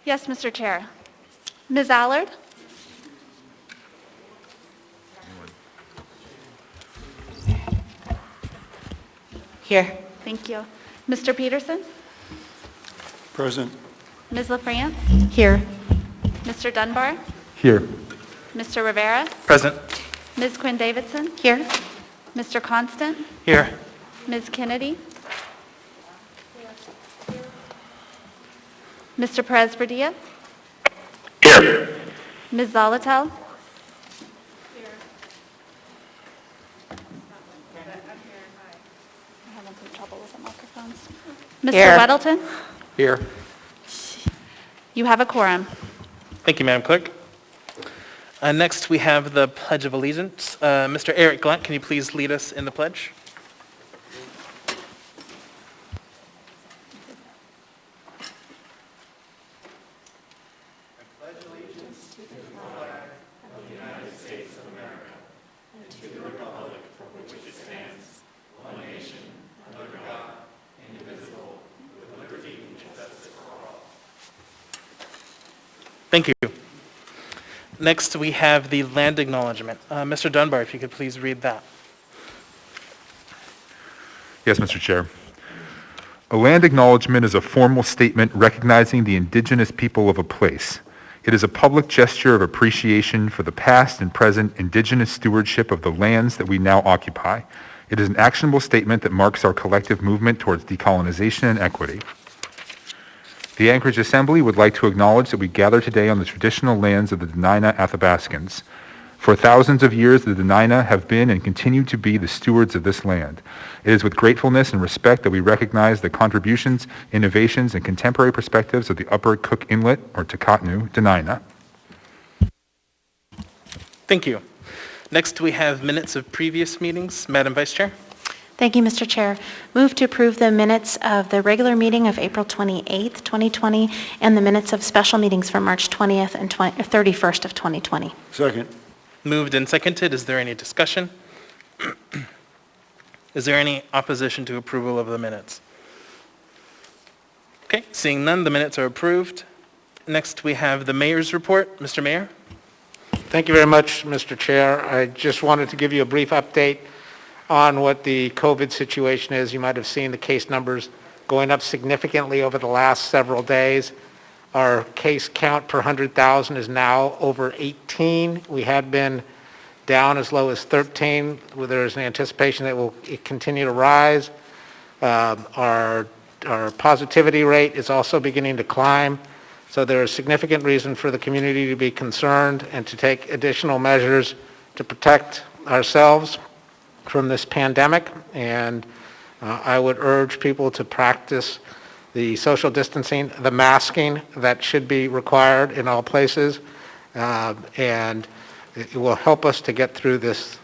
Yes, Mr. Chair. Ms. Allard? Here. Thank you. Mr. Peterson? Present. Ms. LaFrance? Here. Mr. Dunbar? Here. Mr. Rivera? Present. Ms. Quinn Davidson? Here. Mr. Constant? Here. Ms. Kennedy? Mr. Perez-Verdilla? Here. Ms. Zolotel? I'm having some trouble with the microphones. Mr. Here. Weddleton? Here. You have a quorum. Thank you, Madam Clerk. Next, we have the Pledge of Allegiance. Mr. Eric Glunt, can you please lead us in the pledge? Thank you. Next, we have the land acknowledgement. Mr. Dunbar, if you could please read that. Yes, Mr. Chair. A land acknowledgement is a formal statement recognizing the indigenous people of a place. It is a public gesture of appreciation for the past and present indigenous stewardship of the lands that we now occupy. It is an actionable statement that marks our collective movement towards decolonization and equity. The Anchorage Assembly would like to acknowledge that we gather today on the traditional lands of the Dena'ina Athabascans. For thousands of years, the Dena'ina have been and continue to be the stewards of this land. It is with gratefulness and respect that we recognize the contributions, innovations, and contemporary perspectives of the Upper Cook Inlet, or Takatnu, Dena'ina. Thank you. Next, we have minutes of previous meetings. Madam Vice Chair. Thank you, Mr. Chair. Move to approve the minutes of the regular meeting of April 28th, 2020, and the minutes of special meetings for March 20th and 31st of 2020. Second. Moved and seconded. Is there any discussion? Is there any opposition to approval of the minutes? Okay, seeing none, the minutes are approved. Next, we have the mayor's report. Mr. Mayor? Thank you very much, Mr. Chair. I just wanted to give you a brief update on what the COVID situation is. You might have seen the case numbers going up significantly over the last several days. Our case count per 100,000 is now over 18. We had been down as low as 13. There's an anticipation that will continue to rise. Our positivity rate is also beginning to climb. So there is significant reason for the community to be concerned and to take additional measures to protect ourselves from this pandemic, and I would urge people to practice the social distancing, the masking that should be required in all places, and it will help us to get through this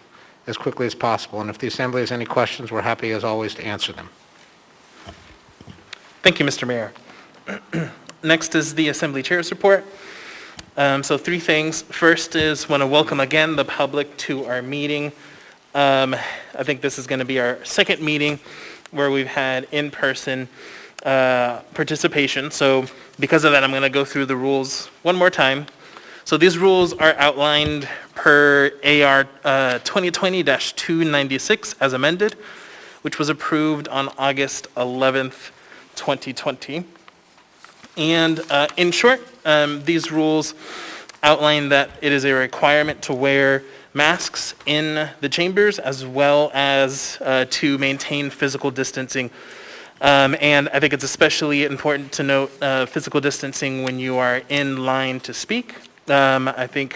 as quickly as possible. And if the Assembly has any questions, we're happy as always to answer them. Thank you, Mr. Mayor. Next is the Assembly Chair's report. So three things. First is want to welcome again the public to our meeting. I think this is going to be our second meeting where we've had in-person participation. So because of that, I'm going to go through the rules one more time. So these rules are outlined per AR 2020-296 as amended, which was approved on August 11th, 2020. And in short, these rules outline that it is a requirement to wear masks in the chambers as well as to maintain physical distancing. And I think it's especially important to note physical distancing when you are in line to speak. I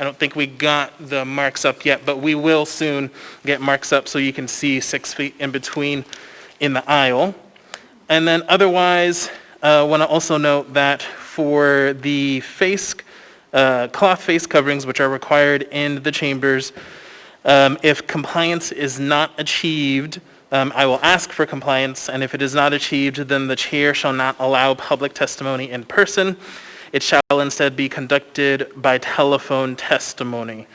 don't think we got the marks up yet, but we will soon get marks up so you can see 6 feet in between in the aisle. And then otherwise, I want to also note that for the cloth face coverings, which are required in the chambers, if compliance is not achieved, I will ask for compliance, and if it is not achieved, then the chair shall not allow public testimony in person. It shall instead be conducted by telephone testimony.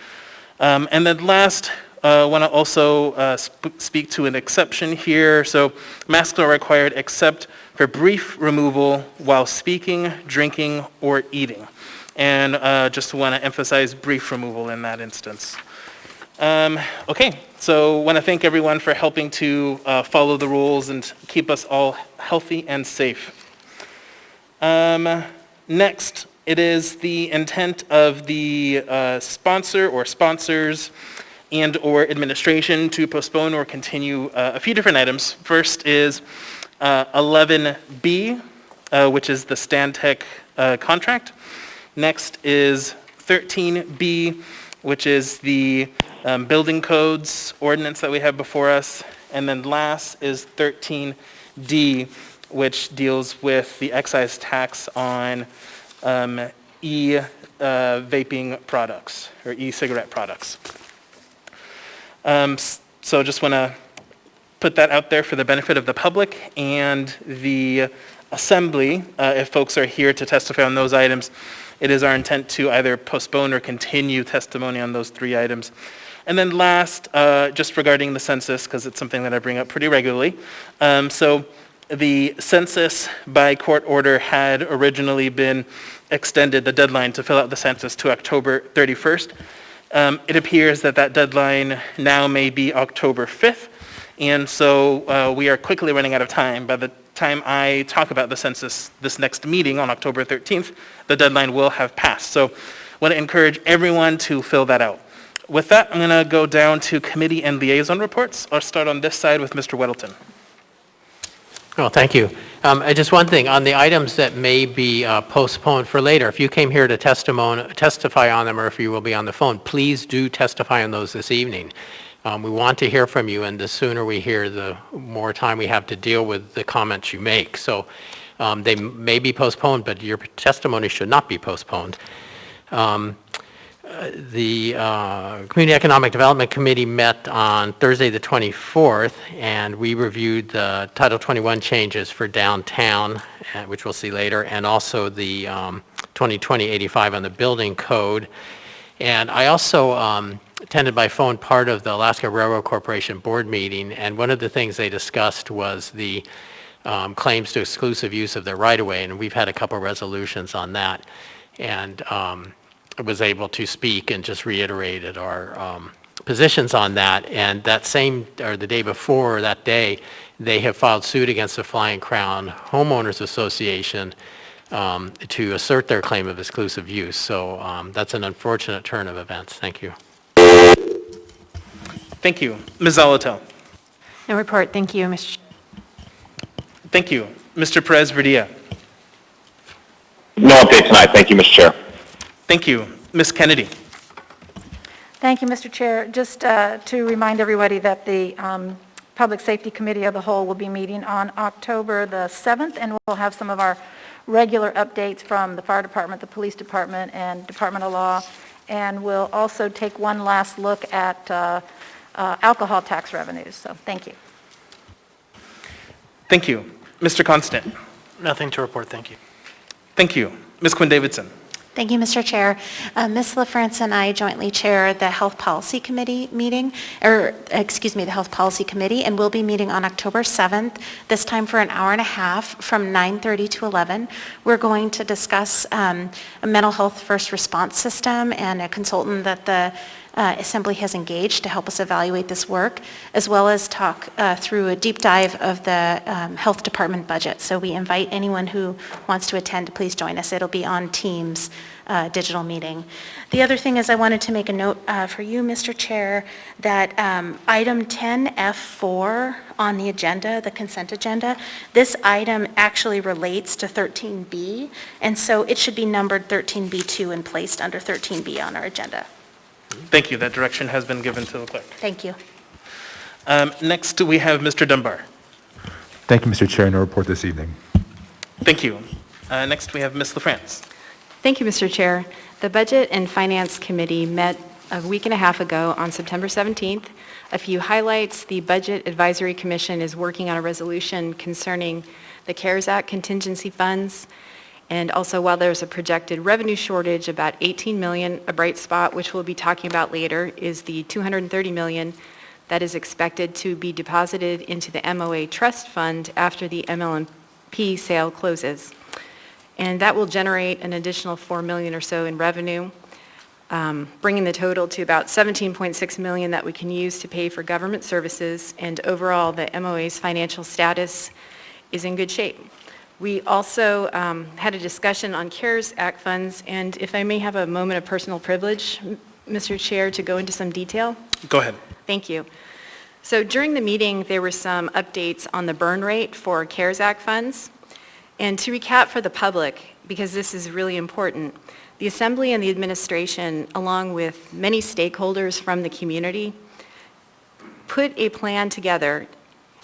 And then last, want to also speak to an exception here. So masks are required except for brief removal while speaking, drinking, or eating. And just want to emphasize brief removal in that instance. Okay, so want to thank everyone for helping to follow the rules and keep us all healthy and safe. Next, it is the intent of the sponsor or sponsors and or administration to postpone or continue a few different items. First is 11B, which is the Stantec contract. Next is 13B, which is the building codes ordinance that we have before us. And then last is 13D, which deals with the excise tax on e-vaping products or e-cigarette products. So just want to put that out there for the benefit of the public and the assembly. If folks are here to testify on those items, it is our intent to either postpone or continue testimony on those three items. And then last, just regarding the census, because it's something that I bring up pretty regularly. So the census by court order had originally been extended, the deadline to fill out the census, to October 31st. It appears that that deadline now may be October 5th. And so we are quickly running out of time. By the time I talk about the census this next meeting on October 13th, the deadline will have passed. So I want to encourage everyone to fill that out. With that, I'm going to go down to committee and liaison reports. I'll start on this side with Mr. Weddleton. Oh, thank you. Just one thing, on the items that may be postponed for later, if you came here to testify on them or if you will be on the phone, please do testify on those this evening. We want to hear from you, and the sooner we hear, the more time we have to deal with the comments you make. So they may be postponed, but your testimony should not be postponed. The Community Economic Development Committee met on Thursday the 24th, and we reviewed the Title 21 changes for downtown, which we'll see later, and also the 2020-85 on the building code. And I also attended by phone part of the Alaska Railroad Corporation board meeting, and one of the things they discussed was the claims to exclusive use of their right-of-way, and we've had a couple resolutions on that. And was able to speak and just reiterated our positions on that. And that same, or the day before that day, they have filed suit against the Flying Crown Homeowners Association to assert their claim of exclusive use. So that's an unfortunate turn of events. Thank you. Thank you. Ms. Zolotel. No report. Thank you, Mr. Thank you. Mr. Perez-Verdia. No update tonight. Thank you, Mr. Chair. Thank you. Ms. Kennedy. Thank you, Mr. Chair. Just to remind everybody that the Public Safety Committee of the Whole will be meeting on October the 7th, and we'll have some of our regular updates from the Fire Department, the Police Department, and Department of Law. And we'll also take one last look at alcohol tax revenues. So thank you. Thank you. Mr. Constant. Nothing to report. Thank you. Thank you. Ms. Quinn Davidson. Thank you, Mr. Chair. Ms. LaFrance and I jointly chair the Health Policy Committee meeting, the Health Policy Committee, and we'll be meeting on October 7th, this time for an hour and a half from 9:30 to 11. We're going to discuss a mental health first response system and a consultant that the Assembly has engaged to help us evaluate this work, as well as talk through a deep dive of the Health Department budget. So we invite anyone who wants to attend to please join us. It'll be on Teams digital meeting. The other thing is I wanted to make a note for you, Mr. Chair, that item 10F4 on the agenda, the consent agenda, this item actually relates to 13B, and so it should be numbered 13B2 and placed under 13B on our agenda. Thank you. That direction has been given to the clerk. Thank you. Next, we have Mr. Dunbar. Thank you, Mr. Chair. No report this evening. Thank you. Next, we have Ms. LaFrance. Thank you, Mr. Chair. The Budget and Finance Committee met a week and a half ago on September 17th. A few highlights: the Budget Advisory Commission is working on a resolution concerning the CARES Act contingency funds, And also, while there's a projected revenue shortage, about 18 million, a bright spot, which we'll be talking about later, is the 230 million that is expected to be deposited into the MOA Trust Fund after the MLMP sale closes. And that will generate an additional 4 million or so in revenue, bringing the total to about 17.6 million that we can use to pay for government services. And overall, the MOA's financial status is in good shape. We also had a discussion on CARES Act funds, and if I may have a moment of personal privilege, Mr. Chair, to go into some detail. Go ahead. Thank you. So during the meeting, there were some updates on the burn rate for CARES Act funds. And to recap for the public, because this is really important, the Assembly and the administration, along with many stakeholders from the community, put a plan together,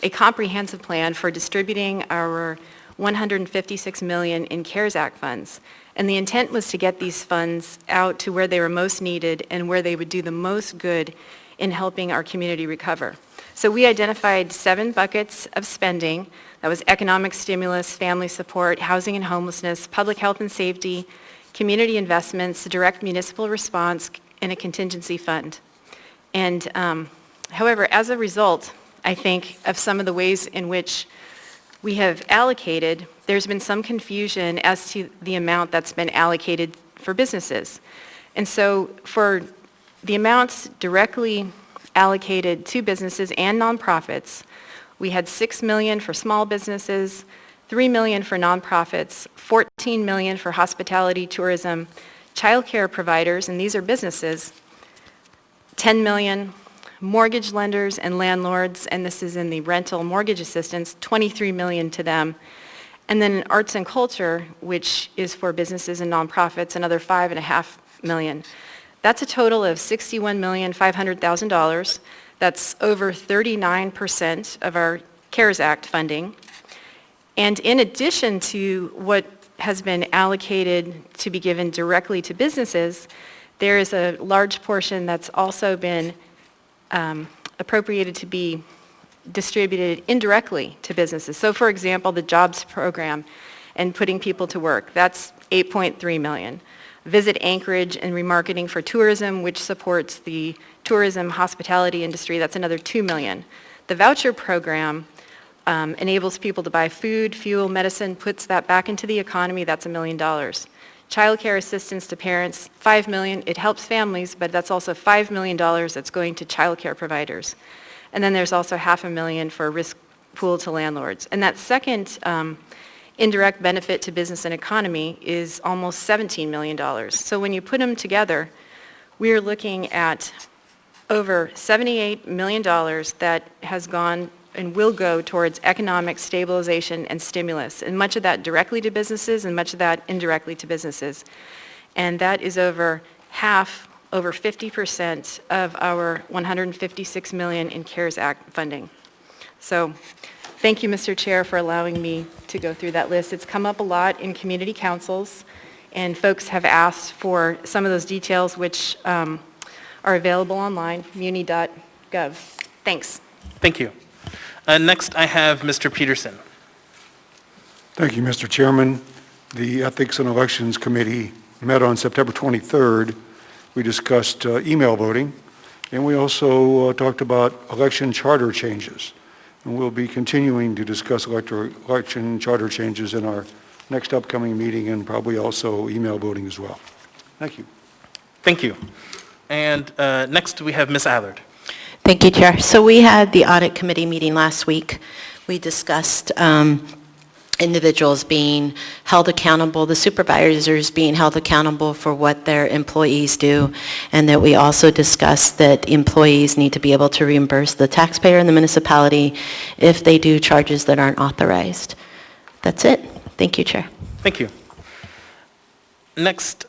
a comprehensive plan for distributing our 156 million in CARES Act funds. And the intent was to get these funds out to where they were most needed and where they would do the most good in helping our community recover. So we identified 7 buckets of spending. That was economic stimulus, family support, housing and homelessness, public health and safety, community investments, direct municipal response, and a contingency fund. And however, as a result, I think, of some of the ways in which we have allocated, there's been some confusion as to the amount that's been allocated for businesses. And so for the amounts directly allocated to businesses and nonprofits, we had 6 million for small businesses, 3 million for nonprofits, 14 million for hospitality, tourism, childcare providers, and these are businesses, 10 million, mortgage lenders and landlords, and this is in the rental mortgage assistance, 23 million to them. And then in arts and culture, which is for businesses and nonprofits, another 5.5 million. That's a total of $61,500,000. That's over 39% of our CARES Act funding. And in addition to what has been allocated to be given directly to businesses, there is a large portion that's also been appropriated to be distributed indirectly to businesses. So for example, the jobs program and putting people to work, that's 8.3 million. Visit Anchorage and remarketing for tourism, which supports the tourism hospitality industry, that's another 2 million. The voucher program enables people to buy food, fuel, medicine, puts that back into the economy, that's $1 million. Child care assistance to parents, $5 million. It helps families, but that's also $5 million that's going to child care providers. And then there's also $500,000 for a risk pool to landlords. And that second indirect benefit to business and economy is almost $17 million. So when you put them together, we're looking at over $78 million that has gone and will go towards economic stabilization and stimulus, and much of that directly to businesses and much of that indirectly to businesses. And that is over half, over 50% of our 156 million in CARES Act funding. So thank you, Mr. Chair, for allowing me to go through that list. It's come up a lot in community councils, and folks have asked for some of those details, which are available online, muni.gov. Thanks. Thank you. Next, I have Mr. Peterson. Thank you, Mr. Chairman. The Ethics and Elections Committee met on September 23rd. We discussed email voting, and we also talked about election charter changes. And we'll be continuing to discuss election charter changes in our next upcoming meeting, and probably also email voting as well. Thank you. Thank you. And next, we have Ms. Allard. Thank you, Chair. So we had the Audit Committee meeting last week. We discussed individuals being held accountable, the supervisors being held accountable for what their employees do, and that we also discussed that employees need to be able to reimburse the taxpayer and the municipality if they do charges that aren't authorized. That's it. Thank you, Chair. Thank you. Next,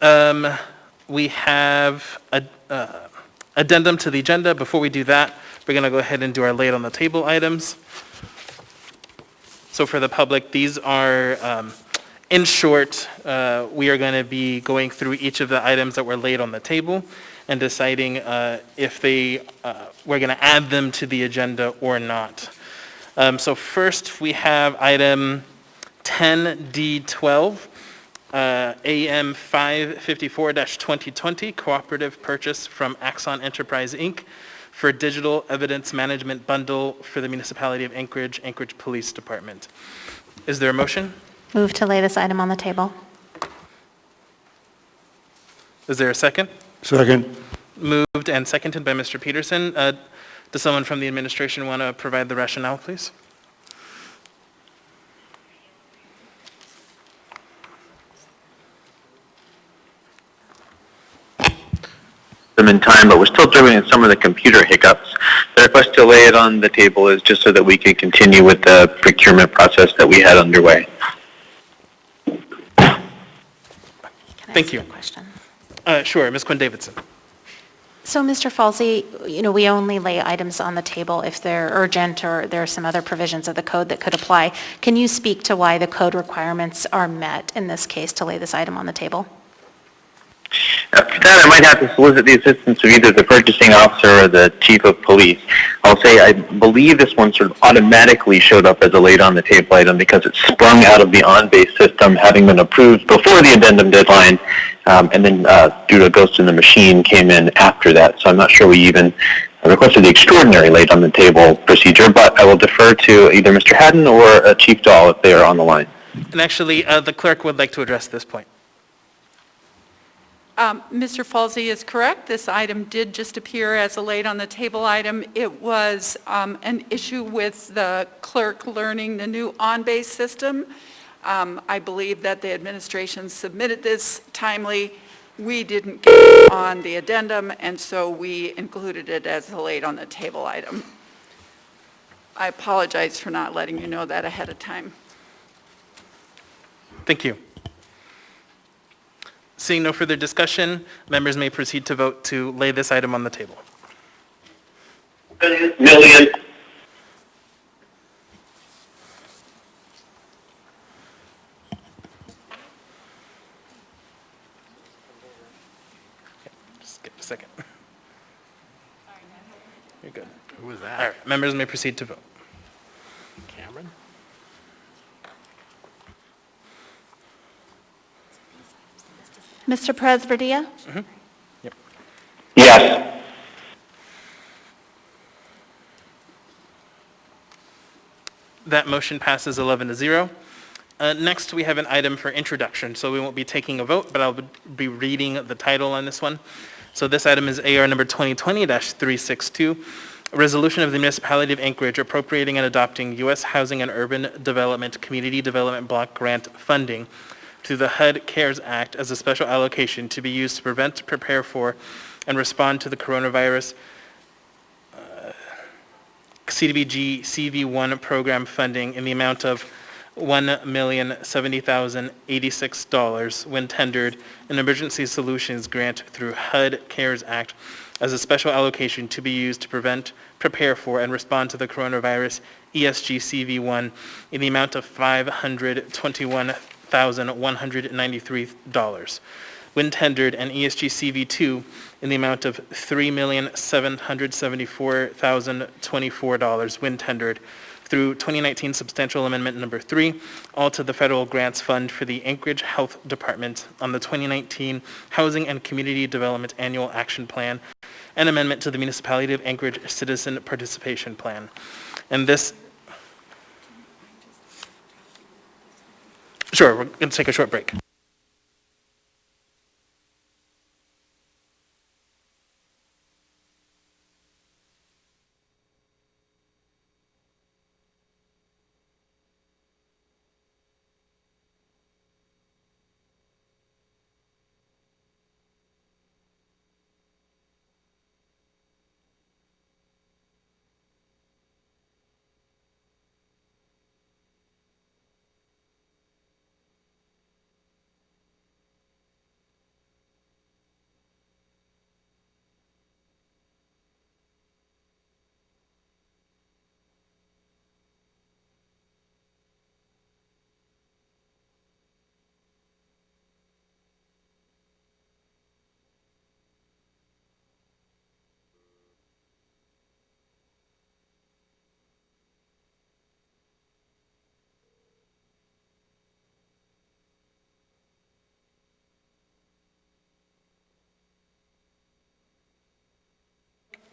we have addendum to the agenda. Before we do that, we're going to go ahead and do our laid on the table items. So for the public, these are, in short, we are going to be going through each of the items that were laid on the table and deciding if we're going to add them to the agenda or not. So first, we have item 10D12, AM 554-2020, cooperative purchase from Axon Enterprise, Inc. for digital evidence management bundle for the municipality of Anchorage, Anchorage Police Department. Is there a motion? Move to lay this item on the table. Is there a second? Second. Moved and seconded by Mr. Peterson. Does someone from the administration want to provide the rationale, please? Them in time, but we're still dealing with some of the computer hiccups. The request to lay it on the table is just so that we can continue with the procurement process that we had underway. Can I Thank ask you. a question? Sure, Ms. Quinn Davidson. So, Mr. Falsey, we only lay items on the table if they're urgent or there are some other provisions of the code that could apply. Can you speak to why the code requirements are met in this case to lay this item on the table? For that, I might have to solicit the assistance of either the purchasing officer or the chief of police. I'll say I believe this one sort of automatically showed up as a laid on the table item because it sprung out of the OnBase system, having been approved before the addendum deadline, and then due to a ghost in the machine came in after that. So I'm not sure we even requested the extraordinary laid on the table procedure, but I will defer to either Mr. Haddon or Chief Dahl if they are on the line. And actually, the clerk would like to address this point. Mr. Falsey is correct. This item did just appear as a laid on the table item. It was an issue with the clerk learning the new OnBase system. I believe that the administration submitted this timely. We didn't get it on the addendum, and so we included it as a laid on the table item. I apologize for not letting you know that ahead of time. Thank you. Seeing no further discussion, members may proceed to vote to lay this item on the table. Million. Just give it a second. You're good. Who was All that? right, members may proceed to vote. Cameron? Mr. Perez-Vardilla? Yes. That motion passes 11-0. Next, we have an item for introduction, so we won't be taking a vote, but I'll be reading the title on this one. So this item is AR number 2020-362, a resolution of the municipality of Anchorage appropriating and adopting U.S. Housing and Urban Development Community Development Block Grant funding to the HUD CARES Act as a special allocation to be used to prevent, prepare for, and respond to the coronavirus CDBG CV1 program funding in the amount of $1,070,086 when tendered an emergency solutions grant through HUD CARES Act as a special allocation to be used to prevent, prepare for, and respond to the coronavirus ESG CV1 in the amount of $521,193 when tendered, and ESG CV2 in the amount of $3,774,024 when tendered, through 2019 Substantial Amendment Number 3, all to the Federal Grants Fund for the Anchorage Health Department on the 2019 Housing and Community Development Annual Action Plan, and amendment to the Municipality of Anchorage Citizen Participation Plan. And this... Sure, we're going to take a short break.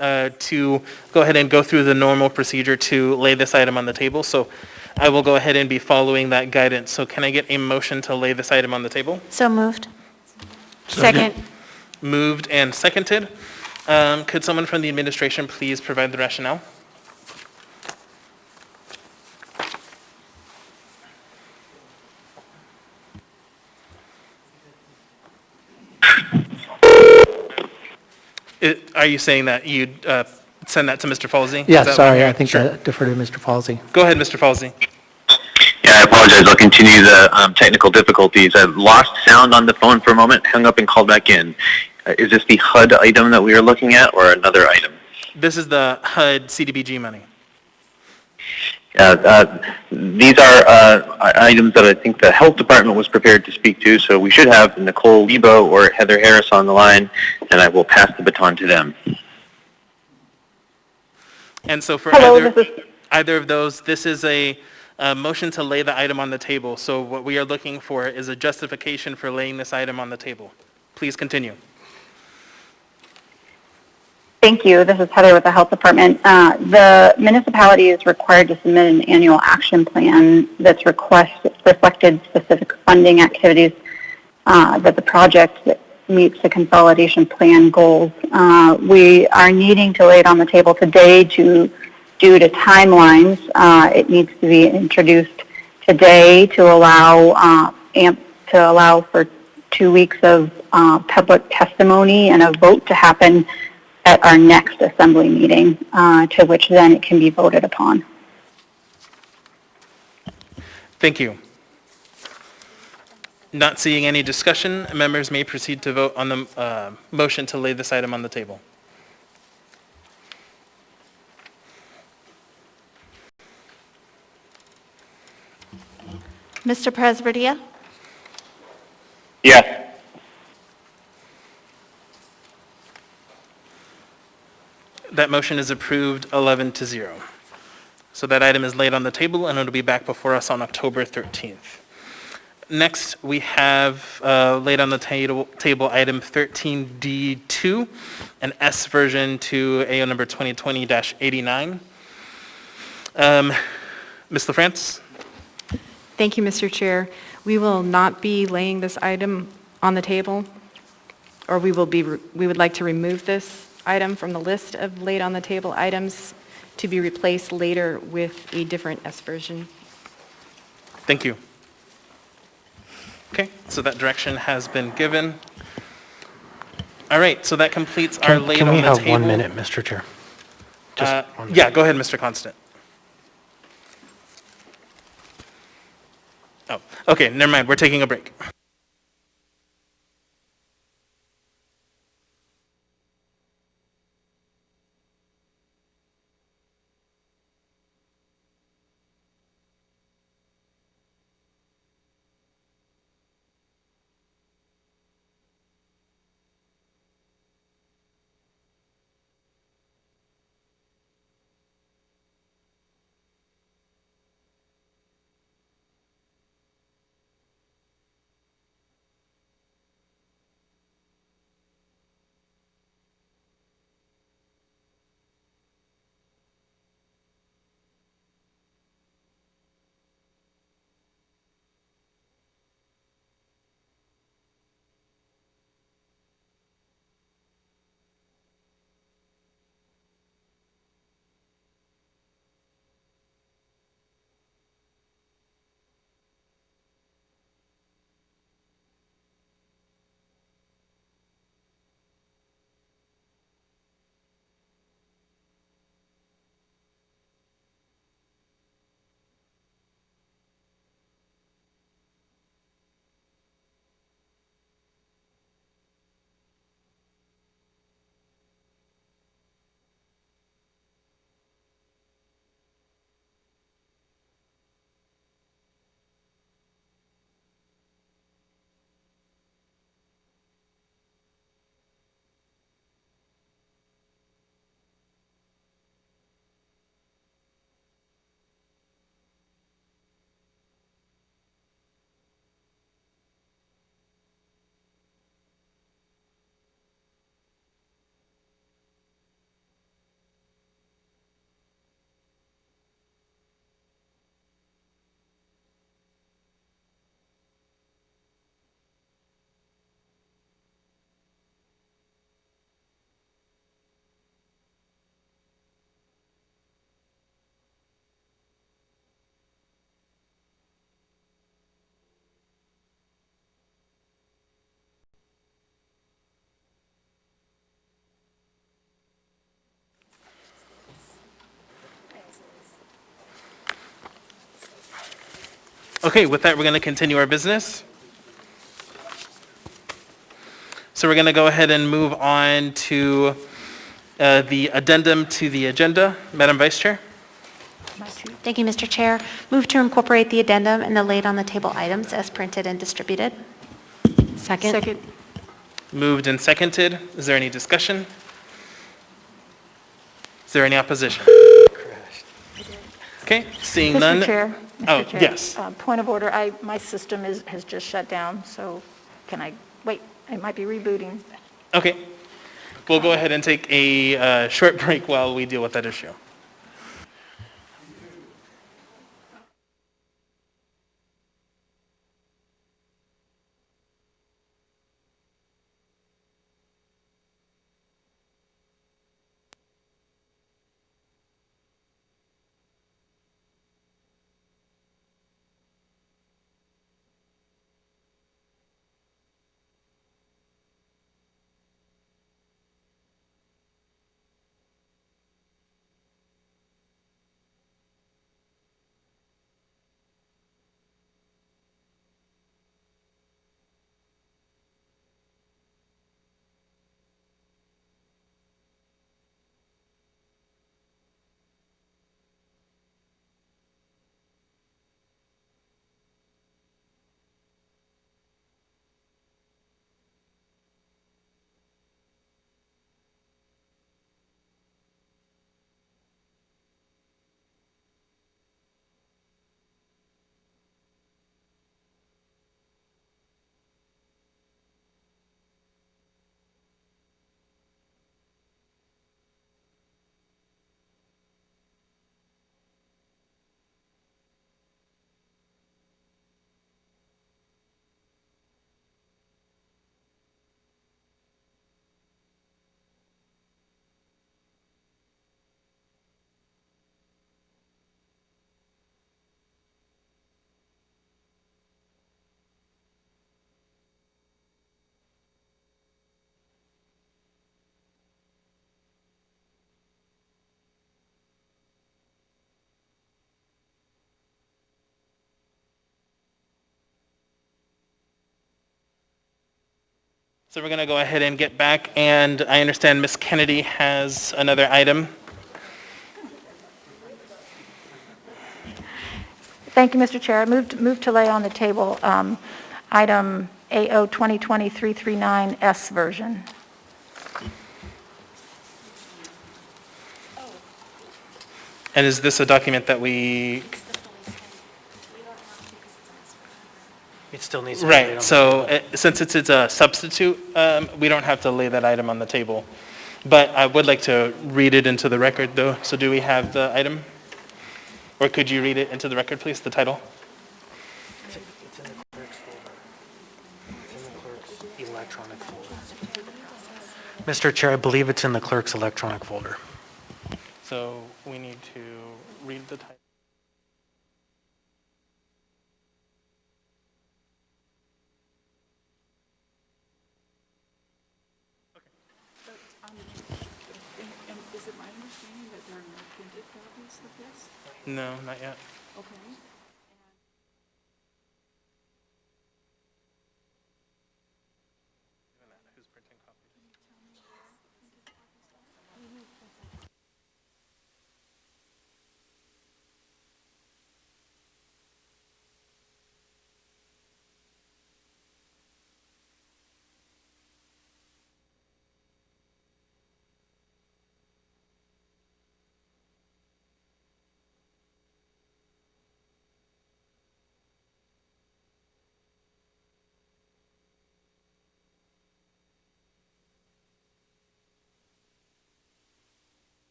to go ahead and go through the normal procedure to lay this item on the table. So I will go ahead and be following that guidance. So can I get a motion to lay this item on the table? So moved. Second. Moved and seconded. Could someone from the administration please provide the rationale? Are you saying that you'd send that to Mr. Falsey? Yeah, Is that what I'm sorry, I hearing? think Sure. I defer to Mr. Falsey. Go ahead, Mr. Falsey. Yeah, I apologize. I'll continue the technical difficulties. I lost sound on the phone for a moment, hung up and called back in. Is this the HUD item that we are looking at or another item? This is the HUD CDBG money. These are items that I think the health department was prepared to speak to, so we should have Nicole Lebo or Heather Harris on the line, and I will pass the baton to them. And so for Hello, either of those, this is a motion to lay the item on the table. So what we are looking for is a justification for laying this item on the table. Please continue. Thank you. This is Heather with the Health Department. The municipality is required to submit an annual action plan that's reflected specific funding activities that the project meets the consolidation plan goals. We are needing to lay it on the table today due to timelines. It needs to be introduced today to allow for 2 weeks of public testimony and a vote to happen at our next assembly meeting, to which then it can be voted upon. Thank you. Not seeing any discussion, members may proceed to vote on the motion to lay this item on the table. Mr. Presverdia? Yes. That motion is approved 11-0. So that item is laid on the table and it'll be back before us on October 13th. Next, we have laid on the table item 13D2, an S version to AO number 2020-89. Ms. LaFrance? Thank you, Mr. Chair. We will not be laying this item on the table, or we would like to remove this item from the list of laid on the table items to be replaced later with a different S version. Thank you. Okay, so that direction has been given. All right, so that completes our laid on the table. Can we have 1 minute, Mr. Chair? Just 1 minute. Yeah, go ahead, Mr. Constant. Oh, okay, never mind, we're taking a break. Okay, with that, we're going to continue our business. So we're going to go ahead and move on to the addendum to the agenda. Madam Vice Chair? Thank you, Mr. Chair. Move to incorporate the addendum and the laid-on-the-table items as printed and distributed. Second. Moved and seconded. Is there any discussion? Is there any opposition? Okay, seeing none. Mr. Chair? Oh, Mr. Chair, yes. Point of order, my system has just shut down, so can I, wait, it might be rebooting. Okay. We'll go ahead and take a short break while we deal with that issue. So we're going to go ahead and get back, and I understand Ms. Kennedy has another item. Thank you, Mr. Chair. I move to lay on the table item AO 2020-339S version. And is this a document that we... It still needs to be laid on Right, the so table. since it's a substitute, we don't have to lay that item on the table. But I would like to read it into the record, though. So do we have the item? Or could you read it into the record, please, the title? It's in the clerk's folder. It's in the clerk's electronic folder. Mr. Chair, I believe it's in the clerk's electronic folder. So we need to read the title. Is it my understanding that there are no printed copies of this? No, not yet. Okay. Who's printing copies?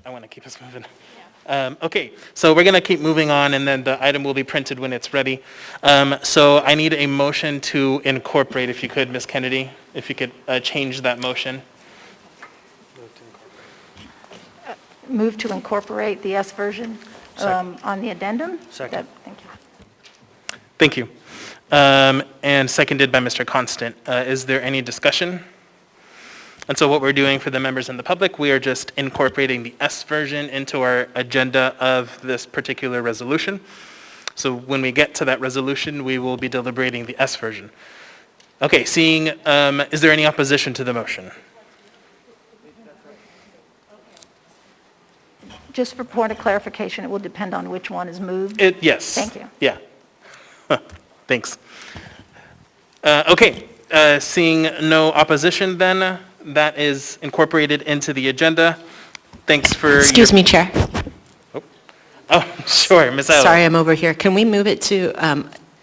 I want to keep us moving. Okay, so we're going to keep moving on, and then the item will be printed when it's ready. So I need a motion to incorporate, if you could, Ms. Kennedy, if you could change that motion. Move to incorporate the S version on the addendum. Second. Thank you. Thank you. And seconded by Mr. Constant. Is there any discussion? And so what we're doing for the members in the public, we are just incorporating the S version into our agenda of this particular resolution. So when we get to that resolution, we will be deliberating the S version. Okay, seeing, is there any opposition to the motion? Just for point of clarification, it will depend on which one is moved. Yes. Thank you. Yeah. Thanks. Okay, seeing no opposition then, that is incorporated into the agenda. Thanks for... Excuse me, Chair. Oh, sure, Ms. Ayala. Sorry, I'm over here. Can we move it to,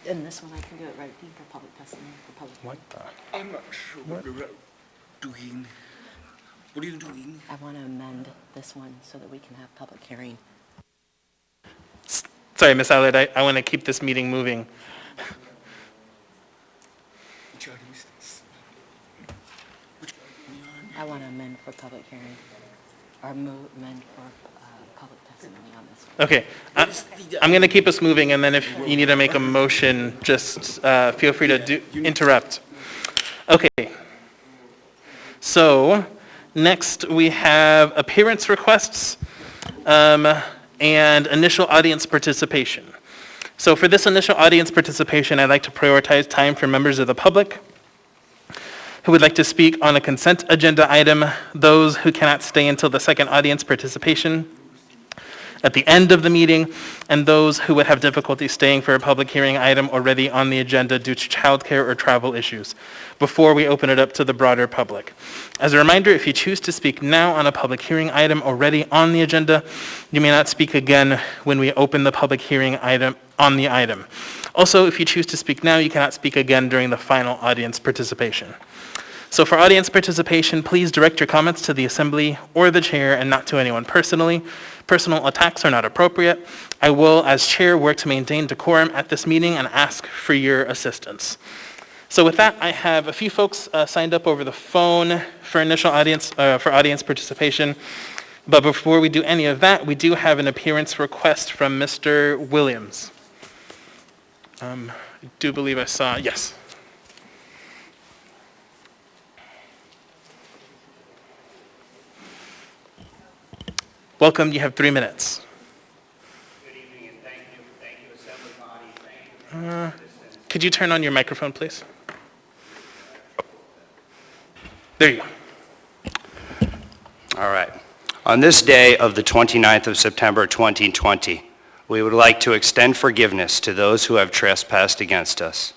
in this one, I can do it right here for public testimony, for public. What the? I'm not sure what you're doing. What are you doing? I want to amend this one so that we can have public hearing. Sorry, Ms. Ayala, I want to keep this meeting moving. Which item is this? Which item are you on? I want to amend for public hearing, or amend for public testimony on this one. Okay, I'm going to keep us moving, and then if you need to make a motion, just feel free to interrupt. Okay. So, next we have appearance requests and initial audience participation. So for this initial audience participation, I'd like to prioritize time for members of the public who would like to speak on a consent agenda item, those who cannot stay until the second audience participation at the end of the meeting, and those who would have difficulty staying for a public hearing item already on the agenda due to childcare or travel issues, before we open it up to the broader public. As a reminder, if you choose to speak now on a public hearing item already on the agenda, you may not speak again when we open the public hearing item on the item. Also, if you choose to speak now, you cannot speak again during the final audience participation. So for audience participation, please direct your comments to the assembly or the chair and not to anyone personally. Personal attacks are not appropriate. I will, as chair, work to maintain decorum at this meeting and ask for your assistance. So with that, I have a few folks signed up over the phone for initial audience, for audience participation. But before we do any of that, we do have an appearance request from Mr. Williams. I do believe I saw, yes. Welcome, you have 3 minutes. Good evening, and thank you, Assembly Body, thank you for your assistance. Could you turn on your microphone, please? There you go. All right. On this day of the 29th of September 2020, we would like to extend forgiveness to those who have trespassed against us.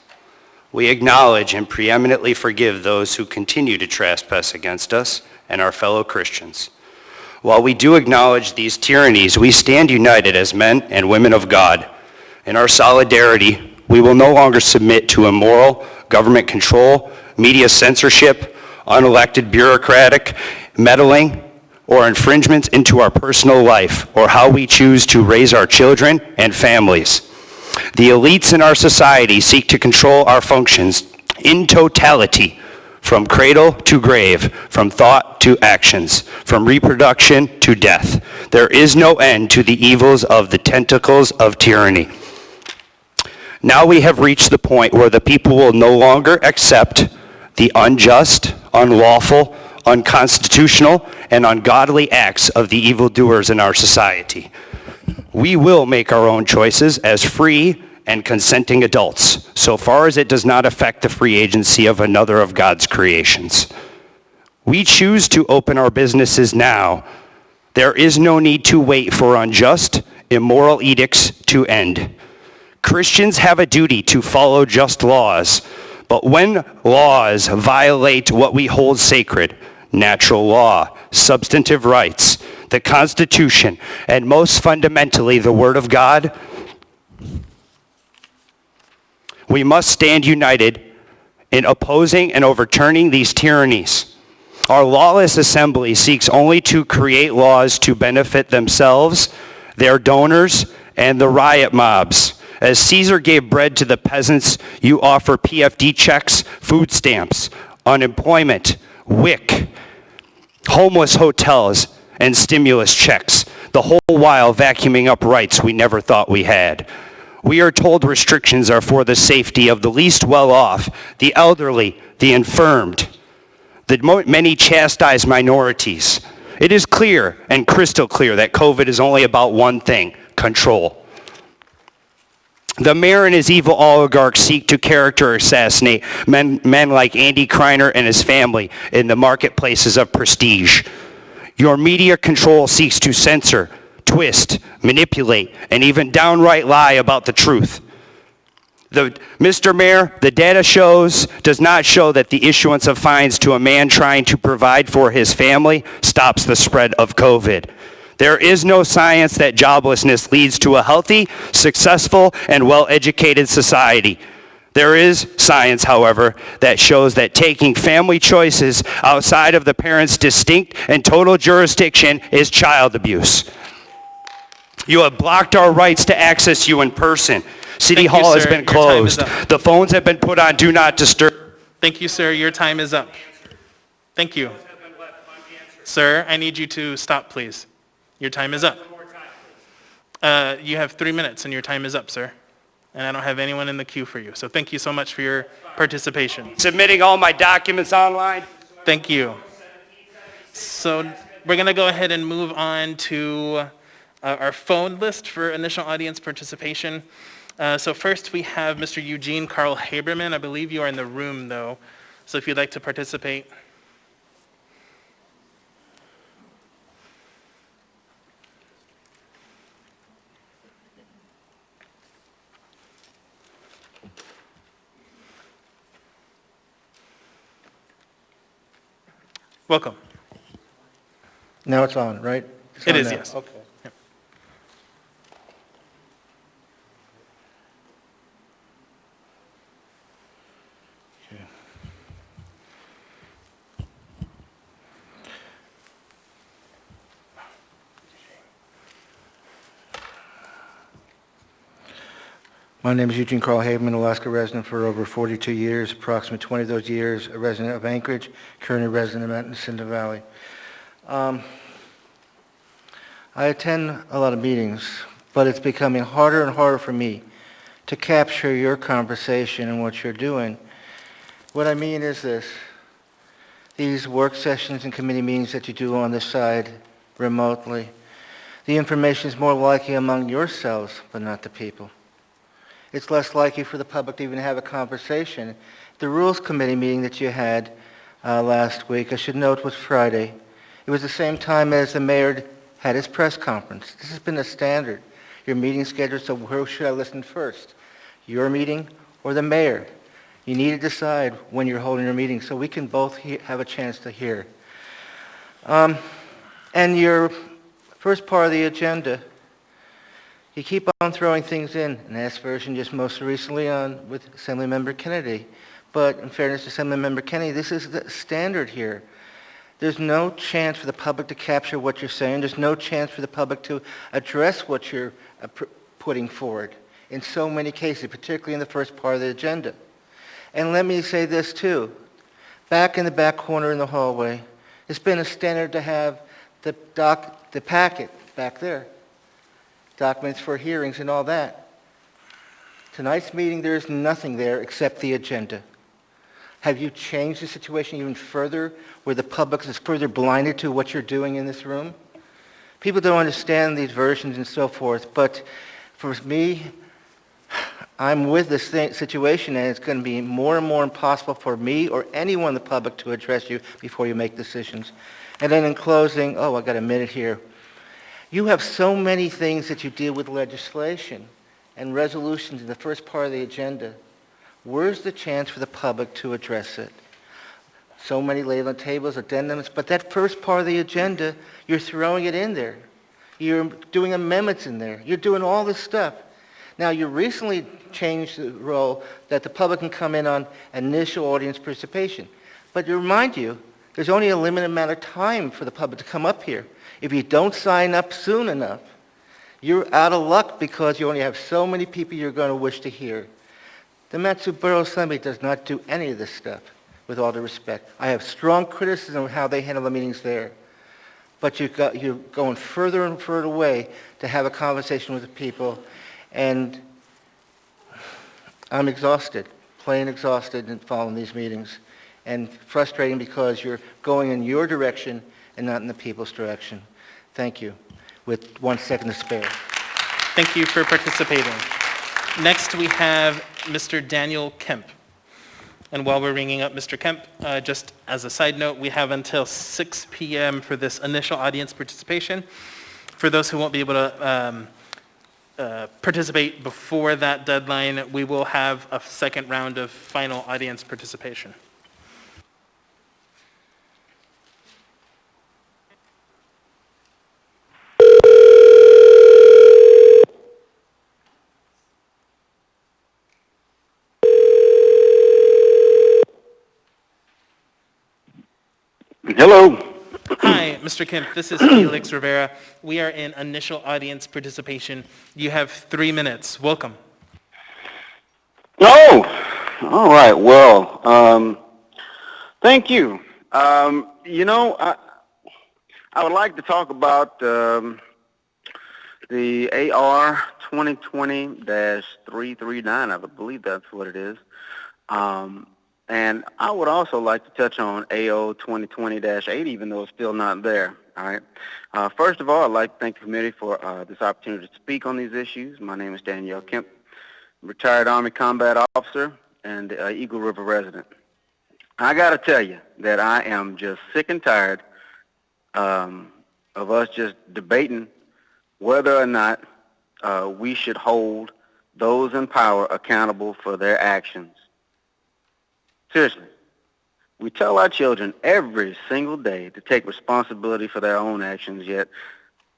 We acknowledge and preeminently forgive those who continue to trespass against us and our fellow Christians. While we do acknowledge these tyrannies, we stand united as men and women of God. In our solidarity, we will no longer submit to immoral government control, media censorship, unelected bureaucratic meddling, or infringements into our personal life or how we choose to raise our children and families. The elites in our society seek to control our functions in totality, from cradle to grave, from thought to actions, from reproduction to death. There is no end to the evils of the tentacles of tyranny. Now we have reached the point where the people will no longer accept the unjust, unlawful, unconstitutional, and ungodly acts of the evildoers in our society. We will make our own choices as free and consenting adults, so far as it does not affect the free agency of another of God's creations. We choose to open our businesses now. There is no need to wait for unjust, immoral edicts to end. Christians have a duty to follow just laws, but when laws violate what we hold sacred, natural law, substantive rights, the Constitution, and most fundamentally the Word of God, we must stand united in opposing and overturning these tyrannies. Our lawless assembly seeks only to create laws to benefit themselves, their donors, and the riot mobs. As Caesar gave bread to the peasants, you offer PFD checks, food stamps, unemployment, WIC, homeless hotels, and stimulus checks, the whole while vacuuming up rights we never thought we had. We are told restrictions are for the safety of the least well-off, the elderly, the infirmed, the many chastised minorities. It is clear and crystal clear that COVID is only about one thing: control. The mayor and his evil oligarchs seek to character assassinate men like Andy Kreiner and his family in the marketplaces of prestige. Your media control seeks to censor, twist, manipulate, and even downright lie about the truth. Mr. Mayor, the data does not show that the issuance of fines to a man trying to provide for his family stops the spread of COVID. There is no science that joblessness leads to a healthy, successful, and well-educated society. There is science, however, that shows that taking family choices outside of the parent's distinct and total jurisdiction is child abuse. You have blocked our rights to access you in person. City Hall has been closed. The phones have been put on Do Not Disturb. Thank you, sir. Your time is up. Thank you. Sir, I need you to stop, please. Your time is up. You have 3 minutes and your time is up, sir. And I don't have anyone in the queue for you. So thank you so much for your participation. Submitting all my documents online. Thank you. So we're going to go ahead and move on to our phone list for initial audience participation. So first we have Mr. Eugene Carl Haberman. I believe you are in the room, though. So if you'd like to participate. Welcome. Now it's on, right? It is, yes. Okay. Yep. Okay. My name is Eugene Carl Haberman, Alaska resident for over 42 years, approximately 20 of those years a resident of Anchorage, currently resident of Mountain Valley. I attend a lot of meetings, but it's becoming harder and harder for me to capture your conversation and what you're doing. What I mean is this: these work sessions and committee meetings that you do on the side remotely, the information is more likely among yourselves, but not the people. It's less likely for the public to even have a conversation. The Rules Committee meeting that you had last week, I should note, was Friday. It was the same time as the mayor had his press conference. This has been a standard. Your meeting schedule, so who should I listen first? Your meeting or the mayor? You need to decide when you're holding your meeting so we can both have a chance to hear. And your first part of the agenda, you keep on throwing things in. An S version just most recently on with Assemblymember Kennedy. But in fairness to Assemblymember Kennedy, this is the standard here. There's no chance for the public to capture what you're saying. There's no chance for the public to address what you're putting forward in so many cases, particularly in the first part of the agenda. And let me say this too. Back in the back corner in the hallway, it's been a standard to have the packet back there, documents for hearings and all that. Tonight's meeting, there's nothing there except the agenda. Have you changed the situation even further where the public is further blinded to what you're doing in this room? People don't understand these versions and so forth, but for me, I'm with this situation, and it's going to be more and more impossible for me or anyone in the public to address you before you make decisions. And then in closing, I got a minute here. You have so many things that you deal with legislation and resolutions in the first part of the agenda. Where's the chance for the public to address it? So many laid on tables, addendums, but that first part of the agenda, you're throwing it in there. You're doing amendments in there. You're doing all this stuff. Now, you recently changed the role that the public can come in on initial audience participation. But to remind you, There's only a limited amount of time for the public to come up here. If you don't sign up soon enough, you're out of luck because you only have so many people you're going to wish to hear. The Matsu Borough Assembly does not do any of this stuff, with all due respect. I have strong criticism of how they handle the meetings there. But you're going further and further away to have a conversation with the people, and I'm exhausted, plain exhausted in following these meetings, and frustrating because you're going in your direction and not in the people's direction. Thank you. With 1 second to spare. Thank you for participating. Next, we have Mr. Daniel Kemp. And while we're ringing up Mr. Kemp, just as a side note, we have until 6 p.m. for this initial audience participation. For those who won't be able to participate before that deadline, we will have a second round of final audience participation. Hello. Hi, Mr. Kemp. This is Felix Rivera. We are in initial audience participation. You have 3 minutes. Welcome. Oh, all right. Well, thank you. I would like to talk about the AR 2020-339. I believe that's what it is. And I would also like to touch on AO 2020-8, even though it's still not there. All right. First of all, I'd like to thank the committee for this opportunity to speak on these issues. My name is Danielle Kemp, retired Army combat officer and Eagle River resident. I got to tell you that I am just sick and tired of us just debating whether or not we should hold those in power accountable for their actions. Seriously, we tell our children every single day to take responsibility for their own actions, yet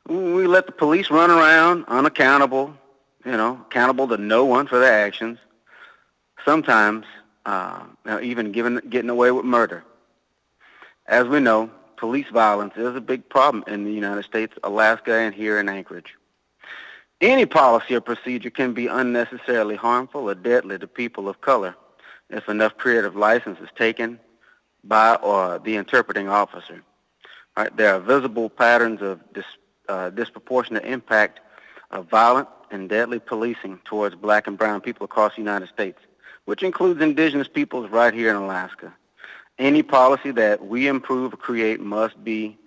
we let the police run around unaccountable, accountable to no one for their actions, sometimes even getting away with murder. As we know, police violence is a big problem in the United States, Alaska, and here in Anchorage. Any policy or procedure can be unnecessarily harmful or deadly to people of color if enough creative license is taken by or the interpreting officer. Right? There are visible patterns of disproportionate impact of violent and deadly policing towards black and brown people across the United States, which includes indigenous peoples right here in Alaska. Any policy that we improve or create must be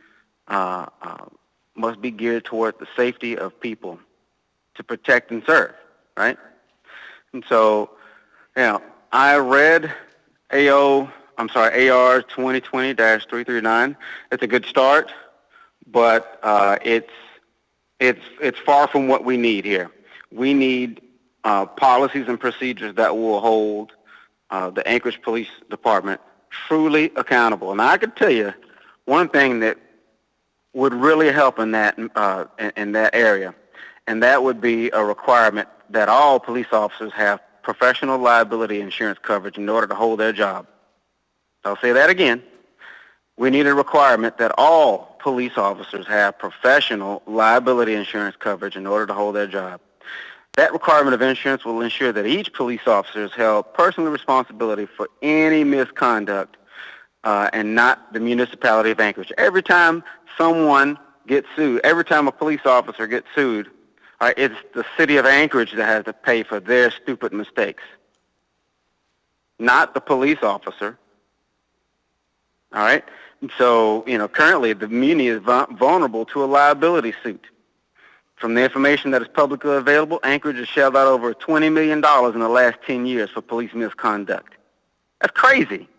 geared toward the safety of people to protect and serve, right? And so, I read AR 2020-339. It's a good start, but it's far from what we need here. We need policies and procedures that will hold the Anchorage Police Department truly accountable. And I could tell you one thing that would really help in that area, and that would be a requirement that all police officers have professional liability insurance coverage in order to hold their job. I'll say that again. We need a requirement that all police officers have professional liability insurance coverage in order to hold their job. That requirement of insurance will ensure that each police officer is held personally responsible for any misconduct and not the municipality of Anchorage. Every time someone gets sued, every time a police officer gets sued, it's the city of Anchorage that has to pay for their stupid mistakes, not the police officer. All right? And so, currently the muni is vulnerable to a liability suit. From the information that is publicly available, Anchorage has shelled out over $20 million in the last 10 years for police misconduct. That's crazy.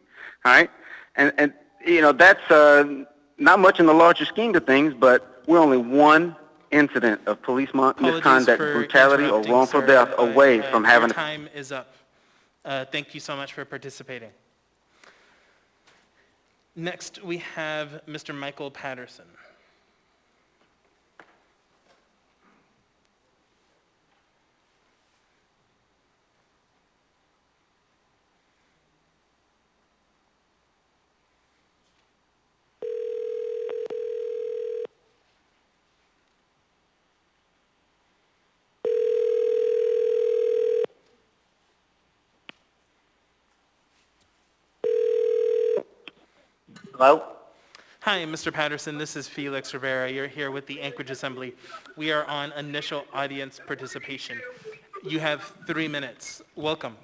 All right? And that's not much in the larger scheme of things, but we're only one incident of police misconduct, brutality, or wrongful death away from having... Your time is up. Thank you so much for participating. Next, we have Mr. Michael Patterson. vote. Hi, Mr. Patterson. This is Felix Rivera. You're here with the Anchorage Assembly. We are on initial audience participation. You have 3 minutes. Welcome.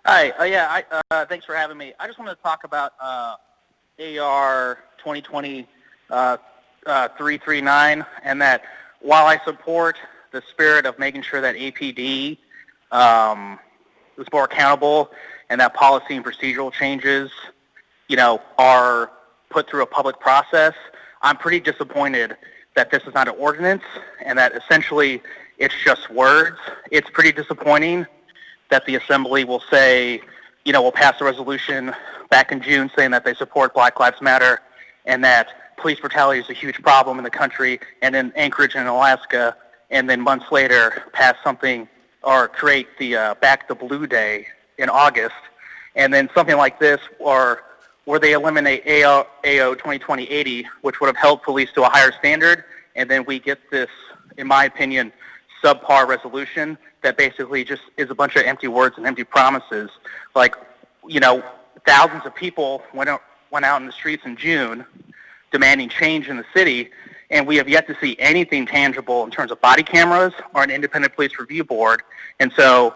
Hi. Thanks for having me. I just wanted to talk about AR 2020 339, and that while I support the spirit of making sure that APD is more accountable and that policy and procedural changes, are put through a public process, I'm pretty disappointed that this is not an ordinance and that essentially it's just words. It's pretty disappointing that the Assembly will say, we'll pass a resolution back in June saying that they support Black Lives Matter and that police brutality is a huge problem in the country and in Anchorage and Alaska, and then months later pass something or create the Back the Blue Day in August, and then something like this, or where they eliminate AO 2020-80, which would have held police to a higher standard, and then we get this, in my opinion, subpar resolution that basically just is a bunch of empty words and empty promises. Like, thousands of people went out in the streets in June demanding change in the city, and we have yet to see anything tangible in terms of body cameras or an independent police review board. And so,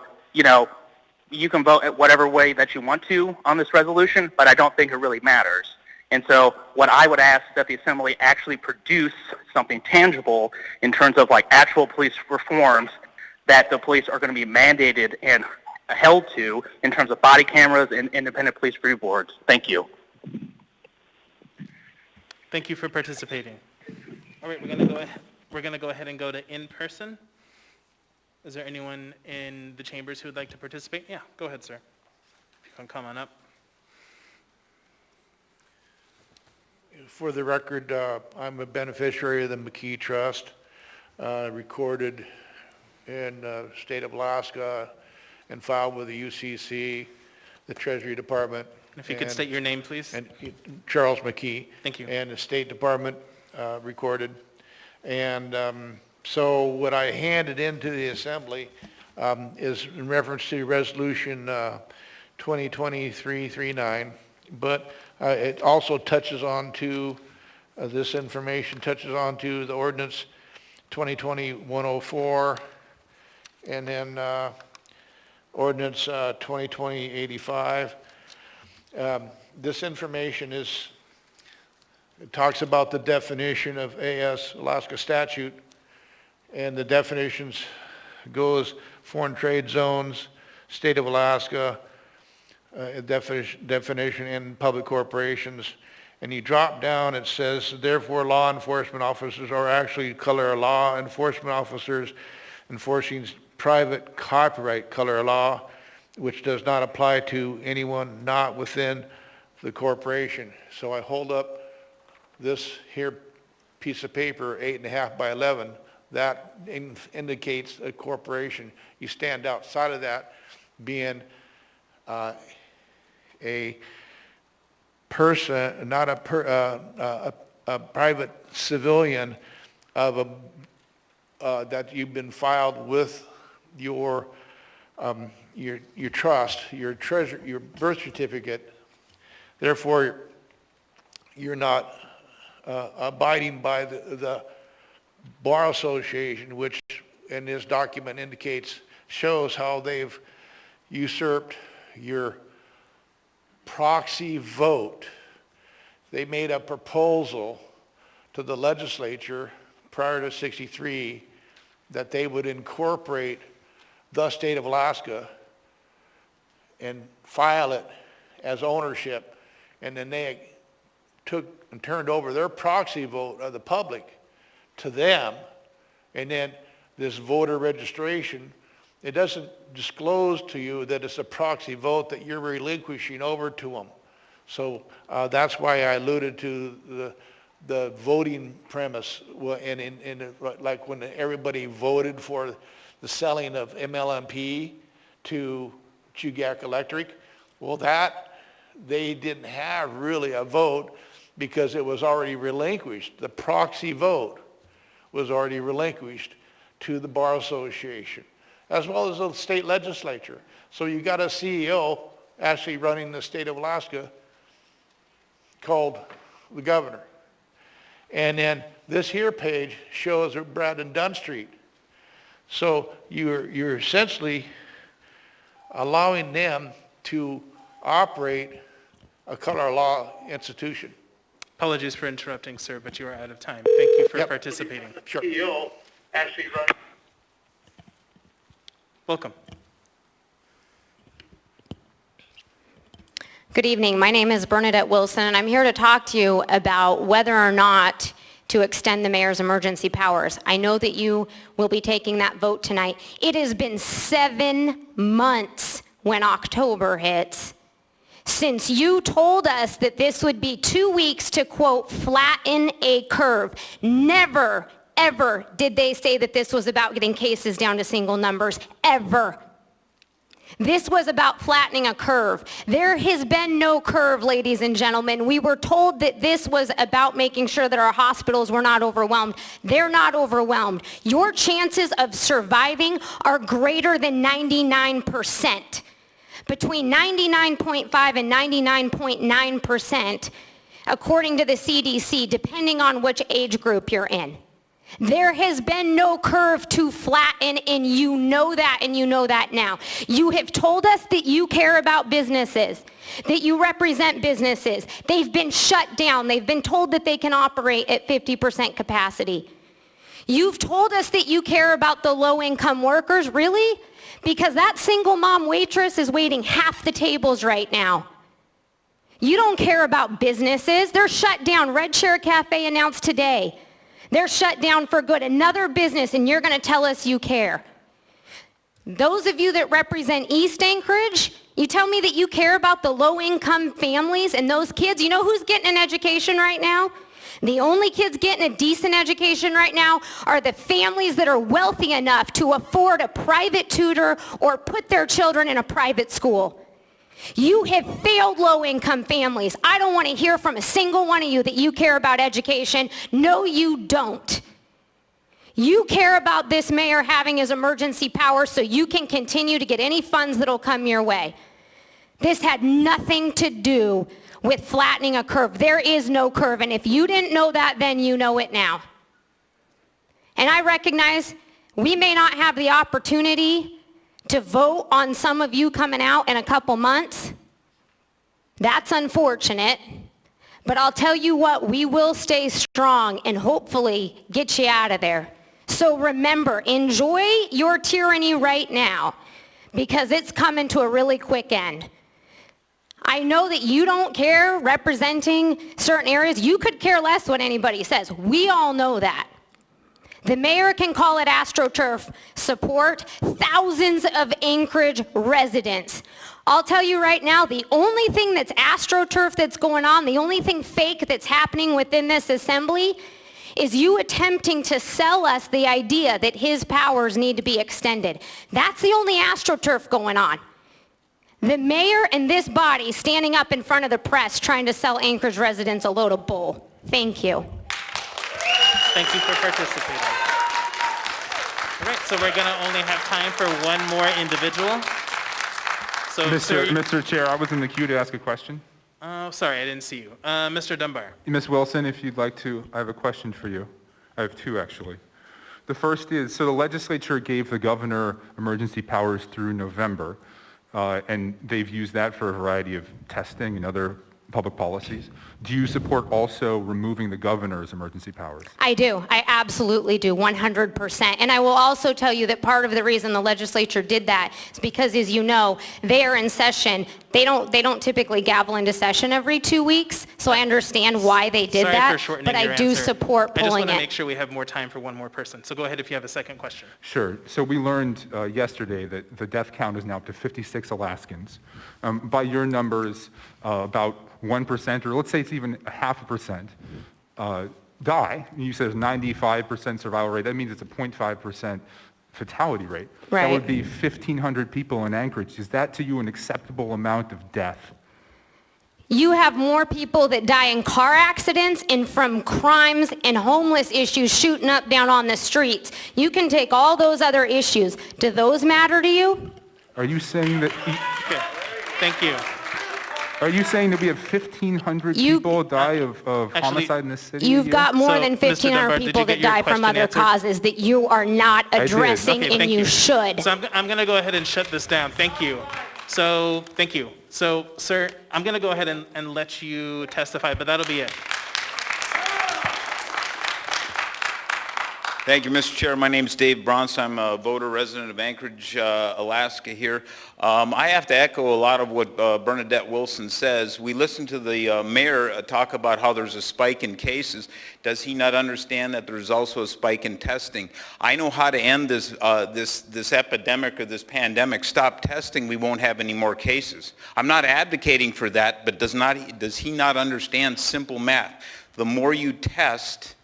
you can vote at whatever way that you want to on this resolution, but I don't think it really matters. And so what I would ask is that the Assembly actually produce something tangible in terms of actual police reforms that the police are going to be mandated and held to in terms of body cameras and independent police review boards. Thank you. Thank you for participating. All right, we're going to go ahead and go to in-person. Is there anyone in the chambers who would like to participate? Yeah, go ahead, sir. If you can come on up. For the record, I'm a beneficiary of the McKee Trust, recorded in the state of Alaska and filed with the UCC, the Treasury Department. If you could state your name, please. And Charles McKee. Thank you. And the State Department recorded. And so what I handed into the Assembly is in reference to Resolution 2020-339, but it also touches on to, this information touches on to the Ordinance 2020-104, and then Ordinance 2020-85. This information it talks about the definition of AS Alaska statute, and the definitions goes foreign trade zones, state of Alaska, definition in public corporations, and you drop down, it says, therefore law enforcement officers are actually color law enforcement officers enforcing private copyright color law, which does not apply to anyone not within the corporation. So I hold up this here piece of paper, 8.5 by 11, that indicates a corporation. You stand outside of that being a person, not a private civilian of that you've been filed with your trust, your treasure, your birth certificate. Therefore, you're not abiding by the Bar Association, which in this document indicates, shows how they've usurped your proxy vote. They made a proposal to the legislature prior to '63 that they would incorporate the state of Alaska and file it as ownership, and then they took and turned over their proxy vote of the public to them, and then this voter registration, it doesn't disclose to you that it's a proxy vote that you're relinquishing over to them. So that's why I alluded to the voting premise, and like when everybody voted for the selling of MLMP to Chugach Electric, well, that they didn't have really a vote because it was already relinquished. The proxy vote was already relinquished to the Bar Association, as well as the state legislature. So you got a CEO actually running the state of Alaska called the governor. And then this here page shows Brandon Dunn Street. So you're essentially allowing them to operate a color law institution. Apologies for interrupting, sir, but you are out of time. Thank you for participating. Sure. CEO actually run. Welcome. Good evening. My name is Bernadette Wilson, and I'm here to talk to you about whether or not to extend the mayor's emergency powers. I know that you will be taking that vote tonight. It has been 7 months when October hits since you told us that this would be 2 weeks to, quote, flatten a curve. Never, ever did they say that this was about getting cases down to single numbers, ever. This was about flattening a curve. There has been no curve, ladies and gentlemen. We were told that this was about making sure that our hospitals were not overwhelmed. They're not overwhelmed. Your chances of surviving are greater than 99%. Between 99.5 and 99.9%, according to the CDC, depending on which age group you're in. There has been no curve to flatten, and you know that, and you know that now. You have told us that you care about businesses, that you represent businesses. They've been shut down. They've been told that they can operate at 50% capacity. You've told us that you care about the low-income workers. Really? Because that single mom waitress is waiting half the tables right now. You don't care about businesses. They're shut down. Red Chair Cafe announced today. They're shut down for good. Another business, and you're going to tell us you care. Those of you that represent East Anchorage, you tell me that you care about the low-income families and those kids. You know who's getting an education right now? The only kids getting a decent education right now are the families that are wealthy enough to afford a private tutor or put their children in a private school. You have failed low-income families. I don't want to hear from a single one of you that you care about education. No, you don't. You care about this mayor having his emergency powers so you can continue to get any funds that'll come your way. This had nothing to do with flattening a curve. There is no curve, and if you didn't know that, then you know it now. And I recognize we may not have the opportunity to vote on some of you coming out in a couple months. That's unfortunate. But I'll tell you what, we will stay strong and hopefully get you out of there. So remember, enjoy your tyranny right now because it's coming to a really quick end. I know that you don't care representing certain areas. You could care less what anybody says. We all know that. The mayor can call it AstroTurf support thousands of Anchorage residents. I'll tell you right now, the only thing that's AstroTurf that's going on, the only thing fake that's happening within this assembly is you attempting to sell us the idea that his powers need to be extended. That's the only AstroTurf going on. The mayor and this body standing up in front of the press trying to sell Anchorage residents a load of bull. Thank you. Thank you for participating. All right, so we're going to only have time for one more individual. So, Mr. Chair, I was in the queue to ask a question. Oh, sorry, I didn't see you. Mr. Dunbar. Ms. Wilson, if you'd like to, I have a question for you. I have two, actually. The first is, so the legislature gave the governor emergency powers through November, and they've used that for a variety of testing and other public policies. Do you support also removing the governor's emergency powers? I do. I absolutely do, 100%. And I will also tell you that part of the reason the legislature did that is because, as you know, they are in session. They don't typically gavel into session every 2 weeks, so I understand why they did that, but I do support pulling it. I just want to make sure we have more time for one more person. So go ahead if you have a second question. Sure. So we learned yesterday that the death count is now up to 56 Alaskans. By your numbers, about 1%, or let's say it's even 0.5%, die. You said 95% survival rate. That means it's a 0.5% fatality rate. Right. That would be 1,500 people in Anchorage. Is that to you an acceptable amount of death? You have more people that die in car accidents and from crimes and homeless issues shooting up down on the streets. You can take all those other issues. Do those matter to you? Are you saying that... Okay. Thank you. Are you saying that we have 1,500 people die of homicide in this city? You've a got year? more So, than Mr. 1,500 Dunbar, did people you get that your die from question other answered? causes that you are not I did. addressing, Okay, and thank you should. So I'm going to go ahead and shut this down. Thank you. So, thank you. So, sir, I'm going to go ahead and let you testify, but that'll be it. Thank you, Mr. Chair. My name is Dave Bronson. I'm a voter resident of Anchorage, Alaska here. I have to echo a lot of what Bernadette Wilson says. We listened to the mayor talk about how there's a spike in cases. Does he not understand that there's also a spike in testing? I know how to end this, this epidemic or this pandemic. Stop testing, we won't have any more cases. I'm not advocating for that, but does he not understand simple math? The more you test,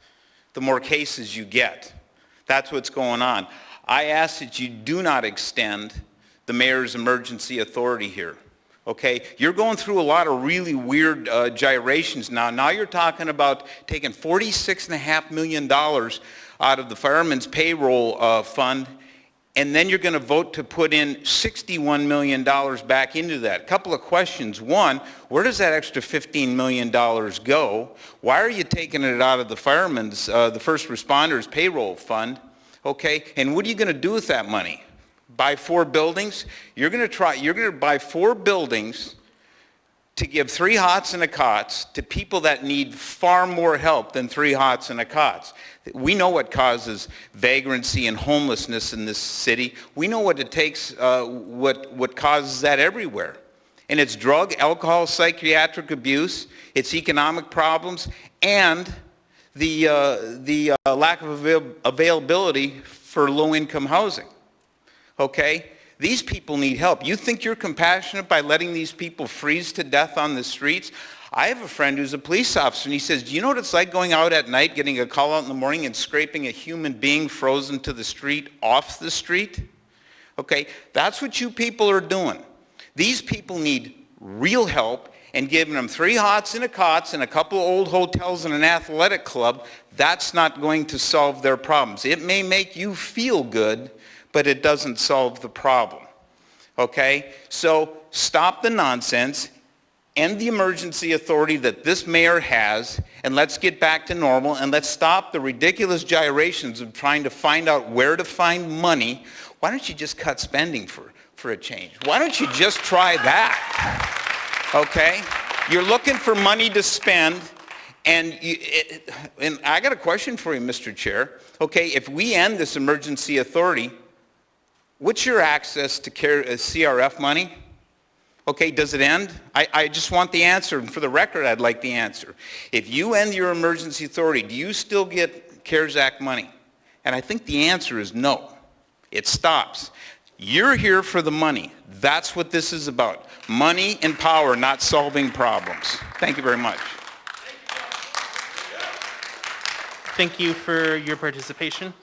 the more cases you get. That's what's going on. I ask that you do not extend the mayor's emergency authority here. Okay? You're going through a lot of really weird gyrations now. Now you're talking about taking $46.5 million out of the fireman's payroll fund, and then you're going to vote to put in $61 million back into that. A couple of questions. One, where does that extra $15 million go? Why are you taking it out of the firemen's, the first responders payroll fund? Okay, and what are you going to do with that money? Buy 4 buildings? You're going to buy 4 buildings to give 3 hots and a cots to people that need far more help than 3 hots and a cots. We know what causes vagrancy and homelessness in this city. We know what it takes, what causes that everywhere. And it's drug, alcohol, psychiatric abuse, it's economic problems, and the lack of availability for low-income housing. Okay? These people need help. You think you're compassionate by letting these people freeze to death on the streets? I have a friend who's a police officer, and he says, do you know what it's like going out at night, getting a call out in the morning, and scraping a human being frozen to the street off the street? Okay, that's what you people are doing. These people need real help, and giving them 3 hots and a cots and a couple of old hotels and an athletic club, that's not going to solve their problems. It may make you feel good, but it doesn't solve the problem. Okay? So stop the nonsense, end the emergency authority that this mayor has, and let's get back to normal, and let's stop the ridiculous gyrations of trying to find out where to find money. Why don't you just cut spending for a change? Why don't you just try that? Okay? You're looking for money to spend, and I got a question for you, Mr. Chair. Okay, if we end this emergency authority, what's your access to CRF money? Okay, does it end? I just want the answer, and for the record, I'd like the answer. If you end your emergency authority, do you still get CARES Act money? And I think the answer is no. It stops. You're here for the money. That's what this is about. Money and power, not solving problems. Thank you very much. Thank you for your participation.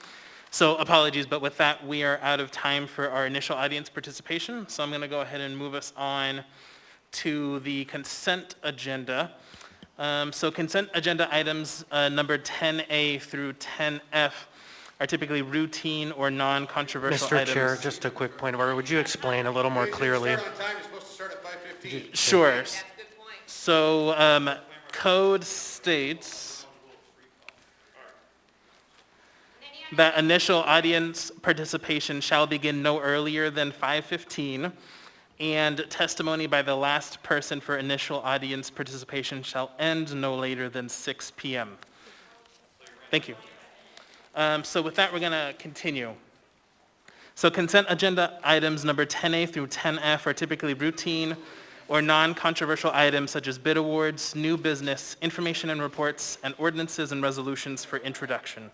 So apologies, but with that, we are out of time for our initial audience participation. So I'm going to go ahead and move us on to the consent agenda. So consent agenda items number 10A through 10F are typically routine or non-controversial items. Mr. Chair, just a quick point of order. Would you explain a little more clearly? Sure. So code states that initial audience participation shall begin no earlier than 5:15, and testimony by the last person for initial audience participation shall end no later than 6 p.m. Thank you. So with that, we're going to continue. So consent agenda items number 10A through 10F are typically routine or non-controversial items such as bid awards, new business, information and reports, and ordinances and resolutions for introduction.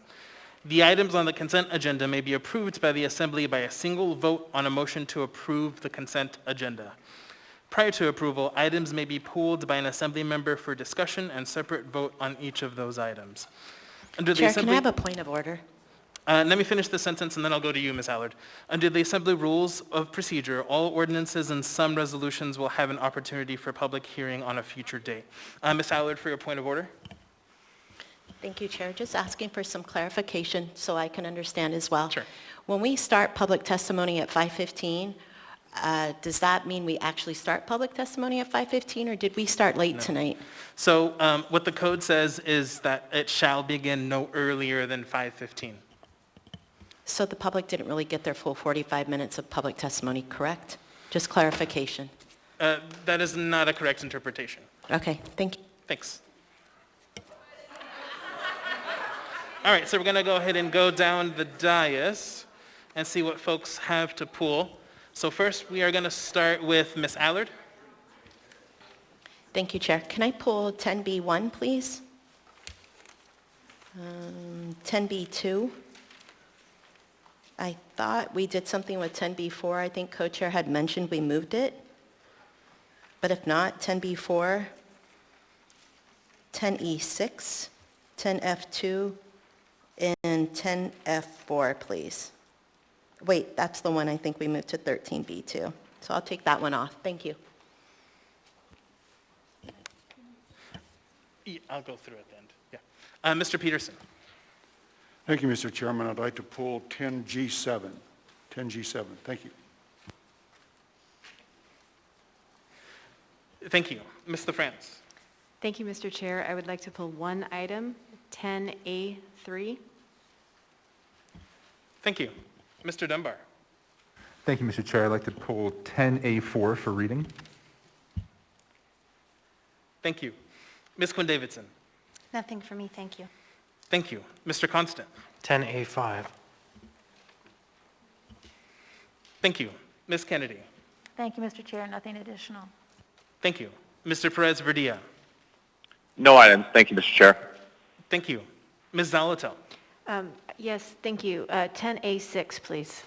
The items on the consent agenda may be approved by the Assembly by a single vote on a motion to approve the consent agenda. Prior to approval, items may be pooled by an Assembly member for discussion and separate vote on each of those items. Chair, can I have a point of order? Let me finish this sentence and then I'll go to you, Ms. Allard. Under the Assembly Rules of Procedure, all ordinances and some resolutions will have an opportunity for public hearing on a future date. Ms. Allard, for your point of order. Thank you, Chair. Just asking for some clarification so I can understand as well. Sure. When we start public testimony at 5:15, Does that mean we actually start public testimony at 5:15, or did we start late No. tonight? So what the code says is that it shall begin no earlier than 5:15. So the public didn't really get their full 45 minutes of public testimony, correct? Just clarification. That is not a correct interpretation. Okay, thank you. Thanks. All right, so we're going to go ahead and go down the dais and see what folks have to pull. So first, we are going to start with Ms. Allard. Thank you, Chair. Can I pull 10B1, please? 10B2. I thought we did something with 10B4. I think Co-Chair had mentioned we moved it. But if not, 10B4, 10E6, 10F2, and 10F4, please. Wait, that's the one I think we moved to 13B2. So I'll take that one off. Thank you. Yeah, I'll go through at the end. Yeah. Mr. Peterson. Thank you, Mr. Chairman. I'd like to pull 10G7. 10G7. Thank you. Thank you. Ms. LaFrance. Thank you, Mr. Chair. I would like to pull one item, 10A3. Thank you. Mr. Dunbar. Thank you, Mr. Chair. I'd like to pull 10A4 for reading. Thank you. Ms. Quinn Davidson. Nothing for me, thank you. Thank you. Mr. Constant. 10A5. Thank you. Ms. Kennedy. Thank you, Mr. Chair. Nothing additional. Thank you. Mr. Perez Verdia. No items. Thank you, Mr. Chair. Thank you. Ms. Zalato. Yes, thank you. 10A6, please.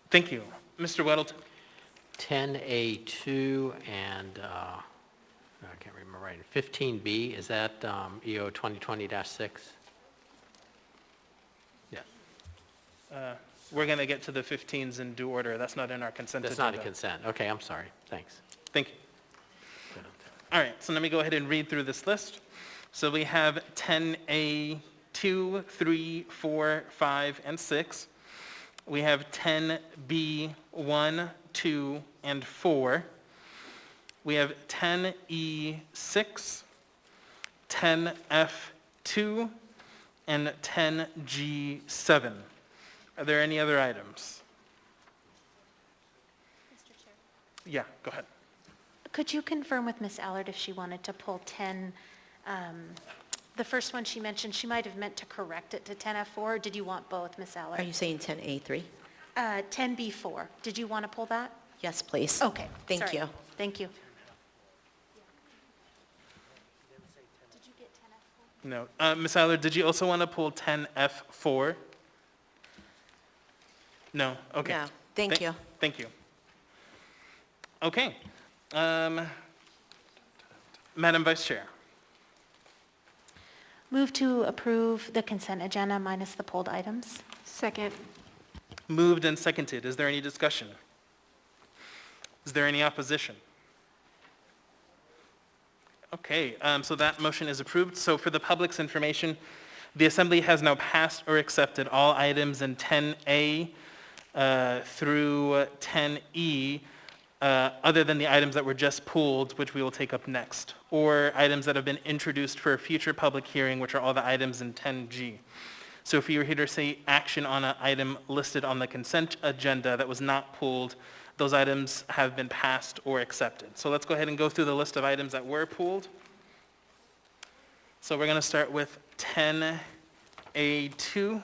Thank you. Mr. Weddleton. 10A2 and, I can't remember right, 15B, is that EO 2020-6? Yeah. We're going to get to the 15s in due order. That's not in our consent That's agenda. not a consent. Okay, I'm sorry. Thanks. Thank you. All right, so let me go ahead and read through this list. So we have 10A2, 3, 4, 5, and 6. We have 10B1, 2, and 4. We have 10E6, 10F2, and 10G7. Are there any other items? Mr. Chair. Yeah, go ahead. Could you confirm with Ms. Allard if she wanted to pull 10, the first one she mentioned, she might have meant to correct it to 10F4, or did you want both, Ms. Allard? Are you saying 10A3? 10B4, did you want to pull that? Yes, please. Okay. Thank sorry. you. Thank you. No. Ms. Allard, did you also want to pull 10F4? No? Okay. No, thank you. Thank you. Okay. Madam Vice Chair. Move to approve the consent agenda minus the pulled items. Second. Moved and seconded. Is there any discussion? Is there any opposition? Okay, so that motion is approved. So for the public's information, the Assembly has now passed or accepted all items in 10A through 10E, other than the items that were just pulled, which we will take up next, or items that have been introduced for a future public hearing, which are all the items in 10G. So if you were here to say action on an item listed on the consent agenda that was not pulled, those items have been passed or accepted. So let's go ahead and go through the list of items that were pulled. So we're going to start with 10A2.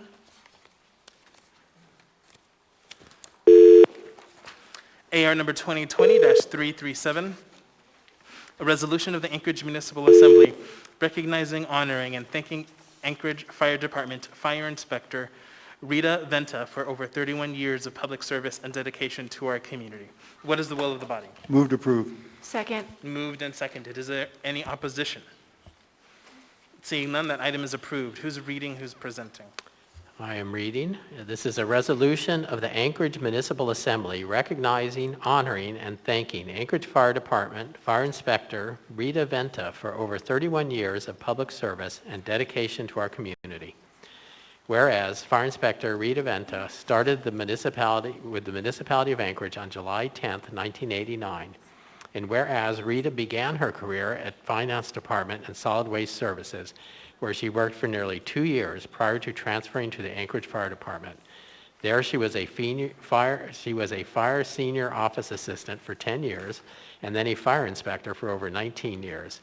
AR number 2020-337, a resolution of the Anchorage Municipal Assembly recognizing, honoring, and thanking Anchorage Fire Department Fire Inspector Rita Venta for over 31 years of public service and dedication to our community. What is the will of the body? Move to approve. Second. Moved and seconded. Is there any opposition? Seeing none, that item is approved. Who's reading, who's presenting? I am reading. This is a resolution of the Anchorage Municipal Assembly recognizing, honoring, and thanking Anchorage Fire Department Fire Inspector Rita Venta for over 31 years of public service and dedication to our community. Whereas Fire Inspector Rita Venta started with the municipality of Anchorage on July 10th, 1989. And whereas Rita began her career at Finance Department and Solid Waste Services, where she worked for nearly 2 years prior to transferring to the Anchorage Fire Department. There she was a fire senior office assistant for 10 years and then a fire inspector for over 19 years.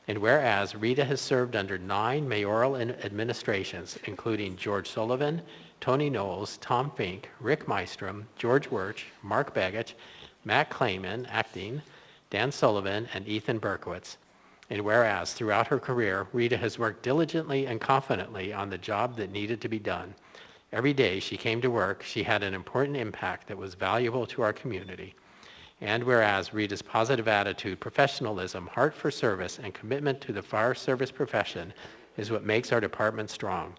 And whereas Rita has served under 9 mayoral administrations, including George Sullivan, Tony Knowles, Tom Fink, Rick Mystrom, George Wirch, Mark Begich, Matt Klayman, acting, Dan Sullivan, and Ethan Berkowitz. And whereas throughout her career, Rita has worked diligently and confidently on the job that needed to be done. Every day she came to work, she had an important impact that was valuable to our community. And whereas Rita's positive attitude, professionalism, heart for service, and commitment to the fire service profession is what makes our department strong.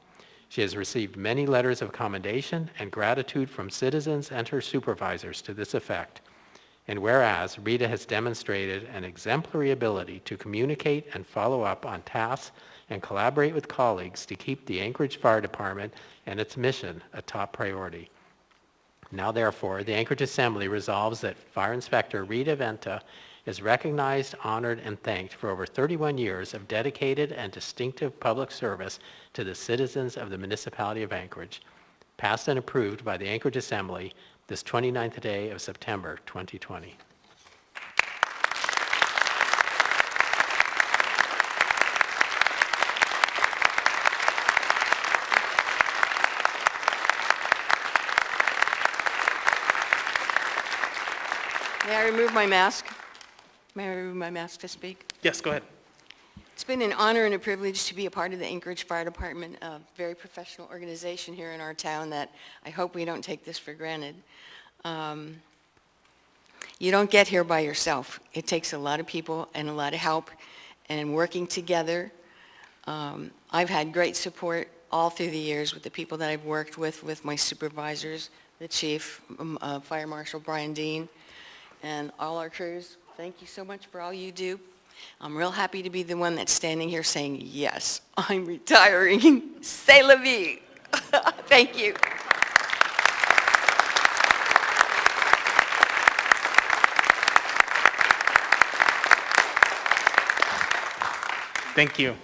She has received many letters of commendation and gratitude from citizens and her supervisors to this effect. And whereas Rita has demonstrated an exemplary ability to communicate and follow up on tasks and collaborate with colleagues to keep the Anchorage Fire Department and its mission a top priority. Now therefore, the Anchorage Assembly resolves that Fire Inspector Rita Venta is recognized, honored, and thanked for over 31 years of dedicated and distinctive public service to the citizens of the municipality of Anchorage, passed and approved by the Anchorage Assembly this 29th day of September 2020. May I remove my mask? May I remove my mask to speak? Yes, go ahead. It's been an honor and a privilege to be a part of the Anchorage Fire Department, a very professional organization here in our town that I hope we don't take this for granted. You don't get here by yourself. It takes a lot of people and a lot of help and working together. I've had great support all through the years with the people that I've worked with my supervisors, the chief, Fire Marshal Brian Dean, and all our crews. Thank you so much for all you do. I'm real happy to be the one that's standing here saying, yes, I'm retiring. C'est la vie. Thank you. Thank you.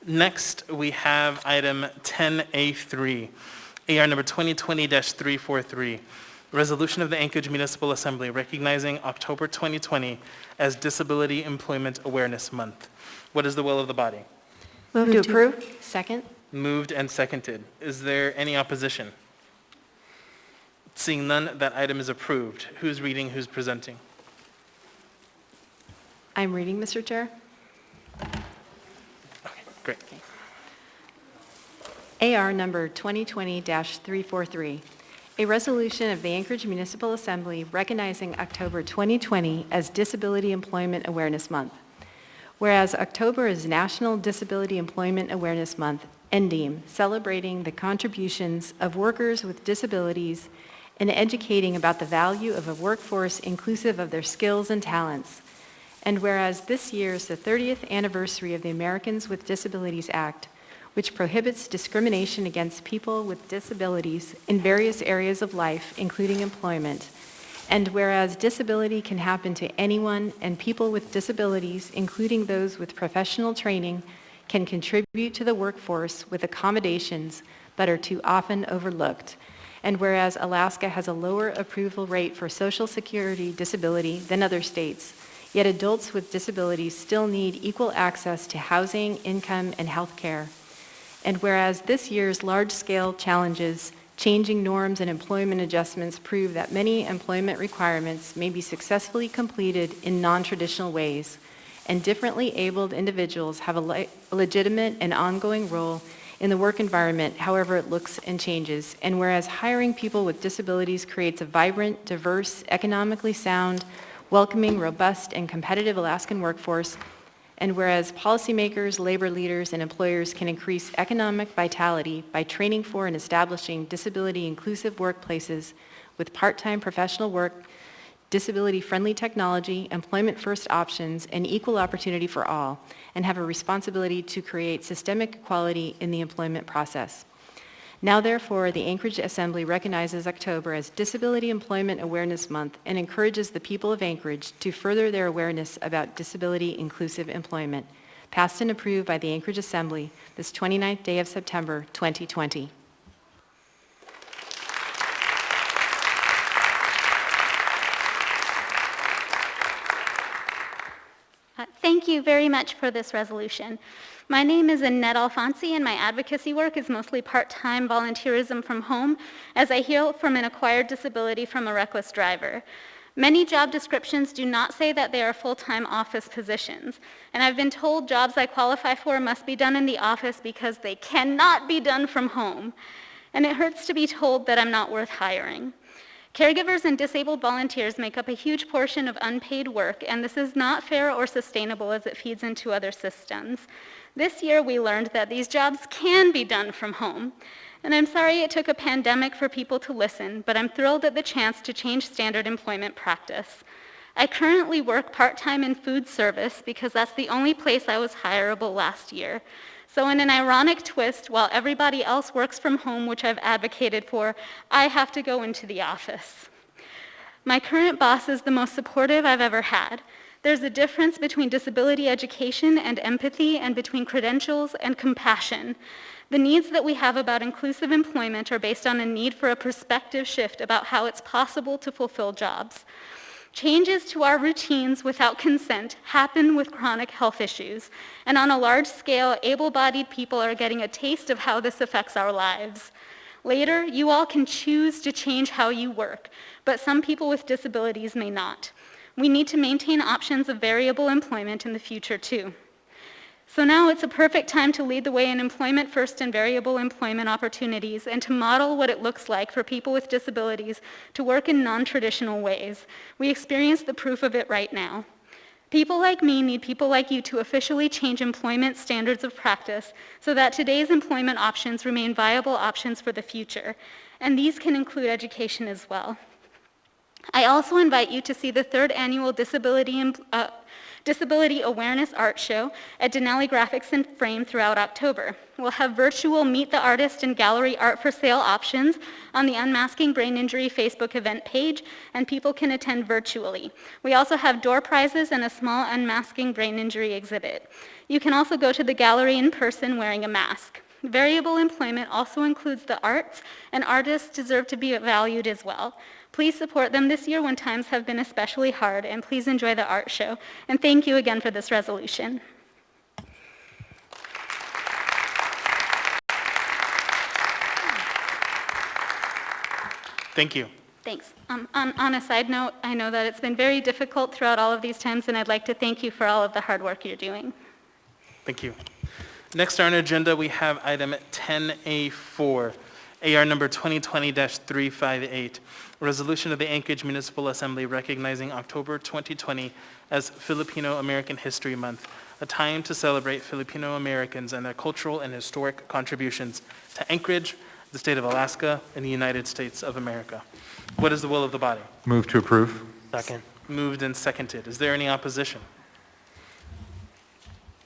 Next, we have item 10A3, AR number 2020-343, resolution of the Anchorage Municipal Assembly recognizing October 2020 as Disability Employment Awareness Month. What is the will of the body? Move to approve. Second. Moved and seconded. Is there any opposition? Seeing none, that item is approved. Who's reading, who's presenting? I'm reading, Mr. Chair. Okay, great. AR number 2020-343, a resolution of the Anchorage Municipal Assembly recognizing October 2020 as Disability Employment Awareness Month. Whereas October is National Disability Employment Awareness Month, NDEAM, celebrating the contributions of workers with disabilities and educating about the value of a workforce inclusive of their skills and talents. And whereas this year is the 30th anniversary of the Americans with Disabilities Act, which prohibits discrimination against people with disabilities in various areas of life, including employment. And whereas disability can happen to anyone and people with disabilities, including those with professional training, can contribute to the workforce with accommodations but are too often overlooked. And whereas Alaska has a lower approval rate for Social Security disability than other states, yet adults with disabilities still need equal access to housing, income, and health care. And whereas this year's large-scale challenges, changing norms, and employment adjustments prove that many employment requirements may be successfully completed in non-traditional ways, and differently abled individuals have a legitimate and ongoing role in the work environment, however it looks and changes. And whereas hiring people with disabilities creates a vibrant, diverse, economically sound, welcoming, robust, and competitive Alaskan workforce, and whereas policymakers, labor leaders, and employers can increase economic vitality by training for and establishing disability-inclusive workplaces with part-time professional work disability-friendly technology, employment-first options, and equal opportunity for all, and have a responsibility to create systemic equality in the employment process. Now therefore, the Anchorage Assembly recognizes October as Disability Employment Awareness Month and encourages the people of Anchorage to further their awareness about disability-inclusive employment. Passed and approved by the Anchorage Assembly this 29th day of September, 2020. Thank you very much for this resolution. My name is Annette Alfonsi, and my advocacy work is mostly part-time volunteerism from home as I heal from an acquired disability from a reckless driver. Many job descriptions do not say that they are full-time office positions, and I've been told jobs I qualify for must be done in the office because they cannot be done from home. And it hurts to be told that I'm not worth hiring. Caregivers and disabled volunteers make up a huge portion of unpaid work, and this is not fair or sustainable as it feeds into other systems. This year, we learned that these jobs can be done from home. And I'm sorry it took a pandemic for people to listen, but I'm thrilled at the chance to change standard employment practice. I currently work part-time in food service because that's the only place I was hireable last year. So in an ironic twist, while everybody else works from home, which I've advocated for, I have to go into the office. My current boss is the most supportive I've ever had. There's a difference between disability education and empathy, and between credentials and compassion. The needs that we have about inclusive employment are based on a need for a perspective shift about how it's possible to fulfill jobs. Changes to our routines without consent happen with chronic health issues, and on a large scale, able-bodied people are getting a taste of how this affects our lives. Later, you all can choose to change how you work, but some people with disabilities may not. We need to maintain options of variable employment in the future too. So now it's a perfect time to lead the way in employment first and variable employment opportunities, and to model what it looks like for people with disabilities to work in non-traditional ways. We experience the proof of it right now. People like me need people like you to officially change employment standards of practice so that today's employment options remain viable options for the future. And these can include education as well. I also invite you to see the 3rd annual Disability Awareness Art Show at Denali Graphics and Frame throughout October. We'll have virtual Meet the Artist and Gallery Art for Sale options on the Unmasking Brain Injury Facebook event page, and people can attend virtually. We also have door prizes and a small Unmasking Brain Injury exhibit. You can also go to the gallery in person wearing a mask. Variable employment also includes the arts, and artists deserve to be valued as well. Please support them this year when times have been especially hard, and please enjoy the art show. And thank you again for this resolution. Thank you. Thanks. On a side note, I know that it's been very difficult throughout all of these times, and I'd like to thank you for all of the hard work you're doing. Thank you. Next on our agenda, we have item 10A4, AR number 2020-358, a resolution of the Anchorage Municipal Assembly recognizing October 2020 as Filipino American History Month, a time to celebrate Filipino Americans and their cultural and historic contributions to Anchorage, the state of Alaska, and the United States of America. What is the will of the body? Move to approve. Second. Moved and seconded. Is there any opposition?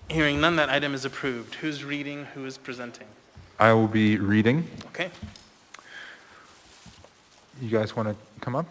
Hearing none, that item is approved. Who's reading? Who is presenting? I will be reading. Okay. You guys want to come up?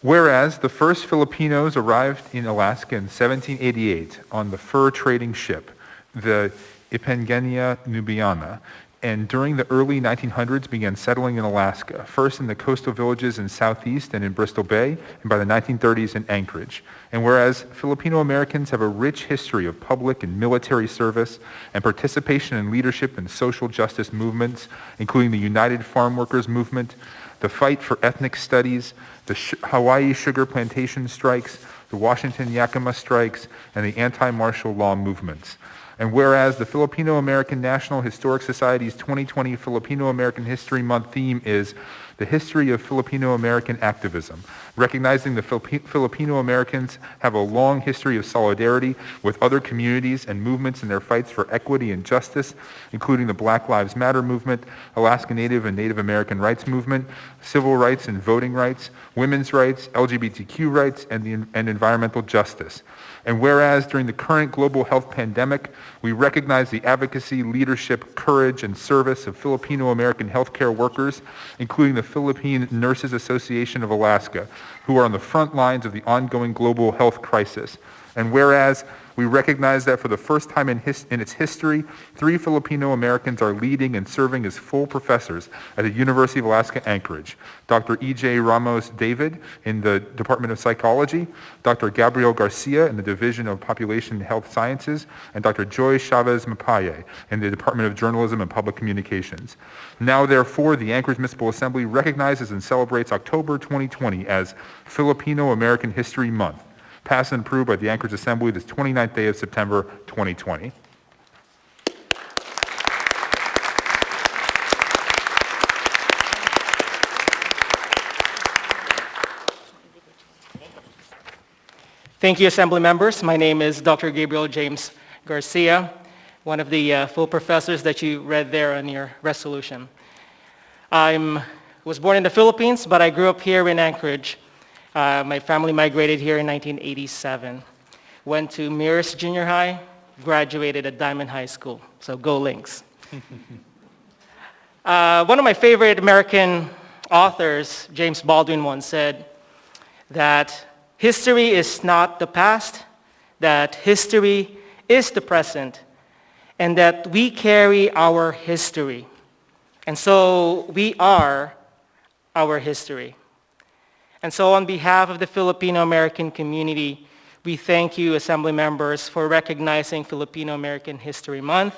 Whereas the first Filipinos arrived in Alaska in 1788 on the fur trading ship, the Iphigenia Nubiana, and during the early 1900s began settling in Alaska, first in the coastal villages in Southeast and in Bristol Bay, and by the 1930s in Anchorage. And whereas Filipino Americans have a rich history of public and military service and participation in leadership and social justice movements, including the United Farm Workers Movement, the fight for ethnic studies, the Hawaii sugar plantation strikes, the Washington Yakima strikes, and the anti-martial law movements. And whereas the Filipino American National Historic Society's 2020 Filipino American History Month theme is the history of Filipino-American activism, recognizing the Filipino-Americans have a long history of solidarity with other communities and movements in their fights for equity and justice, including the Black Lives Matter movement, Alaska Native and Native American rights movement, civil rights and voting rights, women's rights, LGBTQ rights, and environmental justice. And whereas during the current global health pandemic, we recognize the advocacy, leadership, courage, and service of Filipino-American healthcare workers, including the Philippine Nurses Association of Alaska, who are on the front lines of the ongoing global health crisis. And whereas we recognize that for the first time in its history, 3 Filipino Americans are leading and serving as full professors at the University of Alaska Anchorage. Dr. E.J. Ramos David in the Department of Psychology, Dr. Gabriel Garcia in the Division of Population and Health Sciences, and Dr. Joy Chavez Mapaye in the Department of Journalism and Public Communications. Now, therefore, the Anchorage Municipal Assembly recognizes and celebrates October 2020 as Filipino American History Month, passed and approved by the Anchorage Assembly this 29th day of September 2020. Thank you, Assembly members. My name is Dr. Gabriel James Garcia, one of the full professors that you read there on your resolution. I was born in the Philippines, but I grew up here in Anchorage. My family migrated here in 1987. Went to Mears Junior High, graduated at Diamond High School. So go Lynx. One of my favorite American authors, James Baldwin, once said that history is not the past, that history is the present, and that we carry our history. And so we are our history. And so on behalf of the Filipino-American community, we thank you, Assembly members, for recognizing Filipino-American History Month.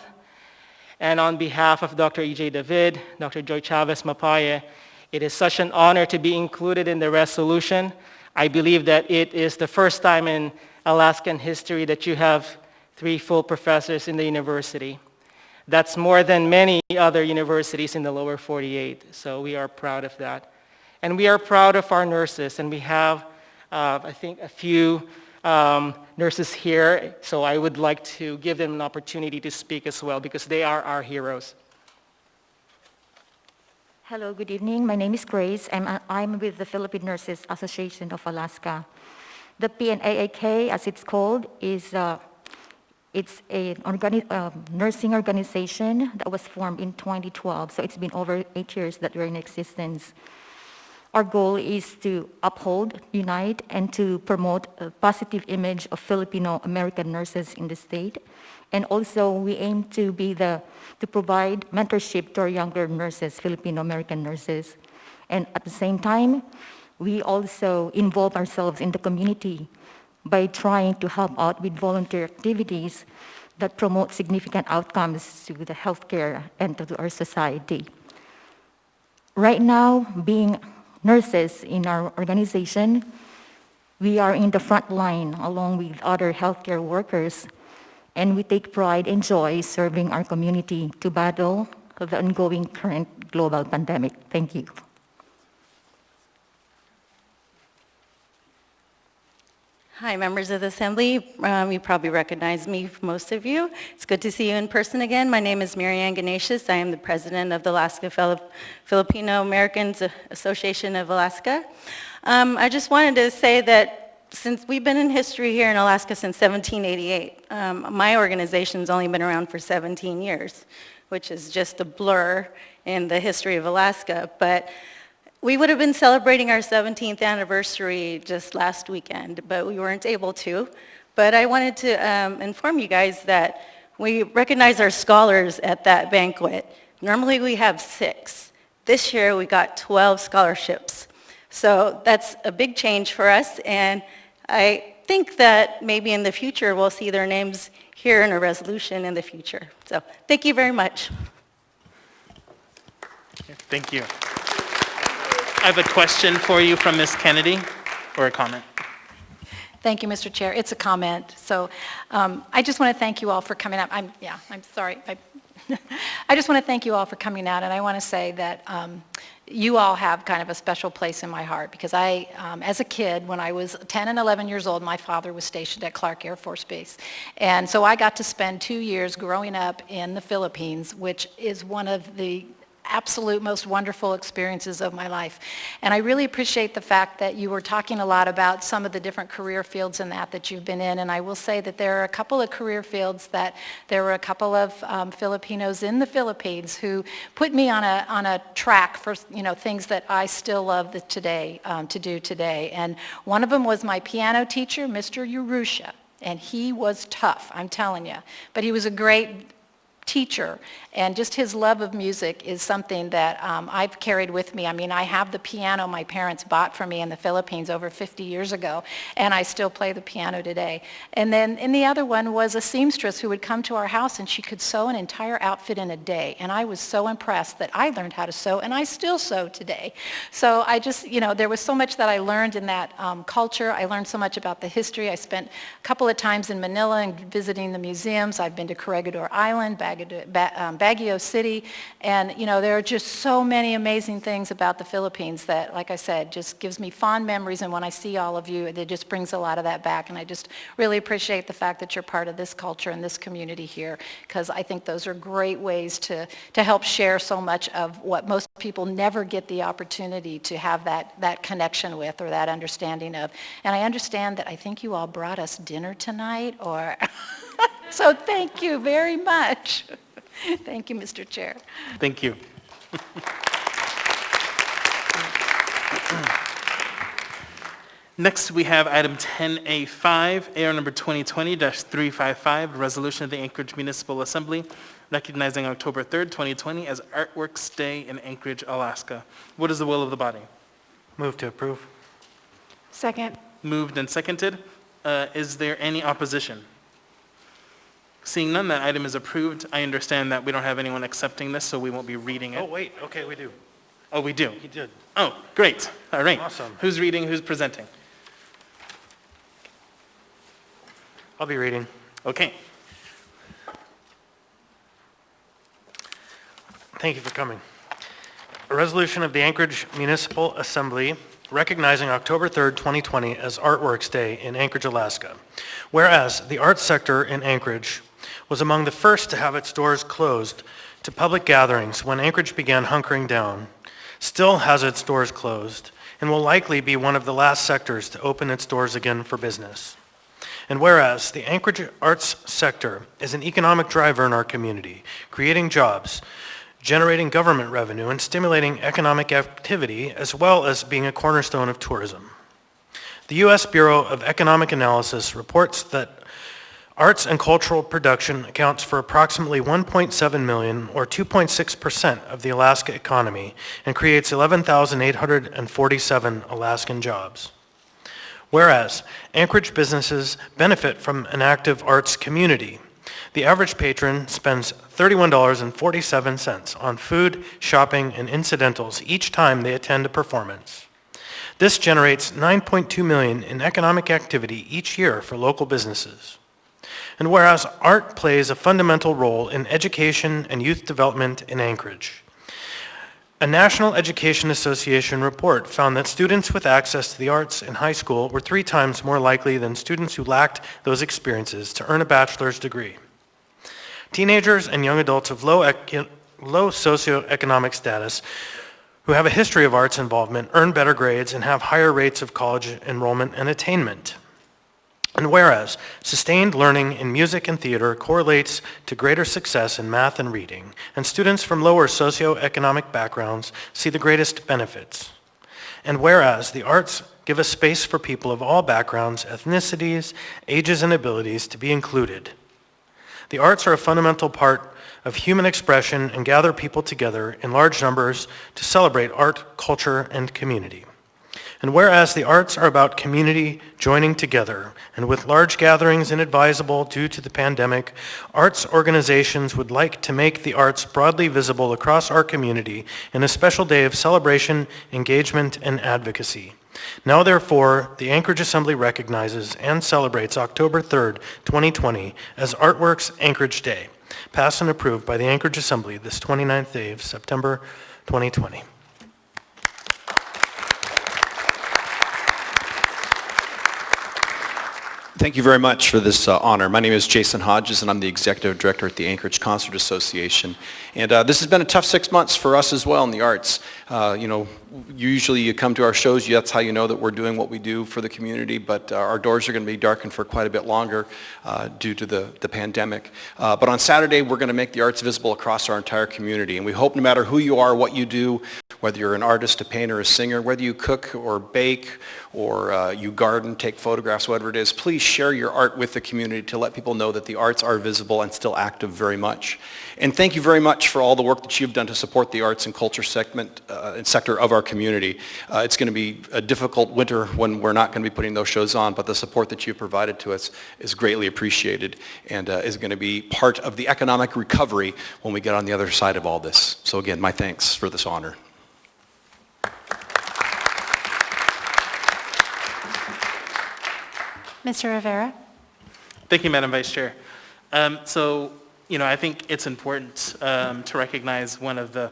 And on behalf of Dr. E.J. David, Dr. Joy Chavez Mapaye, it is such an honor to be included in the resolution. I believe that it is the first time in Alaskan history that you have 3 full professors in the university. That's more than many other universities in the lower 48, so we are proud of that. And we are proud of our nurses, and we have, I think, a few nurses here, so I would like to give them an opportunity to speak as well, because they are our heroes. Hello, good evening. My name is Grace. I'm with the Philippine Nurses Association of Alaska. The PNAAK, as it's called, is it's a nursing organization that was formed in 2012, so it's been over 8 years that we're in existence. Our goal is to uphold, unite, and to promote a positive image of Filipino-American nurses in the state. And also, we aim to provide mentorship to our younger nurses, Filipino-American nurses. And at the same time, we also involve ourselves in the community by trying to help out with volunteer activities that promote significant outcomes to the healthcare and to our society. Right now, being nurses in our organization, we are in the front line along with other healthcare workers, and we take pride and joy serving our community to battle the ongoing current global pandemic. Thank you. Hi, members of the Assembly. You probably recognize me, most of you. It's good to see you in person again. My name is Marianne Ganesius. I am the president of the Alaska Filipino Americans Association of Alaska. I just wanted to say that since we've been in history here in Alaska since 1788, my organization's only been around for 17 years, which is just a blur in the history of Alaska. But we would have been celebrating our 17th anniversary just last weekend, but we weren't able to. But I wanted to inform you guys that we recognize our scholars at that banquet. Normally we have 6. This year we got 12 scholarships. So that's a big change for us, and I think that maybe in the future we'll see their names here in a resolution in the future. So thank you very much. Thank you. I have a question for you from Ms. Kennedy, or a comment. Thank you, Mr. Chair. It's a comment. So I just want to thank you all for coming up. I'm sorry. I just want to thank you all for coming out, and I want to say that you all have kind of a special place in my heart because I, as a kid, when I was 10 and 11 years old, my father was stationed at Clark Air Force Base. And so I got to spend 2 years growing up in the Philippines, which is one of the absolute most wonderful experiences of my life. And I really appreciate the fact that you were talking a lot about some of the different career fields in that you've been in. And I will say that there are a couple of career fields that there were a couple of Filipinos in the Philippines who put me on a track for things that I still love to do today. And one of them was my piano teacher, Mr. Urusha. And he was tough, I'm telling you. But he was a great teacher, and just his love of music is something that I've carried with me. I mean, I have the piano my parents bought for me in the Philippines over 50 years ago, and I still play the piano today. And the other one was a seamstress who would come to our house, and she could sew an entire outfit in a day. And I was so impressed that I learned how to sew, and I still sew today. So I just, there was so much that I learned in that culture. I learned so much about the history. I spent a couple of times in Manila and visiting the museums. I've been to Corregidor Island, Baguio City, and there are just so many amazing things about the Philippines that, like I said, just gives me fond memories, and when I see all of you, it just brings a lot of that back, and I just really appreciate the fact that you're part of this culture and this community here, because I think those are great ways to help share so much of what most people never get the opportunity to have that connection with or that understanding of. And I understand that I think you all brought us dinner tonight, or so thank you very much. Thank you, Mr. Chair. Thank you. Next, we have item 10A5, AR number 2020-355, resolution of the Anchorage Municipal Assembly recognizing October 3rd, 2020 as Artworks Day in Anchorage, Alaska. What is the will of the body? Move to approve. Second. Moved and seconded. Is there any opposition? Seeing none, that item is approved. I understand that we don't have anyone accepting this, so we won't be reading it. Oh, wait, okay, we do. Oh, we do? He did. Oh, great. All right. Awesome. Who's reading, who's presenting? I'll be reading. Okay. Thank you for coming. A resolution of the Anchorage Municipal Assembly recognizing October 3rd, 2020 as Artworks Day in Anchorage, Alaska. Whereas the arts sector in Anchorage was among the first to have its doors closed to public gatherings when Anchorage began hunkering down, still has its doors closed, and will likely be one of the last sectors to open its doors again for business. And whereas the Anchorage arts sector is an economic driver in our community, creating jobs, generating government revenue, and stimulating economic activity, as well as being a cornerstone of tourism. The U.S. Bureau of Economic Analysis reports that arts and cultural production accounts for approximately 1.7 million, or 2.6% of the Alaska economy, and creates 11,847 Alaskan jobs. Whereas Anchorage businesses benefit from an active arts community. The average patron spends $31.47 on food, shopping, and incidentals each time they attend a performance. This generates $9.2 million in economic activity each year for local businesses. And whereas art plays a fundamental role in education and youth development in Anchorage, a National Education Association report found that students with access to the arts in high school were 3 times more likely than students who lacked those experiences to earn a bachelor's degree. Teenagers and young adults of low socioeconomic status who have a history of arts involvement earn better grades and have higher rates of college enrollment and attainment. And whereas sustained learning in music and theater correlates to greater success in math and reading, and students from lower socioeconomic backgrounds see the greatest benefits. And whereas the arts give a space for people of all backgrounds, ethnicities, ages, and abilities to be included. The arts are a fundamental part of human expression and gather people together in large numbers to celebrate art, culture, and community. And whereas the arts are about community joining together, and with large gatherings inadvisable due to the pandemic, arts organizations would like to make the arts broadly visible across our community in a special day of celebration, engagement, and advocacy. Now therefore, the Anchorage Assembly recognizes and celebrates October 3rd, 2020 as Artworks Anchorage Day. passed and approved by the Anchorage Assembly this 29th day of September 2020. Thank you very much for this honor. My name is Jason Hodges, and I'm the Executive Director at the Anchorage Concert Association. And this has been a tough 6 months for us as well in the arts. Usually you come to our shows, that's how you know that we're doing what we do for the community, but our doors are going to be darkened for quite a bit longer due to the pandemic. But on Saturday, we're going to make the arts visible across our entire community, and we hope no matter who you are, what you do, whether you're an artist, a painter, a singer, whether you cook or bake or you garden, take photographs, whatever it is, please share your art with the community to let people know that the arts are visible and still active very much. And thank you very much for all the work that you've done to support the arts and culture sector of our community. It's going to be a difficult winter when we're not going to be putting those shows on, but the support that you've provided to us is greatly appreciated and is going to be part of the economic recovery when we get on the other side of all this. So again, my thanks for this honor. Mr. Rivera? Thank you, Madam Vice Chair. I think it's important to recognize one of the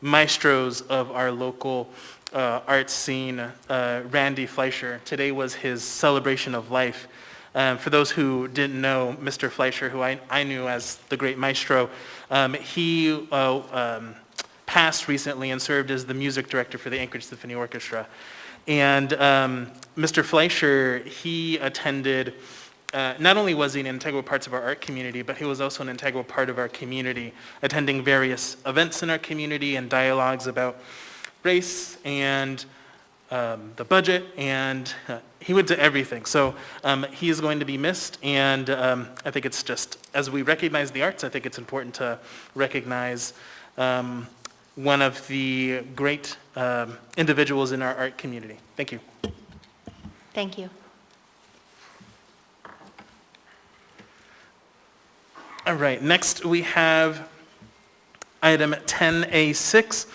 maestros of our local arts scene, Randy Fleischer. Today was his celebration of life. For those who didn't know Mr. Fleischer, who I knew as the great maestro, he passed recently and served as the music director for the Anchorage Symphony Orchestra. And Mr. Fleischer, he attended, not only was he an integral part of our art community, but he was also an integral part of our community, attending various events in our community and dialogues about race and the budget, and he went to everything. So he is going to be missed, and I think it's just, as we recognize the arts, I think it's important to recognize one of the great individuals in our art community. Thank you. Thank you. All right, next we have item 10A6,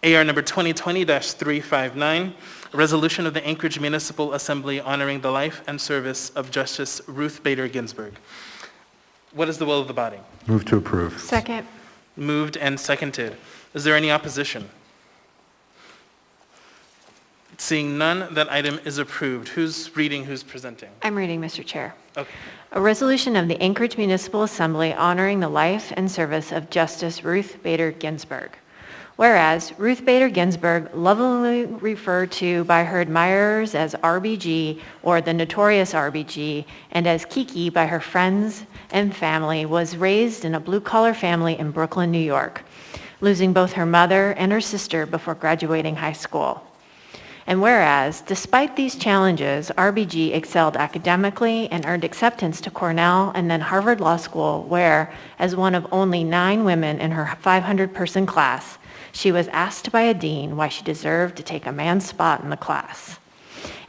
AR number 2020-359, a resolution of the Anchorage Municipal Assembly honoring the life and service of Justice Ruth Bader Ginsburg. What is the will of the body? Move to approve. Second. Moved and seconded. Is there any opposition? Seeing none, that item is approved. Who's reading, who's presenting? I'm reading, Mr. Chair. Okay. A resolution of the Anchorage Municipal Assembly honoring the life and service of Justice Ruth Bader Ginsburg. Whereas Ruth Bader Ginsburg, lovingly referred to by her admirers as RBG or the notorious RBG, and as Kiki by her friends and family, was raised in a blue-collar family in Brooklyn, New York, losing both her mother and her sister before graduating high school. And whereas, despite these challenges, RBG excelled academically and earned acceptance to Cornell and then Harvard Law School, where, as one of only 9 women in her 500-person class, she was asked by a dean why she deserved to take a man's spot in the class.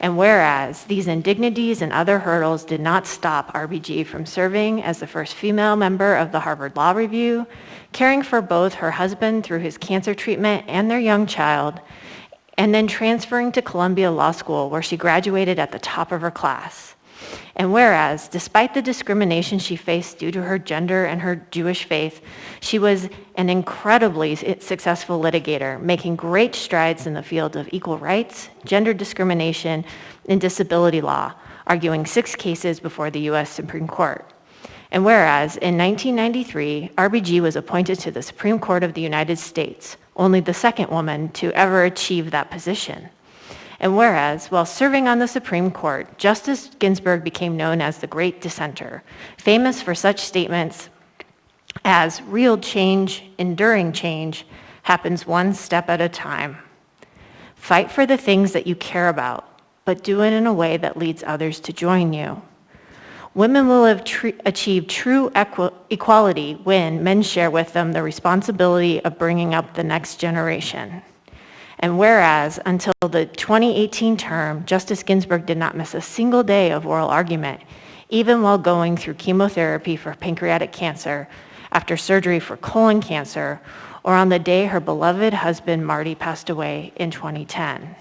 And whereas these indignities and other hurdles did not stop RBG from serving as the first female member of the Harvard Law Review, caring for both her husband through his cancer treatment and their young child, and then transferring to Columbia Law School, where she graduated at the top of her class. And whereas, despite the discrimination she faced due to her gender and her Jewish faith, she was an incredibly successful litigator, making great strides in the field of equal rights, gender discrimination, and disability law, arguing 6 cases before the U.S. Supreme Court. And whereas, in 1993, RBG was appointed to the Supreme Court of the United States, only the second woman to ever achieve that position. And whereas, while serving on the Supreme Court, Justice Ginsburg became known as the Great Dissenter, famous for such statements as real change, enduring change, happens one step at a time. Fight for the things that you care about, but do it in a way that leads others to join you. Women will have achieved true equality when men share with them the responsibility of bringing up the next generation. And whereas, until the 2018 term, Justice Ginsburg did not miss a single day of oral argument, even while going through chemotherapy for pancreatic cancer, after surgery for colon cancer, or on the day her beloved husband Marty passed away in 2010.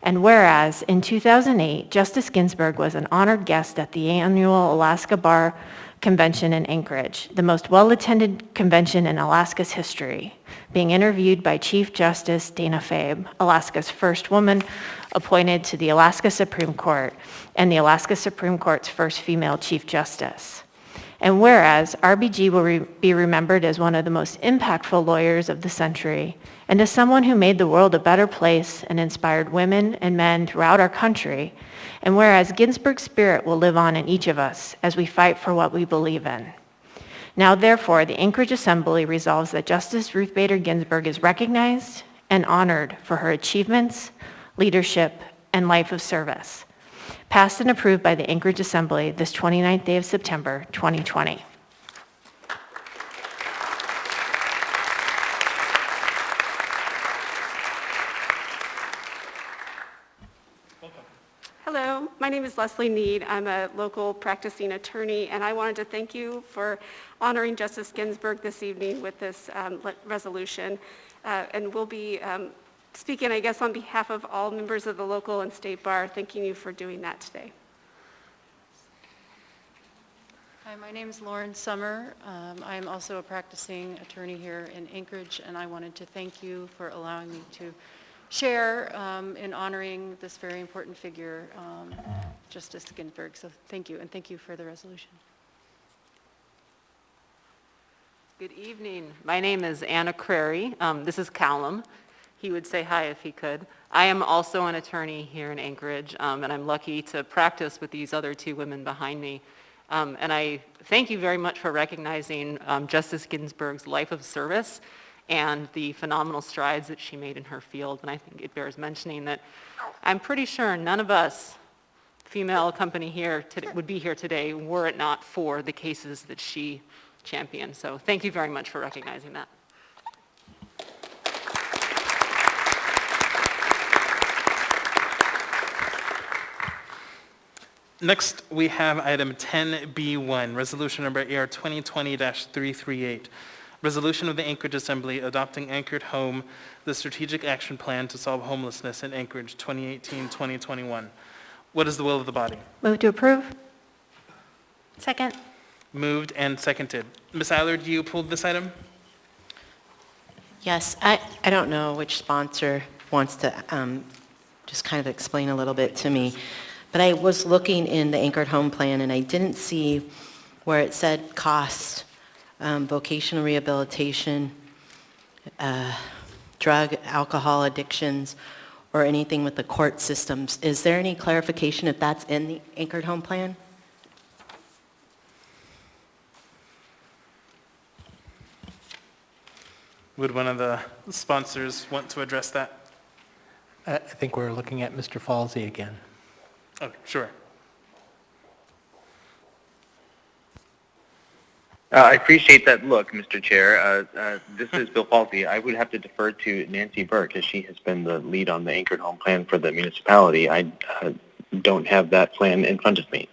And whereas in 2008, Justice Ginsburg was an honored guest at the annual Alaska Bar Convention in Anchorage, the most well-attended convention in Alaska's history, being interviewed by Chief Justice Dana Fabe, Alaska's first woman appointed to the Alaska Supreme Court and the Alaska Supreme Court's first female Chief Justice. And whereas RBG will be remembered as one of the most impactful lawyers of the century and as someone who made the world a better place and inspired women and men throughout our country, and whereas Ginsburg's spirit will live on in each of us as we fight for what we believe in. Now, therefore, the Anchorage Assembly resolves that Justice Ruth Bader Ginsburg is recognized and honored for her achievements, leadership, and life of service. Passed and approved by the Anchorage Assembly this 29th day of September, 2020. Hello, my name is Leslie Need. I'm a local practicing attorney, and I wanted to thank you for honoring Justice Ginsburg this evening with this resolution. And we'll be speaking, I guess, on behalf of all members of the local and state bar, thanking you for doing that today. Hi, my name is Lauren Summer. I am also a practicing attorney here in Anchorage, and I wanted to thank you for allowing me to share in honoring this very important figure, Justice Ginsburg. So thank you, and thank you for the resolution. Good evening. My name is Anna Crary. This is Callum. He would say hi if he could. I am also an attorney here in Anchorage, and I'm lucky to practice with these other two women behind me. And I thank you very much for recognizing Justice Ginsburg's life of service and the phenomenal strides that she made in her field. And I think it bears mentioning that I'm pretty sure none of us, female company here, would be here today were it not for the cases that she championed. So thank you very much for recognizing that. Next, we have item 10B1, resolution number AR 2020-338. Resolution of the Anchorage Assembly adopting Anchored Home, the strategic action plan to solve homelessness in Anchorage 2018-2021. What is the will of the body? Move to approve. Second. Moved and seconded. Ms. Allard, you pulled this item? Yes, I don't know which sponsor wants to just kind of explain a little bit to me, but I was looking in the Anchored Home Plan and I didn't see where it said cost, vocational rehabilitation, drug, alcohol addictions, or anything with the court systems. Is there any clarification if that's in the Anchored Home Plan? Would one of the sponsors want to address that? I think we're looking at Mr. Falsey again. Oh, sure. I appreciate that look, Mr. Chair. This is Bill Falsey. I would have to defer to Nancy Burke, as she has been the lead on the Anchored Home Plan for the municipality. I don't have that plan in front of me.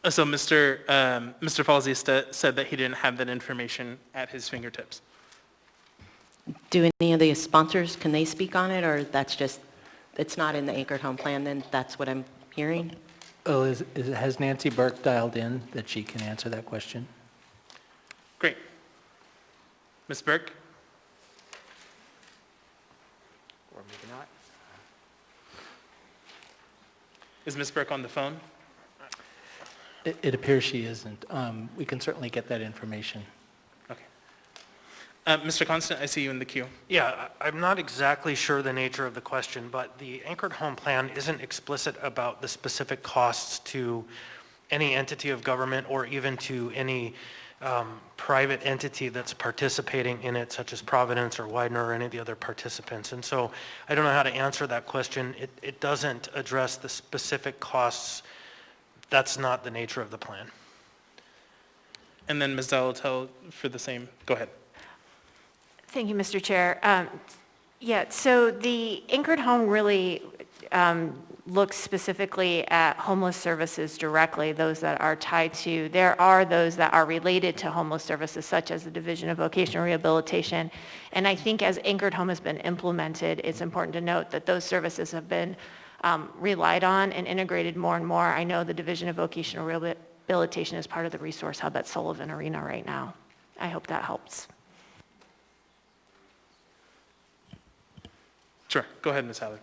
So Mr. Falsey said that he didn't have that information at his fingertips. Do any of the sponsors, can they speak on it, or that's just, it's not in the Anchored Home Plan, then that's what I'm hearing? Oh, has Nancy Burke dialed in that she can answer that question? Great. Ms. Burke? Or maybe not. Is Ms. Burke on the phone? It appears she isn't. We can certainly get that information. Okay. Mr. Constant, I see you in the queue. Yeah, I'm not exactly sure the nature of the question, but the Anchored Home Plan isn't explicit about the specific costs to any entity of government or even to any private entity that's participating in it, such as Providence or Widener or any of the other participants. And so I don't know how to answer that question. It doesn't address the specific costs. That's not the nature of the plan. And then Ms. Zalatel for the same. Go ahead. Thank you, Mr. Chair. Yeah, so the Anchored Home really looks specifically at homeless services directly, those that are tied to, there are those that are related to homeless services, such as the Division of Vocational Rehabilitation. And I think as Anchored Home has been implemented, it's important to note that those services have been relied on and integrated more and more. I know the Division of Vocational Rehabilitation is part of the resource hub at Sullivan Arena right now. I hope that helps. Sure, go ahead, Ms. Hallard.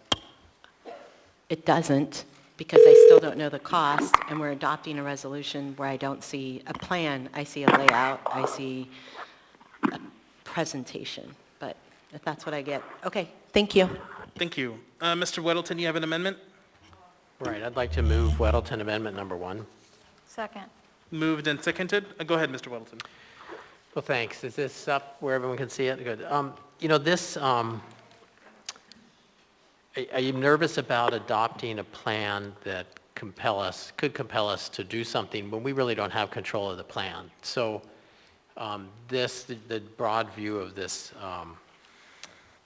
It doesn't, because I still don't know the cost, and we're adopting a resolution where I don't see a plan, I see a layout, I see a presentation, but if that's what I get, okay, thank you. Thank you. Mr. Weddleton, you have an amendment? Right, I'd like to move Weddleton Amendment Number 1. Second. Moved and seconded. Go ahead, Mr. Weddleton. Well, thanks. Is this up where everyone can see it? Good. You know, this, are you nervous about adopting a plan that could compel us to do something when we really don't have control of the plan? So the broad view of this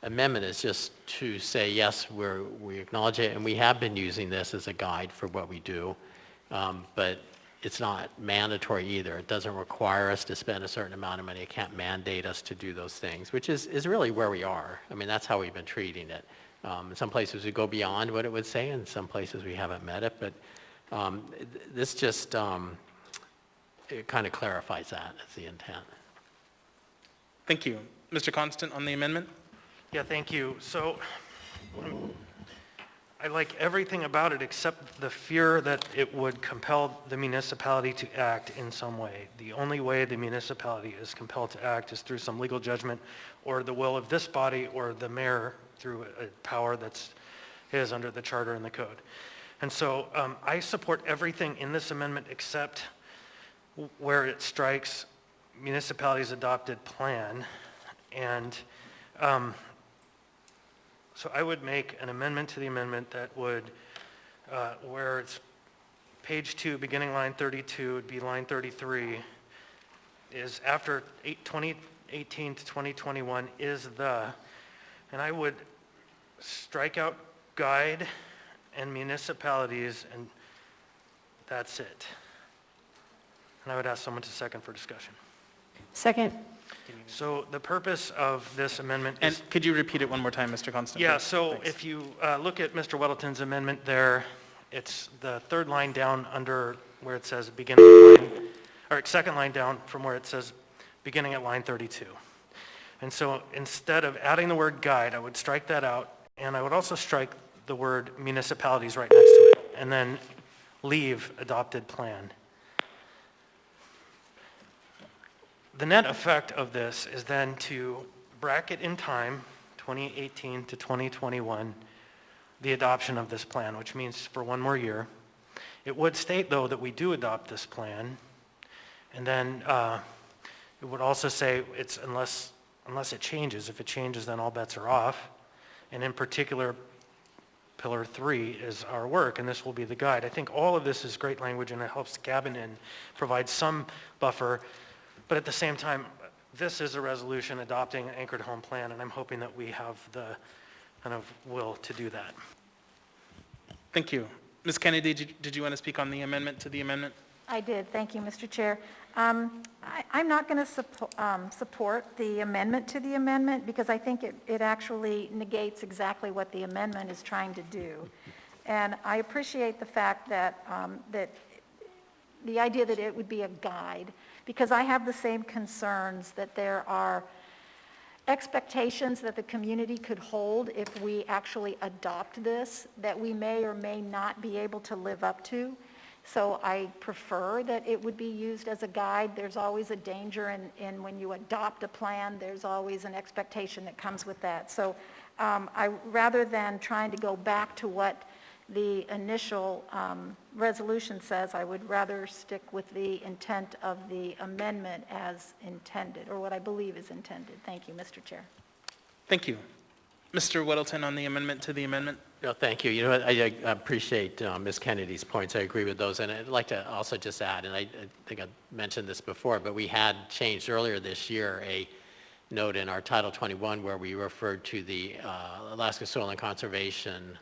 amendment is just to say, yes, we acknowledge it, and we have been using this as a guide for what we do, but it's not mandatory either. It doesn't require us to spend a certain amount of money. It can't mandate us to do those things, which is really where we are. I mean, that's how we've been treating it. In some places we go beyond what it would say, and in some places we haven't met it, but this just it kind of clarifies that as the intent. Thank you. Mr. Constant on the amendment? Yeah, thank you. So I like everything about it except the fear that it would compel the municipality to act in some way. The only way the municipality is compelled to act is through some legal judgment or the will of this body or the mayor through a power that's his under the charter and the code. And so I support everything in this amendment except where it strikes municipalities' adopted plan. And so I would make an amendment to the amendment that would, where it's page 2, beginning line 32, would be line 33, is after 2018 to 2021 is the, and I would strike out guide and municipalities, and that's it. And I would ask someone to second for discussion. Second. So the purpose of this amendment And is... could you repeat it one more time, Mr. Constant? Yeah, please? so Thanks. if you look at Mr. Weddleton's amendment there, it's the third line down under where it says beginning at line, or second line down from where it says beginning at line 32. And so instead of adding the word guide, I would strike that out, and I would also strike the word municipalities right next to it, and then leave adopted plan. The net effect of this is then to bracket in time, 2018 to 2021, the adoption of this plan, which means for one more year. It would state, though, that we do adopt this plan, and then it would also say it's unless it changes. If it changes, then all bets are off. And in particular, Pillar 3 is our work, and this will be the guide. I think all of this is great language, and it helps cabin in, provide some buffer. But at the same time, this is a resolution adopting an anchored home plan, and I'm hoping that we have the kind of will to do that. Thank you. Ms. Kennedy, did you want to speak on the amendment to the amendment? I did. Thank you, Mr. Chair. I'm not going to support the amendment to the amendment because I think it actually negates exactly what the amendment is trying to do. And I appreciate the fact that, that the idea that it would be a guide, because I have the same concerns that there are expectations that the community could hold if we actually adopt this that we may or may not be able to live up to. So I prefer that it would be used as a guide. There's always a danger in when you adopt a plan, there's always an expectation that comes with that. So rather than trying to go back to what the initial resolution says, I would rather stick with the intent of the amendment as intended, or what I believe is intended. Thank you, Mr. Chair. Thank you. Mr. Weddleton on the amendment to the amendment. No, thank you. You know what, I appreciate Ms. Kennedy's points. I agree with those. And I'd like to also just add, and I think I mentioned this before, but we had changed earlier this year a note in our Title 21 where we referred to the Alaska Soil and Conservation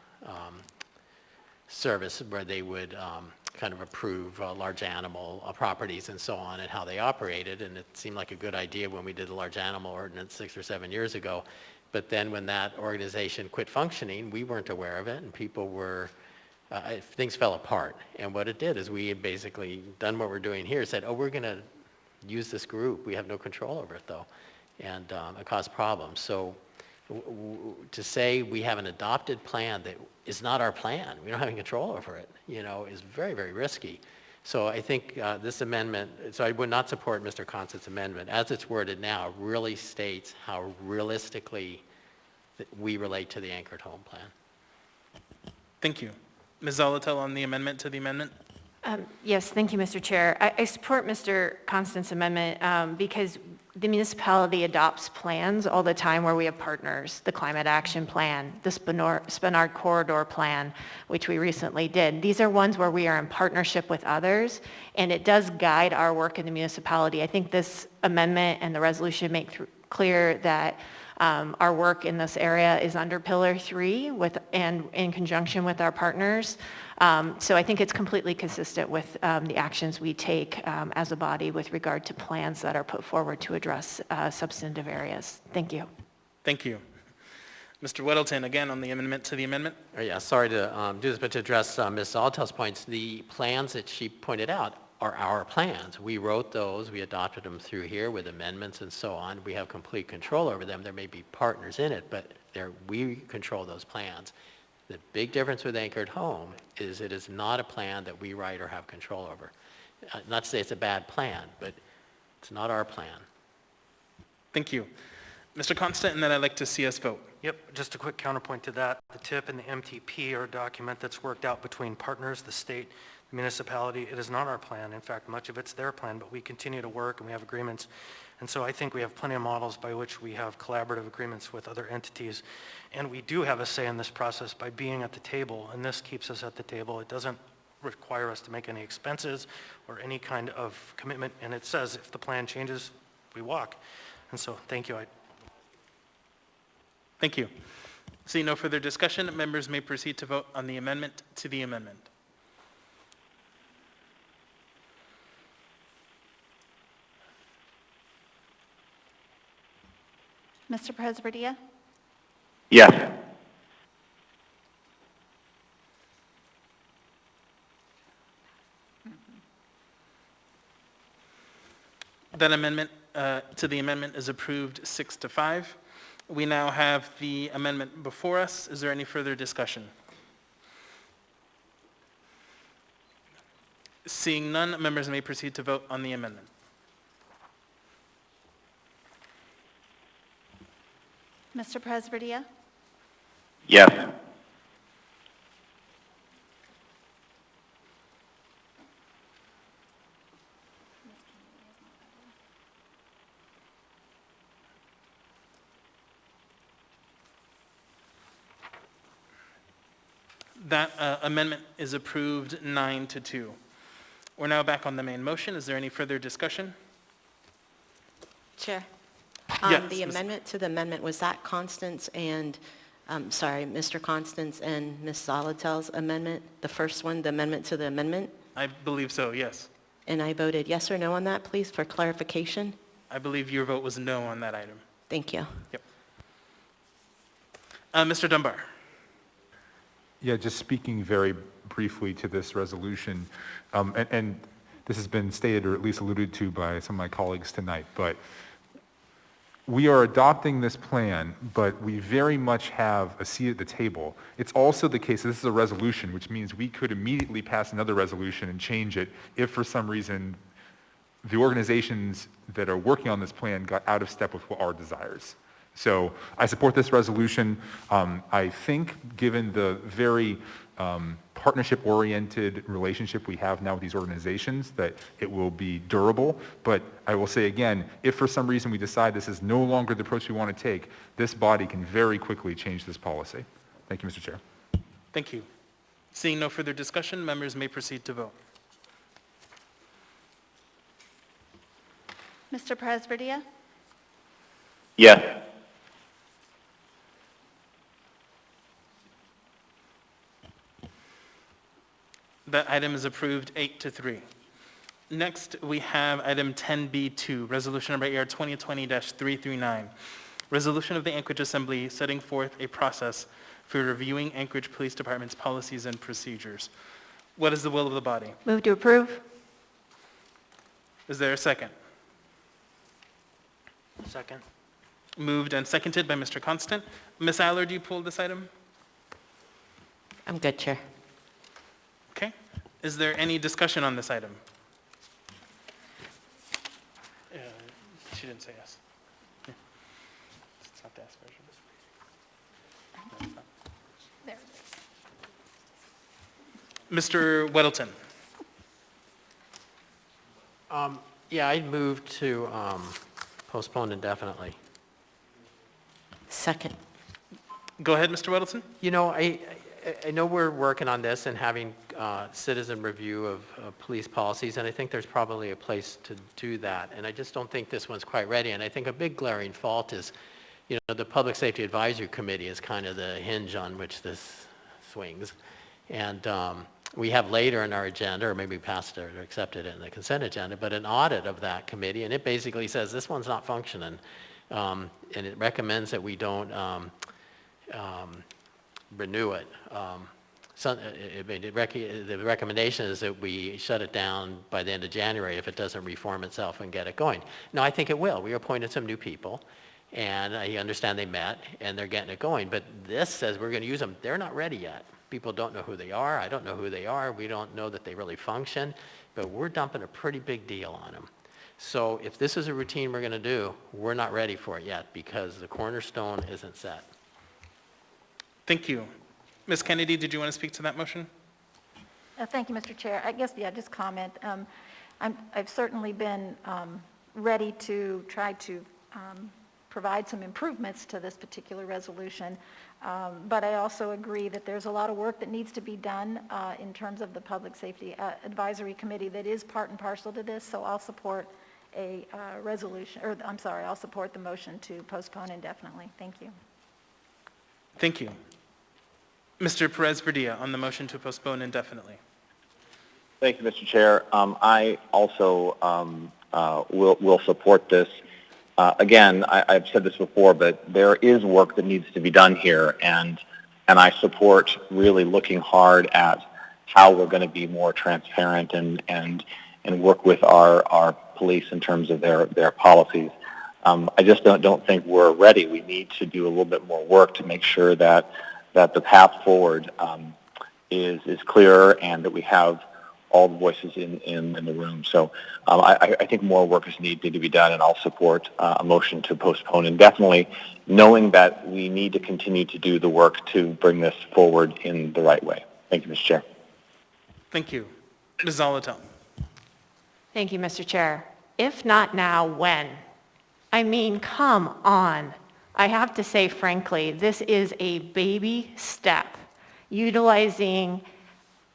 service where they would kind of approve large animal properties and so on and how they operated. And it seemed like a good idea when we did the large animal ordinance 6 or 7 years ago. But then when that organization quit functioning, we weren't aware of it, and people were, things fell apart. And what it did is we had basically done what we're doing here, said, oh, we're going to use this group. We have no control over it, though. And it caused problems. So to say we have an adopted plan that is not our plan, we don't have any control over it, is very, very risky. So I think this amendment, so I would not support Mr. Constant's amendment. As it's worded now, really states how realistically we relate to the anchored home plan. Thank you. Ms. Zolotel on the amendment to the amendment. Yes, thank you, Mr. Chair. I support Mr. Constant's amendment because the municipality adopts plans all the time where we have partners, the Climate Action Plan, the Spenard Corridor Plan, which we recently did. These are ones where we are in partnership with others, and it does guide our work in the municipality. I think this amendment and the resolution make clear that our work in this area is under Pillar 3 and in conjunction with our partners. So I think it's completely consistent with the actions we take as a body with regard to plans that are put forward to address substantive areas. Thank you. Thank you. Mr. Weddleton, again on the amendment to the amendment. Yeah, sorry to do this, but to address Ms. Zolotel's points, the plans that she pointed out are our plans. We wrote those, we adopted them through here with amendments and so on. We have complete control over them. There may be partners in it, but we control those plans. The big difference with anchored home is it is not a plan that we write or have control over. Not to say it's a bad plan, but it's not our plan. Thank you. Mr. Constant, and then I'd like to see us vote. Yep, just a quick counterpoint to that. The TIP and the MTP are a document that's worked out between partners, the state, the municipality. It is not our plan. In fact, much of it's their plan, but we continue to work and we have agreements. And so I think we have plenty of models by which we have collaborative agreements with other entities. And we do have a say in this process by being at the table, and this keeps us at the table. It doesn't require us to make any expenses or any kind of commitment, and it says if the plan changes, we walk. And so thank you. Thank you. Seeing no further discussion, members may proceed to vote on the amendment to the amendment. Mr. Presberdia? Yes. That amendment to the amendment is approved 6-5. We now have the amendment before us. Is there any further discussion? Seeing none, members may proceed to vote on the amendment. Mr. Presberdia? Yes. That amendment is approved 9-2. We're now back on the main motion. Is there any further discussion? Chair? Yes, The amendment to the amendment, was that Constance and, Mr. Constance and Ms. Zolotel's amendment? The first one, the amendment to the amendment? I believe so, yes. And I voted yes or no on that, please, for clarification? I believe your vote was no on that item. Thank you. Yep. Mr. Dunbar. Yeah, just speaking very briefly to this resolution, and this has been stated or at least alluded to by some of my colleagues tonight, but we are adopting this plan, but we very much have a seat at the table. It's also the case that this is a resolution, which means we could immediately pass another resolution and change it if for some reason the organizations that are working on this plan got out of step with our desires. So I support this resolution. I think given the very partnership-oriented relationship we have now with these organizations, that it will be durable. But I will say again, if for some reason we decide this is no longer the approach we want to take, this body can very quickly change this policy. Thank you, Mr. Chair. Thank you. Seeing no further discussion, members may proceed to vote. Mr. Presberdia? Yes. That item is approved 8-3. Next, we have item 10B2, resolution number AR 2020-339. Resolution of the Anchorage Assembly setting forth a process for reviewing Anchorage Police Department's policies and procedures. What is the will of the body? Move to approve. Is there a second? Second. Moved and seconded by Mr. Constant. Ms. Allard, you pulled this item? I'm good, Chair. Okay. Is there any discussion on this item? She didn't say yes. Yeah. It's not the S version. No, it's not. Mr. Weddleton. Yeah, I'd move to postpone indefinitely. Second. Go ahead, Mr. Weddleton. You know, I know we're working on this and having citizen review of police policies, and I think there's probably a place to do that. And I just don't think this one's quite ready. And I think a big glaring fault is, you know, the Public Safety Advisory Committee is kind of the hinge on which this swings. And we have later in our agenda, or maybe passed it or accepted it in the consent agenda, but an audit of that committee, and it basically says this one's not functioning. And it recommends that we don't renew it. The recommendation is that we shut it down by the end of January if it doesn't reform itself and get it going. No, I think it will. We appointed some new people, and I understand they met, and they're getting it going. But this says we're going to use them. They're not ready yet. People don't know who they are. I don't know who they are. We don't know that they really function. But we're dumping a pretty big deal on them. So if this is a routine we're going to do, we're not ready for it yet because the cornerstone isn't set. Thank you. Ms. Kennedy, did you want to speak to that motion? Thank you, Mr. Chair. I guess, just comment. I've certainly been ready to try to provide some improvements to this particular resolution, but I also agree that there's a lot of work that needs to be done in terms of the Public Safety Advisory Committee that is part and parcel to this, so I'll support a resolution, or I'm sorry, I'll support the motion to postpone indefinitely. Thank you. Thank you. Mr. Perez-Verdilla on the motion to postpone indefinitely. Thank you, Mr. Chair. I also will support this. Again, I've said this before, but there is work that needs to be done here, and I support really looking hard at how we're going to be more transparent and work with our police in terms of their policies. I just don't think we're ready. We need to do a little bit more work to make sure that the path forward is clearer and that we have all the voices in the room. So I think more work is needed to be done, and I'll support a motion to postpone indefinitely, knowing that we need to continue to do the work to bring this forward in the right way. Thank you, Mr. Chair. Thank you. Ms. Zolotel. Thank you, Mr. Chair. If not now, when? I mean, come on. I have to say, frankly, this is a baby step, utilizing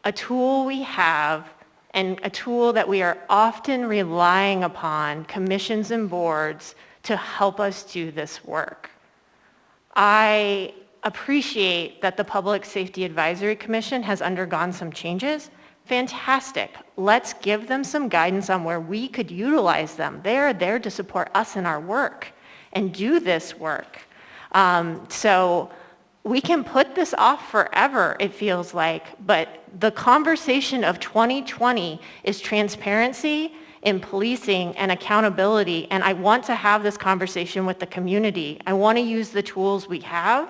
a tool we have and a tool that we are often relying upon, commissions and boards, to help us do this work. I appreciate that the Public Safety Advisory Commission has undergone some changes. Fantastic. Let's give them some guidance on where we could utilize them. They are there to support us in our work and do this work. So we can put this off forever, it feels like, but the conversation of 2020 is transparency in policing and accountability, and I want to have this conversation with the community. I want to use the tools we have.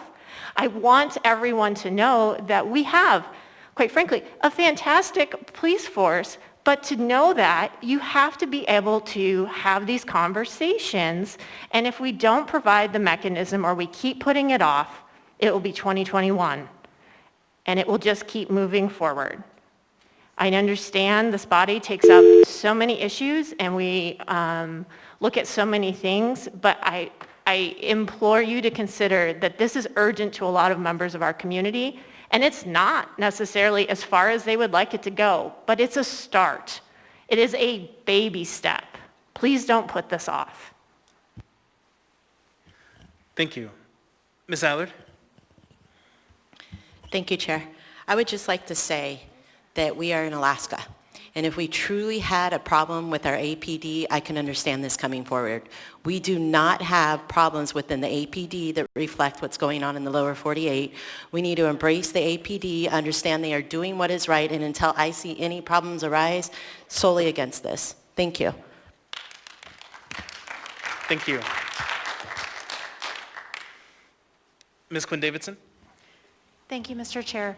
I want everyone to know that we have, quite frankly, a fantastic police force, but to know that, you have to be able to have these conversations, and if we don't provide the mechanism or we keep putting it off, it will be 2021, and it will just keep moving forward. I understand this body takes up so many issues, and we look at so many things, but I implore you to consider that this is urgent to a lot of members of our community, and it's not necessarily as far as they would like it to go, but it's a start. It is a baby step. Please don't put this off. Thank you. Ms. Allard? Thank you, Chair. I would just like to say that we are in Alaska. And if we truly had a problem with our APD, I can understand this coming forward. We do not have problems within the APD that reflect what's going on in the lower 48. We need to embrace the APD, understand they are doing what is right, and until I see any problems arise, solely against this. Thank you. Thank you. Ms. Quinn Davidson? Thank you, Mr. Chair.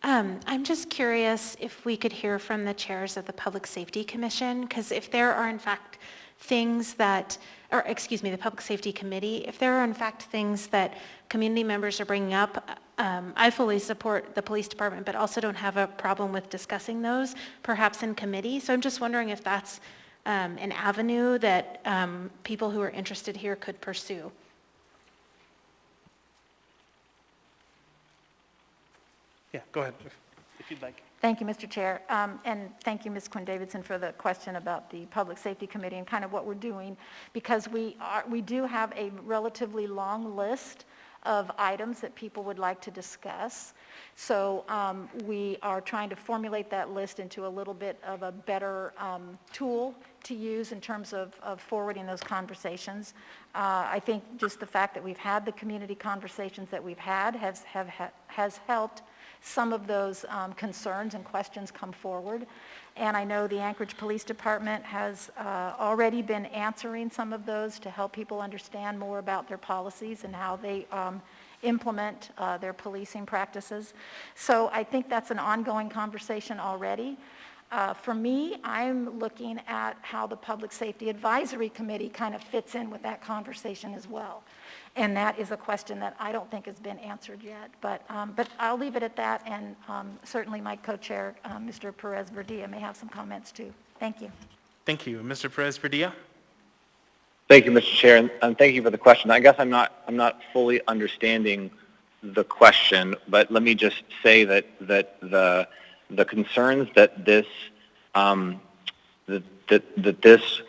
I'm just curious if we could hear from the chairs of the Public Safety Commission, because if there are in fact things that, or excuse me, the Public Safety Committee, if there are in fact things that community members are bringing up, I fully support the police department, but also don't have a problem with discussing those, perhaps in committee. So I'm just wondering if that's an avenue that people who are interested here could pursue. Yeah, go ahead, if you'd like. Thank you, Mr. Chair. And thank you, Ms. Quinn Davidson, for the question about the Public Safety Committee and kind of what we're doing, because we do have a relatively long list of items that people would like to discuss. So we are trying to formulate that list into a little bit of a better tool to use in terms of forwarding those conversations. I think just the fact that we've had the community conversations that we've had has helped some of those concerns and questions come forward. And I know the Anchorage Police Department has already been answering some of those to help people understand more about their policies and how they implement their policing practices. So I think that's an ongoing conversation already. For me, I'm looking at how the Public Safety Advisory Committee kind of fits in with that conversation as well. And that is a question that I don't think has been answered yet. But I'll leave it at that, and certainly my co-chair, Mr. Perez-Verdia, may have some comments too. Thank you. Thank you. Mr. Perez-Verdia? Thank you, Mr. Chair, and thank you for the question. I guess I'm not fully understanding the question, but let me just say that the concerns that this that this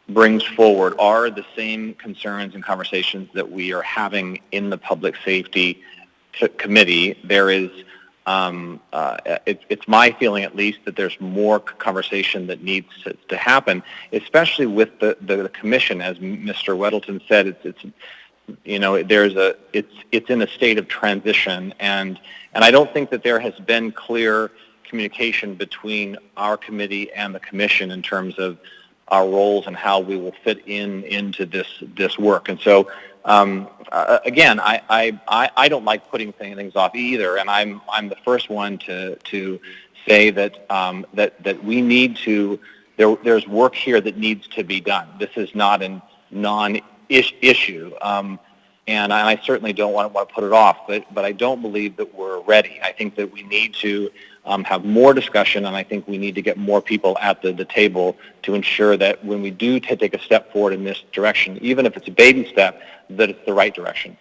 brings forward are the same concerns and conversations that we are having in the Public Safety Committee. There is, it's my feeling at least that there's more conversation that needs to happen, especially with the Commission. As Mr. Weddleton said, it's you know, it's in a state of transition, and I don't think that there has been clear communication between our committee and the Commission in terms of our roles and how we will fit into this work. And so, again, I don't like putting things off either, and I'm the first one to say that that we need to. There's work here that needs to be done. This is not a non-issue, and I certainly don't want to put it off. But I don't believe that we're ready. I think that we need to have more discussion, and I think we need to get more people at the table to ensure that when we do take a step forward in this direction, even if it's a baby step, that it's the right direction.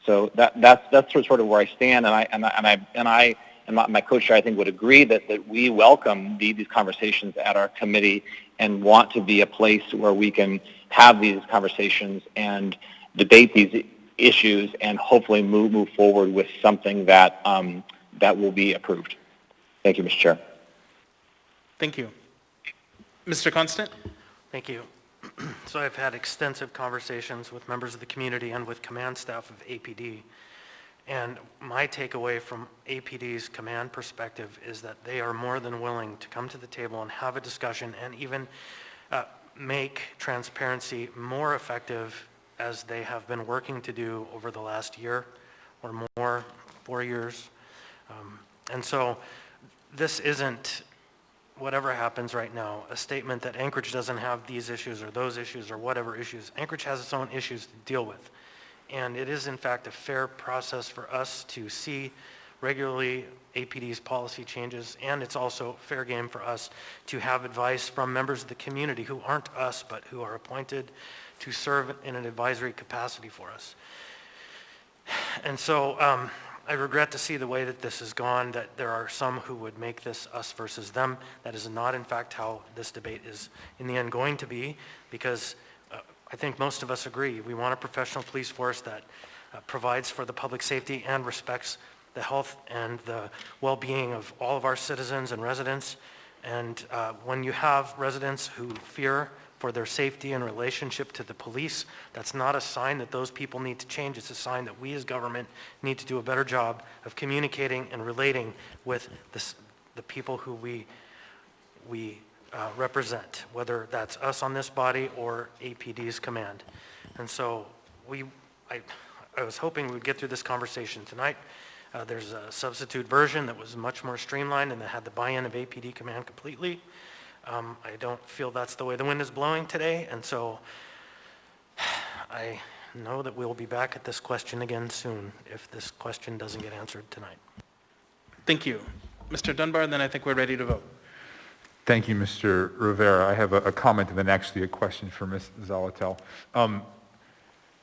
So that's sort of where I stand, and my co-chair, I think, would agree that we welcome these conversations at our committee and want to be a place where we can have these conversations and debate these issues and hopefully move forward with something that that will be approved. Thank you, Mr. Chair. Thank you. Mr. Constant? Thank you. So I've had extensive conversations with members of the community and with command staff of APD. And my takeaway from APD's command perspective is that they are more than willing to come to the table and have a discussion and even make transparency more effective, as they have been working to do over the last year or more, 4 years. And so this isn't, whatever happens right now, a statement that Anchorage doesn't have these issues or those issues or whatever issues. Anchorage has its own issues to deal with. And it is in fact a fair process for us to see regularly APD's policy changes, and it's also fair game for us to have advice from members of the community who aren't us but who are appointed to serve in an advisory capacity for us. And so I regret to see the way that this has gone, that there are some who would make this us versus them. That is not in fact how this debate is in the end going to be, because I think most of us agree we want a professional police force that provides for the public safety and respects the health and the well-being of all of our citizens and residents. And when you have residents who fear for their safety and relationship to the police, that's not a sign that those people need to change. It's a sign that we as government need to do a better job of communicating and relating with the people who we represent, whether that's us on this body or APD's command. And so I was hoping we'd get through this conversation tonight. There's a substitute version that was much more streamlined and that had the buy-in of APD command completely. I don't feel that's the way the wind is blowing today, and so I know that we'll be back at this question again soon if this question doesn't get answered tonight. Thank you. Mr. Dunbar, then I think we're ready to vote. Thank you, Mr. Rivera. I have a comment and then actually a question for Ms. Zalatel.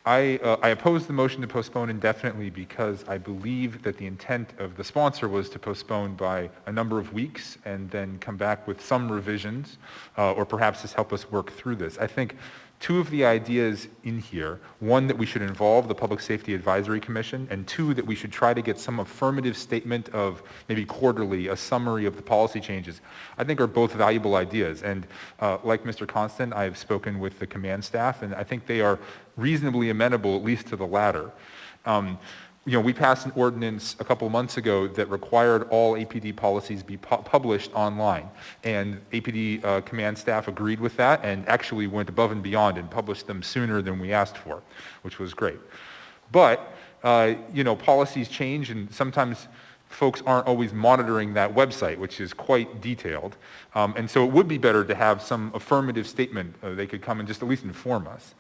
I oppose the motion to postpone indefinitely because I believe that the intent of the sponsor was to postpone by a number of weeks and then come back with some revisions, or perhaps just help us work through this. I think two of the ideas in here, one, that we should involve the Public Safety Advisory Commission, and two, that we should try to get some affirmative statement of maybe quarterly, a summary of the policy changes, I think are both valuable ideas. And like Mr. Constant, I've spoken with the command staff, and I think they are reasonably amenable, at least to the latter. We passed an ordinance a couple months ago that required all APD policies be published online, and APD command staff agreed with that and actually went above and beyond and published them sooner than we asked for, which was great. But, policies change, and sometimes folks aren't always monitoring that website, which is quite detailed. And so it would be better to have some affirmative statement. They could come and just at least inform us.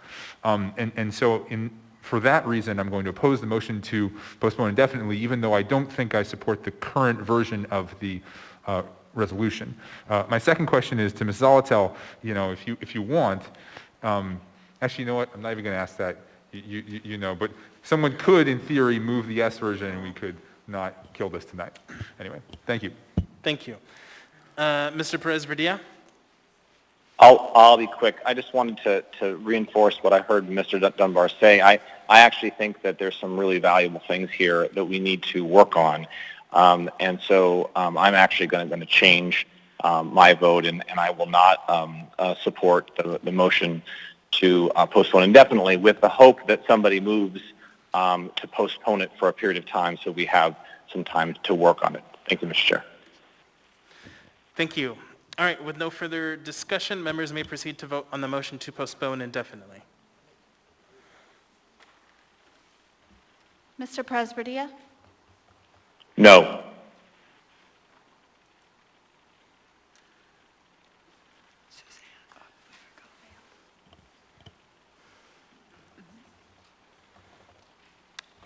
For that reason, I'm going to oppose the motion to postpone indefinitely, even though I don't think I support the current version of the resolution. My second question is to Ms. Zalatel, if you want, actually, you know what, I'm not even going to ask that, but someone could, in theory, move the yes version and we could not kill this tonight. Anyway, thank you. Thank you. Mr. Perez-Verdia? I'll be quick. I just wanted to reinforce what I heard Mr. Dunbar say. I actually think that there's some really valuable things here that we need to work on. And so I'm actually going to change my vote, and I will not support the motion to postpone indefinitely, with the hope that somebody moves to postpone it for a period of time so we have some time to work on it. Thank you, Mr. Chair. Thank you. All right, with no further discussion, members may proceed to vote on the motion to postpone indefinitely. Mr. Perez-Verdia? No.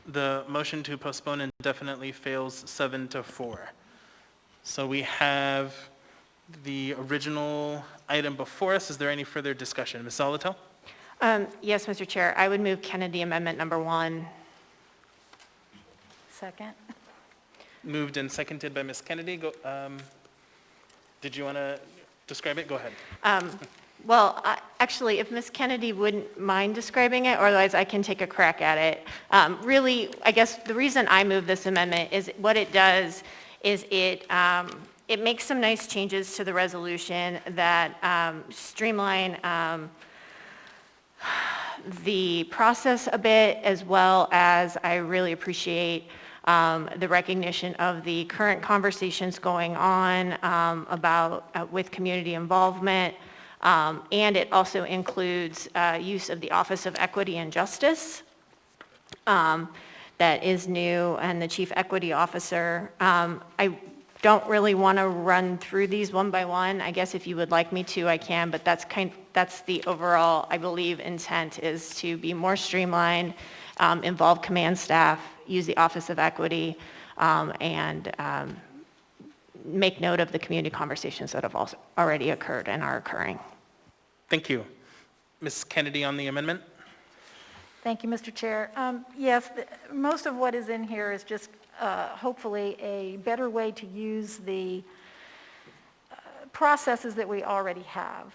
The motion to postpone indefinitely fails 7-4. So we have the original item before us. Is there any further discussion? Ms. Zalatel? Yes, Mr. Chair. I would move Kennedy Amendment number 1. Second. Moved and seconded by Ms. Kennedy. Did you want to describe it? Go ahead. Well, actually, if Ms. Kennedy wouldn't mind describing it, or otherwise I can take a crack at it. Really, I guess the reason I move this amendment is what it does is it makes some nice changes to the resolution that streamline the process a bit, as well as I really appreciate the recognition of the current conversations going on with community involvement. And it also includes use of the Office of Equity and Justice that is new, and the Chief Equity Officer. I don't really want to run through these one by one. I guess if you would like me to, I can, but that's the overall, I believe, intent is to be more streamlined, involve command staff, use the Office of Equity, and make note of the community conversations that have also already occurred and are occurring. Thank you. Ms. Kennedy on the amendment? Thank you, Mr. Chair. Yes, most of what is in here is just hopefully a better way to use the processes that we already have.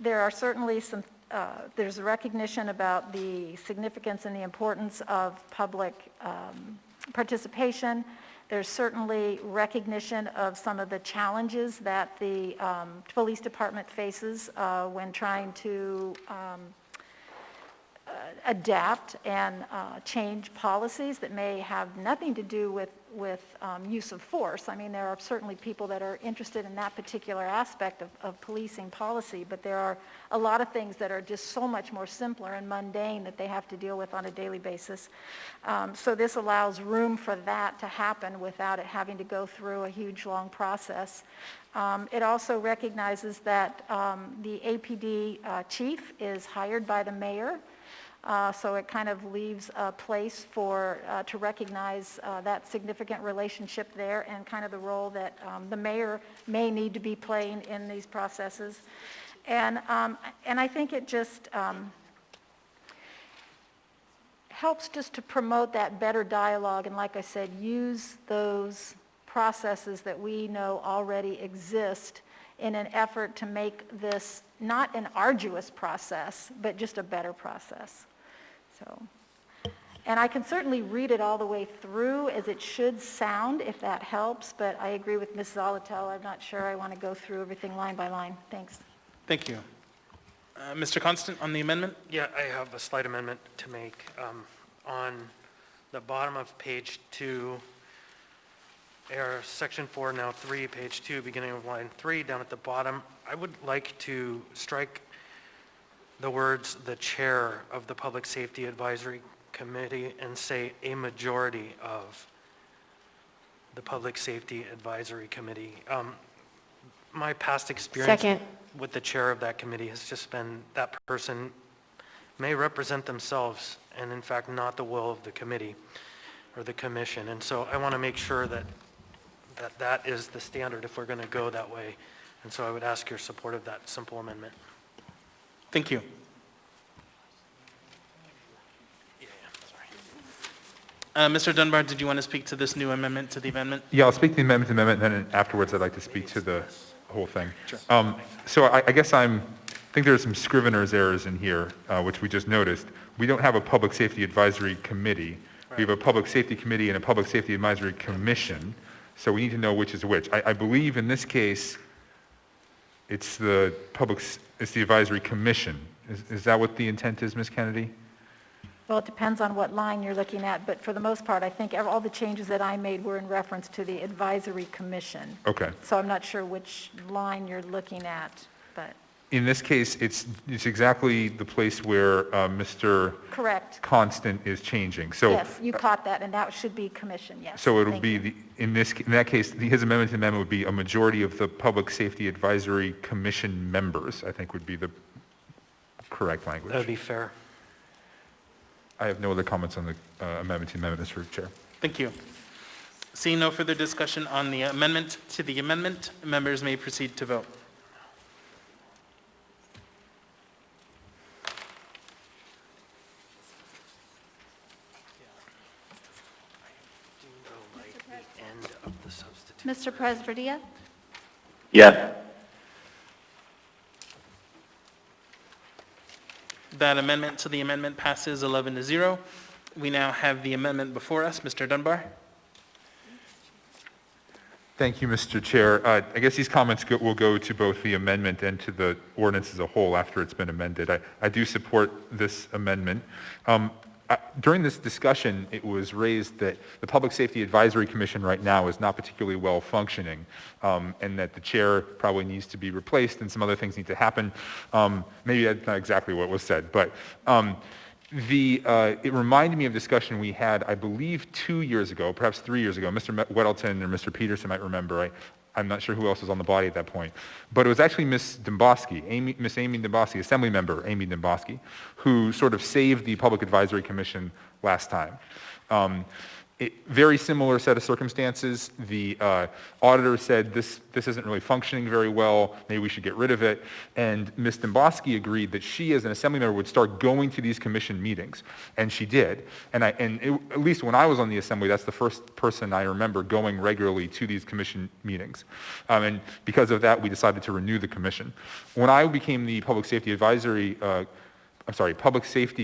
There are certainly there's a recognition about the significance and the importance of public participation. There's certainly recognition of some of the challenges that the police department faces when trying to adapt and change policies that may have nothing to do with use of force. I mean, there are certainly people that are interested in that particular aspect of policing policy, but there are a lot of things that are just so much more simpler and mundane that they have to deal with on a daily basis. So this allows room for that to happen without it having to go through a huge, long process. It also recognizes that the APD chief is hired by the mayor. So it kind of leaves a place for, to recognize that significant relationship there and kind of the role that the mayor may need to be playing in these processes. And I think it just helps just to promote that better dialogue and, like I said, use those processes that we know already exist in an effort to make this not an arduous process, but just a better process. So, and I can certainly read it all the way through as it should sound, if that helps, but I agree with Ms. Zolotel. I'm not sure I want to go through everything line by line. Thanks. Thank you. Mr. Constant, on the amendment? Yeah, I have a slight amendment to make. On the bottom of page 2, section 4, now 3, page 2, beginning of line 3, down at the bottom, I would like to strike the words "the chair of the Public Safety Advisory Committee" and say "a majority of the Public Safety Advisory Committee." My past experience with the chair of that committee has just been that person may represent themselves and in fact not the will of the committee or the commission. And so I want to make sure that that is the standard if we're going to go that way. And so I would ask your support of that simple amendment. Thank you. Mr. Dunbar, did you want to speak to this new amendment to the amendment? Yeah, I'll speak to the amendment, and then afterwards I'd like to speak to the whole thing. Sure. So I guess I think there are some scrivener's errors in here, which we just noticed. We don't have a Public Safety Advisory Committee. Right. We have a Public Safety Committee and a Public Safety Advisory Commission, so we need to know which is which. I believe in this case, it's the Advisory Commission. Is that what the intent is, Ms. Kennedy? Well, it depends on what line you're looking at, but for the most part, I think all the changes that I made were in reference to the Advisory Commission. Okay. So I'm not sure which line you're looking at, but. In this case, it's exactly the place where Mr. Correct. Constant is changing. So yes, you caught that, and that should be Commission, yes. So it would be, in that case, his amendment to the amendment would be a majority of the Public Safety Advisory Commission members, I think would be the correct language. That would be fair. I have no other comments on the amendment to the amendment, Mr. Chair. Thank you. Seeing no further discussion on the amendment to the amendment, members may proceed to vote. Mr. Presverdia? Yes. That amendment to the amendment passes 11-0. We now have the amendment before us. Mr. Dunbar? Thank you, Mr. Chair. I guess these comments will go to both the amendment and to the ordinance as a whole after it's been amended. I do support this amendment. During this discussion, it was raised that the Public Safety Advisory Commission right now is not particularly well functioning, and that the chair probably needs to be replaced and some other things need to happen. Maybe that's not exactly what was said, but it reminded me of a discussion we had, I believe, 2 years ago, perhaps 3 years ago. Mr. Weddleton or Mr. Peterson might remember. I'm not sure who else was on the body at that point. But it was actually Ms. Domboski, Miss Amy Domboski, Assembly Member Amy Domboski, who sort of saved the Public Advisory Commission last time. Very similar set of circumstances. The auditor said this isn't really functioning very well, maybe we should get rid of it. And Ms. Domboski agreed that she as an assembly member would start going to these commission meetings. And she did. At least when I was on the assembly, that's the first person I remember going regularly to these commission meetings. And because of that, we decided to renew the commission. When I became the Public Safety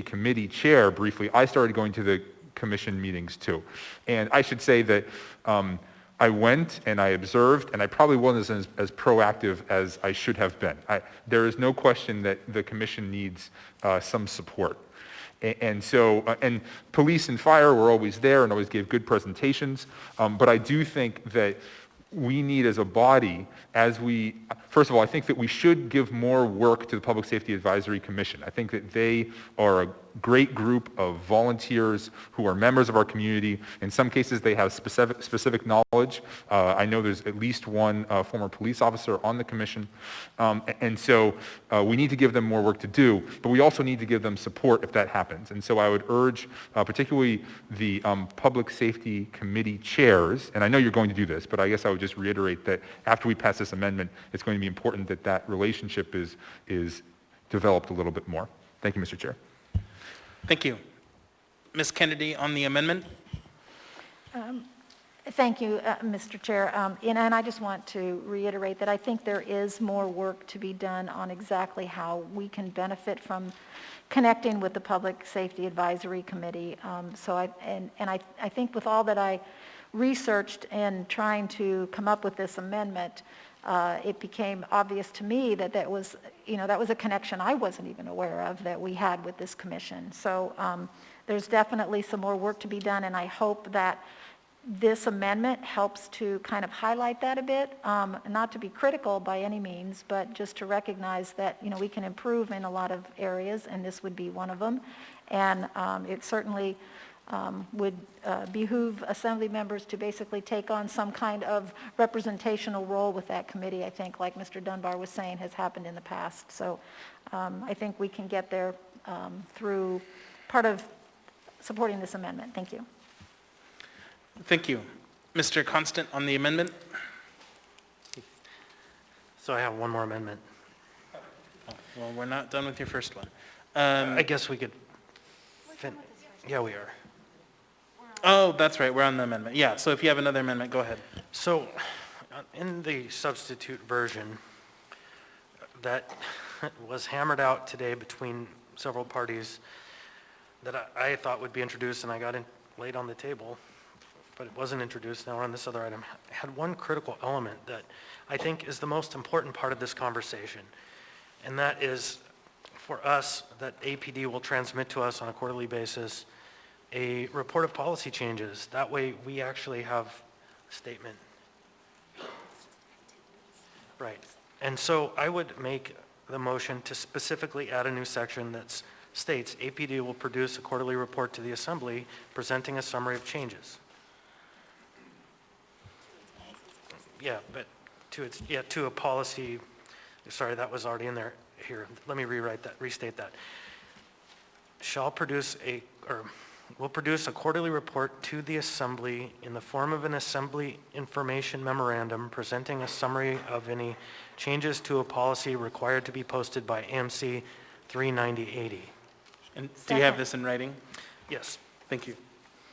Committee chair briefly, I started going to the commission meetings too. And I should say that I went and I observed, and I probably wasn't as proactive as I should have been. There is no question that the commission needs some support. And so, and police and fire were always there and always gave good presentations, but I do think that we need as a body, first of all, I think that we should give more work to the Public Safety Advisory Commission. I think that they are a great group of volunteers who are members of our community. In some cases, they have specific knowledge. I know there's at least one former police officer on the commission. And so we need to give them more work to do, but we also need to give them support if that happens. And so I would urge particularly the Public Safety Committee chairs, and I know you're going to do this, but I guess I would just reiterate that after we pass this amendment, it's going to be important that that relationship is developed a little bit more. Thank you, Mr. Chair. Thank you. Ms. Kennedy on the amendment. Thank you, Mr. Chair. And I just want to reiterate that I think there is more work to be done on exactly how we can benefit from connecting with the Public Safety Advisory Committee. I think with all that I researched and trying to come up with this amendment, it became obvious to me that that was a connection I wasn't even aware of that we had with this commission. So there's definitely some more work to be done, and I hope that this amendment helps to kind of highlight that a bit, not to be critical by any means, but just to recognize that, we can improve in a lot of areas, and this would be one of them. And it certainly would behoove Assembly members to basically take on some kind of representational role with that committee, I think, like Mr. Dunbar was saying, has happened in the past. So I think we can get there through part of supporting this amendment. Thank you. Thank you. Mr. Constant on the amendment. So I have one more amendment. Well, we're not done with your first one. I guess we could, yeah, we are. Oh, that's right, we're on the amendment. Yeah, so if you have another amendment, go ahead. So in the substitute version that was hammered out today between several parties that I thought would be introduced, and I got laid on the table, but it wasn't introduced. Now we're on this other item. It had one critical element that I think is the most important part of this conversation, and that is for us that APD will transmit to us on a quarterly basis a report of policy changes. That way we actually have a statement. Right. And so I would make the motion to specifically add a new section that states APD will produce a quarterly report to the Assembly presenting a summary of changes. Yeah, but to a policy, sorry, that was already in there. Here, let me restate that. Will produce a quarterly report to the Assembly in the form of an Assembly information memorandum presenting a summary of any changes to a policy required to be posted by AMC 39080. And do you have this in writing? Yes. Thank you.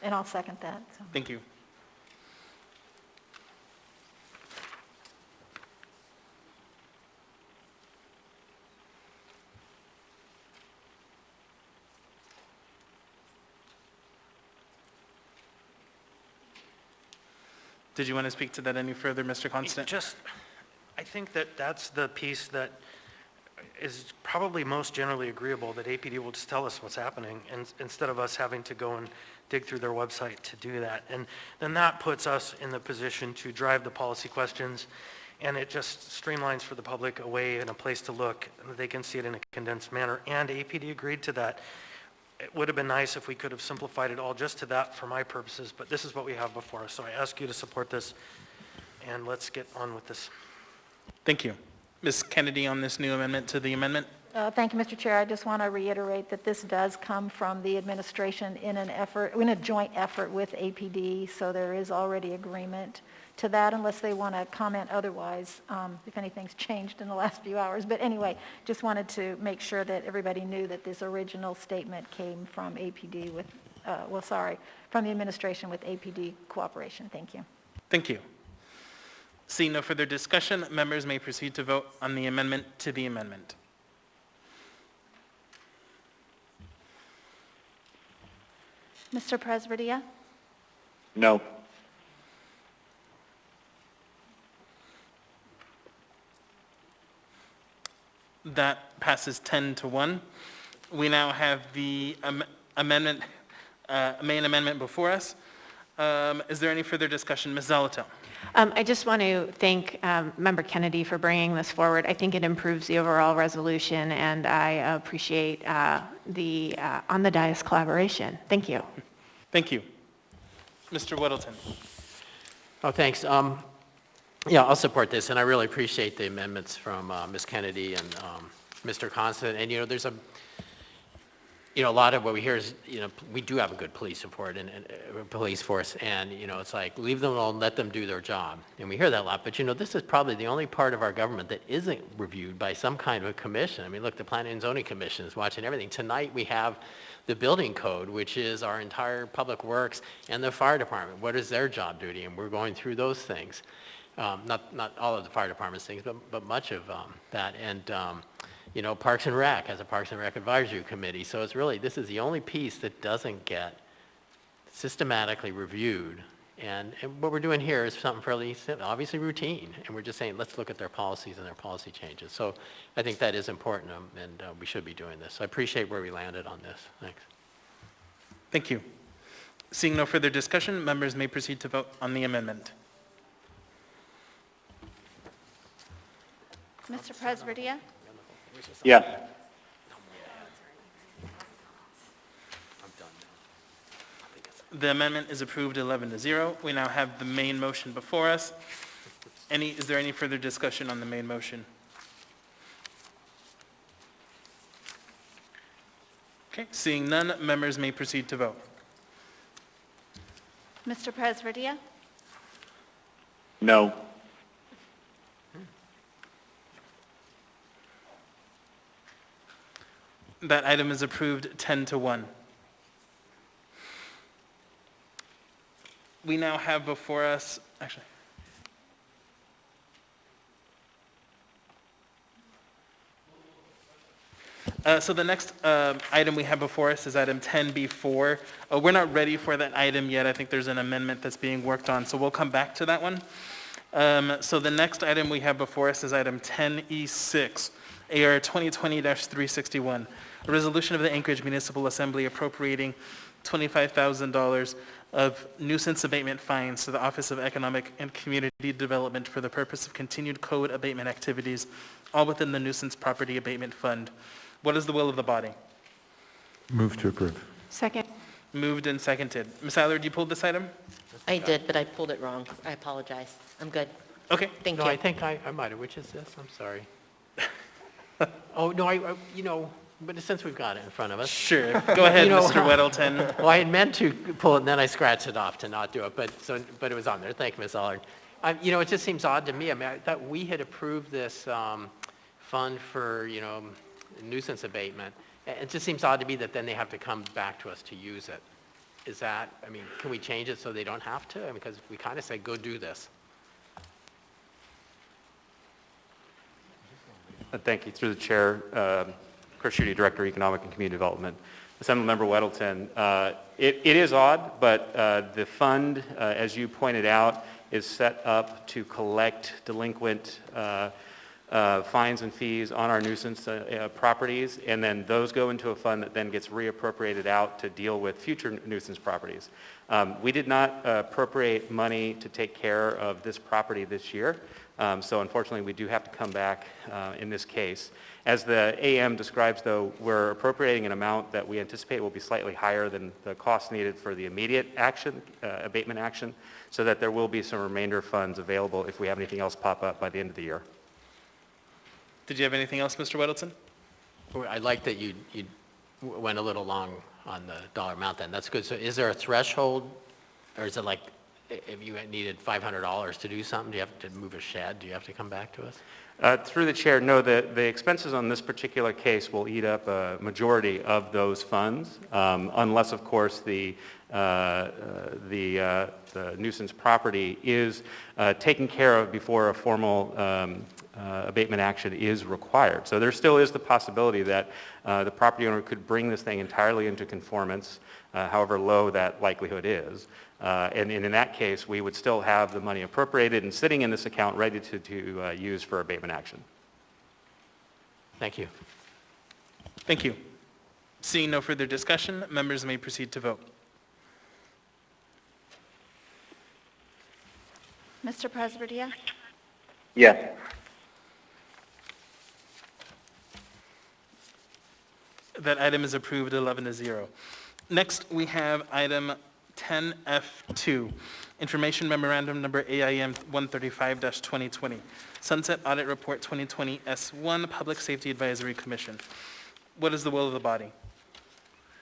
And I'll second that. So. Thank you. Did you want to speak to that any further, Mr. Constant? I think that that's the piece that is probably most generally agreeable, that APD will just tell us what's happening, and instead of us having to go and dig through their website to do that. And then that puts us in the position to drive the policy questions, and it just streamlines for the public a way and a place to look, and they can see it in a condensed manner. And APD agreed to that. It would have been nice if we could have simplified it all just to that for my purposes, but this is what we have before us. So I ask you to support this, and let's get on with this. Thank you. Ms. Kennedy on this new amendment to the amendment. Thank you, Mr. Chair. I just want to reiterate that this does come from the administration in a joint effort with APD, so there is already agreement to that unless they want to comment otherwise, if anything's changed in the last few hours. But anyway, just wanted to make sure that everybody knew that this original statement came from APD from the administration with APD cooperation. Thank you. Thank you. Seeing no further discussion, members may proceed to vote on the amendment to the amendment. Mr. Presverdia? No. That passes 10-1. We now have the amendment, main amendment before us. Is there any further discussion? Ms. Zalato? I just want to thank Member Kennedy for bringing this forward. I think it improves the overall resolution, and I appreciate the on the dais collaboration. Thank you. Thank you. Mr. Weddleton? Oh, thanks. Yeah, I'll support this, and I really appreciate the amendments from Ms. Kennedy and Mr. Constant. And, there's a lot of what we hear is, we do have a good police support and police force, and, it's like, leave them alone, let them do their job. And we hear that a lot, but, this is probably the only part of our government that isn't reviewed by some kind of a commission. I mean, look, the Planning and Zoning Commission is watching everything. Tonight, we have the building code, which is our entire public works, and the fire department. What is their job duty? And we're going through those things. Not all of the fire department's things, but much of that. And, Parks and Rec has a Parks and Rec Advisory Committee. So it's really, this is the only piece that doesn't get systematically reviewed. And what we're doing here is something fairly simple, obviously routine. And we're just saying, let's look at their policies and their policy changes. So I think that is important, and we should be doing this. So I appreciate where we landed on this. Thanks. Thank you. Seeing no further discussion, members may proceed to vote on the amendment. Mr. Presverdia? Yes. The amendment is approved 11-0. We now have the main motion before us. Is there any further discussion on the main motion? Okay, seeing none, members may proceed to vote. Mr. Presverdia? No. That item is approved 10-1. We now have before us, actually, so the next item we have before us is item 10B4. We're not ready for that item yet. I think there's an amendment that's being worked on, so we'll come back to that one. So the next item we have before us is item 10E6, AR 2020-361, a resolution of the Anchorage Municipal Assembly appropriating $25,000 of nuisance abatement fines to the Office of Economic and Community Development for the purpose of continued code abatement activities, all within the Nuisance Property Abatement Fund. What is the will of the body? Move to approve. Second. Moved and seconded. Ms. Allard, you pulled this item? I did, but I pulled it wrong. I apologize. I'm good. Okay. Thank No, you. I think I might have. Which is this? I'm sorry. Oh, no, but since we've got it in front of us. Sure. Go ahead, Mr. Weddleton. Well, I had meant to pull it, and then I scratched it off to not do it, but it was on there. Thank you, Ms. Allard. It just seems odd to me. I mean, I thought we had approved this fund for, nuisance abatement. It just seems odd to me that then they have to come back to us to use it. Is that, can we change it so they don't have to? Because we kind of say, go do this. Thank you. Through the chair, Chris Schutte, Director of Economic and Community Development. Assemblymember Weddleton, it is odd, but the fund, as you pointed out, is set up to collect delinquent fines and fees on our nuisance properties, and then those go into a fund that then gets reappropriated out to deal with future nuisance properties. We did not appropriate money to take care of this property this year, so unfortunately we do have to come back in this case. As the AM describes, though, we're appropriating an amount that we anticipate will be slightly higher than the cost needed for the immediate action, abatement action, so that there will be some remainder funds available if we have anything else pop up by the end of the year. Did you have anything else, Mr. Weddleton? I like that you went a little long on the dollar amount then. That's good. So is there a threshold, or is it like if you needed $500 to do something, do you have to move a shed? Do you have to come back to us? Through the chair, no, the expenses on this particular case will eat up a majority of those funds, unless, of course, the nuisance property is taken care of before a formal abatement action is required. So there still is the possibility that the property owner could bring this thing entirely into conformance, however low that likelihood is. And in that case, we would still have the money appropriated and sitting in this account ready to use for abatement action. Thank you. Thank you. Seeing no further discussion, members may proceed to vote. Mr. Presbytia? Yes. That item is approved 11-0. Next, we have item 10F2, Information Memorandum Number AIM 135-2020, Sunset Audit Report 2020 S1, Public Safety Advisory Commission. What is the will of the body?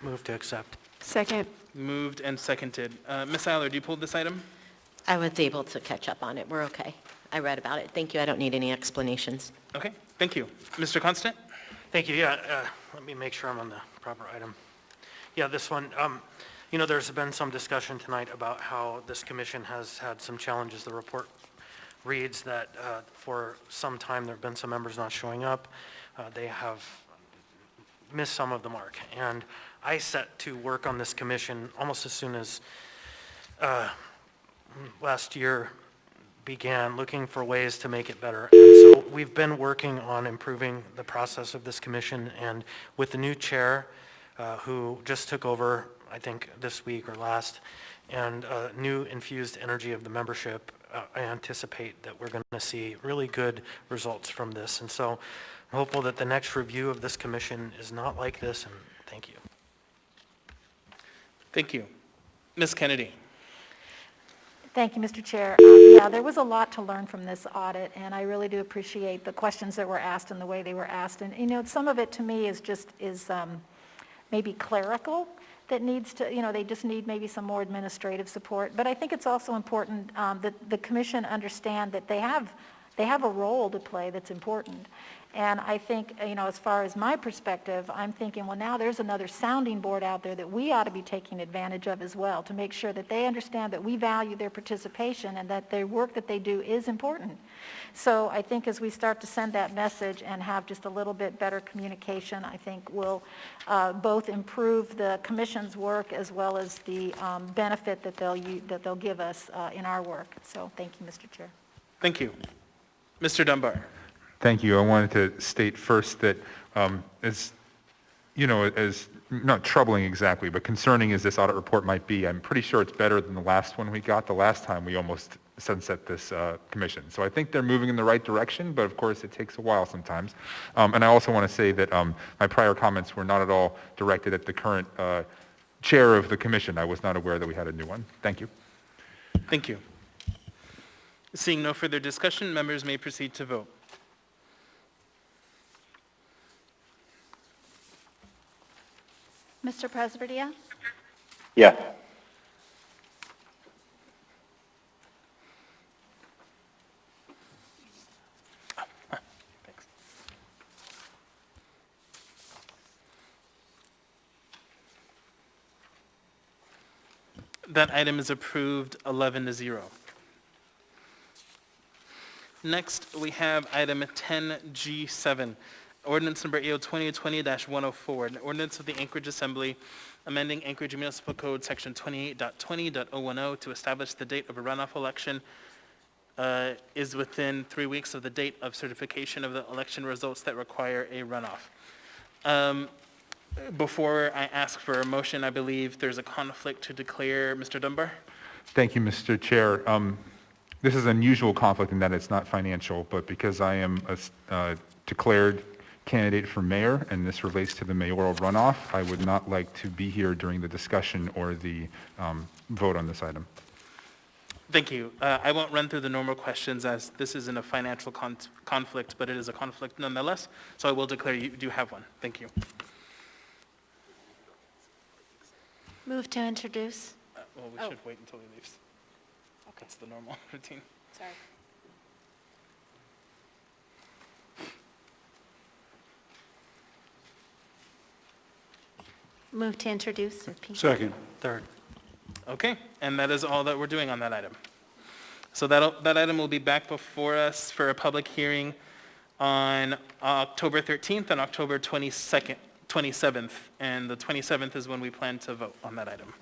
Move to accept. Second. Moved and seconded. Ms. Allard, you pulled this item? I was able to catch up on it. We're okay. I read about it. Thank you. I don't need any explanations. Okay, thank you. Mr. Constant? Thank you. Yeah, let me make sure I'm on the proper item. Yeah, this one, you know, there's been some discussion tonight about how this commission has had some challenges. The report reads that for some time there have been some members not showing up. They have missed some of the mark. And I set to work on this commission almost as soon as last year began, looking for ways to make it better. And so we've been working on improving the process of this commission, and with the new chair who just took over, I think this week or last, and new infused energy of the membership, I anticipate that we're going to see really good results from this. And so I'm hopeful that the next review of this commission is not like this, and thank you. Thank you. Ms. Kennedy? Thank you, Mr. Chair. Yeah, there was a lot to learn from this audit, and I really do appreciate the questions that were asked and the way they were asked. And, you know, some of it to me is just maybe clerical that needs to, you know, they just need maybe some more administrative support. But I think it's also important that the commission understand that they have a role to play that's important. And I think, you know, as far as my perspective, I'm thinking, well, now there's another sounding board out there that we ought to be taking advantage of as well, to make sure that they understand that we value their participation and that their work that they do is important. So I think as we start to send that message and have just a little bit better communication, I think will both improve the commission's work as well as the benefit that they'll give us in our work. So thank you, Mr. Chair. Thank you. Mr. Dunbar? Thank you. I wanted to state first that as, you know, as not troubling exactly, but concerning as this audit report might be, I'm pretty sure it's better than the last one we got. The last time we almost sunset this commission. So I think they're moving in the right direction, but of course it takes a while sometimes. And I also want to say that my prior comments were not at all directed at the current chair of the commission. I was not aware that we had a new one. Thank you. Thank you. Seeing no further discussion, members may proceed to vote. Mr. Presbytia? Yes. That item is approved 11-0. Next, we have item 10G7, ordinance number AO 2020-104, an ordinance of the Anchorage Assembly amending Anchorage Municipal Code section 28.20.010 to establish the date of a runoff election is within 3 weeks of the date of certification of the election results that require a runoff. Before I ask for a motion, I believe there's a conflict to declare. Mr. Dunbar? Thank you, Mr. Chair. This is an unusual conflict in that it's not financial, but because I am a declared candidate for mayor, and this relates to the mayoral runoff, I would not like to be here during the discussion or the vote on this item. Thank you. I won't run through the normal questions as this isn't a financial conflict, but it is a conflict nonetheless, so I will declare you do have one. Thank you. Move to introduce. Well, we should wait until he leaves. That's the normal routine. Sorry. Move to introduce with P. Second. Third. Okay, and that is all that we're doing on that item. So that item will be back before us for a public hearing on October 13th and October 27th, and the 27th is when we plan to vote on that item.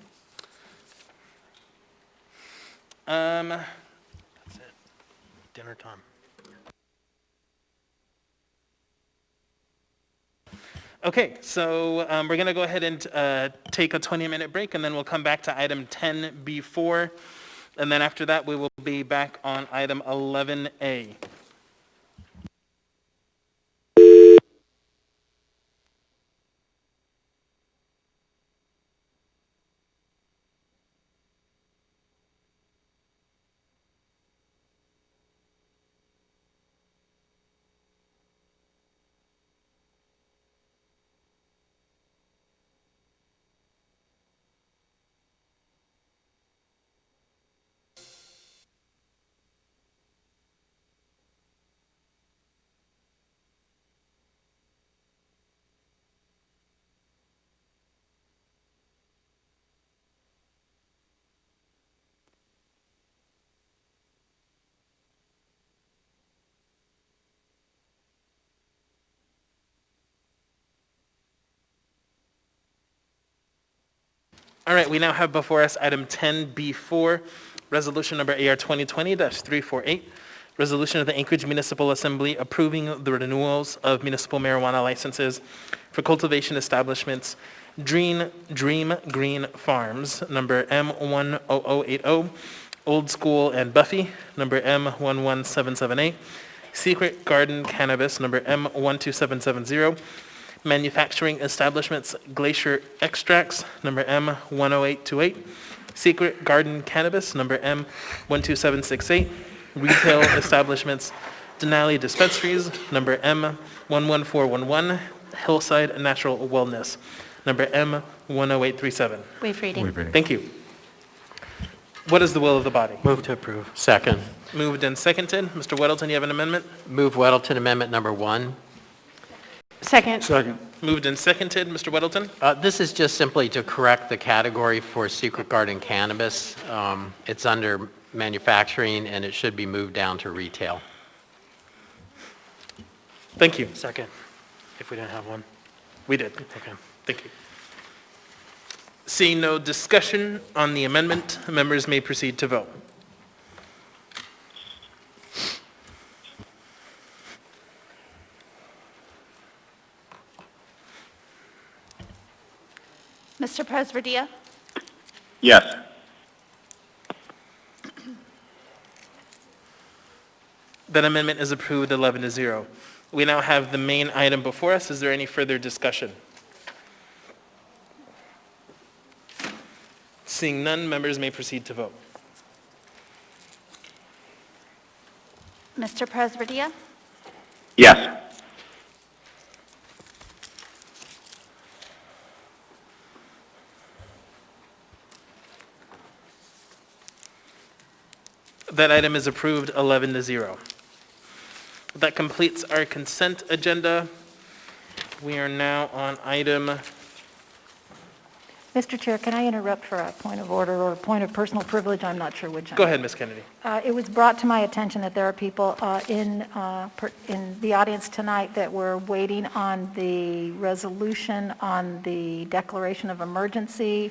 That's it. Dinner time. Okay, so we're going to go ahead and take a 20-minute break, and then we'll come back to item 10B4, and then after that, we will be back on item 11A. All right, we now have before us item 10B4, resolution number AR 2020-348, resolution of the Anchorage Municipal Assembly approving the renewals of municipal marijuana licenses for cultivation establishments, Dream Green Farms, number M10080, Old School and Buffy, number M11778, Secret Garden Cannabis, number M12770, Manufacturing Establishments Glacier Extracts, number M10828, Secret Garden Cannabis, number M12768, Retail Establishments Denali Dispensaries, number M11411, Hillside Natural Wellness, number M10837. Waive reading. Thank you. What is the will of the body? Move to approve. Second. Moved and seconded. Mr. Weddleton, you have an amendment? Move Weddleton Amendment Number 1. Second. Second. Moved and seconded. Mr. Weddleton? This is just simply to correct the category for Secret Garden Cannabis. It's under manufacturing, and it should be moved down to retail. Thank you. Second, if we didn't have one. We did. Okay. Thank you. Seeing no discussion on the amendment, members may proceed to vote. Mr. Presverdia? Yes. That amendment is approved 11-0. We now have the main item before us. Is there any further discussion? Seeing none, members may proceed to vote. Mr. Presverdia? Yes. That item is approved 11-0. That completes our consent agenda. We are now on item... Mr. Chair, can I interrupt for a point of order or a point of personal privilege? I'm not sure which. Go ahead, Ms. Kennedy. It was brought to my attention that there are people in the audience tonight that were waiting on the resolution on the declaration of emergency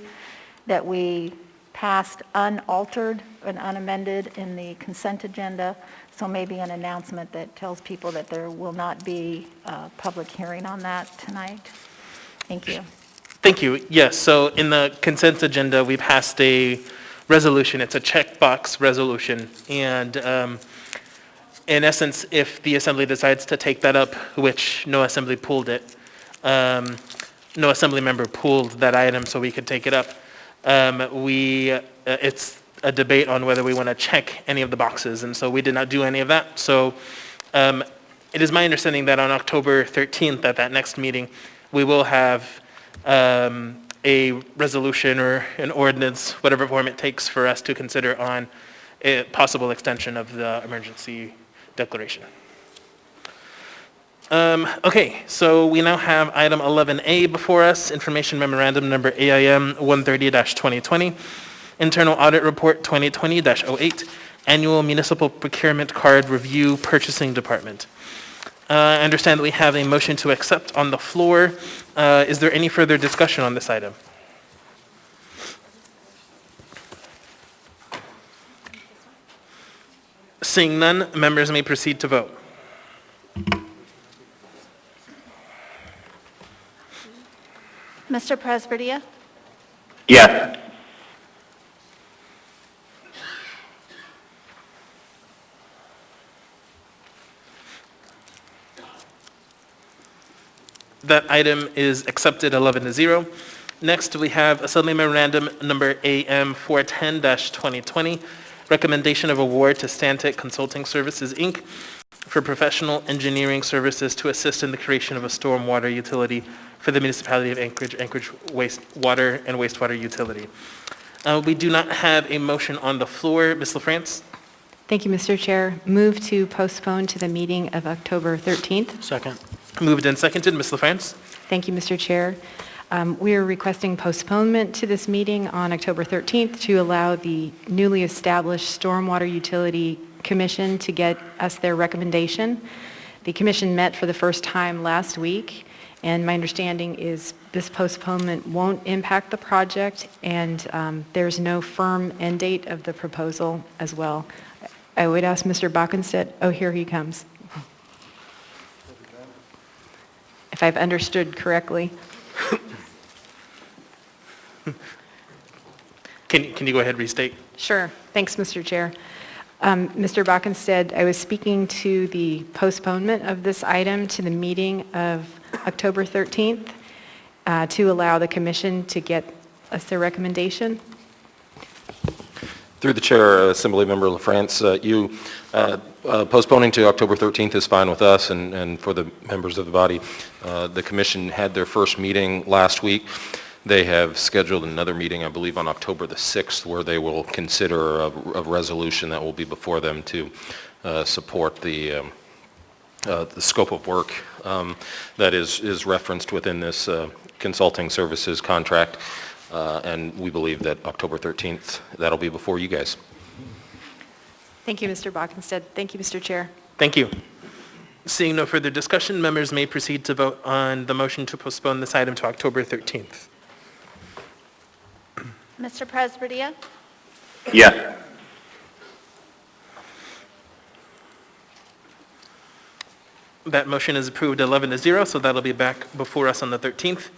that we passed unaltered and unamended in the consent agenda. So maybe an announcement that tells people that there will not be a public hearing on that tonight. Thank you. Thank you. Yes, so in the consent agenda, we passed a resolution. It's a checkbox resolution. And in essence, if the assembly decides to take that up, which no assembly pulled it, no assembly member pulled that item so we could take it up, it's a debate on whether we want to check any of the boxes. And so we did not do any of that. So it is my understanding that on October 13th, at that next meeting, we will have a resolution or an ordinance, whatever form it takes for us to consider on a possible extension of the emergency declaration. Okay, so we now have item 11A before us, Information Memorandum Number AIM 130-2020, Internal Audit Report 2020-08, Annual Municipal Procurement Card Review Purchasing Department. I understand that we have a motion to accept on the floor. Is there any further discussion on this item? Seeing none, members may proceed to vote. Mr. Presberdia? Yes. That item is accepted 11-0. Next, we have Assembly Memorandum Number AM 410-2020, Recommendation of Award to Stantec Consulting Services, Inc. for professional engineering services to assist in the creation of a stormwater utility for the municipality of Anchorage, Anchorage Wastewater and Wastewater Utility. We do not have a motion on the floor. Ms. LaFrance? Thank you, Mr. Chair. Move to postpone to the meeting of October 13th. Second. Moved and seconded. Ms. LaFrance? Thank you, Mr. Chair. We are requesting postponement to this meeting on October 13th to allow the newly established Stormwater Utility Commission to get us their recommendation. The commission met for the first time last week, and my understanding is this postponement won't impact the project, and there's no firm end date of the proposal as well. I would ask Mr. Bockenstedt, oh, here he comes. If I've understood correctly. Can you go ahead and restate? Sure. Thanks, Mr. Chair. Mr. Bockenstedt, I was speaking to the postponement of this item to the meeting of October 13th to allow the commission to get us their recommendation. Through the chair, Assemblymember LaFrance, you postponing to October 13th is fine with us and for the members of the body. The commission had their first meeting last week. They have scheduled another meeting, I believe, on October the 6th, where they will consider a resolution that will be before them to support the scope of work that is referenced within this consulting services contract. And we believe that October 13th, that'll be before you guys. Thank you, Mr. Bockenstedt. Thank you, Mr. Chair. Thank you. Seeing no further discussion, members may proceed to vote on the motion to postpone this item to October 13th. Mr. Presberdia? Yes. That motion is approved 11-0, so that'll be back before us on the 13th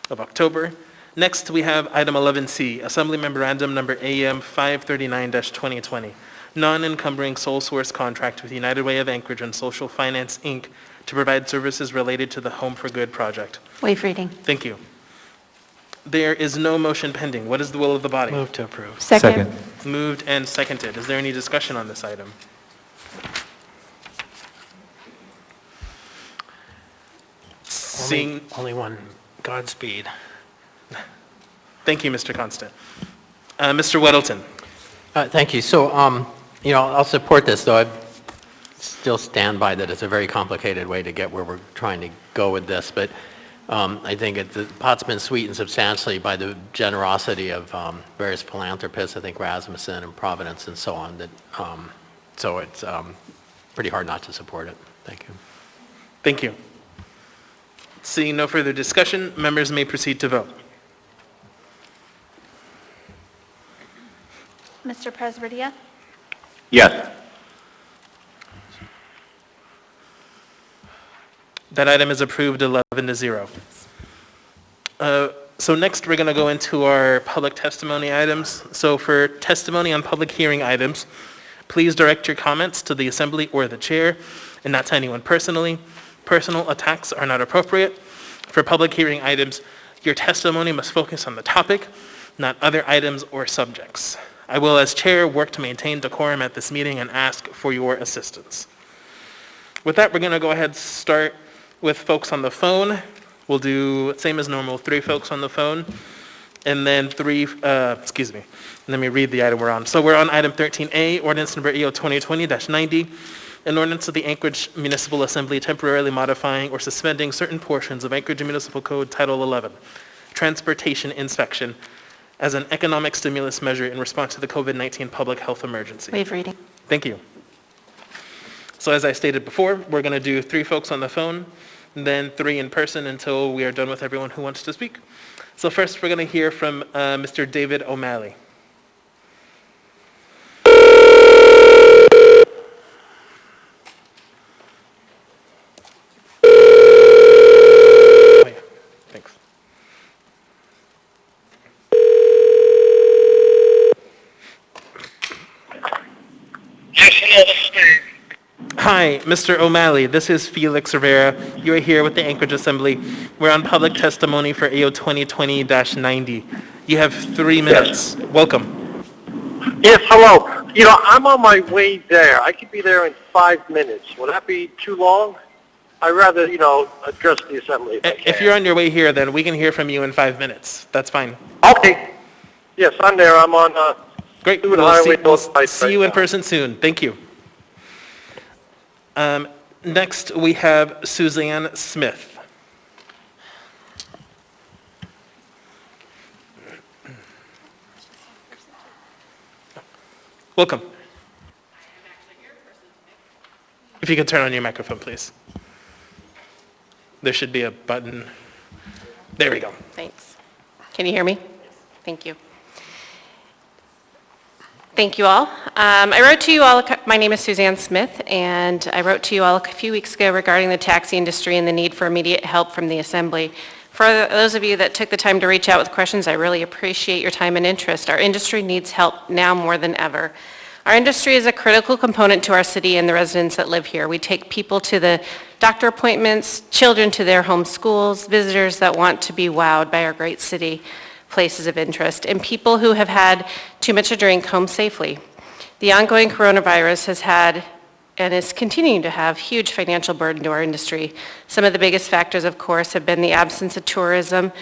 of October. Next, we have item 11C, Assembly Memorandum Number AM 539-2020, non-encumbering sole source contract with United Way of Anchorage and Social Finance, Inc. to provide services related to the Home for Good project. Waive reading. Thank you. There is no motion pending. What is the will of the body? Move to approve. Second. Moved and seconded. Is there any discussion on this item? Seeing Only one. Godspeed. Thank you, Mr. Constant. Mr. Weddleton. Thank you. So, I'll support this, though I still stand by that it's a very complicated way to get where we're trying to go with this. But I think the pot's been sweetened substantially by the generosity of various philanthropists, I think Rasmussen and Providence and so on. So it's pretty hard not to support it. Thank you. Thank you. Seeing no further discussion, members may proceed to vote. Mr. Presberdia? Yes. That item is approved 11-0. So next we're going to go into our public testimony items. So for testimony on public hearing items, please direct your comments to the assembly or the chair and not to anyone personally. Personal attacks are not appropriate. For public hearing items, your testimony must focus on the topic, not other items or subjects. I will, as chair, work to maintain decorum at this meeting and ask for your assistance. With that, we're going to go ahead and start with folks on the phone. We'll do same as normal, 3 folks on the phone, and then 3, excuse me, let me read the item we're on. So we're on item 13A, ordinance number EO 2020-90, An ordinance of the Anchorage Municipal Assembly temporarily modifying or suspending certain portions of Anchorage Municipal Code Title 11, Transportation Inspection, as an economic stimulus measure in response to the COVID-19 public health emergency. Waive reading. Thank you. So as I stated before, we're going to do 3 folks on the phone, and then 3 in person until we are done with everyone who wants to speak. So first, we're going to hear from Mr. David O'Malley. Hi, Mr. O'Malley. This is Felix Rivera. You are here with the Anchorage Assembly. We're on public testimony for AO 2020-90. You have 3 minutes. Yes. Welcome. Yes, hello. You know, I'm on my way there. I could be there in 5 minutes. Would that be too long? I'd rather, address the Assembly if you're on your way here, then we can hear from you in 5 minutes. That's fine. Okay. Yes, I'm there. I'm on Great. We'll see you in person soon. Thank you. Next, we have Suzanne Smith. Welcome. If you could turn on your microphone, please. There should be a button. There we go. Thanks. Can you hear me? Thank you. Thank you all. I wrote to you all, my name is Suzanne Smith, and I wrote to you all a few weeks ago regarding the taxi industry and the need for immediate help from the Assembly. For those of you that took the time to reach out with questions, I really appreciate your time and interest. Our industry needs help now more than ever. Our industry is a critical component to our city and the residents that live here. We take people to the doctor appointments, children to their home schools, visitors that want to be wowed by our great city places of interest, and people who have had too much to drink home safely. The ongoing coronavirus has had and is continuing to have huge financial burden to our industry. Some of the biggest factors, of course, have been the absence of tourism,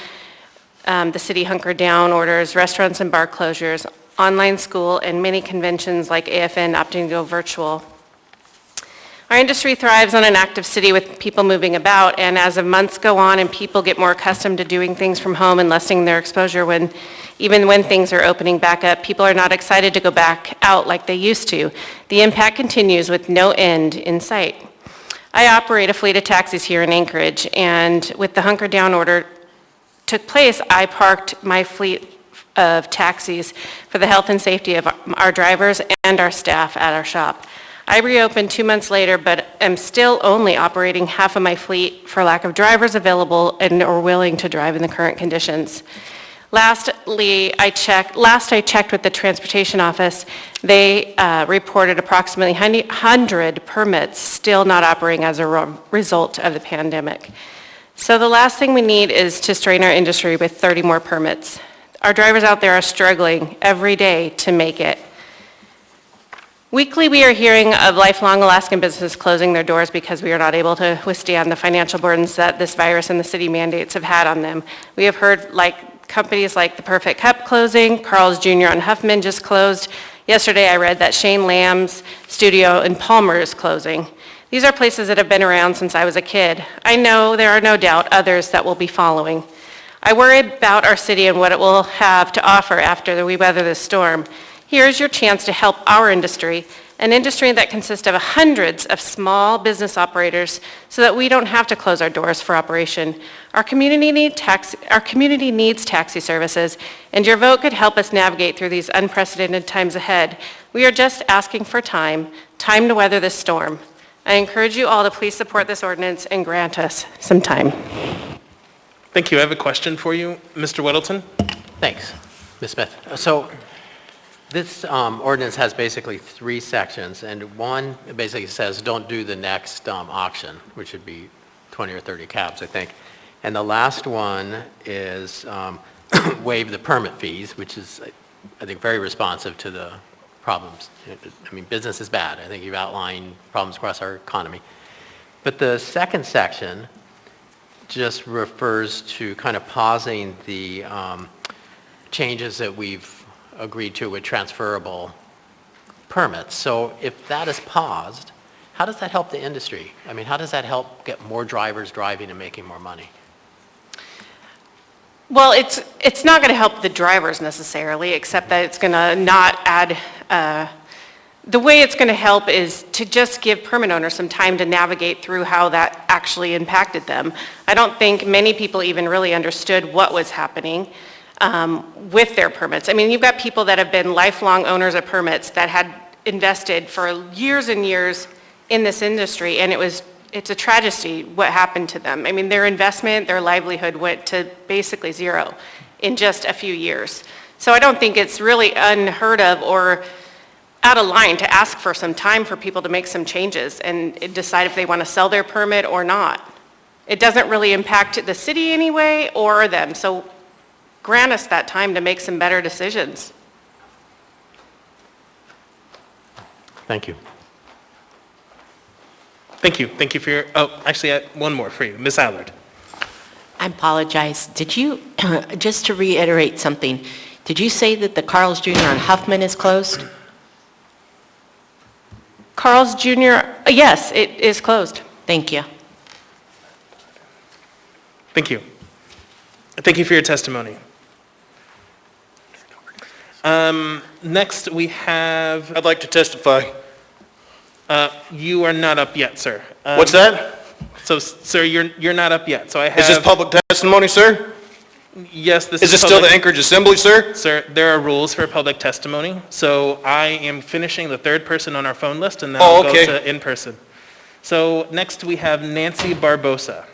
the city hunkered down orders, restaurants and bar closures, online school, and many conventions like AFN opting to go virtual. Our industry thrives on an active city with people moving about, and as the months go on and people get more accustomed to doing things from home and lessening their exposure even when things are opening back up, people are not excited to go back out like they used to. The impact continues with no end in sight. I operate a fleet of taxis here in Anchorage, and with the hunker down order took place, I parked my fleet of taxis for the health and safety of our drivers and our staff at our shop. I reopened 2 months later, but am still only operating half of my fleet for lack of drivers available and or willing to drive in the current conditions. Last I checked with the Transportation Office, they reported approximately 100 permits still not operating as a result of the pandemic. So the last thing we need is to strain our industry with 30 more permits. Our drivers out there are struggling every day to make it. Weekly, we are hearing of lifelong Alaskan businesses closing their doors because we are not able to withstand the financial burdens that this virus and the city mandates have had on them. We have heard companies like the Perfect Cup closing, Carl's Jr. on Huffman just closed. Yesterday, I read that Shane Lamb's studio in Palmer is closing. These are places that have been around since I was a kid. I know there are no doubt others that will be following. I worry about our city and what it will have to offer after we weather this storm. Here's your chance to help our industry, an industry that consists of hundreds of small business operators so that we don't have to close our doors for operation. Our community needs taxi services, and your vote could help us navigate through these unprecedented times ahead. We are just asking for time to weather this storm. I encourage you all to please support this ordinance and grant us some time. Thank you. I have a question for you, Mr. Weddleton. Thanks, Ms. Smith. So this ordinance has basically 3 sections, and one basically says don't do the next auction, which would be 20 or 30 cabs, I think. And the last one is waive the permit fees, which is, I think, very responsive to the problems. I mean, business is bad. I think you've outlined problems across our economy. But the second section just refers to kind of pausing the changes that we've agreed to with transferable permits. So if that is paused, how does that help the industry? I mean, how does that help get more drivers driving and making more money? Well, it's not going to help the drivers necessarily, except that it's going to not add, the way it's going to help is to just give permit owners some time to navigate through how that actually impacted them. I don't think many people even really understood what was happening with their permits. I mean, you've got people that have been lifelong owners of permits that had invested for years and years in this industry, and it's a tragedy what happened to them. I mean, their investment, their livelihood went to basically zero in just a few years. So I don't think it's really unheard of or out of line to ask for some time for people to make some changes and decide if they want to sell their permit or not. It doesn't really impact the city anyway or them, so grant us that time to make some better decisions. Thank you. Thank you. Thank you for your, oh, actually, I have one more for you. Ms. Allard. I apologize. Did you, just to reiterate something, did you say that the Carl's Jr. on Huffman is closed? Carl's Jr., yes, it is closed. Thank you. Thank you. Thank you for your testimony. Next, we have... I'd like to testify. You are not up yet, sir. What's that? So, sir, you're not up yet. So I have... Is this public testimony, sir? Yes, this is this still the Anchorage Assembly, sir? Sir, there are rules for public testimony. So I am finishing the third person on our phone list, and then Oh, I'll okay. go to in-person. So next we have Nancy Barbosa.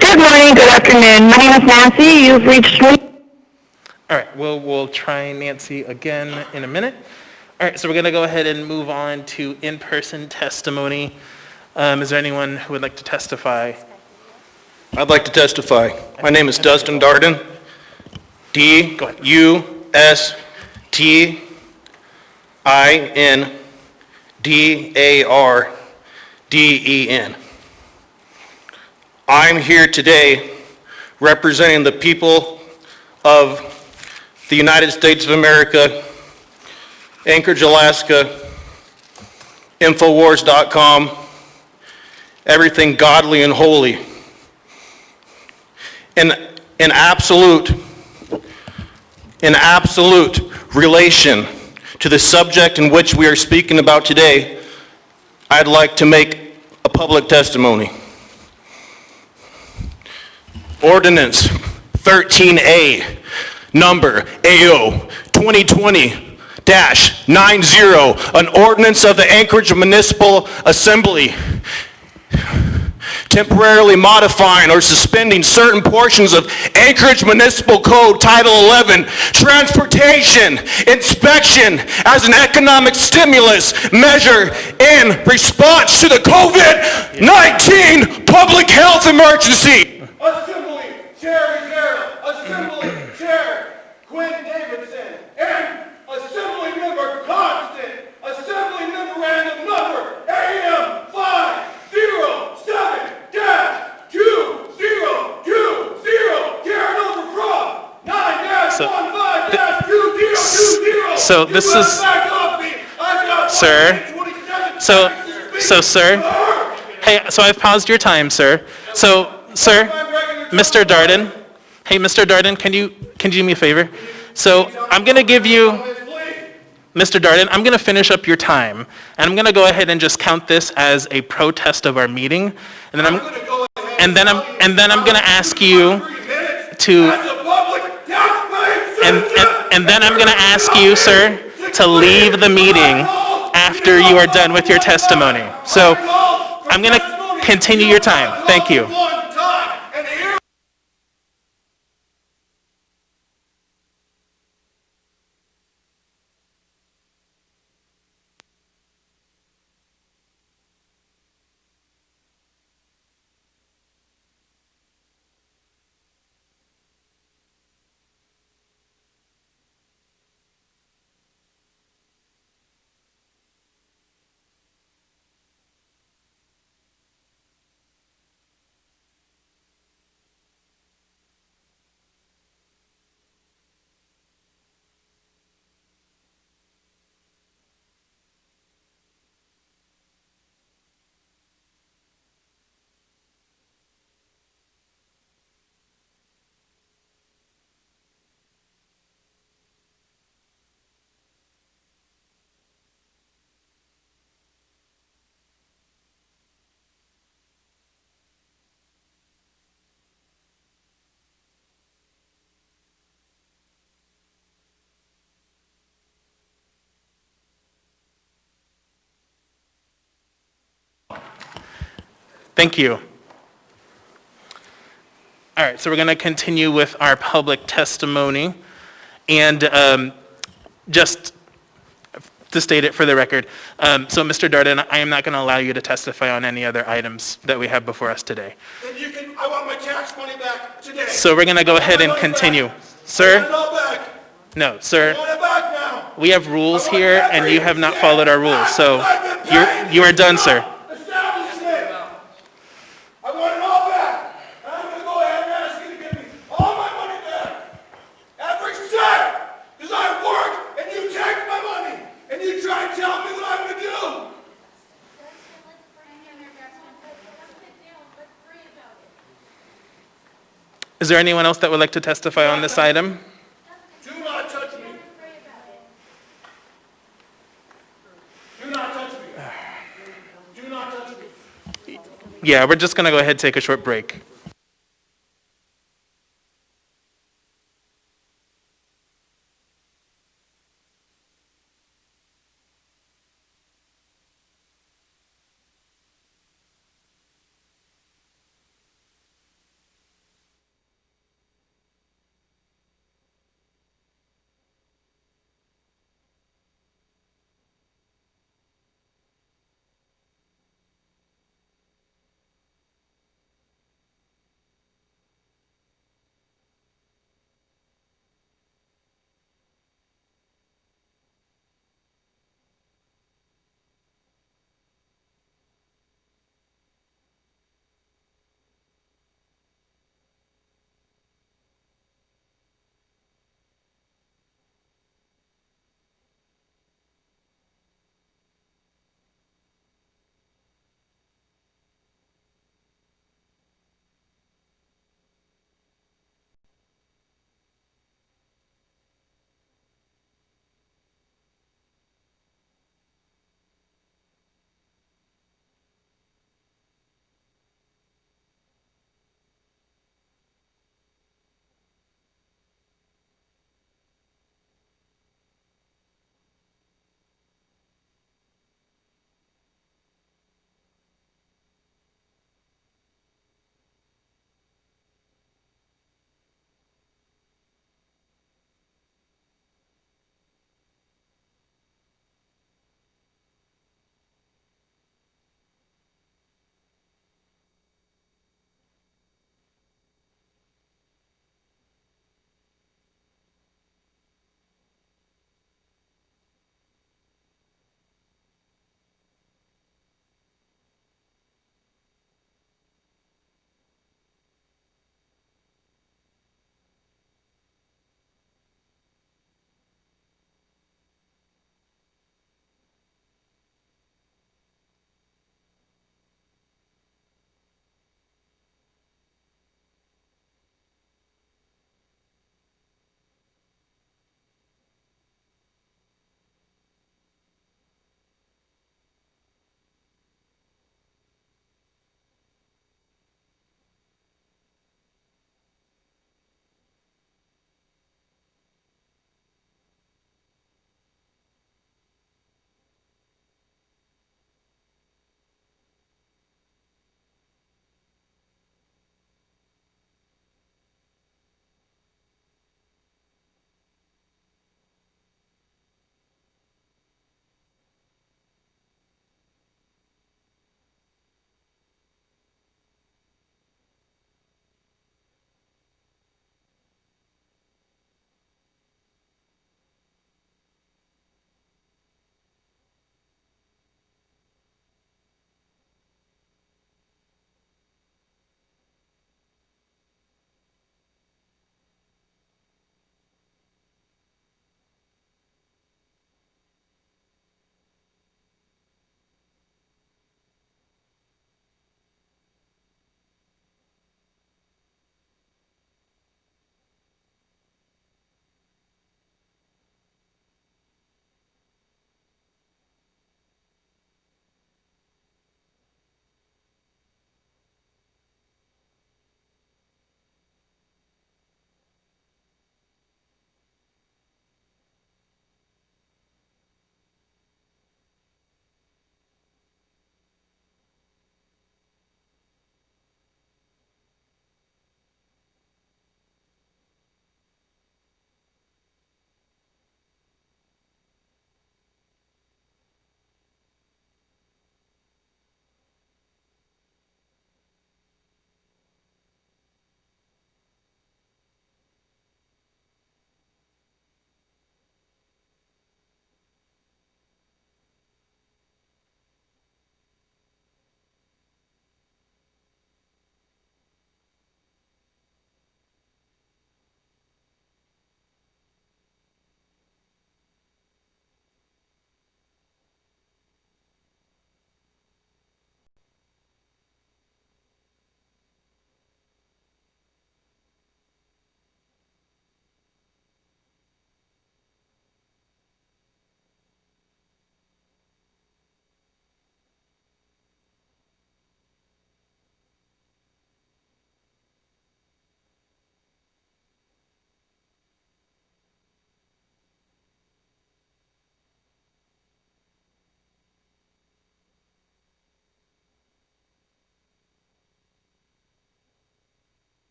Good morning, good afternoon. My name is Nancy. You've reached me. All right, we'll try Nancy again in a minute. All right, so we're going to go ahead and move on to in-person testimony. Is there anyone who would like to testify? I'd like to testify. My name is Dustin Darden. D-U-S-T-I-N-D-A-R-D-E-N. I'm here today representing the people of the United States of America, Anchorage, Alaska, Infowars.com, everything godly and holy. In absolute relation to the subject in which we are speaking about today, I'd like to make a public testimony. Ordinance 13A, number AO 2020-90, an ordinance of the Anchorage Municipal Assembly temporarily modifying or suspending certain portions of Anchorage Municipal Code Title 11, transportation, inspection as an economic stimulus measure in response to the COVID-19 public health emergency. Assembly Chair Rivera, Assembly Chair Quinn Davidson, and Assembly Member Constant, Assembly Memorandum Number AM 507-2020, carried over from 9-15-2020. So this is, sir. So sir. Hey, so I've paused your time, sir. So, sir, Mr. Darden. Hey, Mr. Darden, can you do me a favor? So I'm going to give you, Mr. Darden, I'm going to finish up your time, and I'm going to go ahead and just count this as a protest of our meeting, and then I'm going to ask you to, and then I'm going to ask you, sir, to leave the meeting after you are done with your testimony. So I'm going to continue your time. Thank you. Thank you. All right, so we're going to continue with our public testimony. And just to state it for the record, so Mr. Darden, I am not going to allow you to testify on any other items that we have before us today. Then I want my tax money back today. So we're going to go ahead and continue. Sir? I want it all back. No, sir. I want it back now. We have rules here, and you have not followed our rules. So you are done, sir. Establishment. I want it all back. And I'm going to go ahead and ask you to give me all my money back. Every cent. Because I work, and you take my money. And you try and tell me what I'm going to do. Is there anyone else that would like to testify on this item? Do not touch me. Do not touch me. Do not touch me. Yeah, we're just going to go ahead and take a short break.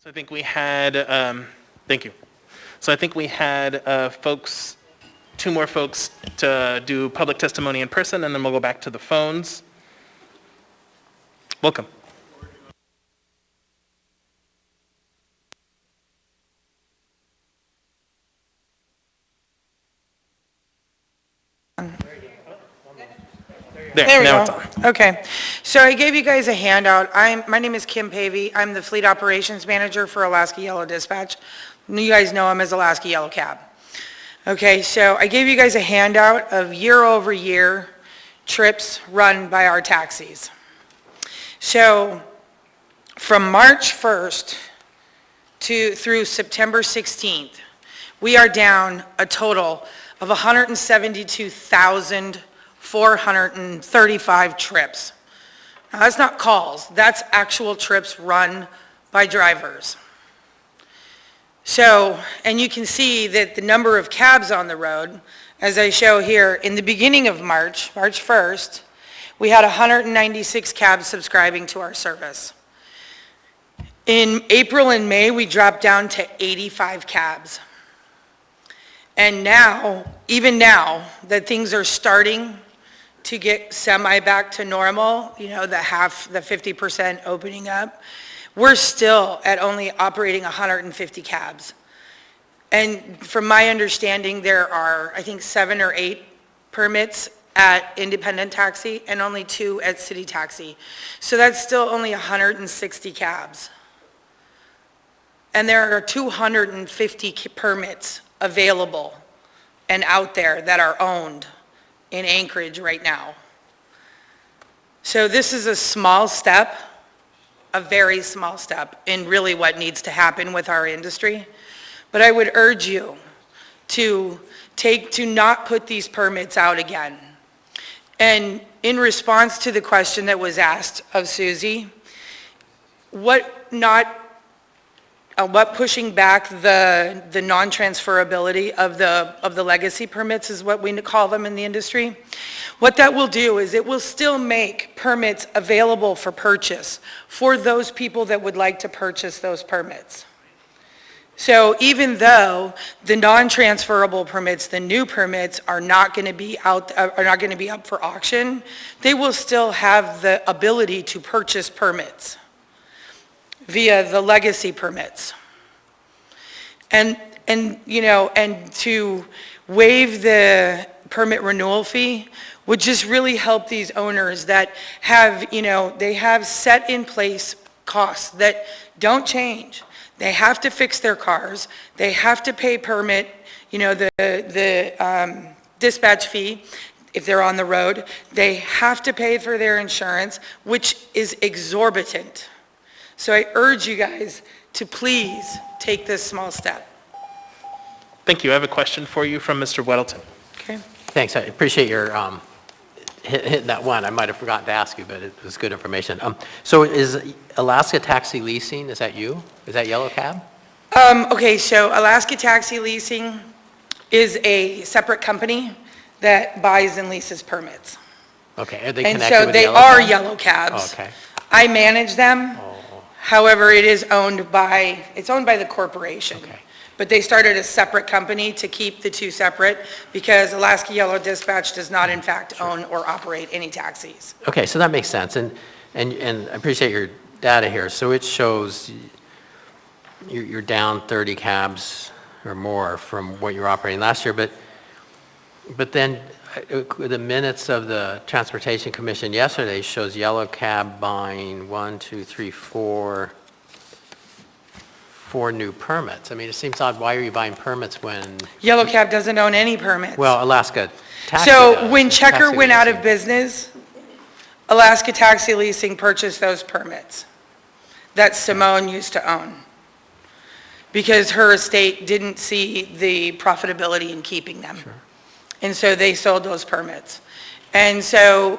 So I think we had, thank you. So I think we had folks, 2 more folks to do public testimony in person, and then we'll go back to the phones. Welcome. There we now go. it's on. Okay. So I gave you guys a handout. My name is Kim Pavey. I'm the Fleet Operations Manager for Alaska Yellow Dispatch. You guys know him as Alaska Yellow Cab. Okay, so I gave you guys a handout of year-over-year trips run by our taxis. So from March 1st through September 16th, we are down a total of 172,435 trips. Now, that's not calls, that's actual trips run by drivers. So, and you can see that the number of cabs on the road, as I show here, in the beginning of March 1st, we had 196 cabs subscribing to our service. In April and May, we dropped down to 85 cabs. And now, even now, that things are starting to get semi back to normal, you know, the 50% opening up, we're still at only operating 150 cabs. And from my understanding, there are, I think, 7 or 8 permits at independent taxi and only 2 at city taxi. So that's still only 160 cabs. And there are 250 permits available and out there that are owned in Anchorage right now. So this is a small step, a very small step in really what needs to happen with our industry. But I would urge you to not put these permits out again. And in response to the question that was asked of Susie, what pushing back the non-transferability of the legacy permits is what we call them in the industry. What that will do is it will still make permits available for purchase for those people that would like to purchase those permits. So even though the non-transferable permits, the new permits are not going to be up for auction, they will still have the ability to purchase permits via the legacy permits. And to waive the permit renewal fee would just really help these owners that have, they have set in place costs that don't change. They have to fix their cars. They have to pay permit, the dispatch fee if they're on the road. They have to pay for their insurance, which is exorbitant. So I urge you guys to please take this small step. Thank you. I have a question for you from Mr. Weddleton. Okay. Thanks. I appreciate your hitting that one. I might have forgotten to ask you, but it was good information. So is Alaska Taxi Leasing, is that you? Is that Yellow Cab? Okay, so Alaska Taxi Leasing is a separate company that buys and leases permits. Okay, are they And connected so with they Yellow are Cab? Yellow Cabs. Okay. I manage them. However, it's owned by the corporation. Okay. But they started a separate company to keep the two separate because Alaska Yellow Dispatch does not in fact own or operate any taxis. Okay, so that makes sense. And I appreciate your data here. So it shows you're down 30 cabs or more from what you were operating last year. But then the minutes of the Transportation Commission yesterday shows Yellow Cab buying 4 new permits. I mean, it seems odd. Why are you buying permits when... Yellow Cab doesn't own any permits. Well, Alaska Taxi So does. when Checker Taxi went out leasing. of business, Alaska Taxi Leasing purchased those permits that Simone used to own because her estate didn't see the profitability in keeping them. Sure. And so they sold those permits. And so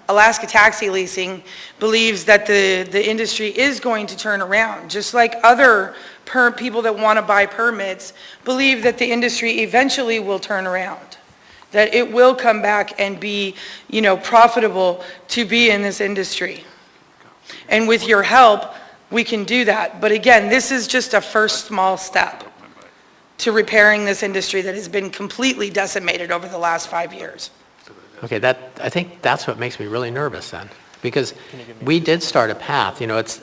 Alaska Taxi Leasing believes that the industry is going to turn around, just like other people that want to buy permits believe that the industry eventually will turn around, that it will come back and be, profitable to be in this industry. And with your help, we can do that. But again, this is just a first small step to repairing this industry that has been completely decimated over the last 5 years. Okay, I think that's what makes me really nervous then, because we did start a path. You know, it's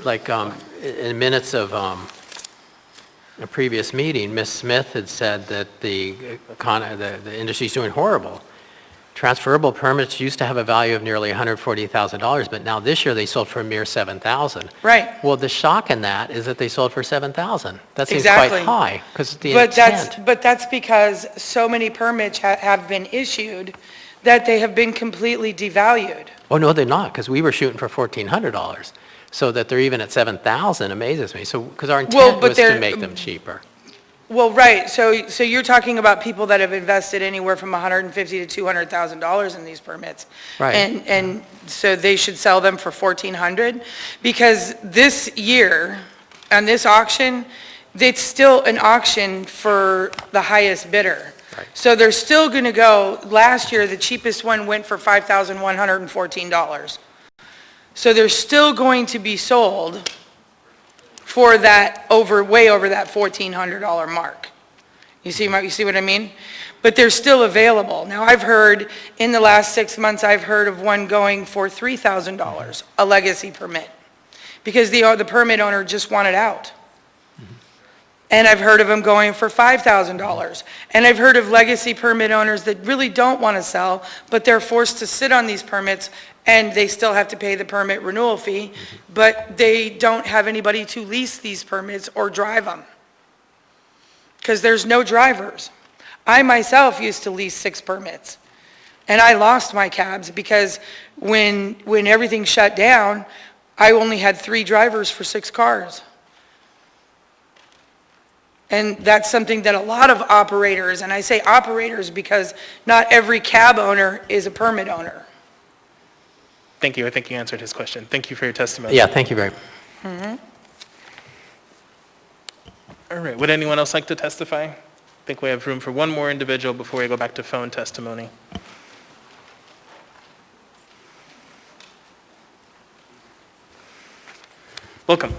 like in minutes of a previous meeting, Ms. Smith had said that the industry's doing horrible. Transferable permits used to have a value of nearly $140,000, but now this year they sold for a mere $7,000. Right. Well, the shock in that is that they sold for $7,000. That seems Exactly. quite high because the But intent. that's because so many permits have been issued that they have been completely devalued. Oh, no, they're not, because we were shooting for $1,400. So that they're even at $7,000 amazes me. So, because our intent was to make them cheaper. Well, right, so you're talking about people that have invested anywhere from $150,000 to $200,000 in these permits. Right. And so they should sell them for $1,400? Because this year, on this auction, it's still an auction for the highest bidder. Right. So they're still gonna go, last year, the cheapest one went for $5,114. So they're still going to be sold for that way over that $1,400 mark. You see what I mean? But they're still available. Now I've heard, in the last 6 months, I've heard of one going for $3,000, a legacy permit, because the permit owner just wanted out. And I've heard of them going for $5,000. And I've heard of legacy permit owners that really don't want to sell, but they're forced to sit on these permits and they still have to pay the permit renewal fee, but they don't have anybody to lease these permits or drive them. Because there's no drivers. I myself used to lease 6 permits. And I lost my cabs because when everything shut down, I only had 3 drivers for 6 cars. And that's something that a lot of operators, and I say operators because not every cab owner is a permit owner. Thank you. I think you answered his question. Thank you for your testimony. Yeah, thank you very Mhm. All right. Would anyone else like to testify? I think we have room for one more individual before we go back to phone testimony. Welcome.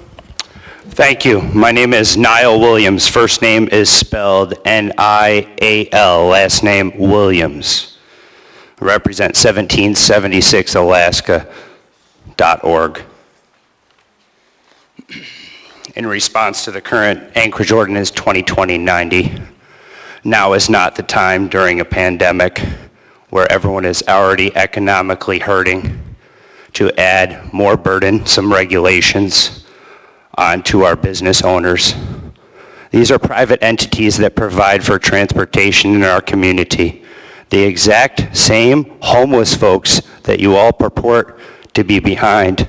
Thank you. My name is Niall Williams. First name is spelled Nial, last name Williams. I represent 1776alaska.org. In response to the current Anchorage Ordinance 2020-90, now is not the time during a pandemic where everyone is already economically hurting to add more burdensome regulations onto our business owners. These are private entities that provide for transportation in our community. The exact same homeless folks that you all purport to be behind.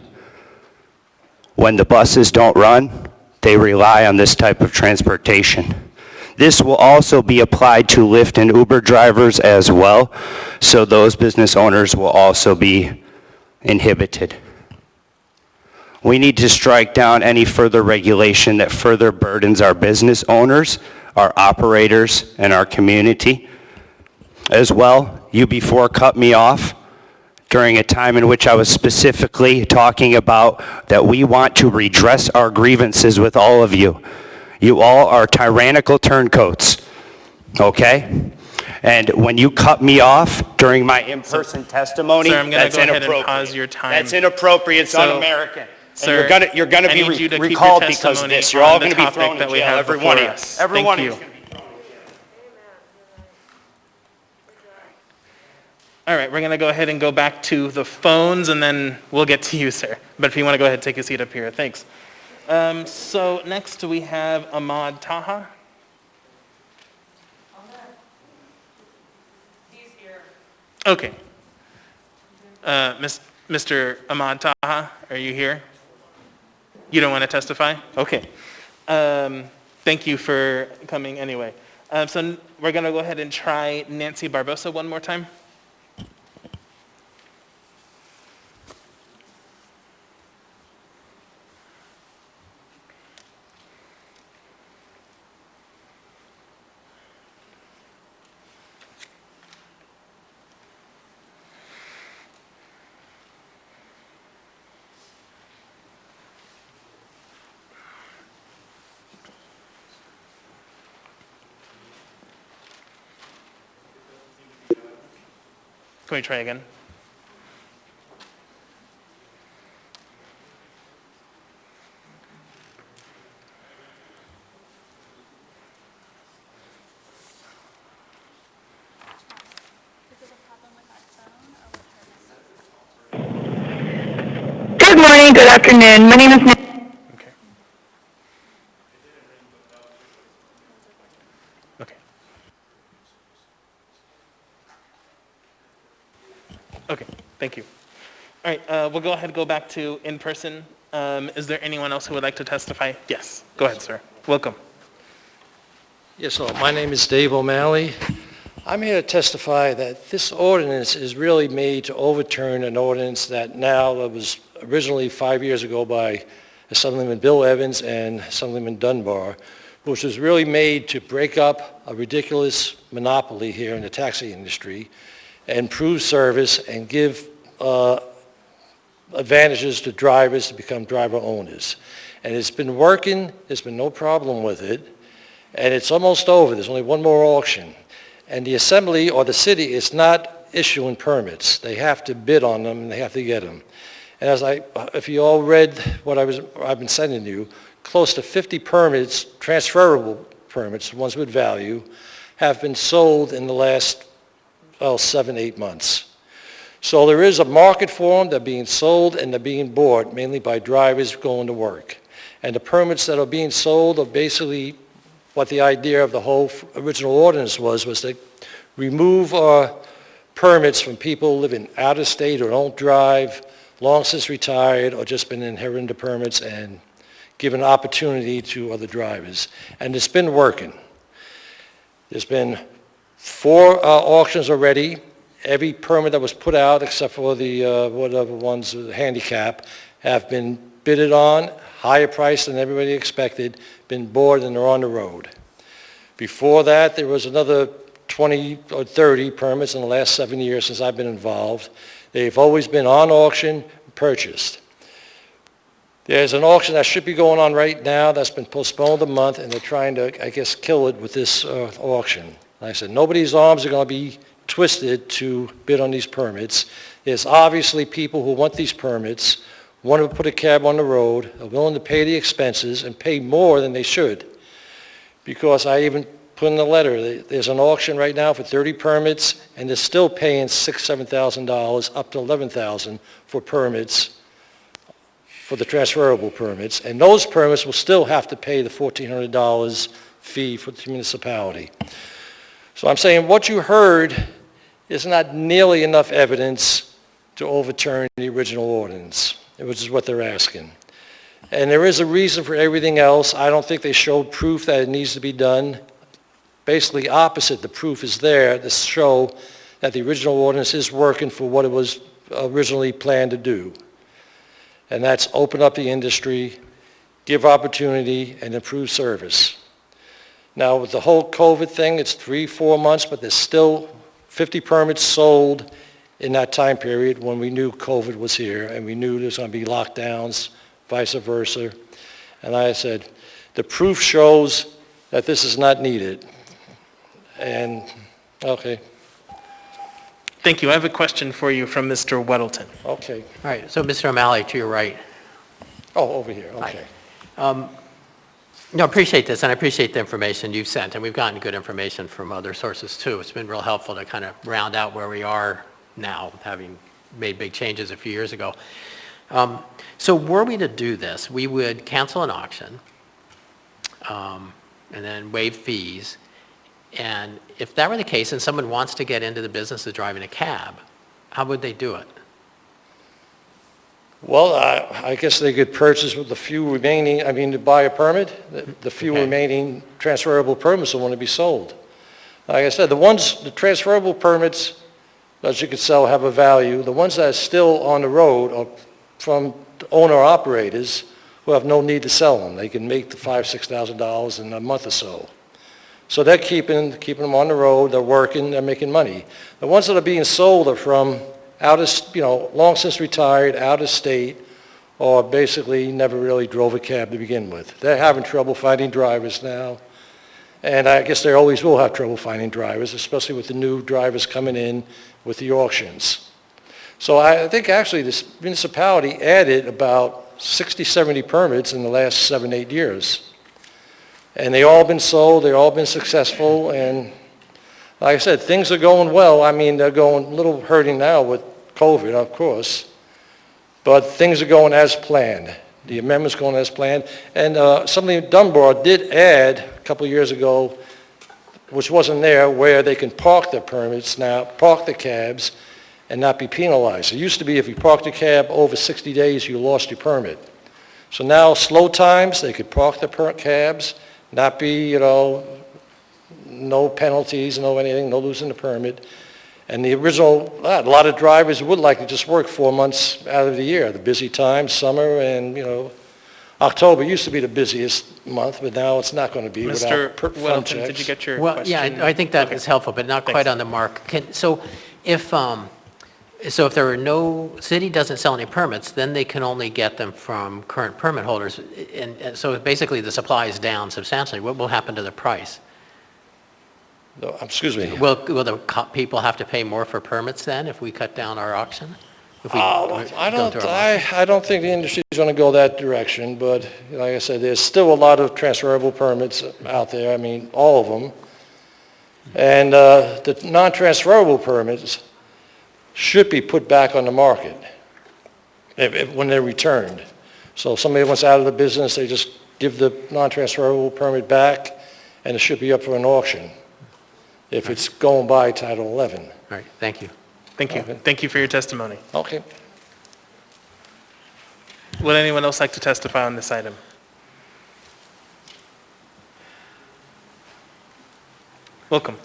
When the buses don't run, they rely on this type of transportation. This will also be applied to Lyft and Uber drivers as well, so those business owners will also be inhibited. We need to strike down any further regulation that further burdens our business owners, our operators, and our community. As well, you before cut me off during a time in which I was specifically talking about that we want to redress our grievances with all of you. You all are tyrannical turncoats, okay? And when you cut me off during my in-person testimony, Sir, I'm going to that's go ahead inappropriate. and pause your time. That's inappropriate. It's So, un-American. Sir, and you're gonna I be need you to keep your recalled because of testimony this. You're all on the going to be topic thrown in that we jail. have Every before one of you. us. Every Thank one you. of you. All right, we're going to go ahead and go back to the phones, and then we'll get to you, sir. But if you want to go ahead and take a seat up here, thanks. So next we have Ahmad Taha. Okay. Mr. Ahmad Taha, are you here? You don't want to testify? Okay. Thank you for coming anyway. So we're going to go ahead and try Nancy Barbosa one more time. Can we try again? Good morning, good afternoon. My name is Nancy. Okay, thank you. All right, we'll go ahead and go back to in person. Is there anyone else who would like to testify? Yes, go ahead, sir. Welcome. Yes, hello. My name is Dave O'Malley. I'm here to testify that this ordinance is really made to overturn an ordinance that was originally 5 years ago by Assemblyman Bill Evans and Assemblyman Dunbar, which was really made to break up a ridiculous monopoly here in the taxi industry, improve service, and give advantages to drivers to become driver owners. And it's been working. There's been no problem with it. And it's almost over. There's only one more auction. And the assembly or the city is not issuing permits. They have to bid on them and they have to get them. And if you all read what I've been sending you, close to 50 permits, transferable permits, the ones with value, have been sold in the last 7, 8 months. So there is a market for them. They're being sold and they're being bought mainly by drivers going to work. And the permits that are being sold are basically what the idea of the whole original ordinance was to remove permits from people living out of state or don't drive, long since retired, or just been inheriting the permits and give an opportunity to other drivers. And it's been working. There's been 4 auctions already. Every permit that was put out, except for the whatever ones, the handicap, have been bidded on, higher price than everybody expected, been bought, and they're on the road. Before that, there was another 20 or 30 permits in the last 7 years since I've been involved. They've always been on auction, purchased. There's an auction that should be going on right now that's been postponed a month, and they're trying to, I guess, kill it with this auction. Like I said, nobody's arms are going to be twisted to bid on these permits. There's obviously people who want these permits, want to put a cab on the road, are willing to pay the expenses and pay more than they should. Because I even put in the letter, there's an auction right now for 30 permits, and they're still paying $6,000, $7,000, up to $11,000 for permits, for the transferable permits. And those permits will still have to pay the $1,400 fee for the municipality. So I'm saying what you heard is not nearly enough evidence to overturn the original ordinance, which is what they're asking. And there is a reason for everything else. I don't think they showed proof that it needs to be done. Basically opposite, the proof is there to show that the original ordinance is working for what it was originally planned to do. And that's open up the industry, give opportunity, and improve service. Now, with the whole COVID thing, it's 3-4 months, but there's still 50 permits sold in that time period when we knew COVID was here and we knew there was going to be lockdowns, vice versa. And like I said, the proof shows that this is not needed. And, okay. Thank you. I have a question for you from Mr. Weddleton. Okay. All right, so Mr. O'Malley, to your right. Oh, over here, okay. No, I appreciate this, and I appreciate the information you've sent, and we've gotten good information from other sources too. It's been real helpful to kind of round out where we are now, having made big changes a few years ago. So were we to do this, we would cancel an auction and then waive fees. And if that were the case and someone wants to get into the business of driving a cab, how would they do it? Well, I guess they could purchase with the few remaining, to buy a permit, the few remaining transferable permits will want to be sold. Like I said, the transferable permits that you could sell have a value. The ones that are still on the road are from owner-operators who have no need to sell them. They can make the $5,000, $6,000 in a month or so. So they're keeping them on the road, they're working, they're making money. The ones that are being sold are from out of, long since retired, out of state, or basically never really drove a cab to begin with. They're having trouble finding drivers now. And I guess they always will have trouble finding drivers, especially with the new drivers coming in with the auctions. So I think actually this municipality added about 60, 70 permits in the last 7, 8 years. And they all been sold, they all been successful, and like I said, things are going well. I mean, they're going a little hurting now with COVID, of course, but things are going as planned. The amendment's going as planned. And something Dunbar did add a couple of years ago, which wasn't there, where they can park their permits now, park the cabs, and not be penalized. It used to be if you parked a cab over 60 days, you lost your permit. So now, slow times, they could park the cabs, not be, no penalties, no anything, no losing the permit. And the original, a lot of drivers would like to just work 4 months out of the year, the busy time, summer, and, October used to be the busiest month, but now it's not going to be Mr. without fund Welton, checks. did you get your Well, question? yeah, I think that is helpful, but not quite on the mark. So if there are no, city doesn't sell any permits, then they can only get them from current permit holders. And so basically the supply is down substantially. What will happen to the price? No, excuse me. Will the people have to pay more for permits then if we cut down our auction? If we I don't think the industry is going to go that direction, but like I said, there's still a lot of transferable permits out there. I mean, all of them. And the non-transferable permits should be put back on the market when they're returned. So if somebody wants out of the business, they just give the non-transferable permit back, and it should be up for an auction if it's going by Title 11. All right, thank you. Thank you. Okay. Thank you for your testimony. Okay. Would anyone else like to testify on this item? Welcome.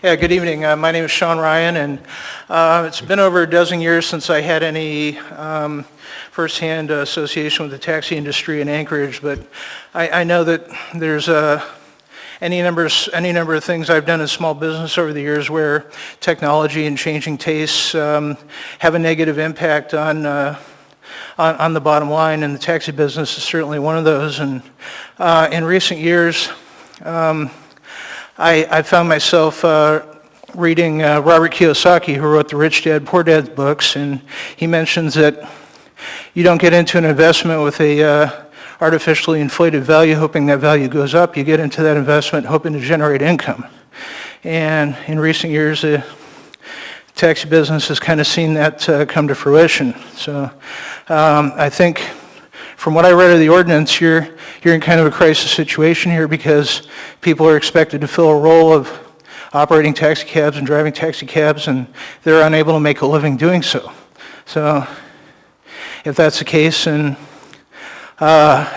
Yeah, good evening. My name is Sean Ryan, and it's been over a dozen years since I had any firsthand association with the taxi industry in Anchorage, but I know that there's any number of things I've done in small business over the years where technology and changing tastes have a negative impact on the bottom line, and the taxi business is certainly one of those. And in recent years, I found myself reading Robert Kiyosaki, who wrote the Rich Dad, Poor Dad books, and he mentions that you don't get into an investment with a artificially inflated value hoping that value goes up. You get into that investment hoping to generate income. And in recent years, the taxi business has kind of seen that come to fruition. So I think from what I read of the ordinance, you're in kind of a crisis situation here because people are expected to fill a role of operating taxi cabs and driving taxi cabs, and they're unable to make a living doing so. So if that's the case, then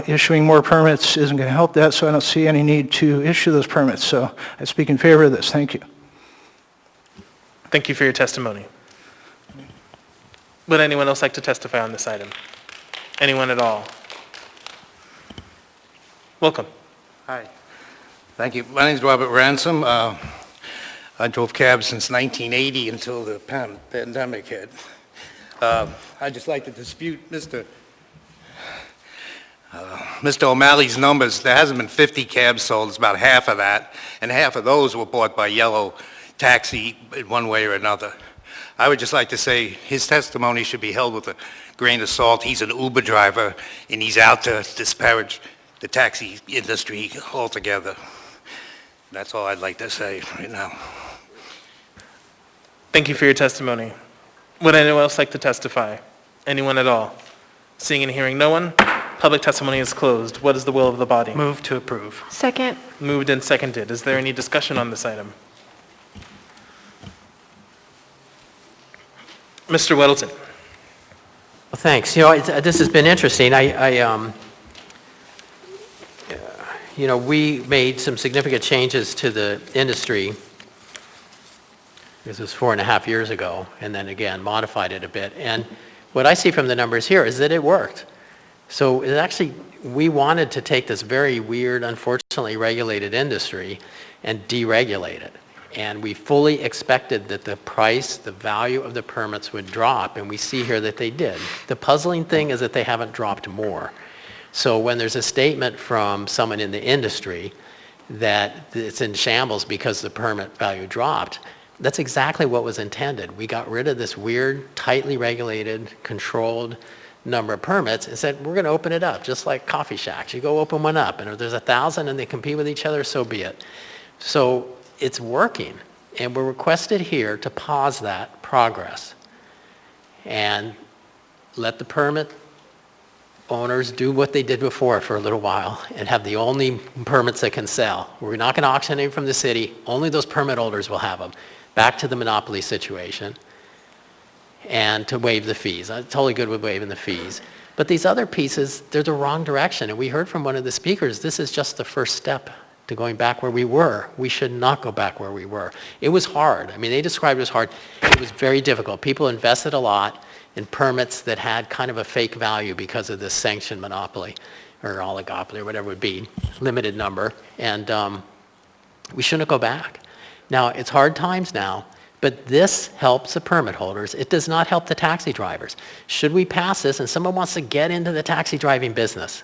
issuing more permits isn't going to help that, so I don't see any need to issue those permits. So I speak in favor of this. Thank you. Thank you for your testimony. Would anyone else like to testify on this item? Anyone at all? Welcome. Hi. Thank you. My name is Robert Ransom. I drove cabs since 1980 until the pandemic hit. I'd just like to dispute Mr. O'Malley's numbers. There hasn't been 50 cabs sold. It's about half of that, and half of those were bought by Yellow Taxi in one way or another. I would just like to say his testimony should be held with a grain of salt. He's an Uber driver, and he's out to disparage the taxi industry altogether. That's all I'd like to say right now. Thank you for your testimony. Would anyone else like to testify? Anyone at all? Seeing and hearing no one, public testimony is closed. What is the will of the body? Move to approve. Second. Moved and seconded. Is there any discussion on this item? Mr. Weddleton. Well, thanks. This has been interesting. We made some significant changes to the industry. This was 4.5 years ago, and then again modified it a bit. And what I see from the numbers here is that it worked. So it actually, we wanted to take this very weird, unfortunately regulated industry and deregulate it. And we fully expected that the price, the value of the permits would drop, and we see here that they did. The puzzling thing is that they haven't dropped more. So when there's a statement from someone in the industry that it's in shambles because the permit value dropped. That's exactly what was intended. We got rid of this weird, tightly regulated, controlled number of permits and said, we're going to open it up, just like coffee shacks. You go open one up, and if there's 1,000 and they compete with each other, so be it. So it's working, and we're requested here to pause that progress and let the permit owners do what they did before for a little while and have the only permits that can sell. We're not going to auction any from the city. Only those permit holders will have them. Back to the monopoly situation, and to waive the fees. I'm totally good with waiving the fees. But these other pieces, they're the wrong direction. And we heard from one of the speakers, this is just the first step to going back where we were. We should not go back where we were. It was hard. I mean, they described it as hard. It was very difficult. People invested a lot in permits that had kind of a fake value because of this sanctioned monopoly or oligopoly or whatever it would be, limited number. And we shouldn't go back. Now, it's hard times now, but this helps the permit holders. It does not help the taxi drivers. Should we pass this and someone wants to get into the taxi driving business,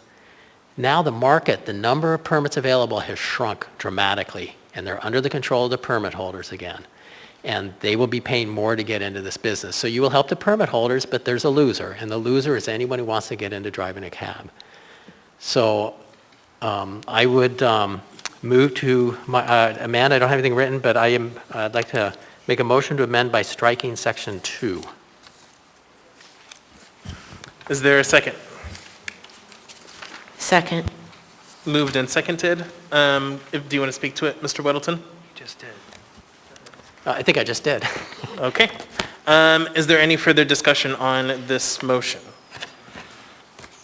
now the market, the number of permits available has shrunk dramatically, and they're under the control of the permit holders again. And they will be paying more to get into this business. So you will help the permit holders, but there's a loser, and the loser is anyone who wants to get into driving a cab. So I would move to amend. I don't have anything written, but I'd like to make a motion to amend by striking section 2. Is there a second? Second. Moved and seconded. Do you want to speak to it, Mr. Weddleton? Just did. I think I just did. Okay. Is there any further discussion on this motion?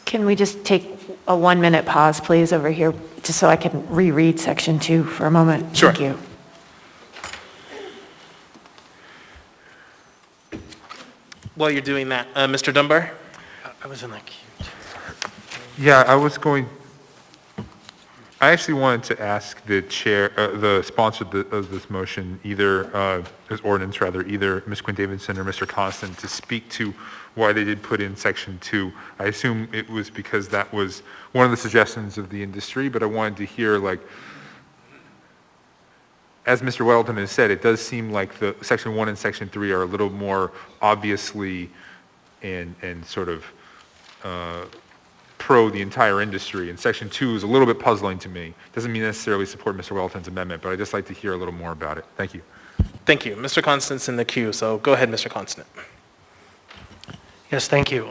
Can we just take a 1-minute pause, please, over here, just so I can reread section 2 for a moment? Sure. Thank you. While you're doing that, Mr. Dunbar? I was in that queue. Yeah, I actually wanted to ask the chair, the sponsor of this motion, this ordinance rather, either Ms. Quinn Davidson or Mr. Constant, to speak to why they did put in section 2. I assume it was because that was one of the suggestions of the industry, but I wanted to hear, like, as Mr. Weddleton has said, it does seem like the section 1 and section 3 are a little more obviously and sort of pro the entire industry, and section 2 is a little bit puzzling to me. Doesn't mean necessarily support Mr. Weddleton's amendment, but I'd just like to hear a little more about it. Thank you. Thank you. Mr. Constant's in the queue, so go ahead, Mr. Constant. Yes, thank you.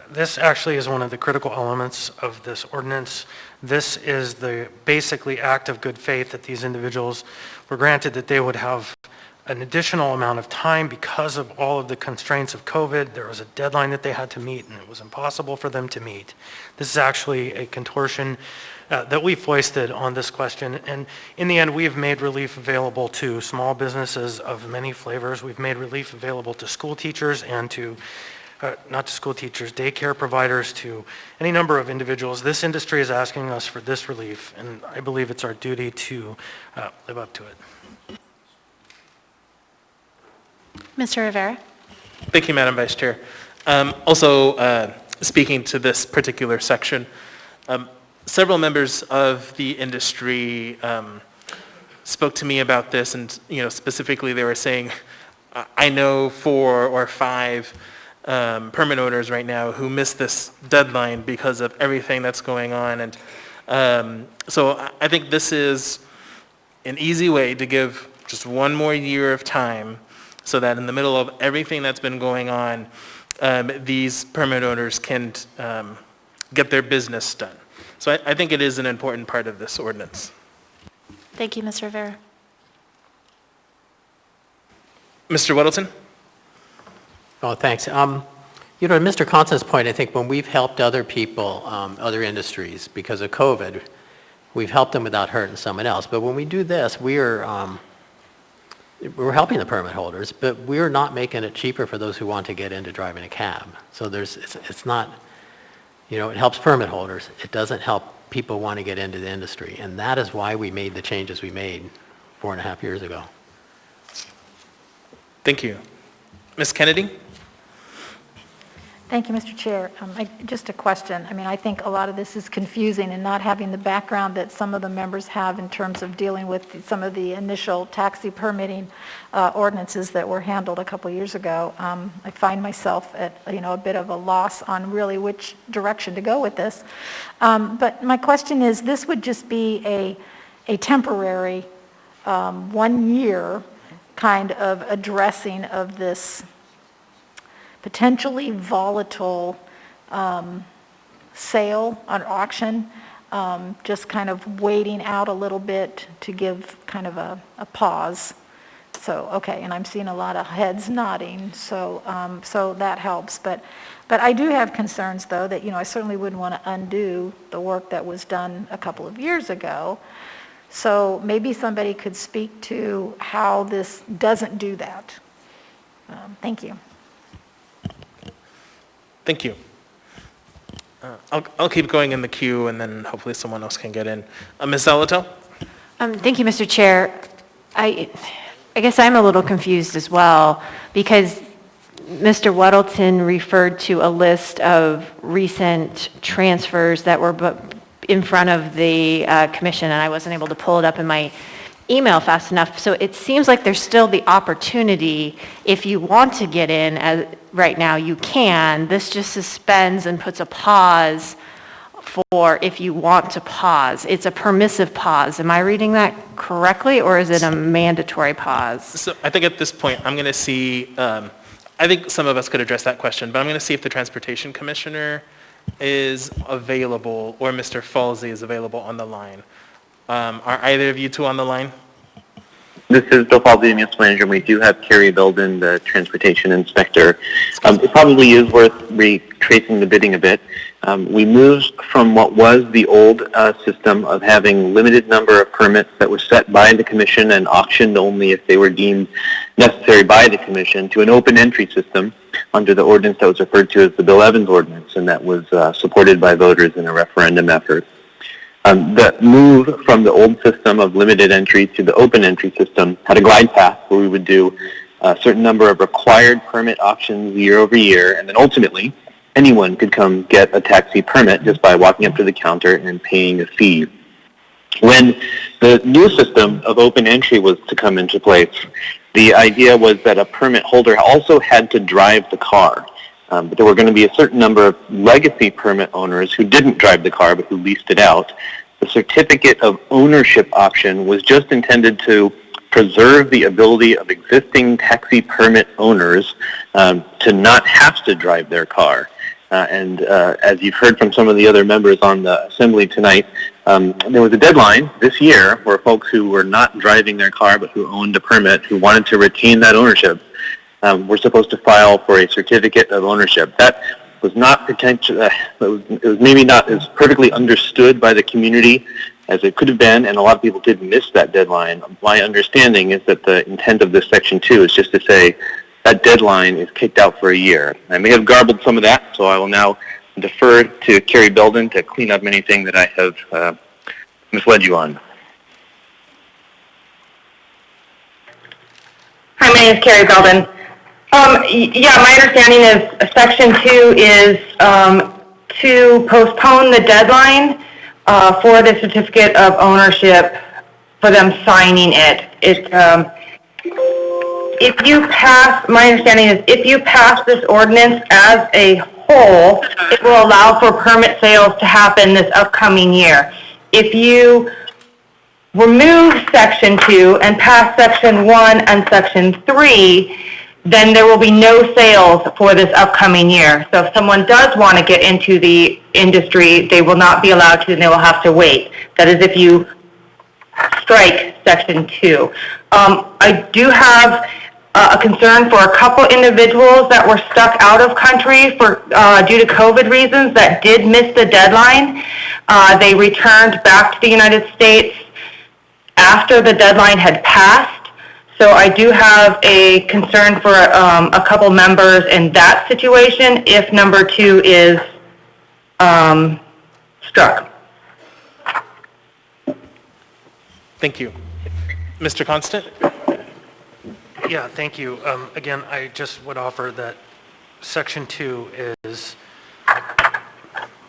This actually is one of the critical elements of this ordinance. This is the basically act of good faith that these individuals were granted, that they would have an additional amount of time because of all of the constraints of COVID. There was a deadline that they had to meet, and it was impossible for them to meet. This is actually a contortion that we foisted on this question, and in the end, we have made relief available to small businesses of many flavors. We've made relief available to school teachers and to not to school teachers, daycare providers, to any number of individuals. This industry is asking us for this relief, and I believe it's our duty to live up to it. Mr. Rivera? Thank you, Madam Vice Chair. Also, speaking to this particular section, several members of the industry spoke to me about this, and specifically they were saying, I know 4 or 5 permit owners right now who missed this deadline because of everything that's going on, and so I think this is an easy way to give just one more year of time, so that in the middle of everything that's been going on, these permit owners can get their business done. So I think it is an important part of this ordinance. Thank you, Mr. Rivera. Mr. Weddleton? Oh, thanks. To Mr. Constant's point, I think when we've helped other people, other industries, because of COVID, we've helped them without hurting someone else. But when we do this, we're helping the permit holders, but we're not making it cheaper for those who want to get into driving a cab. So it's not, it helps permit holders. It doesn't help people want to get into the industry. And that is why we made the changes we made 4.5 years ago. Thank you. Ms. Kennedy? Thank you, Mr. Chair. Just a question. I mean, I think a lot of this is confusing and not having the background that some of the members have in terms of dealing with some of the initial taxi permitting ordinances that were handled a couple years ago. I find myself at, a bit of a loss on really which direction to go with this. But my question is, this would just be a temporary 1 year kind of addressing of this potentially volatile sale on auction, just kind of waiting out a little bit to give kind of a pause. So, okay, and I'm seeing a lot of heads nodding, so that helps. But I do have concerns, though, that, I certainly wouldn't want to undo the work that was done a couple of years ago. So maybe somebody could speak to how this doesn't do that. Thank you. Thank you. I'll keep going in the queue, and then hopefully someone else can get in. Ms. Zalato? Thank you, Mr. Chair. I guess I'm a little confused as well, because Mr. Weddleton referred to a list of recent transfers that were in front of the commission, and I wasn't able to pull it up in my email fast enough. So it seems like there's still the opportunity, if you want to get in right now, you can. This just suspends and puts a pause for if you want to pause. It's a permissive pause. Am I reading that correctly, or is it a mandatory pause? So I think at this point, I'm going to see, I think some of us could address that question, but I'm going to see if the Transportation Commissioner is available, or Mr. Falsey is available on the line. Are either of you two on the line? This is Bill Falsey, Municipal Manager. We do have Carrie Belden, the Transportation Inspector. It probably is worth retracing the bidding a bit. We moved from what was the old system of having limited number of permits that were set by the Commission and auctioned only if they were deemed necessary by the Commission, to an open entry system under the ordinance that was referred to as the Bill Evans Ordinance, and that was supported by voters in a referendum effort. The move from the old system of limited entry to the open entry system had a glide path where we would do a certain number of required permit auctions year over year, and then ultimately anyone could come get a taxi permit just by walking up to the counter and paying a fee. When the new system of open entry was to come into place, the idea was that a permit holder also had to drive the car. But there were going to be a certain number of legacy permit owners who didn't drive the car but who leased it out. The certificate of ownership option was just intended to preserve the ability of existing taxi permit owners to not have to drive their car. And as you've heard from some of the other members on the Assembly tonight, there was a deadline this year where folks who were not driving their car but who owned a permit, who wanted to retain that ownership, were supposed to file for a certificate of ownership. That was not potential. It was maybe not as perfectly understood by the community as it could have been, and a lot of people did miss that deadline. My understanding is that the intent of this Section 2 is just to say that deadline is kicked out for a year. I may have garbled some of that, so I will now defer to Carrie Belden to clean up anything that I have misled you on. Hi, my name is Carrie Belden. Yeah, my understanding is Section 2 is to postpone the deadline for the certificate of ownership for them signing it. If you pass, my understanding is if you pass this ordinance as a whole, it will allow for permit sales to happen this upcoming year. If you remove Section 2 and pass Section 1 and Section 3, then there will be no sales for this upcoming year. So if someone does want to get into the industry, they will not be allowed to, and they will have to wait. That is if you strike Section 2. I do have a concern for a couple individuals that were stuck out of country due to COVID reasons that did miss the deadline. They returned back to the United States after the deadline had passed. So I do have a concern for a couple members in that situation if number 2 is struck. Thank you. Mr. Constant? Yeah, thank you. Again, I just would offer that Section 2 is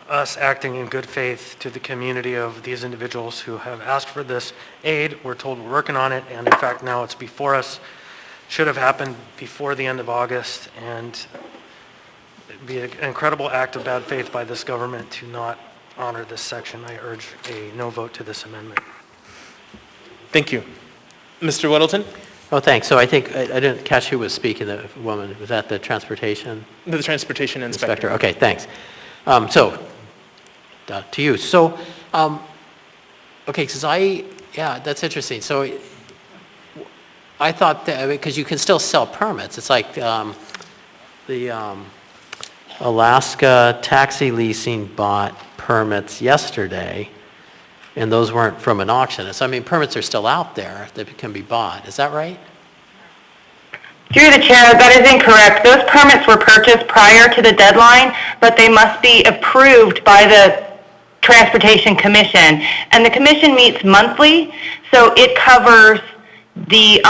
us acting in good faith to the community of these individuals who have asked for this aid. We're told we're working on it, and in fact, now it's before us. Should have happened before the end of August, and it'd be an incredible act of bad faith by this government to not honor this section. I urge a no vote to this amendment. Thank you. Mr. Weddleton? Oh, thanks. So I think, I didn't catch who was speaking, the woman. Was that the transportation? The transportation inspector. Okay, thanks. To you. So, okay, yeah, that's interesting. So I thought that, because you can still sell permits. It's like the Alaska Taxi Leasing bought permits yesterday, and those weren't from an auction. So, I mean, permits are still out there that can be bought. Is that right? Through the chair, that is incorrect. Those permits were purchased prior to the deadline, but they must be approved by the Transportation Commission. And the commission meets monthly, so it covers the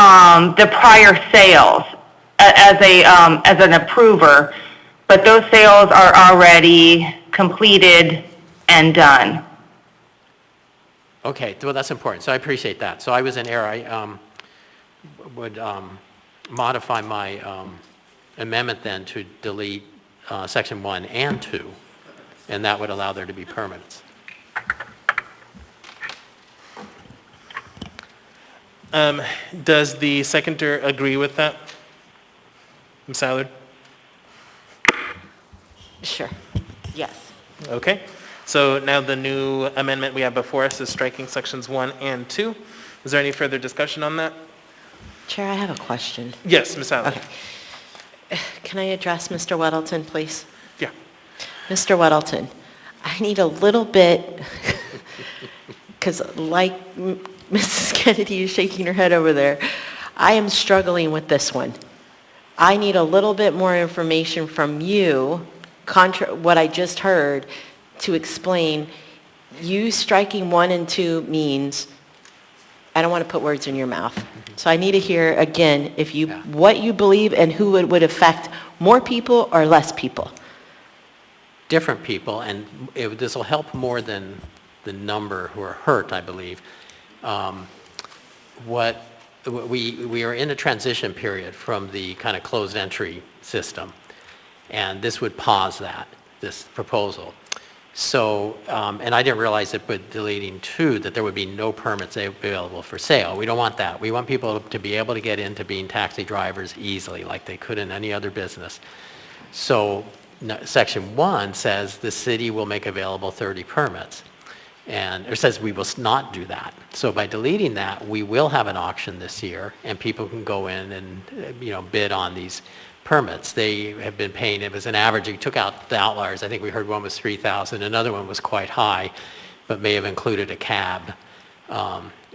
prior sales as an approver. But those sales are already completed and done. Okay, well, that's important. So I appreciate that. So I was in error. I would modify my amendment then to delete section 1 and 2, and that would allow there to be permits. Does the seconder agree with that? Ms. Allard? Sure. Yes. Okay. So now the new amendment we have before us is striking sections 1 and 2. Is there any further discussion on that? Chair, I have a question. Yes, Ms. Allard. Okay. Can I address Mr. Weddleton, please? Yeah. Mr. Weddleton, I need a little bit, because like Mrs. Kennedy is shaking her head over there, I am struggling with this one. I need a little bit more information from you, what I just heard, to explain you striking 1 and 2 means, I don't want to put words in your mouth. So I need to hear again what you believe and who it would affect, more people or less people. Different people, and this will help more than the number who are hurt, I believe. We are in a transition period from the kind of closed entry system, and this would pause this proposal. So, and I didn't realize that with deleting 2 that there would be no permits available for sale. We don't want that. We want people to be able to get into being taxi drivers easily like they could in any other business. So section 1 says the city will make available 30 permits. And it says we will not do that. So by deleting that, we will have an auction this year, and people can go in and bid on these permits. They have been paying, it was an average, you took out the outliers, I think we heard one was $3,000, another one was quite high, but may have included a cab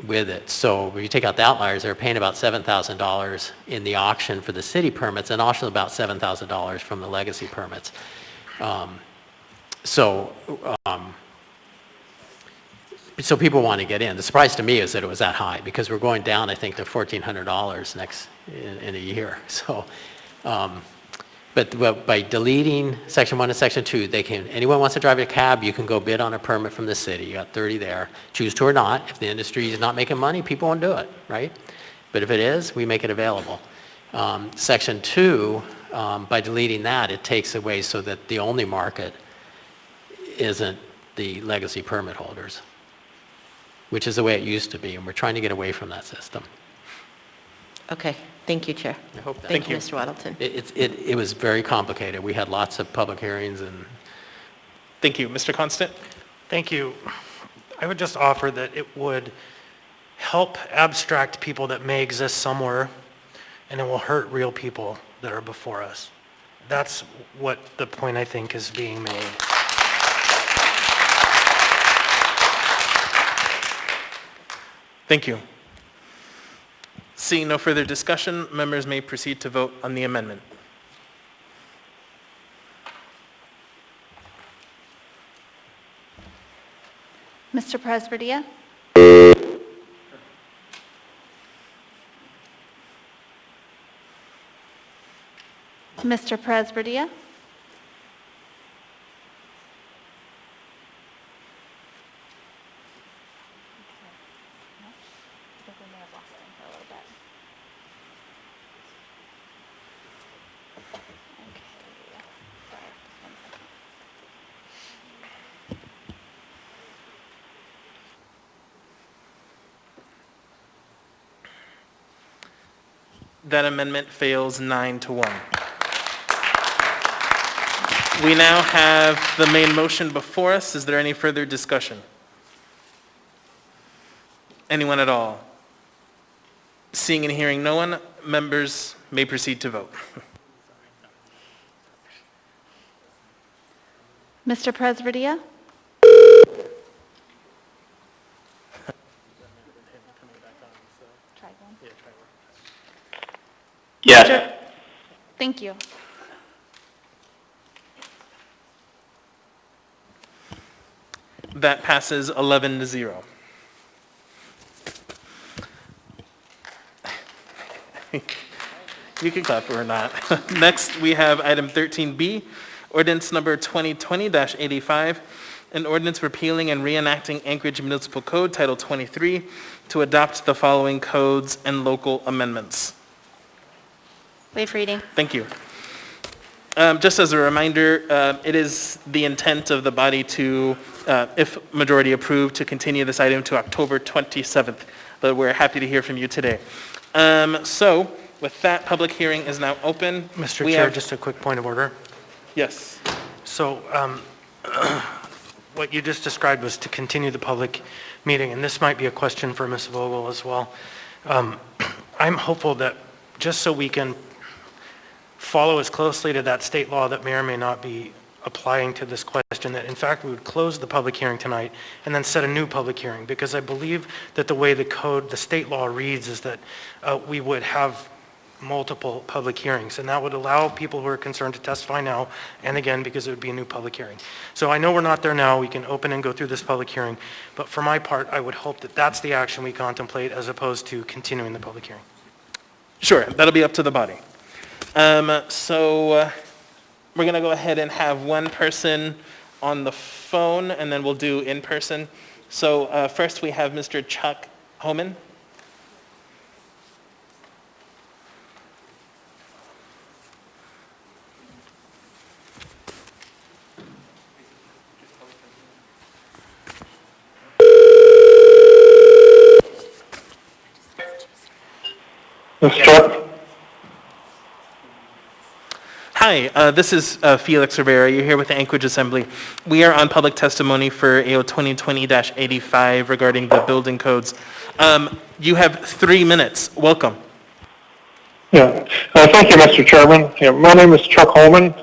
with it. So when you take out the outliers, they're paying about $7,000 in the auction for the city permits, and also about $7,000 from the legacy permits. So people want to get in. The surprise to me is that it was that high, because we're going down, I think, to $1,400 in a year. So, but by deleting section 1 and section 2, anyone wants to drive a cab, you can go bid on a permit from the city. You got 30 there. Choose to or not. If the industry is not making money, people won't do it, right? But if it is, we make it available. Section 2, by deleting that, it takes away so that the only market isn't the legacy permit holders, which is the way it used to be, and we're trying to get away from that system. Okay, thank you, Chair. I hope that. Thank you, Mr. Weddleton. It was very complicated. We had lots of public hearings and. Thank you. Mr. Constant? Thank you. I would just offer that it would help abstract people that may exist somewhere, and it will hurt real people that are before us. That's what the point I think is being made. Thank you. Seeing no further discussion, members may proceed to vote on the amendment. Mr. Presbytia? Mr. Presberdia? That amendment fails 9-1. We now have the main motion before us. Is there any further discussion? Anyone at all? Seeing and hearing no one, members may proceed to vote. Mr. Presberdia? Yes. Thank you. That passes 11-0. You can clap or not. Next, we have item 13B, ordinance number 2020-85, an ordinance repealing and reenacting Anchorage Municipal Code Title 23 to adopt the following codes and local amendments. Waive reading. Thank you. Just as a reminder, it is the intent of the body to, if majority approved, to continue this item to October 27th, but we're happy to hear from you today. So with that, public hearing is now open. Mr. Chair, just a quick point of order. Yes. So what you just described was to continue the public meeting, and this might be a question for Ms. Vogel as well. I'm hopeful that just so we can follow as closely to that state law that may or may not be applying to this question, that in fact we would close the public hearing tonight and then set a new public hearing, because I believe that the way the code, the state law reads is that we would have multiple public hearings, and that would allow people who are concerned to testify now and again, because it would be a new public hearing. So I know we're not there now, we can open and go through this public hearing, but for my part, I would hope that that's the action we contemplate as opposed to continuing the public hearing. Sure, that'll be up to the body. So we're going to go ahead and have one person on the phone, and then we'll do in person. So first we have Mr. Chuck Homan. Mr. Chuck? Hi, this is Felix Rivera. You're here with the Anchorage Assembly. We are on public testimony for AO 2020-85 regarding the building codes. You have 3 minutes. Welcome. Yeah. Thank you, Mr. Chairman. Yeah, my name is Chuck Holman.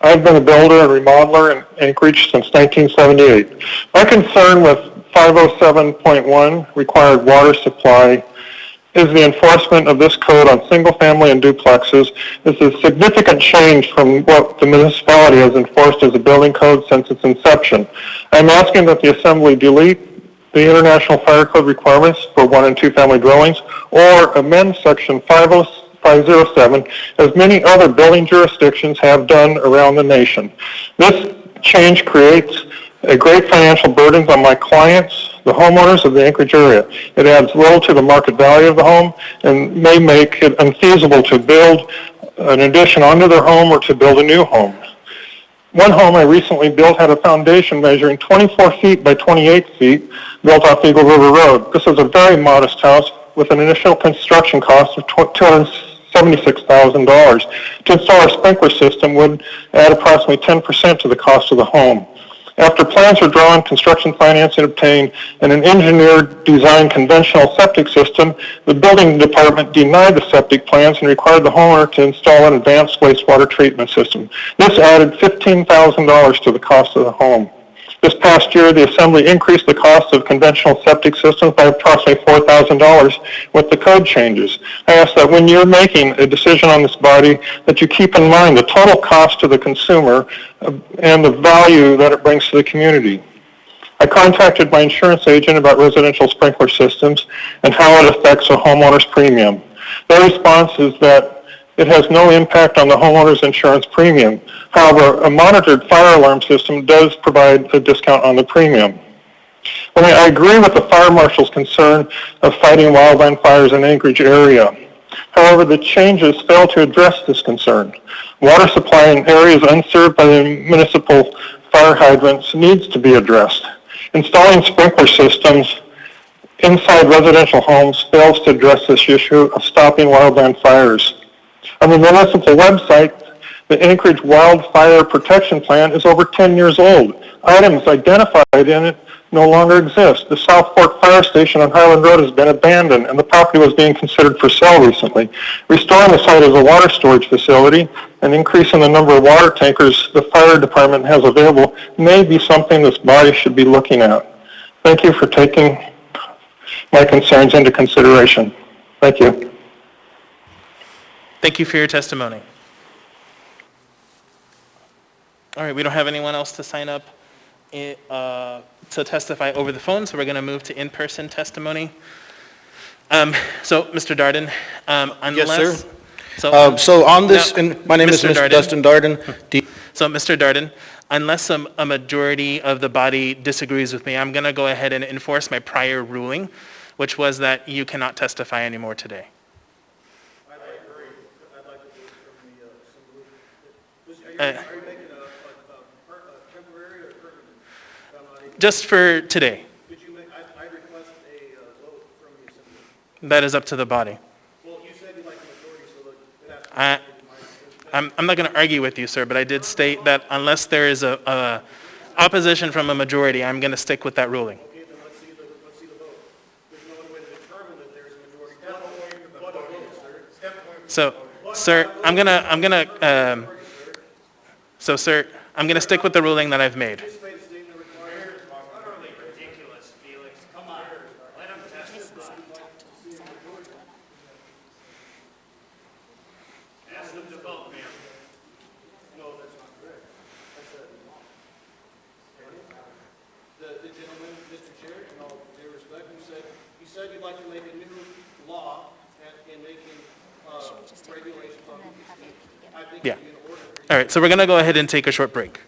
I've been a builder and remodeler in Anchorage since 1978. My concern with 507.1, required water supply, is the enforcement of this code on single-family and duplexes. This is a significant change from what the municipality has enforced as a building code since its inception. I'm asking that the Assembly delete the International Fire Code requirements for 1- and 2-family dwellings, or amend Section 507, as many other building jurisdictions have done around the nation. This change creates a great financial burden on my clients, the homeowners of the Anchorage area. It adds little to the market value of the home and may make it unfeasible to build an addition onto their home or to build a new home. One home I recently built had a foundation measuring 24 feet by 28 feet, built off Eagle River Road. This is a very modest house with an initial construction cost of $276,000. To install a sprinkler system would add approximately 10% to the cost of the home. After plans were drawn, construction financing obtained, and an engineered design conventional septic system, the building department denied the septic plans and required the homeowner to install an advanced wastewater treatment system. This added $15,000 to the cost of the home. This past year, the Assembly increased the cost of conventional septic systems by approximately $4,000 with the code changes. I ask that when you're making a decision on this body, that you keep in mind the total cost to the consumer and the value that it brings to the community. I contacted my insurance agent about residential sprinkler systems and how it affects a homeowner's premium. Their response is that it has no impact on the homeowner's insurance premium. However, a monitored fire alarm system does provide a discount on the premium. Well, I agree with the fire marshal's concern of fighting wildland fires in Anchorage area. However, the changes fail to address this concern. Water supply in areas unserved by the municipal fire hydrants needs to be addressed. Installing sprinkler systems inside residential homes fails to address this issue of stopping wildland fires. On the municipal website, the Anchorage Wildfire Protection Plan is over 10 years old. Items identified in it no longer exist. The South Fork Fire Station on Highland Road has been abandoned, and the property was being considered for sale recently. Restoring the site as a water storage facility and increasing the number of water tankers the fire department has available may be something this body should be looking at. Thank you for taking my concerns into consideration. Thank you. Thank you for your testimony. All right, we don't have anyone else to sign up to testify over the phone, so we're going to move to in-person testimony. So, Mr. Darden, unless... Yes, sir. So on this, my name is Mr. Dustin Darden. So, Mr. Darden, unless a majority of the body disagrees with me, I'm going to go ahead and enforce my prior ruling, which was that you cannot testify anymore today. Just for today. That is up to the body. I'm not going to argue with you, sir, but I did state that unless there is a opposition from a majority, I'm going to stick with that ruling. So, sir, I'm gonna stick with the ruling that I've made. The gentleman, Mr. Chair, in all due respect, you said you'd like to make a new law and making regulations on it. I think Yeah. it'd be in order. All right, so we're gonna go ahead and take a short break.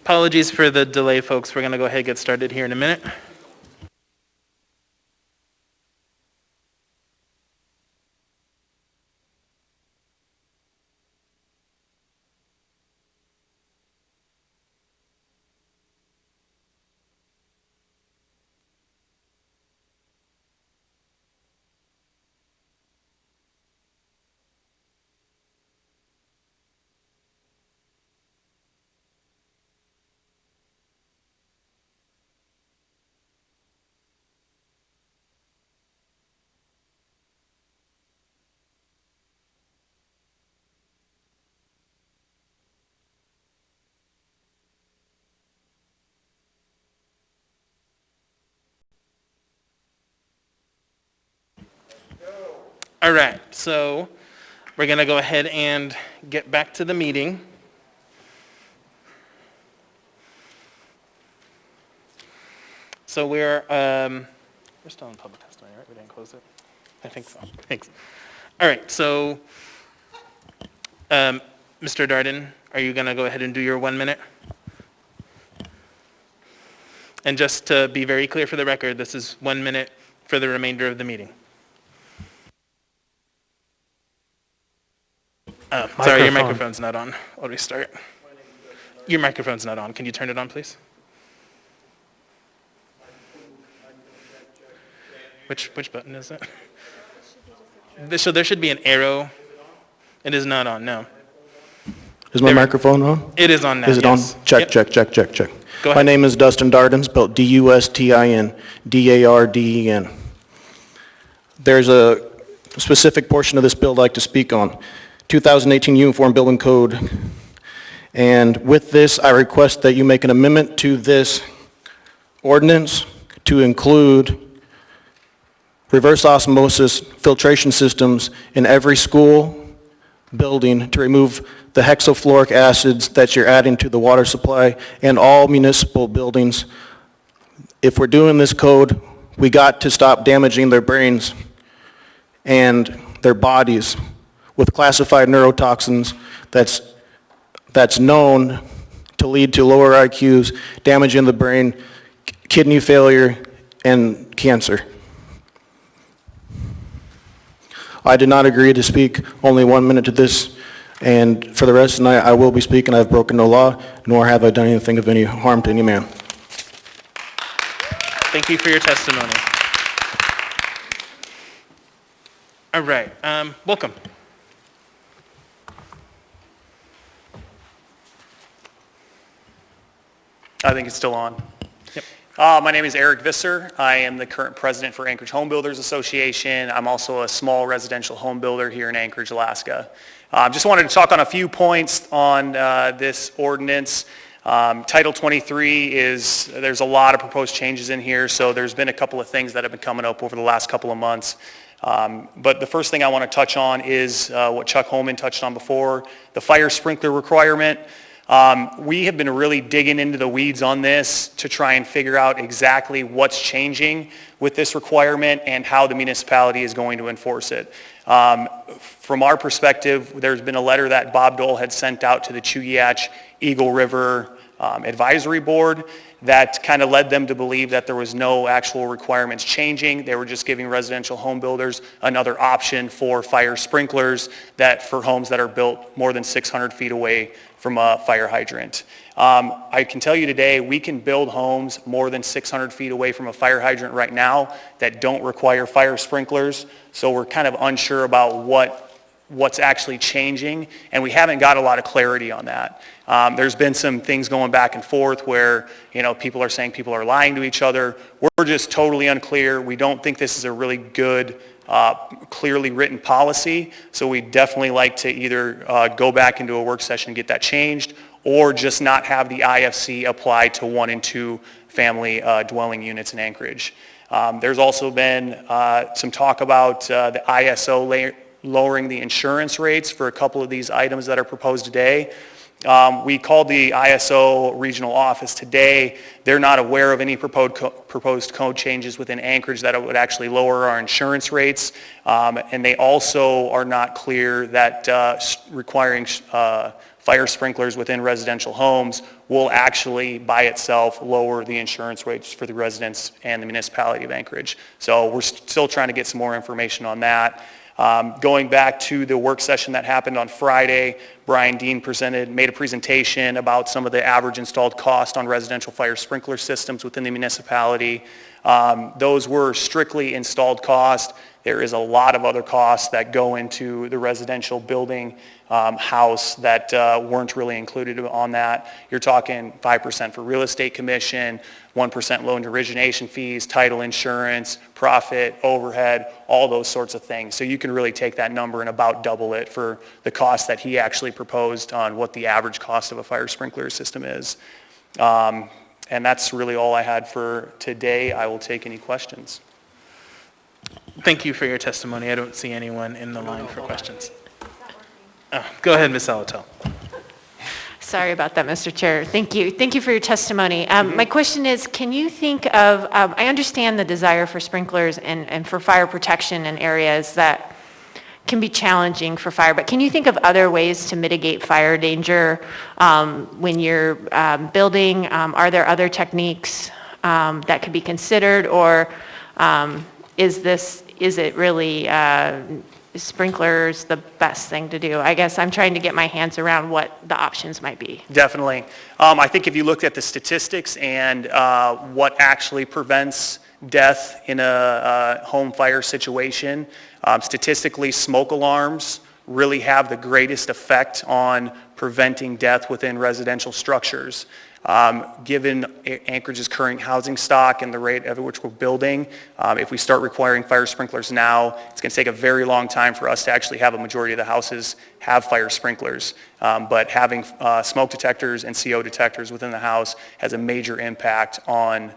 Apologies for the delay, folks. We're going to go ahead and get started here in a minute. All right, so we're going to go ahead and get back to the meeting. So we're still in public testimony, right? We didn't close it? I think so. Thanks. All right, so Mr. Darden, are you going to go ahead and do your 1 minute? And just to be very clear for the record, this is 1 minute for the remainder of the meeting. Sorry, your microphone's not on. I'll restart. Your microphone's not on. Can you turn it on, please? Which button is it? So there should be an arrow. It is not on, no. Is my microphone on? It is on now, Is it yes. on? Check, Yep. check, check, check, check. Go ahead. My name is Dustin Darden, spelled D-U-S-T-I-N, D-A-R-D-E-N. There's a specific portion of this bill I'd like to speak on. 2018 Uniform Building Code. And with this, I request that you make an amendment to this ordinance to include reverse osmosis filtration systems in every school building to remove the hexafluoric acids that you're adding to the water supply and all municipal buildings. If we're doing this code, we got to stop damaging their brains and their bodies with classified neurotoxins that's known to lead to lower IQs, damage in the brain, kidney failure, and cancer. I did not agree to speak only 1 minute to this, and for the rest of the night, I will be speaking. I've broken no law, nor have I done anything of any harm to any man. Thank you for your testimony. All right, welcome. I think it's still on. Yep. My name is Eric Visser. I am the current president for Anchorage Home Builders Association. I'm also a small residential home builder here in Anchorage, Alaska. Just wanted to talk on a few points on this ordinance. Title 23 there's a lot of proposed changes in here, so there's been a couple of things that have been coming up over the last couple of months. But the first thing I want to touch on is what Chuck Holman touched on before, the fire sprinkler requirement. We have been really digging into the weeds on this to try and figure out exactly what's changing with this requirement and how the municipality is going to enforce it. From our perspective, there's been a letter that Bob Dole had sent out to the Chugach Eagle River Advisory Board that kind of led them to believe that there was no actual requirements changing. They were just giving residential home builders another option for fire sprinklers for homes that are built more than 600 feet away from a fire hydrant. I can tell you today, we can build homes more than 600 feet away from a fire hydrant right now that don't require fire sprinklers. So we're kind of unsure about what's actually changing, and we haven't got a lot of clarity on that. There's been some things going back and forth where, people are saying people are lying to each other. We're just totally unclear. We don't think this is a really good, clearly written policy, so we'd definitely like to either go back into a work session and get that changed, or just not have the IFC apply to 1 and 2 family dwelling units in Anchorage. There's also been some talk about the ISO lowering the insurance rates for a couple of these items that are proposed today. We called the ISO regional office today. They're not aware of any proposed code changes within Anchorage that would actually lower our insurance rates. And they also are not clear that requiring fire sprinklers within residential homes will actually by itself lower the insurance rates for the residents and the municipality of Anchorage. So we're still trying to get some more information on that. Going back to the work session that happened on Friday, Brian Dean made a presentation about some of the average installed cost on residential fire sprinkler systems within the municipality. Those were strictly installed cost. There is a lot of other costs that go into the residential building house that weren't really included on that. You're talking 5% for real estate commission, 1% loan origination fees, title insurance, profit, overhead, all those sorts of things. So you can really take that number and about double it for the cost that he actually proposed on what the average cost of a fire sprinkler system is. And that's really all I had for today. I will take any questions. Thank you for your testimony. I don't see anyone in the line for questions. Oh, go ahead, Ms. Salatel. Sorry about that, Mr. Chair. Thank you. Thank you for your testimony. My question is, can you think of, I understand the desire for sprinklers and for fire protection in areas that can be challenging for fire, but can you think of other ways to mitigate fire danger when you're building? Are there other techniques that could be considered, or is it really sprinklers the best thing to do? I guess I'm trying to get my hands around what the options might be. Definitely. I think if you looked at the statistics and what actually prevents death in a home fire situation, statistically smoke alarms really have the greatest effect on preventing death within residential structures. Given Anchorage's current housing stock and the rate at which we're building, if we start requiring fire sprinklers now, it's going to take a very long time for us to actually have a majority of the houses have fire sprinklers. But having smoke detectors and CO detectors within the house has a major impact on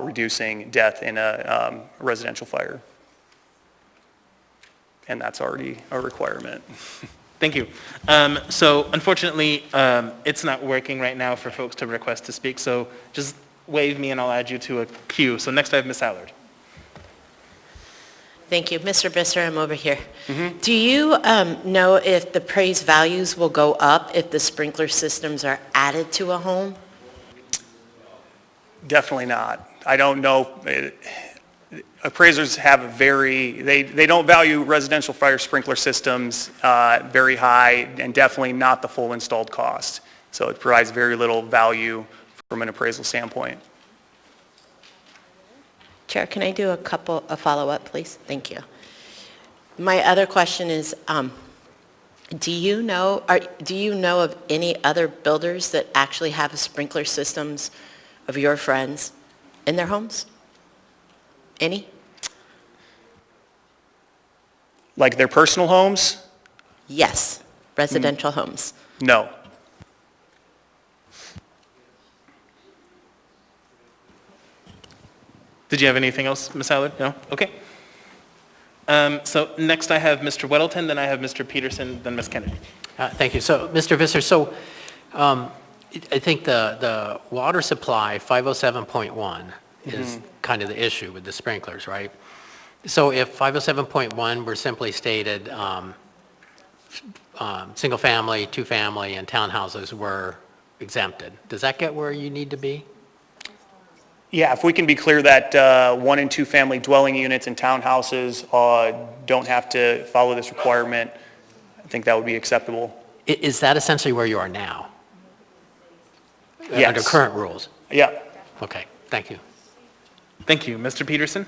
reducing death in a residential fire. And that's already a requirement. Thank you. So unfortunately, it's not working right now for folks to request to speak, so just wave me and I'll add you to a queue. So next I have Ms. Allard. Thank you. Mr. Visser, I'm over here. Do you know if the appraised values will go up if the sprinkler systems are added to a home? Definitely not. I don't know. Appraisers have a they don't value residential fire sprinkler systems very high, and definitely not the full installed cost. So it provides very little value from an appraisal standpoint. Chair, can I do a follow-up, please? Thank you. My other question is, do you know of any other builders that actually have sprinkler systems of your friends in their homes? Any? Like their personal homes? Yes, residential homes. No. Did you have anything else, Ms. Allard? No? Okay. So next I have Mr. Weddleton, then I have Mr. Peterson, then Ms. Kennedy. Thank you. So, Mr. Visser, so I think the water supply 507.1 is kind of the issue with the sprinklers, right? So if 507.1 were simply stated single family, two family, and townhouses were exempted, does that get where you need to be? Yeah, if we can be clear that 1 and 2 family dwelling units and townhouses don't have to follow this requirement, I think that would be acceptable. Is that essentially where you are now? Yes. Under current rules? Yeah. Okay, thank you. Thank you. Mr. Peterson?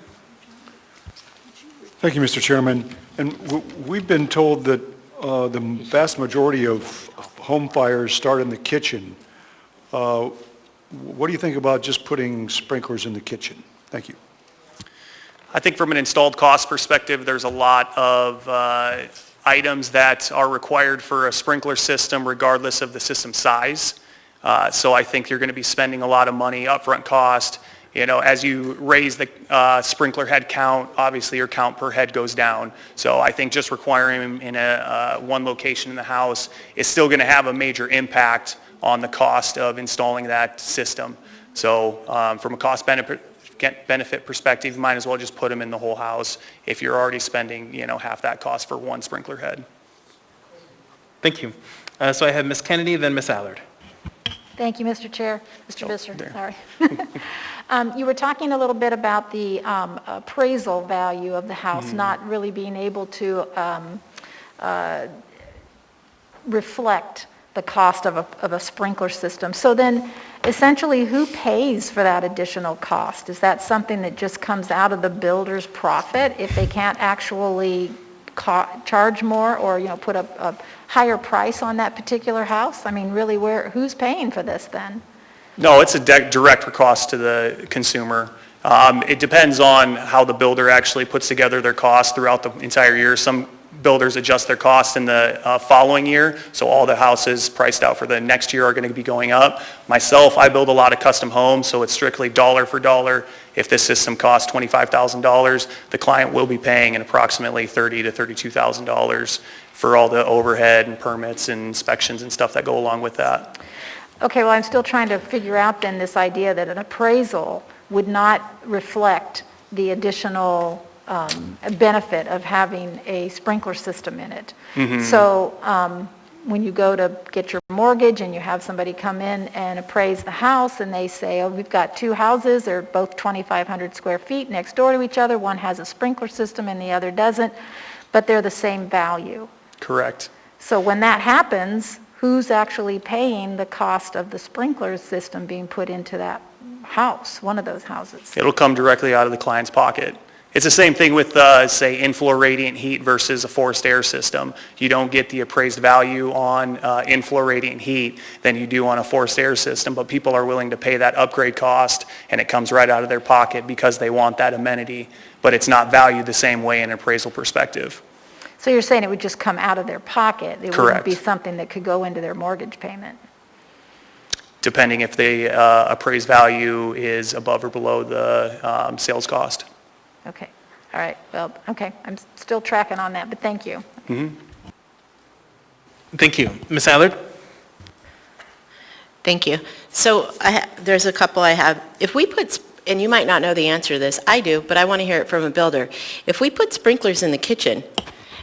Thank you, Mr. Chairman. And we've been told that the vast majority of home fires start in the kitchen. What do you think about just putting sprinklers in the kitchen? Thank you. I think from an installed cost perspective, there's a lot of items that are required for a sprinkler system regardless of the system size. So I think you're going to be spending a lot of money, upfront cost. You know, as you raise the sprinkler head count, obviously your count per head goes down. So I think just requiring them in one location in the house is still going to have a major impact on the cost of installing that system. So from a cost benefit perspective, you might as well just put them in the whole house if you're already spending, half that cost for one sprinkler head. Thank you. So I have Ms. Kennedy, then Ms. Allard. Thank you, Mr. Chair. Mr. Visser, sorry. You were talking a little bit about the appraisal value of the house not really being able to reflect the cost of a sprinkler system. So then, essentially, who pays for that additional cost? Is that something that just comes out of the builder's profit if they can't actually charge more or, put a higher price on that particular house? I mean, really, who's paying for this then? No, it's a direct cost to the consumer. It depends on how the builder actually puts together their costs throughout the entire year. Some builders adjust their costs in the following year, so all the houses priced out for the next year are going to be going up. Myself, I build a lot of custom homes, so it's strictly dollar for dollar. If this system costs $25,000, the client will be paying an approximately $30,000 to $32,000 for all the overhead and permits and inspections and stuff that go along with that. Okay, well, I'm still trying to figure out then this idea that an appraisal would not reflect the additional benefit of having a sprinkler system in it. So when you go to get your mortgage and you have somebody come in and appraise the house and they say, oh, we've got two houses, they're both 2,500 square feet next door to each other, one has a sprinkler system and the other doesn't, but they're the same value. Correct. So when that happens, who's actually paying the cost of the sprinkler system being put into that house, one of those houses? It'll come directly out of the client's pocket. It's the same thing with, say, in-floor radiant heat versus a forced air system. You don't get the appraised value on in-floor radiant heat than you do on a forced air system, but people are willing to pay that upgrade cost, and it comes right out of their pocket because they want that amenity, but it's not valued the same way in an appraisal perspective. So you're saying it would just come out of their pocket? It Correct. wouldn't be something that could go into their mortgage payment? Depending if the appraised value is above or below the sales cost. Okay, all right, well, okay, I'm still tracking on that, but thank you. Thank you. Ms. Allard? Thank you. So there's a couple I have. If we put, and you might not know the answer to this, I do, but I want to hear it from a builder. If we put sprinklers in the kitchen,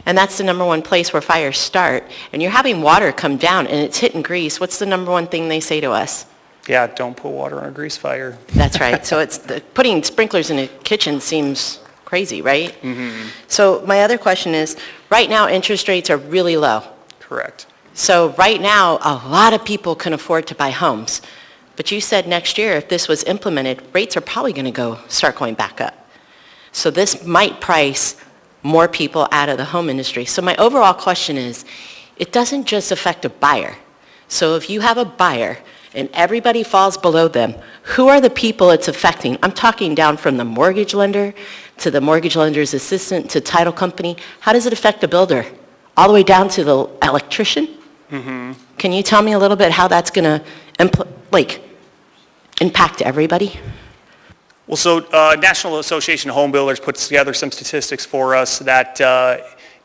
and that's the number one place where fires start, and you're having water come down and it's hitting grease, what's the number one thing they say to us? Yeah, don't put water on a grease fire. That's right. So putting sprinklers in a kitchen seems crazy, right? So my other question is, right now interest rates are really low. Correct. So right now, a lot of people can afford to buy homes. But you said next year, if this was implemented, rates are probably going to start going back up. So this might price more people out of the home industry. So my overall question is, it doesn't just affect a buyer. So if you have a buyer and everybody falls below them, who are the people it's affecting? I'm talking down from the mortgage lender to the mortgage lender's assistant to title company. How does it affect a builder? All the way down to the electrician? Can you tell me a little bit how that's going to impact everybody? Well, so National Association of Home Builders puts together some statistics for us that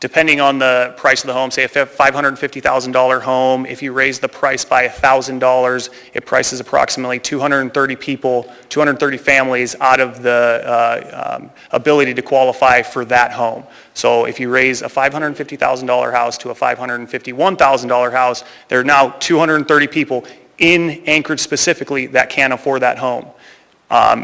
depending on the price of the home, say if you have a $550,000 home, if you raise the price by $1,000, it prices approximately 230 people, 230 families out of the ability to qualify for that home. So if you raise a $550,000 house to a $551,000 house, there are now 230 people in Anchorage specifically that can't afford that home.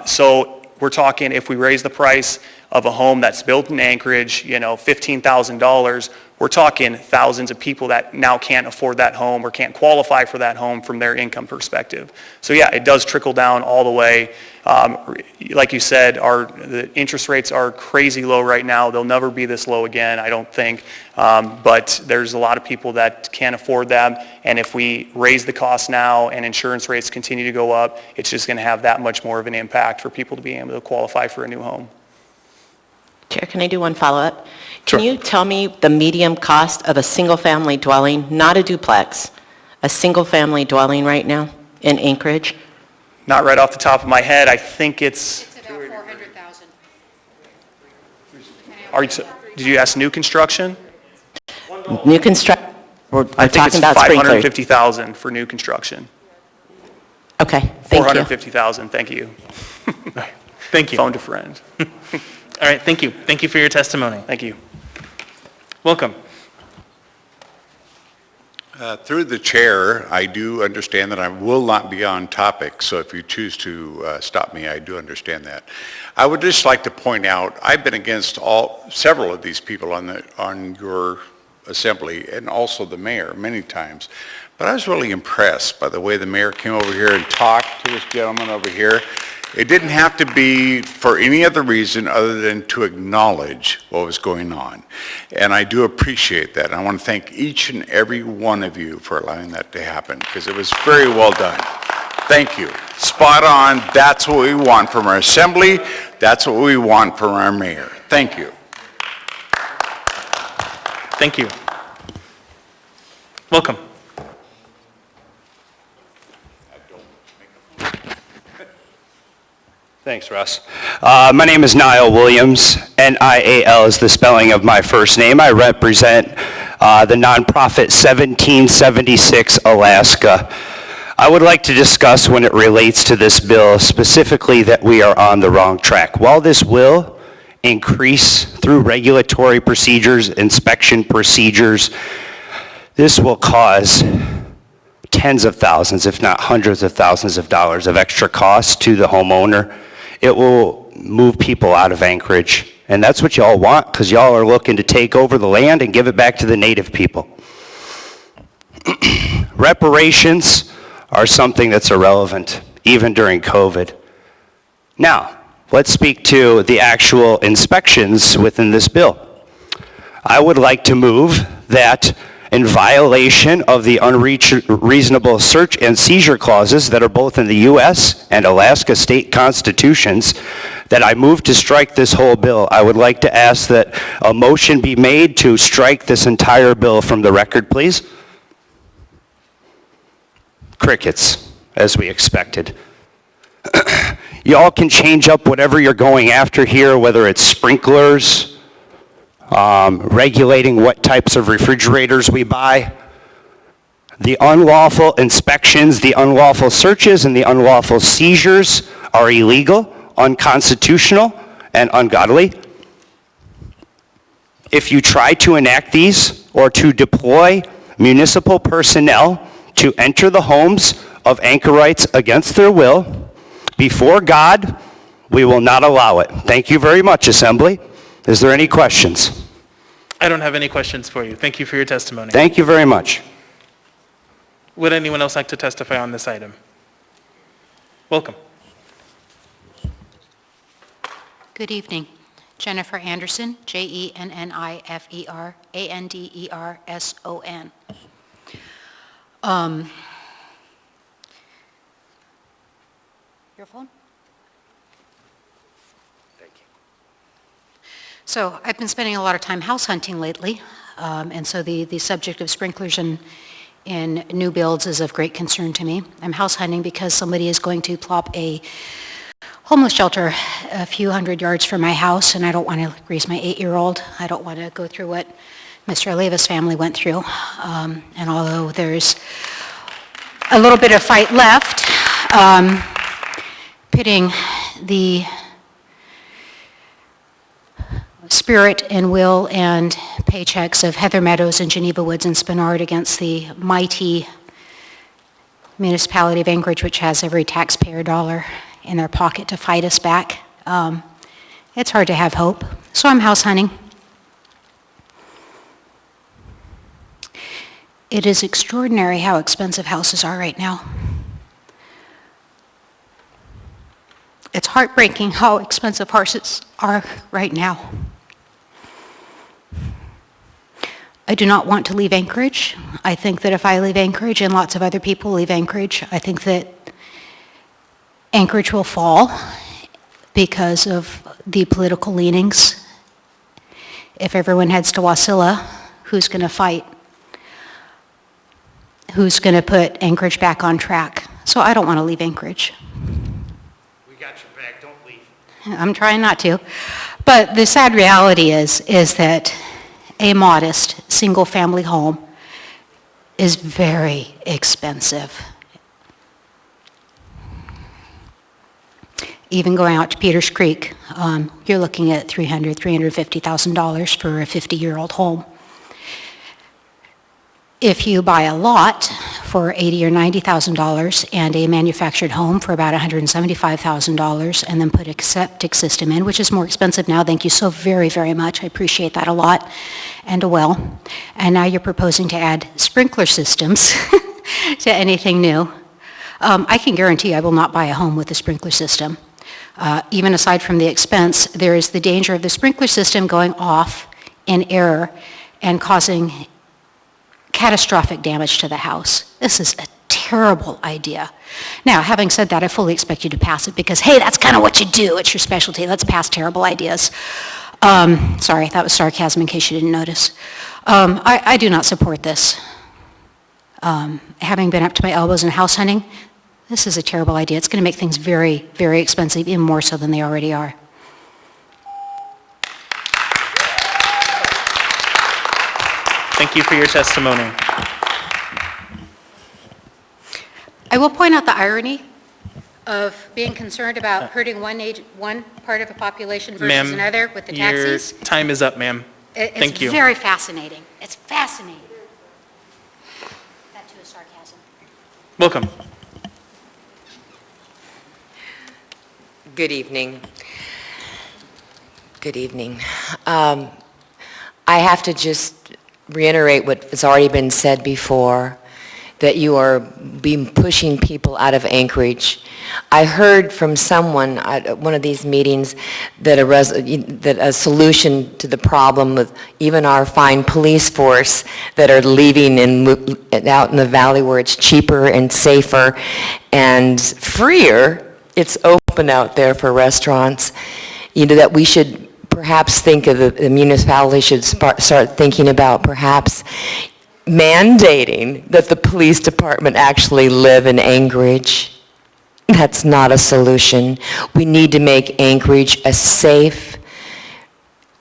So we're talking if we raise the price of a home that's built in Anchorage, $15,000, we're talking thousands of people that now can't afford that home or can't qualify for that home from their income perspective. So yeah, it does trickle down all the way. Like you said, the interest rates are crazy low right now. They'll never be this low again, I don't think. But there's a lot of people that can't afford them. And if we raise the cost now and insurance rates continue to go up, it's just going to have that much more of an impact for people to be able to qualify for a new home. Chair, can I do one follow-up? Can you tell me the median cost of a single-family dwelling, not a duplex, a single-family dwelling right now in Anchorage? Not right off the top of my head. I think it's about 400,000. Did you ask new construction? New construction, we're talking about sprinklers. $550,000 for new construction. Okay, thank you. $450,000, thank you. Thank you. Phone to friend. All right, thank you. Thank you for your testimony. Thank you. Welcome. Through the chair, I do understand that I will not be on topic, so if you choose to stop me, I do understand that. I would just like to point out, I've been against several of these people on your assembly, and also the mayor many times, but I was really impressed by the way the mayor came over here and talked to this gentleman over here. It didn't have to be for any other reason other than to acknowledge what was going on. And I do appreciate that. I want to thank each and every one of you for allowing that to happen, because it was very well done. Thank you. Spot on. That's what we want from our assembly. That's what we want from our mayor. Thank you. Thank you. Welcome. Thanks, Russ. My name is Niall Williams. N-I-A-L is the spelling of my first name. I represent the nonprofit 1776 Alaska. I would like to discuss when it relates to this bill, specifically that we are on the wrong track. While this will increase through regulatory procedures, inspection procedures, this will cause tens of thousands, if not hundreds of thousands of dollars of extra costs to the homeowner. It will move people out of Anchorage, and that's what y'all want, because y'all are looking to take over the land and give it back to the native people. Reparations are something that's irrelevant, even during COVID. Now, let's speak to the actual inspections within this bill. I would like to move that in violation of the unreasonable search and seizure clauses that are both in the U.S. and Alaska state constitutions, that I move to strike this whole bill. I would like to ask that a motion be made to strike this entire bill from the record, please. Crickets, as we expected. Y'all can change up whatever you're going after here, whether it's sprinklers, regulating what types of refrigerators we buy. The unlawful inspections, the unlawful searches, and the unlawful seizures are illegal, unconstitutional, and ungodly. If you try to enact these or to deploy municipal personnel to enter the homes of anchorites against their will, before God, we will not allow it. Thank you very much, Assembly. Is there any questions? I don't have any questions for you. Thank you for your testimony. Thank you very much. Would anyone else like to testify on this item? Welcome. Good evening. Jennifer Anderson, Jennifer Anderson. Your phone? So I've been spending a lot of time house hunting lately, and so the subject of sprinklers in new builds is of great concern to me. I'm house hunting because somebody is going to plop a homeless shelter a few hundred yards from my house, and I don't want to raise my 8-year-old. I don't want to go through what Mr. Aleva's family went through. And although there's a little bit of fight left, pitting the spirit and will and paychecks of Heather Meadows and Geneva Woods and Spenard against the mighty municipality of Anchorage, which has every taxpayer dollar in their pocket to fight us back. It's hard to have hope. So I'm house hunting. It is extraordinary how expensive houses are right now. It's heartbreaking how expensive houses are right now. I do not want to leave Anchorage. I think that if I leave Anchorage and lots of other people leave Anchorage, I think that Anchorage will fall because of the political leanings. If everyone heads to Wasilla, who's going to fight? Who's going to put Anchorage back on track? So I don't want to leave Anchorage. We got your back, don't leave. I'm trying not to. But the sad reality is that a modest single-family home is very expensive. Even going out to Peters Creek, you're looking at $350,000 for a 50-year-old home. If you buy a lot for $80,000 or $90,000 and a manufactured home for about $175,000 and then put a septic system in, which is more expensive now, thank you so very, very much. I appreciate that a lot and a well. And now you're proposing to add sprinkler systems to anything new. I can guarantee I will not buy a home with a sprinkler system. Even aside from the expense, there is the danger of the sprinkler system going off in error and causing catastrophic damage to the house. This is a terrible idea. Now, having said that, I fully expect you to pass it because, hey, that's kind of what you do. It's your specialty. Let's pass terrible ideas. Sorry, that was sarcasm in case you didn't notice. I do not support this. Having been up to my elbows in house hunting, this is a terrible idea. It's going to make things very, very expensive, even more so than they already are. Thank you for your testimony. I will point out the irony of being concerned about hurting one part of a population versus Ma'am, another with the your taxis. time is up, ma'am. Thank you. It's very fascinating. It's fascinating. That too is sarcasm. Welcome. Good evening. Good evening. I have to just reiterate what has already been said before, that you are pushing people out of Anchorage. I heard from someone at one of these meetings that a solution to the problem with even our fine police force that are leaving and out in the valley where it's cheaper and safer and freer, it's open out there for restaurants, that we should perhaps think of the municipality should start thinking about perhaps mandating that the police department actually live in Anchorage. That's not a solution. We need to make Anchorage a safe,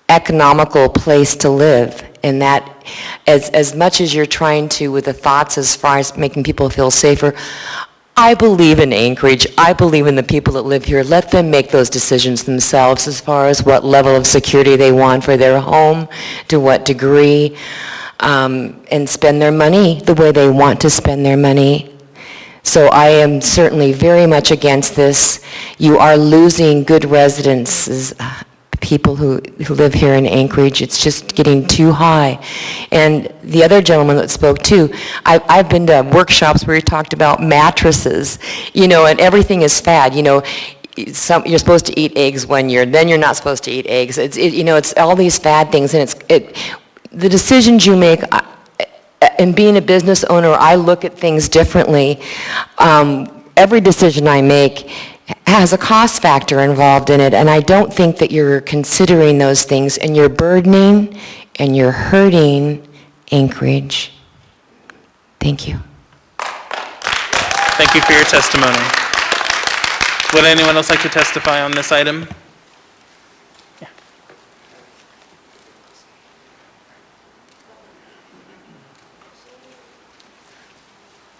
economical place to live. And that, as much as you're trying to with the thoughts as far as making people feel safer, I believe in Anchorage. I believe in the people that live here. Let them make those decisions themselves as far as what level of security they want for their home, to what degree, and spend their money the way they want to spend their money. So I am certainly very much against this. You are losing good residents, people who live here in Anchorage. It's just getting too high. And the other gentleman that spoke too, I've been to workshops where he talked about mattresses, and everything is fad. You're supposed to eat eggs one year, then you're not supposed to eat eggs. It's all these fad things, and the decisions you make. And being a business owner, I look at things differently. Every decision I make has a cost factor involved in it, and I don't think that you're considering those things, and you're burdening and you're hurting Anchorage. Thank you. Thank you for your testimony. Would anyone else like to testify on this item? Yeah.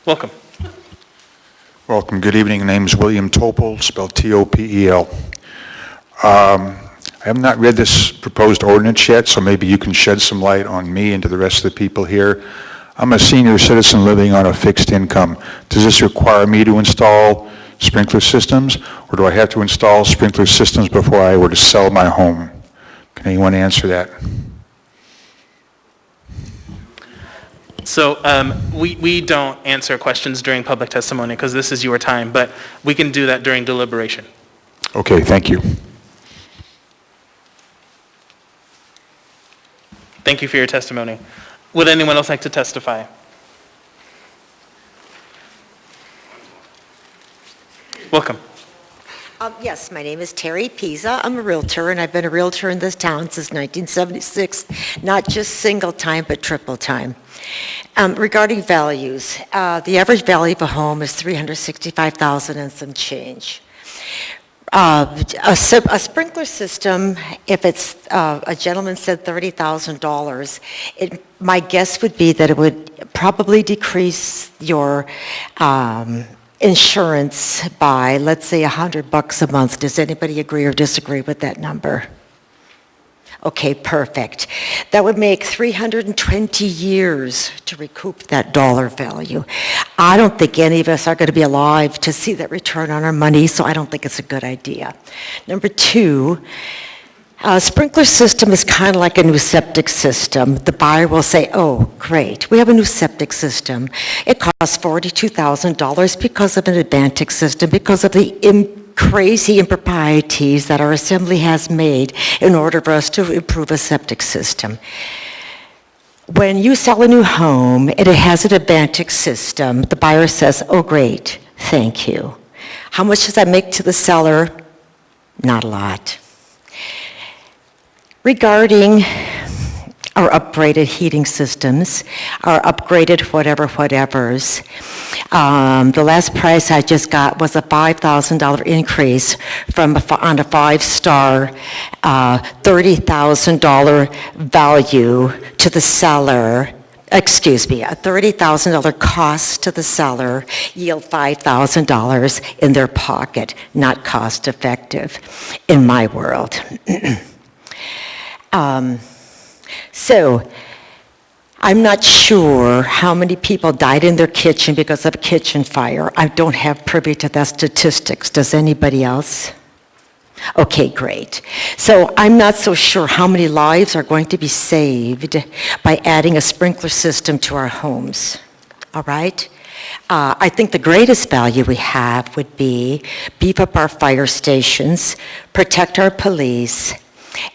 Welcome. Welcome. Good evening. Name's William Topel, spelled T-O-P-E-L. I have not read this proposed ordinance yet, so maybe you can shed some light on me and to the rest of the people here. I'm a senior citizen living on a fixed income. Does this require me to install sprinkler systems, or do I have to install sprinkler systems before I were to sell my home? Can anyone answer that? So we don't answer questions during public testimony because this is your time, but we can do that during deliberation. Okay, thank you. Thank you for your testimony. Would anyone else like to testify? Welcome. Yes, my name is Terry Pisa. I'm a realtor, and I've been a realtor in this town since 1976, not just single time, but triple time. Regarding values, the average value of a home is $365,000 and some change. A sprinkler system, if it's, a gentleman said $30,000, my guess would be that it would probably decrease your insurance by, let's say, $100 a month. Does anybody agree or disagree with that number? Okay, perfect. That would make 320 years to recoup that dollar value. I don't think any of us are going to be alive to see that return on our money, so I don't think it's a good idea. Number two, a sprinkler system is kind of like a new septic system. The buyer will say, oh, great, we have a new septic system. It costs $42,000 because of an Advantic system, because of the crazy improprieties that our assembly has made in order for us to improve a septic system. When you sell a new home and it has an Advantic system, the buyer says, oh, great, thank you. How much does that make to the seller? Not a lot. Regarding our upgraded heating systems, our upgraded whatevers. The last price I just got was a $5,000 increase on a 5-star, $30,000 value to the seller. Excuse me, a $30,000 cost to the seller yield $5,000 in their pocket. Not cost effective in my world. So, I'm not sure how many people died in their kitchen because of a kitchen fire. I don't have privy to that statistics. Does anybody else? Okay, great. So I'm not so sure how many lives are going to be saved by adding a sprinkler system to our homes. All right? I think the greatest value we have would be beef up our fire stations, protect our police,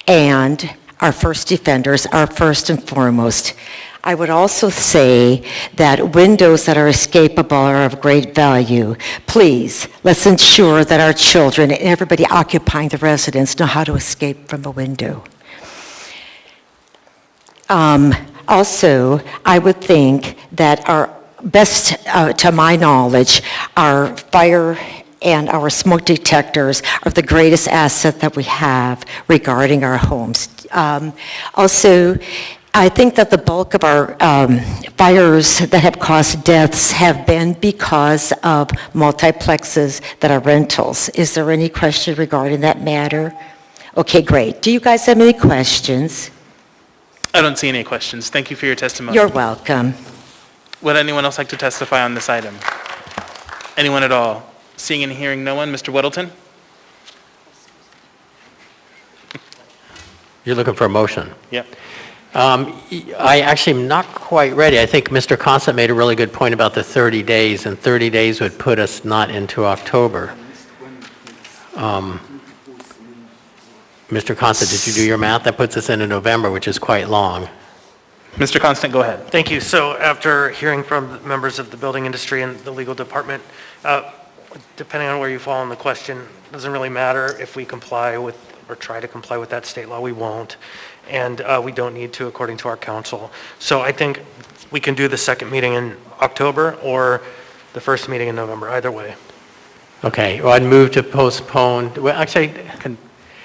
and our first defenders are first and foremost. I would also say that windows that are escapable are of great value. Please, let's ensure that our children and everybody occupying the residence know how to escape from a window. Also, I would think that our best, to my knowledge, our fire and our smoke detectors are the greatest asset that we have regarding our homes. Also, I think that the bulk of our fires that have caused deaths have been because of multiplexes that are rentals. Is there any question regarding that matter? Okay, great. Do you guys have any questions? I don't see any questions. Thank you for your testimony. You're welcome. Would anyone else like to testify on this item? Anyone at all? Seeing and hearing no one, Mr. Weddleton? You're looking for a motion? Yep. I actually am not quite ready. I think Mr. Constant made a really good point about the 30 days, and 30 days would put us not into October. Mr. Constant, did you do your math? That puts us into November, which is quite long. Mr. Constant, go ahead. Thank you. So after hearing from members of the building industry and the legal department, depending on where you fall in the question, it doesn't really matter if we comply with or try to comply with that state law. We won't. And we don't need to according to our council. So I think we can do the second meeting in October or the first meeting in November, either way. Okay, well, I'd move to postpone, well, actually, can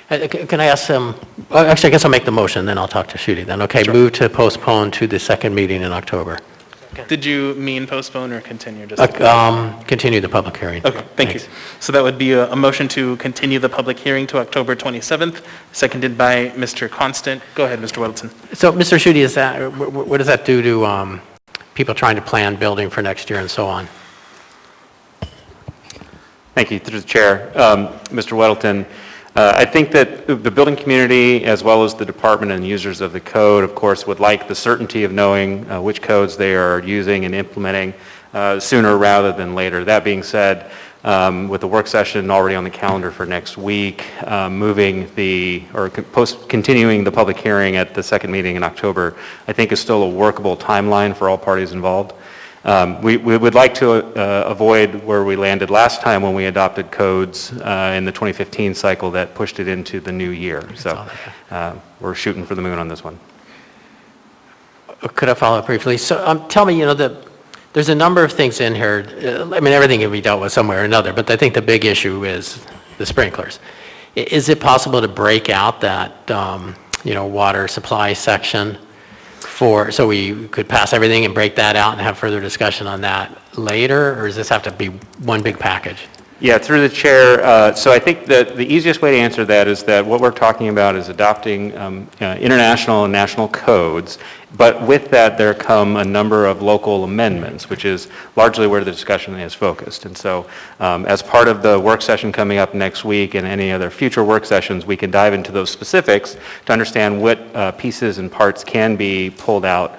I ask some, well, actually, I guess I'll make the motion, then I'll talk to Shooty then. Okay, Sure. move to postpone to the second meeting in October. Did you mean postpone or continue? Continue the public hearing. Okay, thank you. So that would be a motion to continue the public hearing to October 27th, seconded by Mr. Constant. Go ahead, Mr. Weddleton. So, Mr. Shooty, is that, what does that do to people trying to plan building for next year and so on? Thank you, through the chair. Mr. Weddleton, I think that the building community, as well as the department and users of the code, of course, would like the certainty of knowing which codes they are using and implementing sooner rather than later. That being said, with the work session already on the calendar for next week, continuing the public hearing at the second meeting in October, I think is still a workable timeline for all parties involved. We would like to avoid where we landed last time when we adopted codes in the 2015 cycle that pushed it into the new year. So we're shooting for the moon on this one. Could I follow up briefly? So tell me, there's a number of things in here. I mean, everything can be dealt with somewhere or another, but I think the big issue is the sprinklers. Is it possible to break out that, water supply section so we could pass everything and break that out and have further discussion on that later, or does this have to be one big package? Yeah, through the chair. So I think that the easiest way to answer that is that what we're talking about is adopting international and national codes, but with that there come a number of local amendments, which is largely where the discussion is focused. And so as part of the work session coming up next week and any other future work sessions, we can dive into those specifics to understand what pieces and parts can be pulled out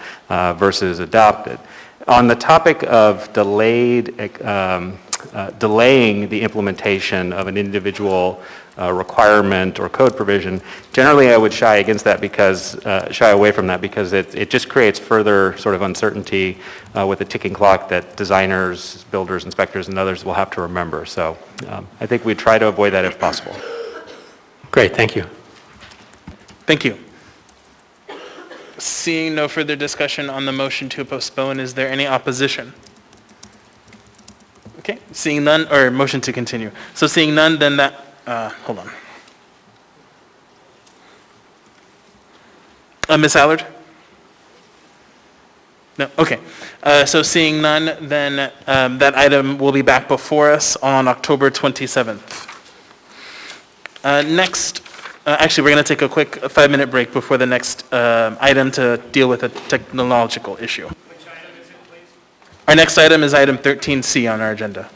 versus adopted. On the topic of delaying the implementation of an individual requirement or code provision, generally I would shy away from that because it just creates further sort of uncertainty with a ticking clock that designers, builders, inspectors, and others will have to remember. So I think we try to avoid that if possible. Great, thank you. Thank you. Seeing no further discussion on the motion to postpone, is there any opposition? Okay, seeing none, or motion to continue. So seeing none, then that, hold on. Ms. Allard? No, okay. So seeing none, then that item will be back before us on October 27th. Next, actually, we're going to take a quick 5-minute break before the next item to deal with a technological issue. Which item is it, please? Our next item is item 13C on our agenda.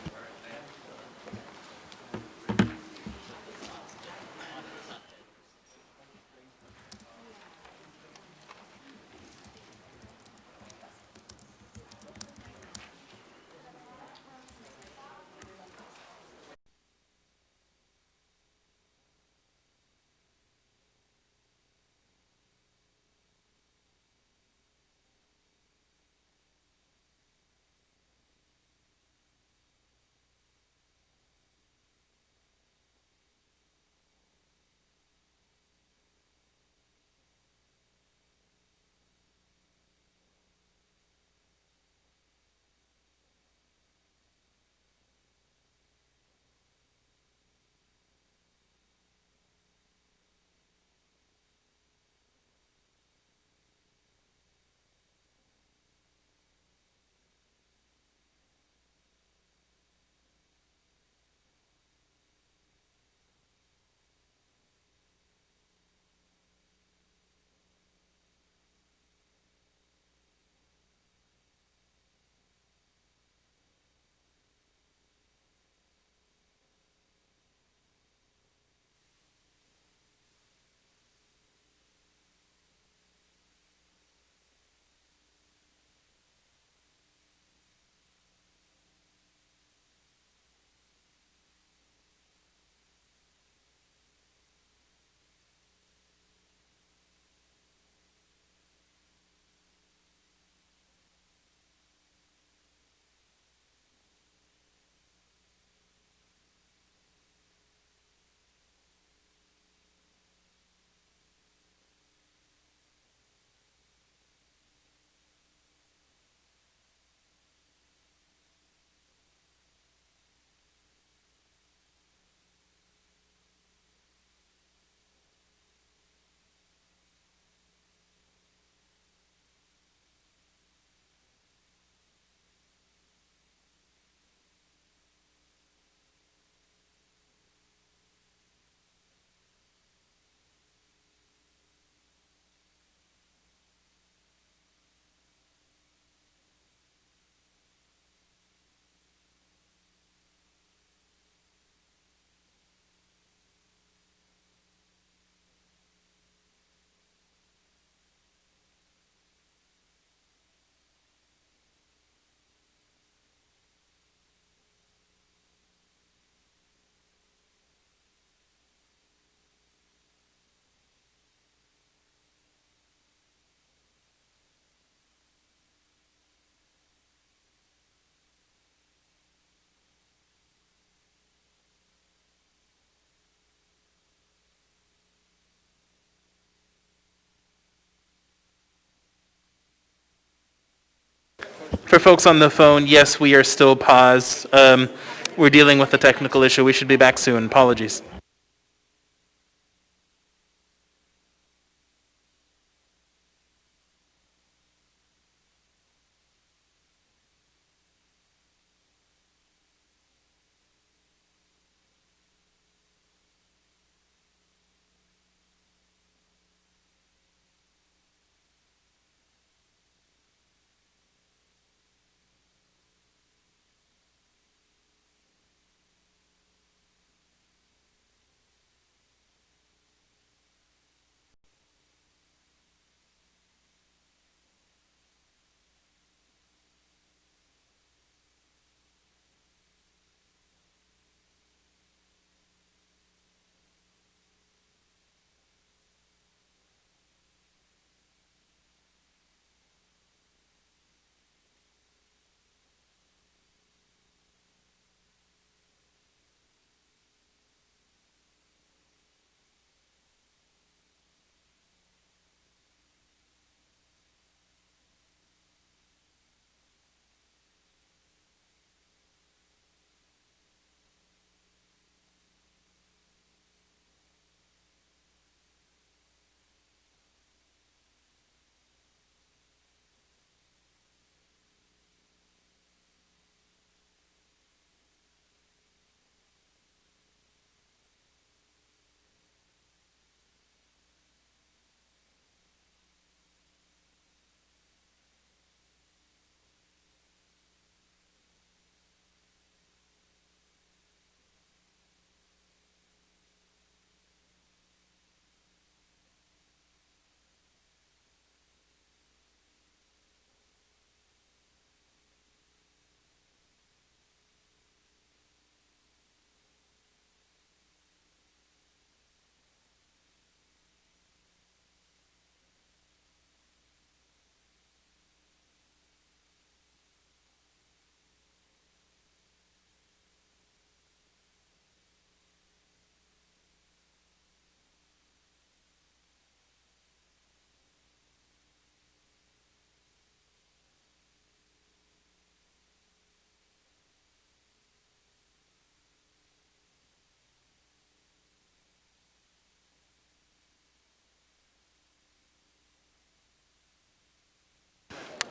For folks on the phone, yes, we are still paused. We're dealing with a technical issue. We should be back soon. Apologies.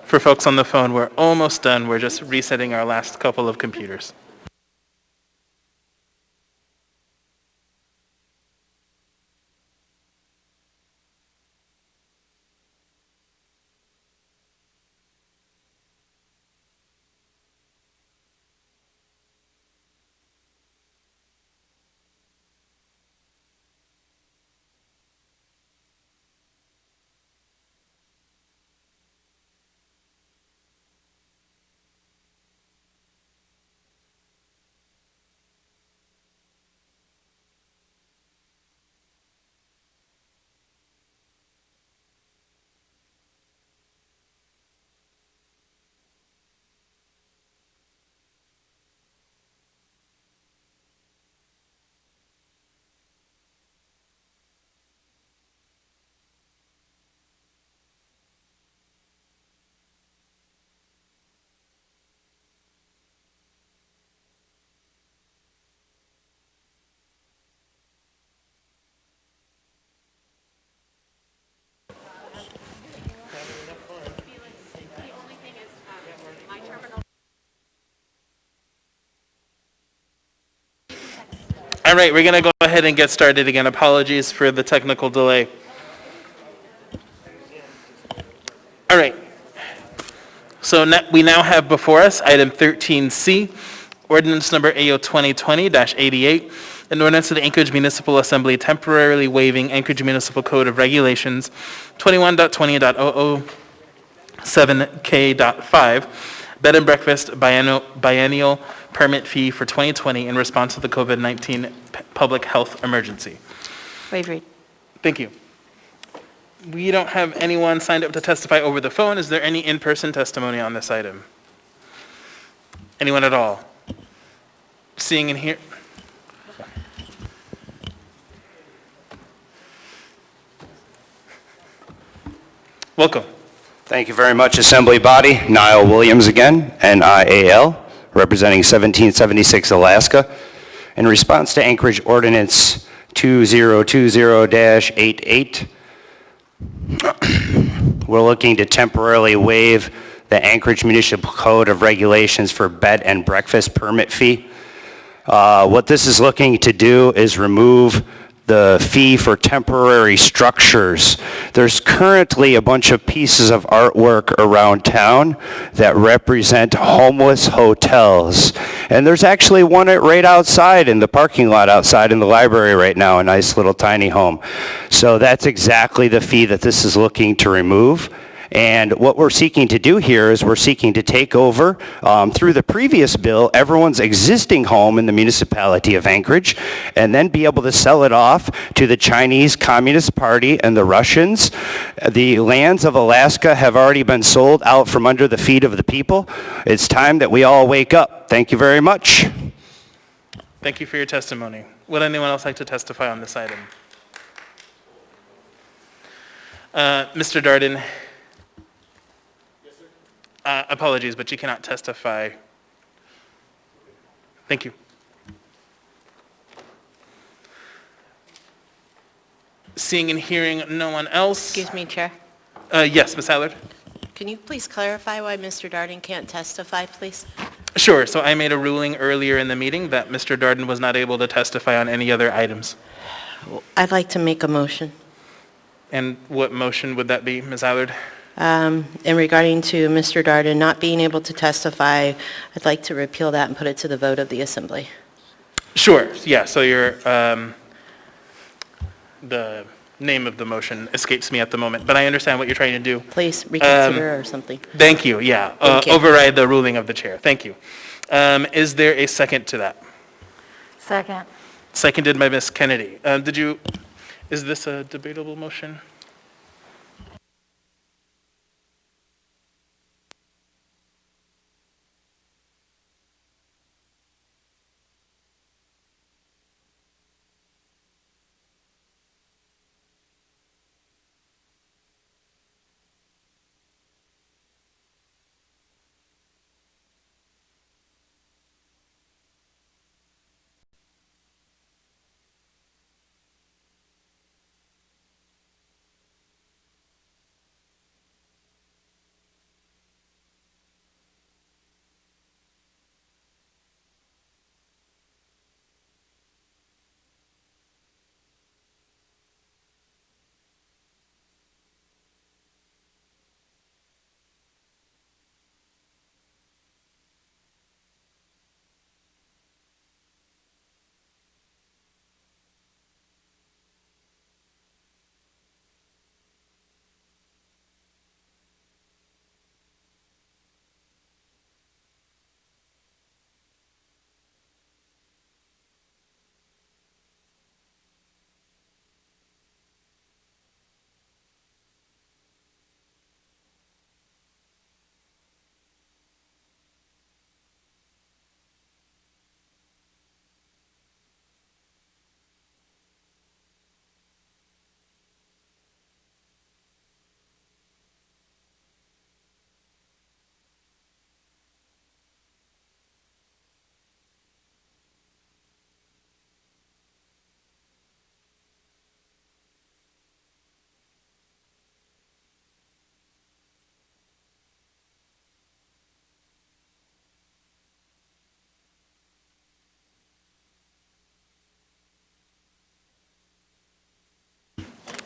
For folks on the phone, we're almost done. We're just resetting our last couple of computers. All right, we're going to go ahead and get started again. Apologies for the technical delay. All right. So we now have before us item 13C, ordinance number AO 2020-88, an ordinance of the Anchorage Municipal Assembly temporarily waiving Anchorage Municipal Code of Regulations 21.20.007K.5, bed and breakfast biennial permit fee for 2020 in response to the COVID-19 public health emergency. Waive read. Thank you. We don't have anyone signed up to testify over the phone. Is there any in-person testimony on this item? Anyone at all? Seeing and hearing? Welcome. Thank you very much, Assembly Body. Niall Williams again, NIAL, representing 1776 Alaska. In response to Anchorage Ordinance 2020-88, we're looking to temporarily waive the Anchorage Municipal Code of Regulations for bed and breakfast permit fee. What this is looking to do is remove the fee for temporary structures. There's currently a bunch of pieces of artwork around town that represent homeless hotels. And there's actually one right outside in the parking lot outside in the library right now, a nice little tiny home. So that's exactly the fee that this is looking to remove. And what we're seeking to do here is we're seeking to take over, through the previous bill, everyone's existing home in the municipality of Anchorage, and then be able to sell it off to the Chinese Communist Party and the Russians. The lands of Alaska have already been sold out from under the feet of the people. It's time that we all wake up. Thank you very much. Thank you for your testimony. Would anyone else like to testify on this item? Mr. Darden. Apologies, but you cannot testify. Thank you. Seeing and hearing no one else. Excuse me, Chair. Yes, Ms. Allard. Can you please clarify why Mr. Darden can't testify, please? Sure. So I made a ruling earlier in the meeting that Mr. Darden was not able to testify on any other items. I'd like to make a motion. And what motion would that be, Ms. Allard? In regarding to Mr. Darden not being able to testify, I'd like to repeal that and put it to the vote of the Assembly. Sure. Yeah. So the name of the motion escapes me at the moment, but I understand what you're trying to do. Please reconsider or something. Thank you. Yeah. Thank you. Override the ruling of the chair. Thank you. Is there a second to that? Second. Seconded by Ms. Kennedy. Is this a debatable motion?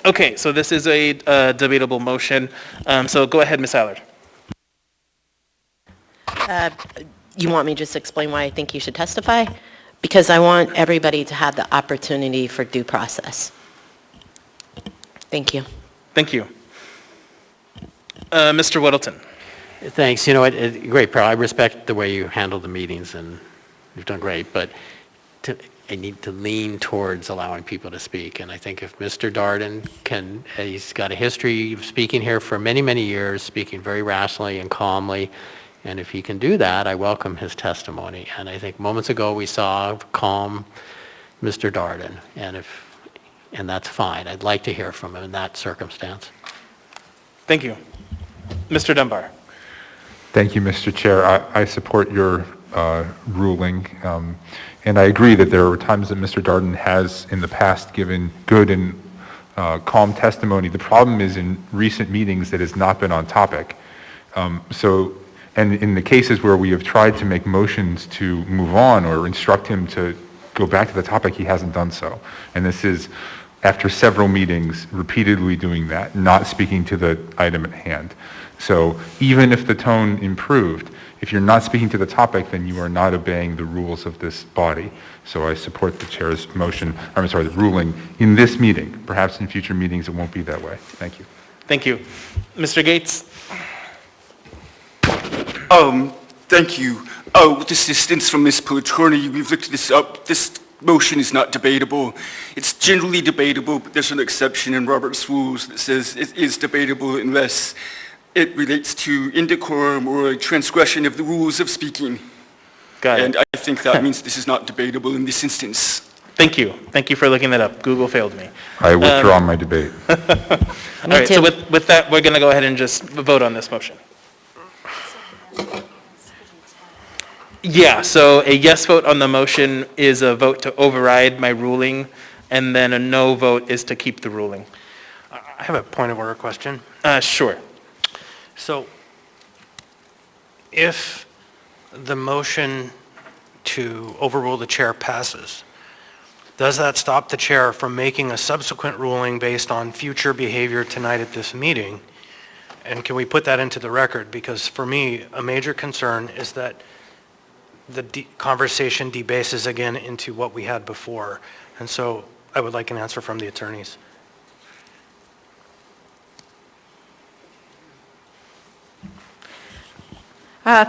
Okay, so this is a debatable motion. So go ahead, Ms. Allard. You want me to just explain why I think you should testify? Because I want everybody to have the opportunity for due process. Thank you. Thank you. Mr. Weddleton. Thanks. You know what, great, Pearl. I respect the way you handle the meetings, and you've done great, but I need to lean towards allowing people to speak. And I think if Mr. Darden he's got a history of speaking here for many, many years, speaking very rationally and calmly, and if he can do that, I welcome his testimony. And I think moments ago we saw calm Mr. Darden, and that's fine. I'd like to hear from him in that circumstance. Thank you. Mr. Dunbar. Thank you, Mr. Chair. I support your ruling, and I agree that there are times that Mr. Darden has in the past given good and calm testimony. The problem is in recent meetings that has not been on topic. And in the cases where we have tried to make motions to move on or instruct him to go back to the topic, he hasn't done so. And this is after several meetings repeatedly doing that, not speaking to the item at hand. So even if the tone improved, if you're not speaking to the topic, then you are not obeying the rules of this body. So I support the chair's the ruling in this meeting. Perhaps in future meetings it won't be that way. Thank you. Thank you. Mr. Gates. Thank you. With assistance from Ms. Politroni, we've looked this up. This motion is not debatable. It's generally debatable, but there's an exception in Robert's rules that says it is debatable unless it relates to indecorum or a transgression of the rules of speaking. Got it. And I think that means this is not debatable in this instance. Thank you. Thank you for looking that up. Google failed me. I withdraw my debate. All right, so with that, we're going to go ahead and just vote on this motion. Yeah, so a yes vote on the motion is a vote to override my ruling, and then a no vote is to keep the ruling. I have a point of order question. Sure. So if the motion to overrule the chair passes, does that stop the chair from making a subsequent ruling based on future behavior tonight at this meeting? And can we put that into the record? Because for me, a major concern is that the conversation debases again into what we had before. And so I would like an answer from the attorneys.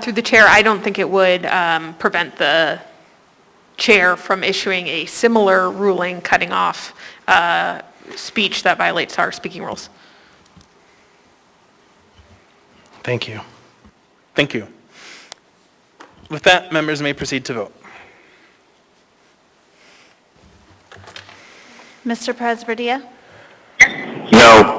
Through the chair, I don't think it would prevent the chair from issuing a similar ruling cutting off speech that violates our speaking rules. Thank you. Thank you. With that, members may proceed to vote. Mr. Presberdia? No.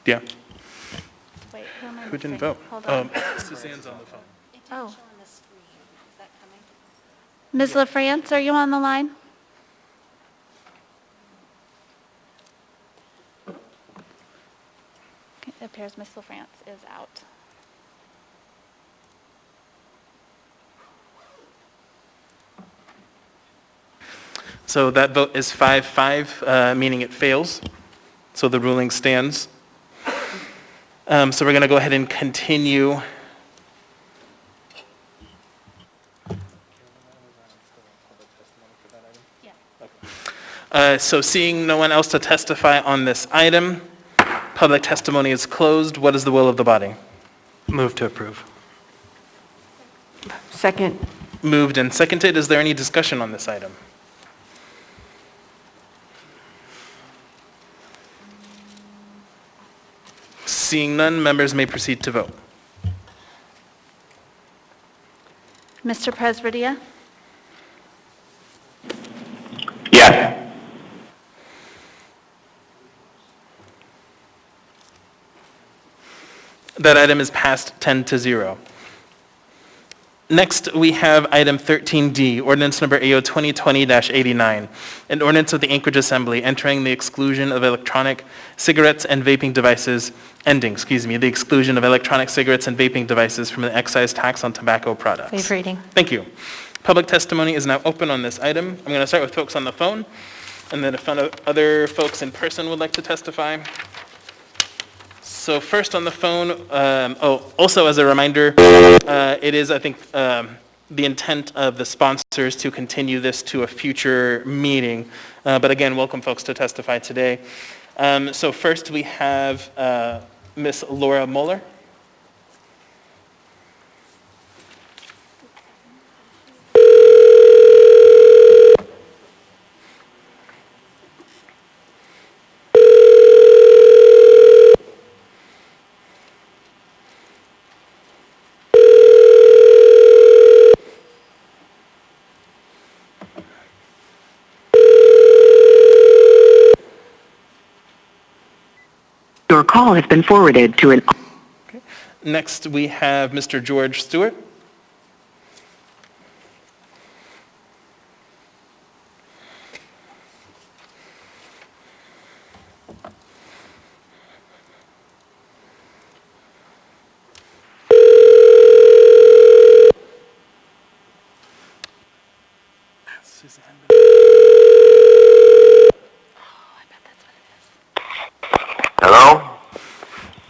Yeah. Wait, who am I Who didn't missing? vote? Hold on. Suzanne's on the phone. Oh. Ms. LaFrance, are you on the line? It appears Ms. LaFrance is out. So that vote is 5-5, meaning it fails. So the ruling stands. So we're going to go ahead and continue. So seeing no one else to testify on this item, public testimony is closed. What is the will of the body? Move to approve. Second. Moved and seconded. Is there any discussion on this item? Seeing none, members may proceed to vote. Mr. Presberdia? Yes. That item is passed 10-0. Next, we have item 13D, ordinance number AO 2020-89, an ordinance of the Anchorage Assembly entering the exclusion of electronic cigarettes and vaping devices, the exclusion of electronic cigarettes and vaping devices from the excise tax on tobacco products. Waive reading. Thank you. Public testimony is now open on this item. I'm going to start with folks on the phone, and then if other folks in person would like to testify. So first on the phone, also as a reminder, it is, I think, the intent of the sponsors to continue this to a future meeting. But again, welcome folks to testify today. So first we have Ms. Laura Moeller. Your call has been forwarded to an... Okay. Next, we have Mr. George Stewart. Hello?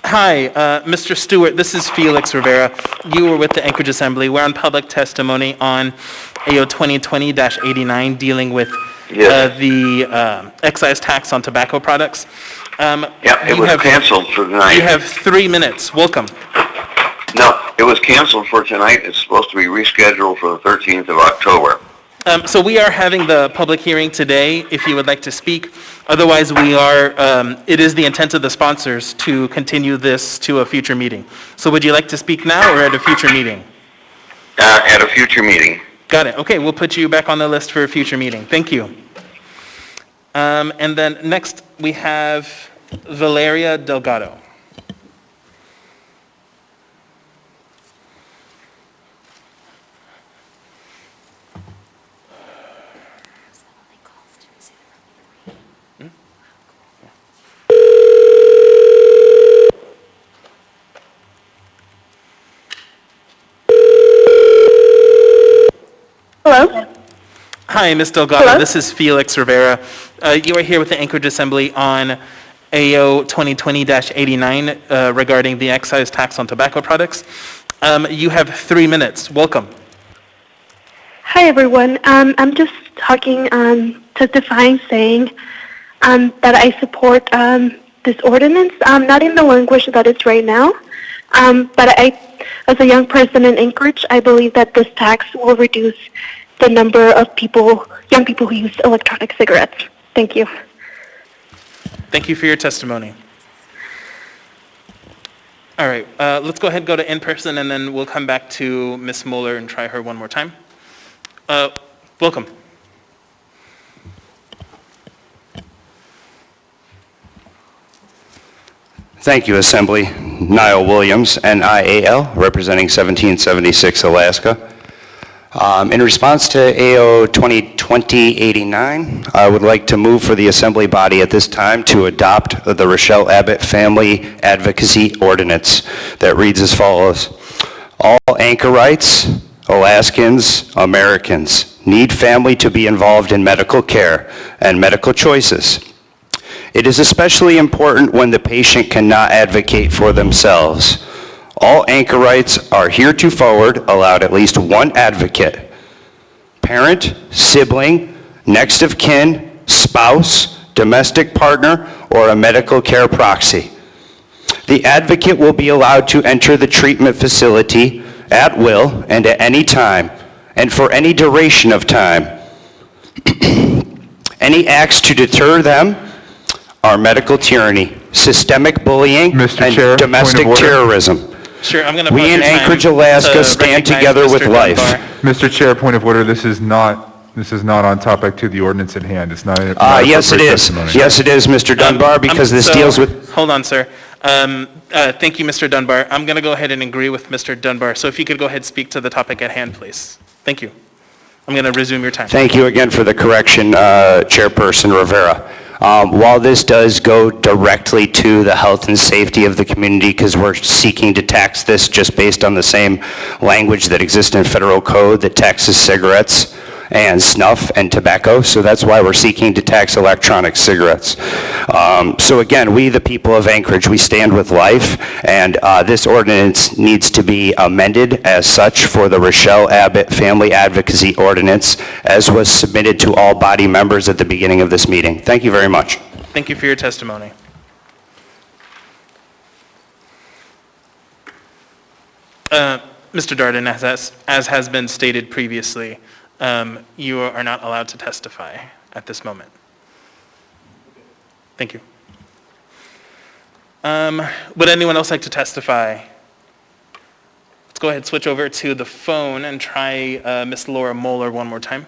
Hi, Mr. Stewart, this is Felix Rivera. You were with the Anchorage Assembly. We're on public testimony on AO 2020-89 dealing with the excise tax on tobacco products. It was canceled for tonight. You have 3 minutes. Welcome. No, it was canceled for tonight. It's supposed to be rescheduled for the 13th of October. So we are having the public hearing today, if you would like to speak. Otherwise, it is the intent of the sponsors to continue this to a future meeting. So would you like to speak now or at a future meeting? At a future meeting. Got it. Okay, we'll put you back on the list for a future meeting. Thank you. And then next, we have Valeria Delgado. Hello? Hi, Ms. Delgado. Hello? This is Felix Rivera. You are here with the Anchorage Assembly on AO 2020-89 regarding the excise tax on tobacco products. You have 3 minutes. Welcome. Hi, everyone. I'm just testifying, saying that I support this ordinance, not in the language that it's right now, but as a young person in Anchorage, I believe that this tax will reduce the number of young people who use electronic cigarettes. Thank you. Thank you for your testimony. All right, let's go ahead and go to in-person, and then we'll come back to Ms. Mueller and try her one more time. Welcome. Thank you, Assembly. Niall Williams, NIAL, representing 1776 Alaska. In response to AO 2020-89, I would like to move for the Assembly body at this time to adopt the Rochelle Abbott Family Advocacy Ordinance that reads as follows. All anchorites, Alaskans, Americans need family to be involved in medical care and medical choices. It is especially important when the patient cannot advocate for themselves. All anchorites are heretofore allowed at least one advocate, parent, sibling, next of kin, spouse, domestic partner, or a medical care proxy. The advocate will be allowed to enter the treatment facility at will and at any time, and for any duration of time. Any acts to deter them are medical tyranny, systemic bullying, and domestic terrorism. Sure, I'm going to We in Anchorage, Alaska stand together with life. Mr. Chair, point of order, this is not on topic to the ordinance at hand. It's not. Yes, it is. Yes, it is, Mr. Dunbar, because this deals with... Hold on, sir. Thank you, Mr. Dunbar. I'm going to go ahead and agree with Mr. Dunbar. So if you could go ahead and speak to the topic at hand, please. Thank you. I'm going to resume your time. Thank you again for the correction, Chairperson Rivera. While this does go directly to the health and safety of the community, because we're seeking to tax this just based on the same language that exists in federal code that taxes cigarettes and snuff and tobacco, so that's why we're seeking to tax electronic cigarettes. So again, we the people of Anchorage, we stand with life, and this ordinance needs to be amended as such for the Rochelle Abbott Family Advocacy Ordinance, as was submitted to all body members at the beginning of this meeting. Thank you very much. Thank you for your testimony. Mr. Darden, as has been stated previously, you are not allowed to testify at this moment. Thank you. Would anyone else like to testify? Let's go ahead and switch over to the phone and try Ms. Laura Moeller one more time.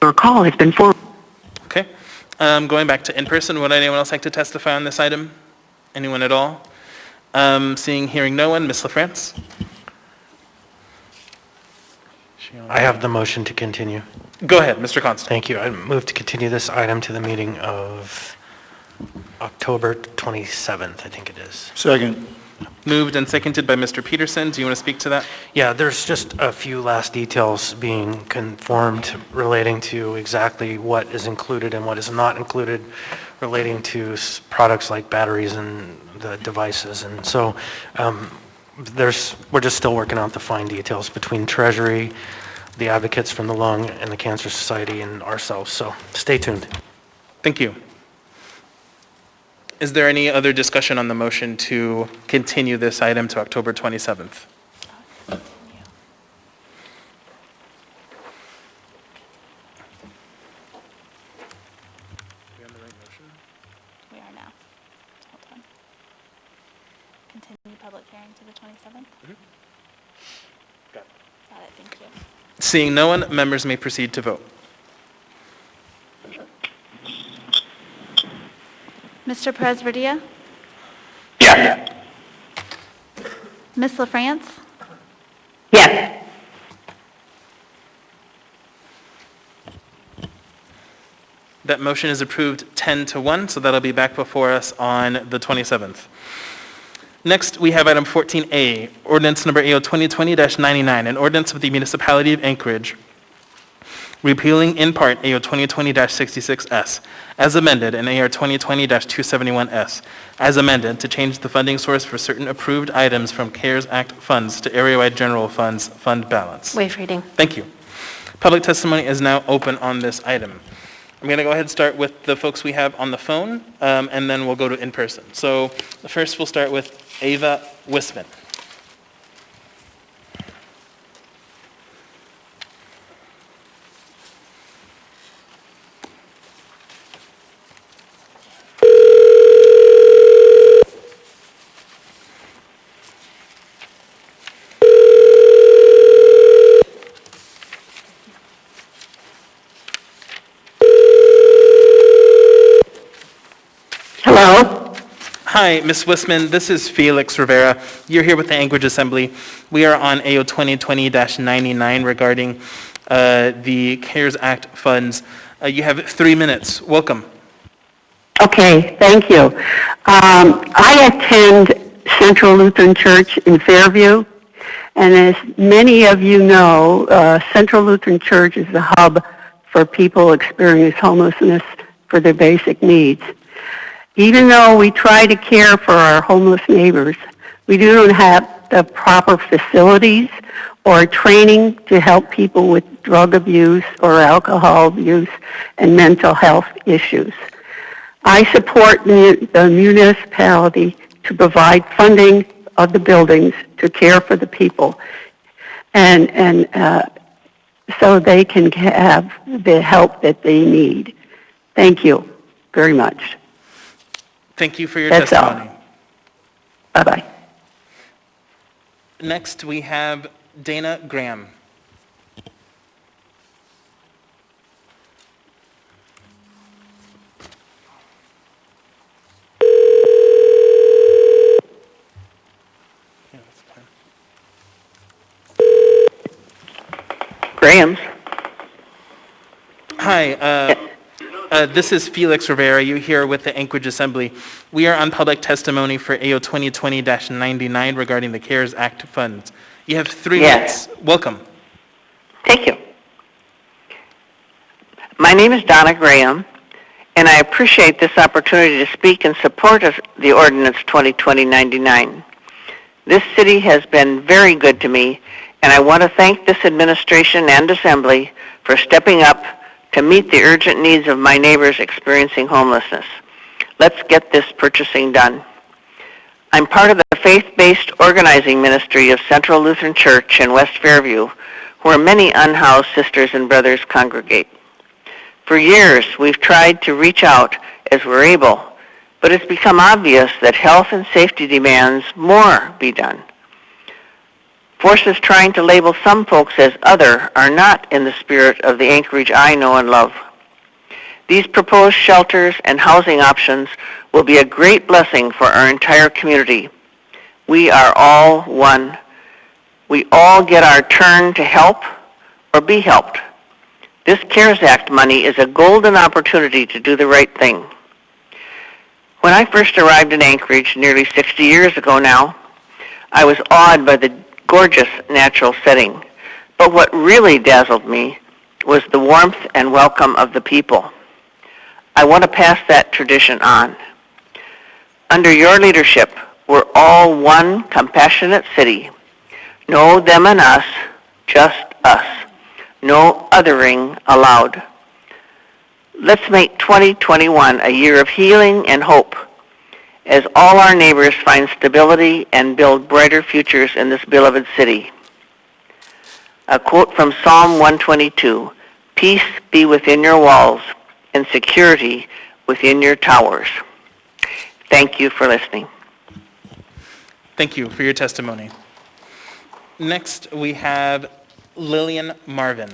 Your call has been forwarded. Okay. Going back to in-person, would anyone else like to testify on this item? Anyone at all? Hearing no one, Ms. LaFrance? I have the motion to continue. Go ahead, Mr. Constant. Thank you. I move to continue this item to the meeting of October 27th, I think it is. Second. Moved and seconded by Mr. Peterson. Do you want to speak to that? Yeah, there's just a few last details being conformed relating to exactly what is included and what is not included relating to products like batteries and the devices. And so we're just still working out the fine details between Treasury, the advocates from the Lung and the Cancer Society, and ourselves. So stay tuned. Thank you. Is there any other discussion on the motion to continue this item to October 27th? We are now. Hold on. Continue public hearing to the 27th? Got it. Got it, thank you. Seeing no one, members may proceed to vote. Mr. Presverdia? Yes. Ms. LaFrance? Yes. That motion is approved 10-1, so that'll be back before us on the 27th. Next, we have item 14A, ordinance number AO 2020-99, an ordinance of the municipality of Anchorage repealing in part AO 2020-66S, as amended, and AR 2020-271S, as amended, to change the funding source for certain approved items from CARES Act funds to area-wide general funds fund balance. Waive reading. Thank you. Public testimony is now open on this item. I'm going to go ahead and start with the folks we have on the phone, and then we'll go to in-person. So first we'll start with Ava Wisman. Hello? Hi, Ms. Wisman. This is Felix Rivera. You're here with the Anchorage Assembly. We are on AO 2020-99 regarding the CARES Act funds. You have 3 minutes. Welcome. Okay, thank you. I attend Central Lutheran Church in Fairview, and as many of you know, Central Lutheran Church is the hub for people experiencing homelessness for their basic needs. Even though we try to care for our homeless neighbors, we don't have the proper facilities or training to help people with drug abuse or alcohol abuse and mental health issues. I support the municipality to provide funding of the buildings to care for the people. and so they can have the help that they need. Thank you very much. Thank you for your That's all. testimony. Bye-bye. Next, we have Dana Graham. Graham's. Hi, this is Felix Rivera. You here with the Anchorage Assembly. We are on public testimony for AO 2020-99 regarding the CARES Act funds. You have 3 Yes. minutes. Welcome. Thank you. My name is Donna Graham, and I appreciate this opportunity to speak in support of the Ordinance 2020-99. This city has been very good to me, and I want to thank this administration and Assembly for stepping up to meet the urgent needs of my neighbors experiencing homelessness. Let's get this purchasing done. I'm part of the faith-based organizing ministry of Central Lutheran Church in West Fairview, where many unhoused sisters and brothers congregate. For years, we've tried to reach out as we're able, but it's become obvious that health and safety demands more be done. Forces trying to label some folks as other are not in the spirit of the Anchorage I know and love. These proposed shelters and housing options will be a great blessing for our entire community. We are all one. We all get our turn to help or be helped. This CARES Act money is a golden opportunity to do the right thing. When I first arrived in Anchorage nearly 60 years ago now, I was awed by the gorgeous natural setting. But what really dazzled me was the warmth and welcome of the people. I want to pass that tradition on. Under your leadership, we're all one compassionate city. No them and us, just us. No othering allowed. Let's make 2021 a year of healing and hope as all our neighbors find stability and build brighter futures in this beloved city. A quote from Psalm 122, "Peace be within your walls and security within your towers." Thank you for listening. Thank you for your testimony. Next, we have Lillian Marvin.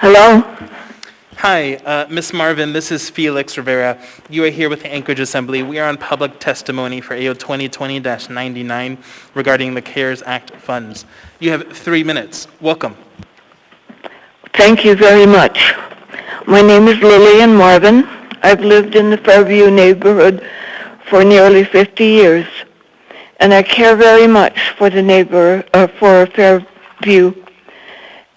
Hello? Hi, Ms. Marvin, this is Felix Rivera. You are here with the Anchorage Assembly. We are on public testimony for AO 2020-99 regarding the CARES Act funds. You have 3 minutes. Welcome. Thank you very much. My name is Lillian Marvin. I've lived in the Fairview neighborhood for nearly 50 years, and I care very much for the for Fairview.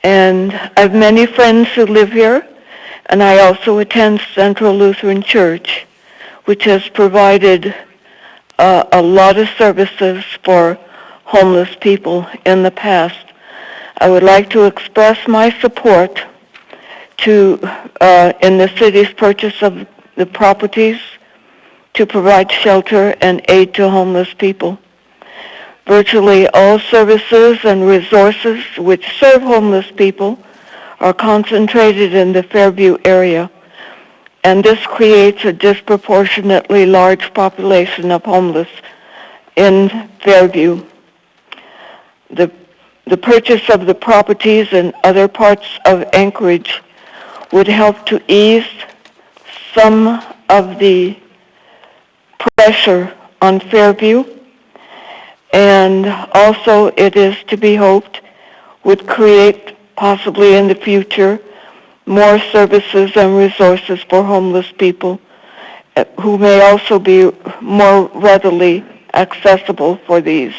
And I have many friends who live here, and I also attend Central Lutheran Church, which has provided a lot of services for homeless people in the past. I would like to express my support in the city's purchase of the properties to provide shelter and aid to homeless people. Virtually all services and resources which serve homeless people are concentrated in the Fairview area, and this creates a disproportionately large population of homeless in Fairview. The purchase of the properties in other parts of Anchorage would help to ease some of the pressure on Fairview, and also it is to be hoped would create possibly in the future more services and resources for homeless people who may also be more readily accessible for these.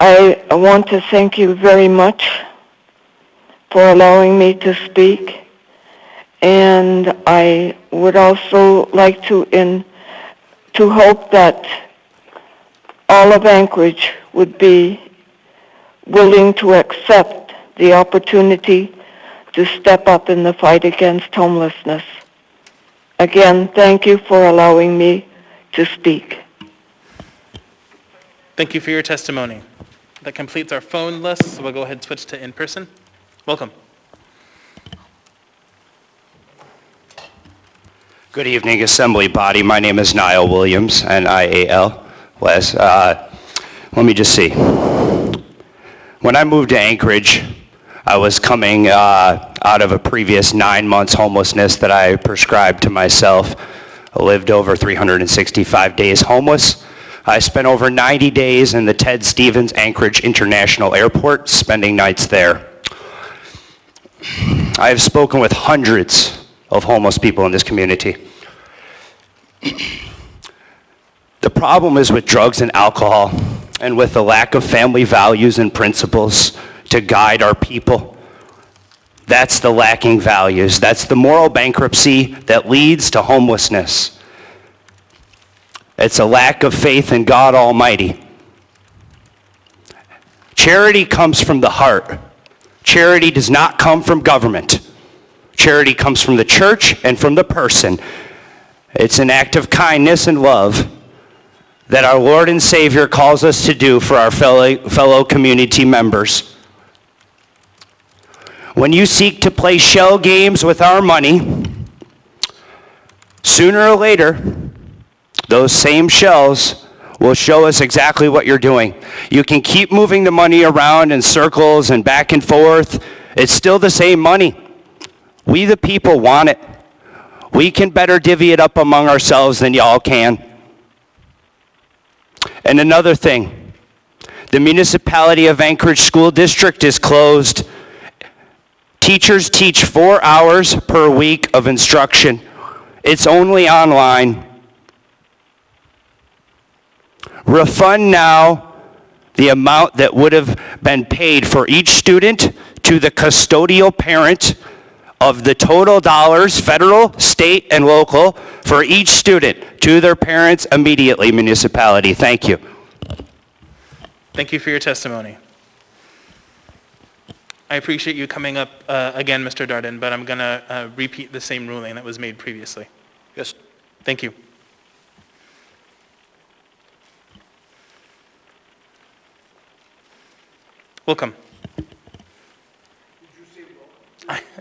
I want to thank you very much for allowing me to speak. And I would also like to hope that all of Anchorage would be willing to accept the opportunity to step up in the fight against homelessness. Again, thank you for allowing me to speak. Thank you for your testimony. That completes our phone list, so we'll go ahead and switch to in-person. Welcome. Good evening, Assembly Body. My name is Niall Williams, N-I-A-L. Wes. Let me just see. When I moved to Anchorage, I was coming out of a previous 9 months homelessness that I prescribed to myself. I lived over 365 days homeless. I spent over 90 days in the Ted Stevens Anchorage International Airport, spending nights there. I have spoken with hundreds of homeless people in this community. The problem is with drugs and alcohol, and with the lack of family values and principles to guide our people. That's the lacking values. That's the moral bankruptcy that leads to homelessness. It's a lack of faith in God Almighty. Charity comes from the heart. Charity does not come from government. Charity comes from the church and from the person. It's an act of kindness and love that our Lord and Savior calls us to do for our fellow community members. When you seek to play shell games with our money, sooner or later, those same shells will show us exactly what you're doing. You can keep moving the money around in circles and back and forth. It's still the same money. We the people want it. We can better divvy it up among ourselves than y'all can. And another thing, the municipality of Anchorage School District is closed. Teachers teach 4 hours per week of instruction. It's only online. Refund now the amount that would have been paid for each student to the custodial parent of the total dollars, federal, state, and local, for each student to their parents immediately, municipality. Thank you. Thank you for your testimony. I appreciate you coming up again, Mr. Darden, but I'm going to repeat the same ruling that was made previously. Yes. Thank you. Welcome.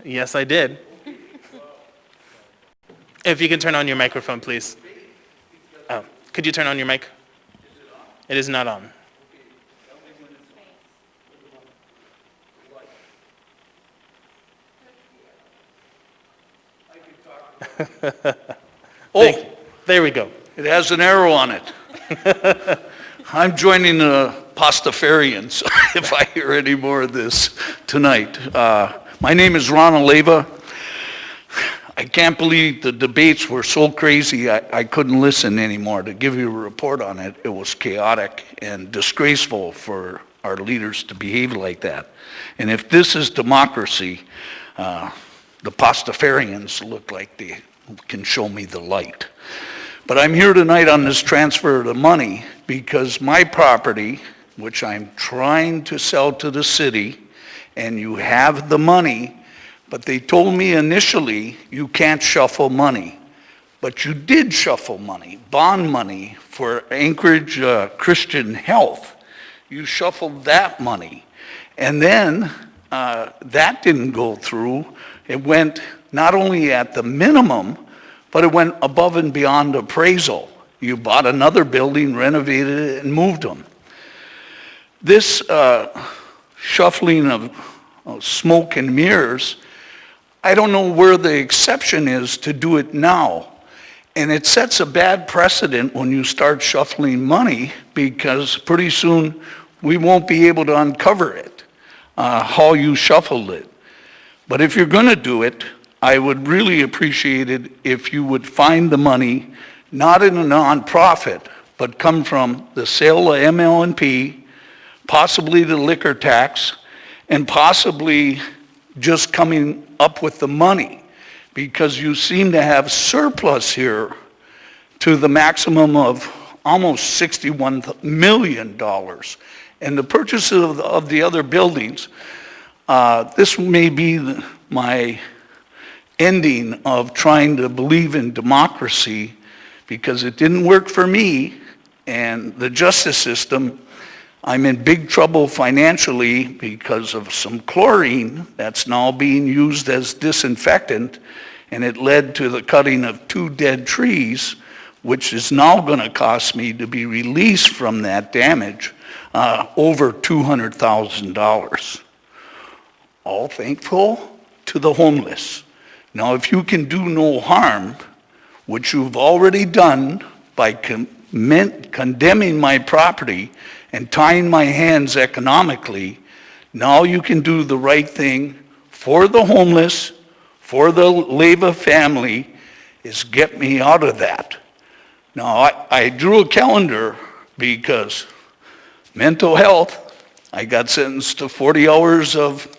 Yes, I did. If you can turn on your microphone, please. Oh, could you turn on your mic? It is not on. Oh, there we go. It has an arrow on it. I'm joining the Pastafarians if I hear any more of this tonight. My name is Ron Aleva. I can't believe the debates were so crazy I couldn't listen anymore. To give you a report on it, it was chaotic and disgraceful for our leaders to behave like that. And if this is democracy, the Pastafarians look like they can show me the light. But I'm here tonight on this transfer of the money because my property, which I'm trying to sell to the city, and you have the money, but they told me initially you can't shuffle money. But you did shuffle money, bond money for Anchorage Christian Health. You shuffled that money. And then that didn't go through. It went not only at the minimum, but it went above and beyond appraisal. You bought another building, renovated it, and moved them. This shuffling of smoke and mirrors, I don't know where the exception is to do it now. And it sets a bad precedent when you start shuffling money, because pretty soon we won't be able to uncover it, how you shuffled it. But if you're going to do it, I would really appreciate it if you would find the money, not in a nonprofit, but come from the sale of ML&P, possibly the liquor tax, and possibly just coming up with the money, because you seem to have surplus here to the maximum of almost $61 million. And the purchase of the other buildings, this may be my ending of trying to believe in democracy, because it didn't work for me, and the justice system, I'm in big trouble financially because of some chlorine that's now being used as disinfectant, and it led to the cutting of 2 dead trees, which is now going to cost me, to be released from that damage, over $200,000. All thankful to the homeless. Now, if you can do no harm, which you've already done by condemning my property and tying my hands economically, now you can do the right thing for the homeless, for the Leyva family, is get me out of that. Now, I drew a calendar because mental health, I got sentenced to 40 hours of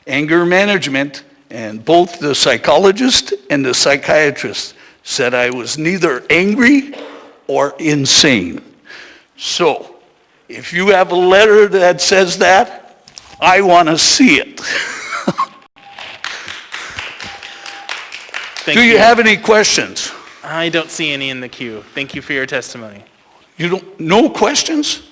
anger management, and both the psychologist and the psychiatrist said I was neither angry or insane. So, if you have a letter that says that, I want to see it. Do you have any questions? I don't see any in the queue. Thank you for your testimony. No questions?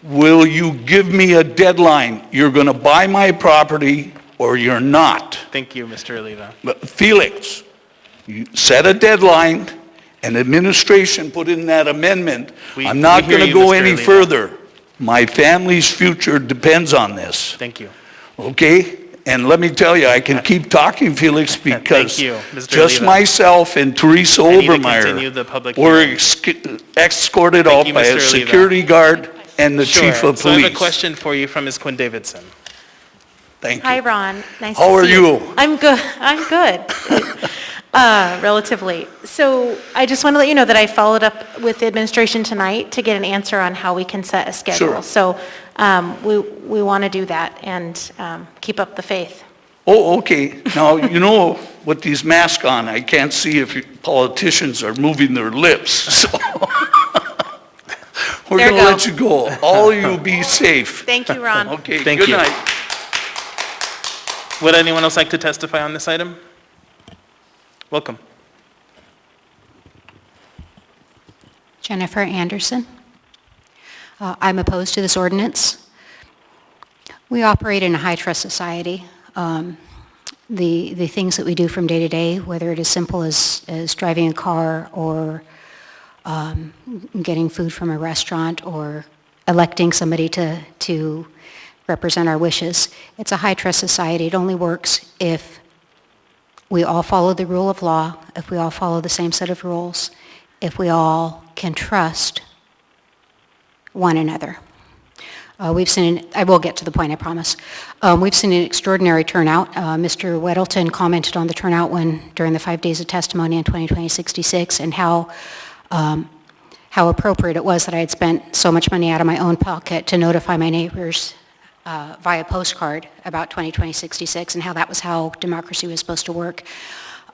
Will you give me a deadline? You're going to buy my property or you're not. Thank you, Mr. Oliva. But Felix, you set a deadline, and administration put in that amendment. I'm not going to go any further. My family's future depends on this. Thank you. Okay? And let me tell you, I can keep talking, Felix, because Thank you, Mr. just Oliva. myself and Teresa I need to Obermeyer continue the public were hearing. escorted Thank out you, by a Mr. Oliva. security guard and the Sure. chief of So I have a police. question for you from Ms. Quinn Davidson. Thank you. Hi, Ron. Nice How to are see you? I'm good. I'm good. Relatively. So I just want to let you know that I followed up with the administration tonight to get an answer on how we can set a schedule. Sure. So we want to do that and keep up the faith. Oh, okay. Now, you know, with these masks on, I can't see if politicians are moving their lips, so we're There going you to go. let you go. All of you be safe. Thank you, Ron. Okay, Thank good you. night. Would anyone else like to testify on this item? Welcome. Jennifer Anderson. I'm opposed to this ordinance. We operate in a high-trust society. The things that we do from day to day, whether it is simple as driving a car or getting food from a restaurant or electing somebody to represent our wishes, it's a high-trust society. It only works if we all follow the rule of law, if we all follow the same set of rules, if we all can trust one another. We've seen, I will get to the point, I promise. We've seen an extraordinary turnout. Mr. Weddleton commented on the turnout during the 5 days of testimony in 2020-66 and how appropriate it was that I had spent so much money out of my own pocket to notify my neighbors via postcard about 2020-66 and how that was how democracy was supposed to work,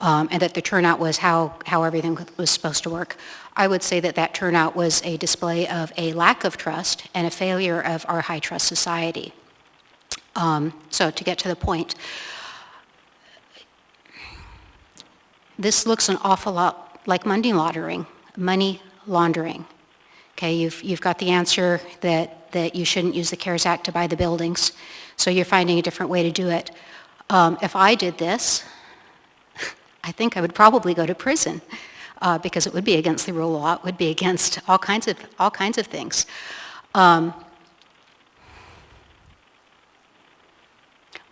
and that the turnout was how everything was supposed to work. I would say that turnout was a display of a lack of trust and a failure of our high-trust society. So to get to the point, this looks an awful lot like money laundering. Okay, you've got the answer that you shouldn't use the CARES Act to buy the buildings, so you're finding a different way to do it. If I did this, I think I would probably go to prison because it would be against the rule of law. It would be against all kinds of things.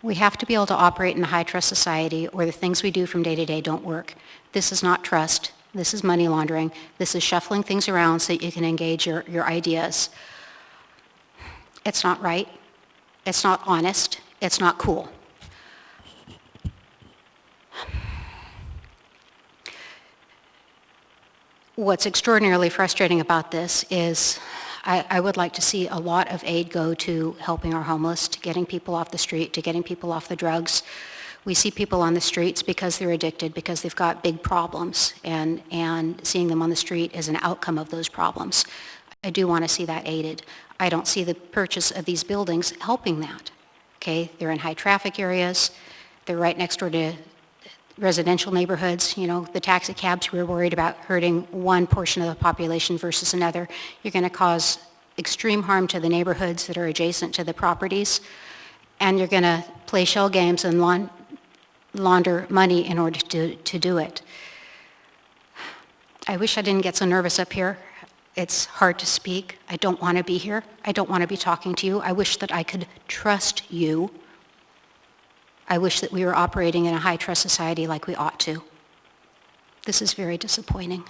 We have to be able to operate in a high-trust society or the things we do from day to day don't work. This is not trust. This is money laundering. This is shuffling things around so that you can engage your ideas. It's not right. It's not honest. It's not cool. What's extraordinarily frustrating about this is I would like to see a lot of aid go to helping our homeless, to getting people off the street, to getting people off the drugs. We see people on the streets because they're addicted, because they've got big problems, and seeing them on the street is an outcome of those problems. I do want to see that aided. I don't see the purchase of these buildings helping that. Okay, they're in high traffic areas, they're right next door to residential neighborhoods. You know, the taxi cabs, we're worried about hurting one portion of the population versus another. You're going to cause extreme harm to the neighborhoods that are adjacent to the properties, and you're going to play shell games and launder money in order to do it. I wish I didn't get so nervous up here. It's hard to speak. I don't want to be here. I don't want to be talking to you. I wish that I could trust you. I wish that we were operating in a high-trust society like we ought to. This is very disappointing.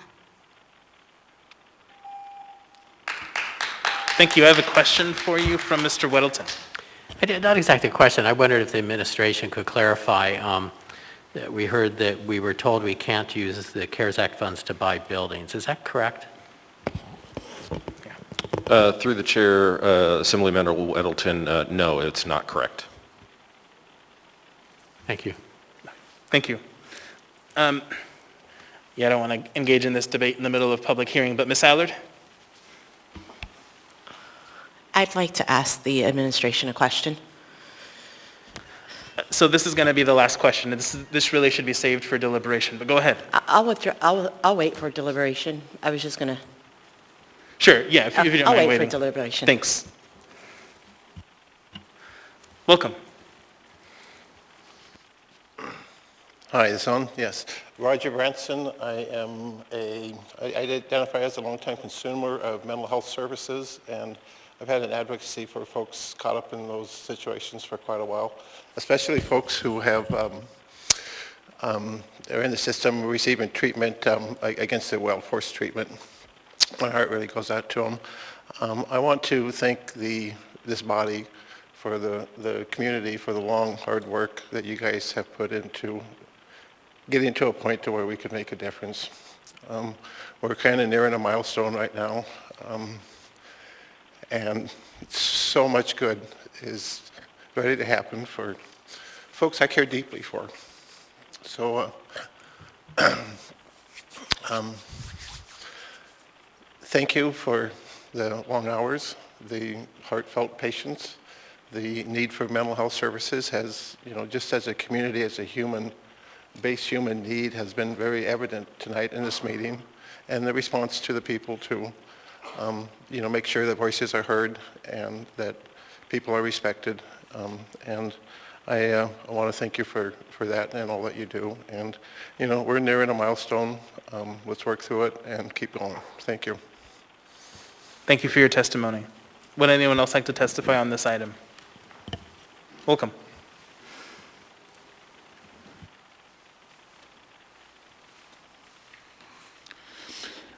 Thank you. I have a question for you from Mr. Weddleton. Not exactly a question. I wondered if the administration could clarify. That we heard that we were told we can't use the CARES Act funds to buy buildings. Is that correct? Through the chair, Assemblymember Weddleton, no, it's not correct. Thank you. Thank you. I don't want to engage in this debate in the middle of public hearing, but Ms. Allard? I'd like to ask the administration a question. So this is going to be the last question. This really should be saved for deliberation, but go ahead. I'll withdraw. I'll wait for deliberation. I was just going to. Sure, yeah, if you don't I'll mind wait waiting. for deliberation. Thanks. Welcome. Hi, is this on? Yes. Roger Branson. I identify as a longtime consumer of mental health services, and I've had an advocacy for folks caught up in those situations for quite a while, especially folks who have are in the system receiving treatment against their well-forced treatment. My heart really goes out to them. I want to thank this body for the community for the long, hard work that you guys have put into getting to a point to where we can make a difference. We're kind of nearing a milestone right now, and so much good is ready to happen for folks I care deeply for. So thank you for the long hours, the heartfelt patience, the need for mental health services has, just as a community, as a base human need has been very evident tonight in this meeting, and the response to the people to, make sure that voices are heard and that people are respected. And I want to thank you for that and all that you do. And, we're nearing a milestone. Let's work through it and keep going. Thank you. Thank you for your testimony. Would anyone else like to testify on this item? Welcome.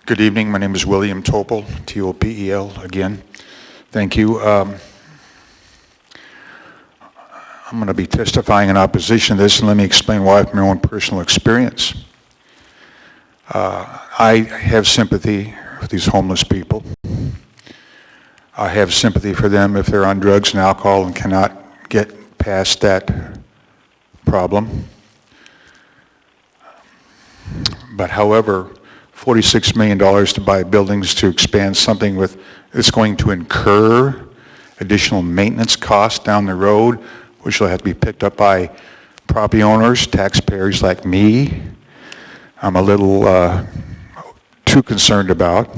Good evening. My name is William Topel, T-O-P-E-L, again. Thank you. I'm going to be testifying in opposition to this, and let me explain why from my own personal experience. I have sympathy for these homeless people. I have sympathy for them if they're on drugs and alcohol and cannot get past that problem. But however, $46 million to buy buildings to expand something it's going to incur additional maintenance costs down the road, which will have to be picked up by property owners, taxpayers like me, I'm a little too concerned about.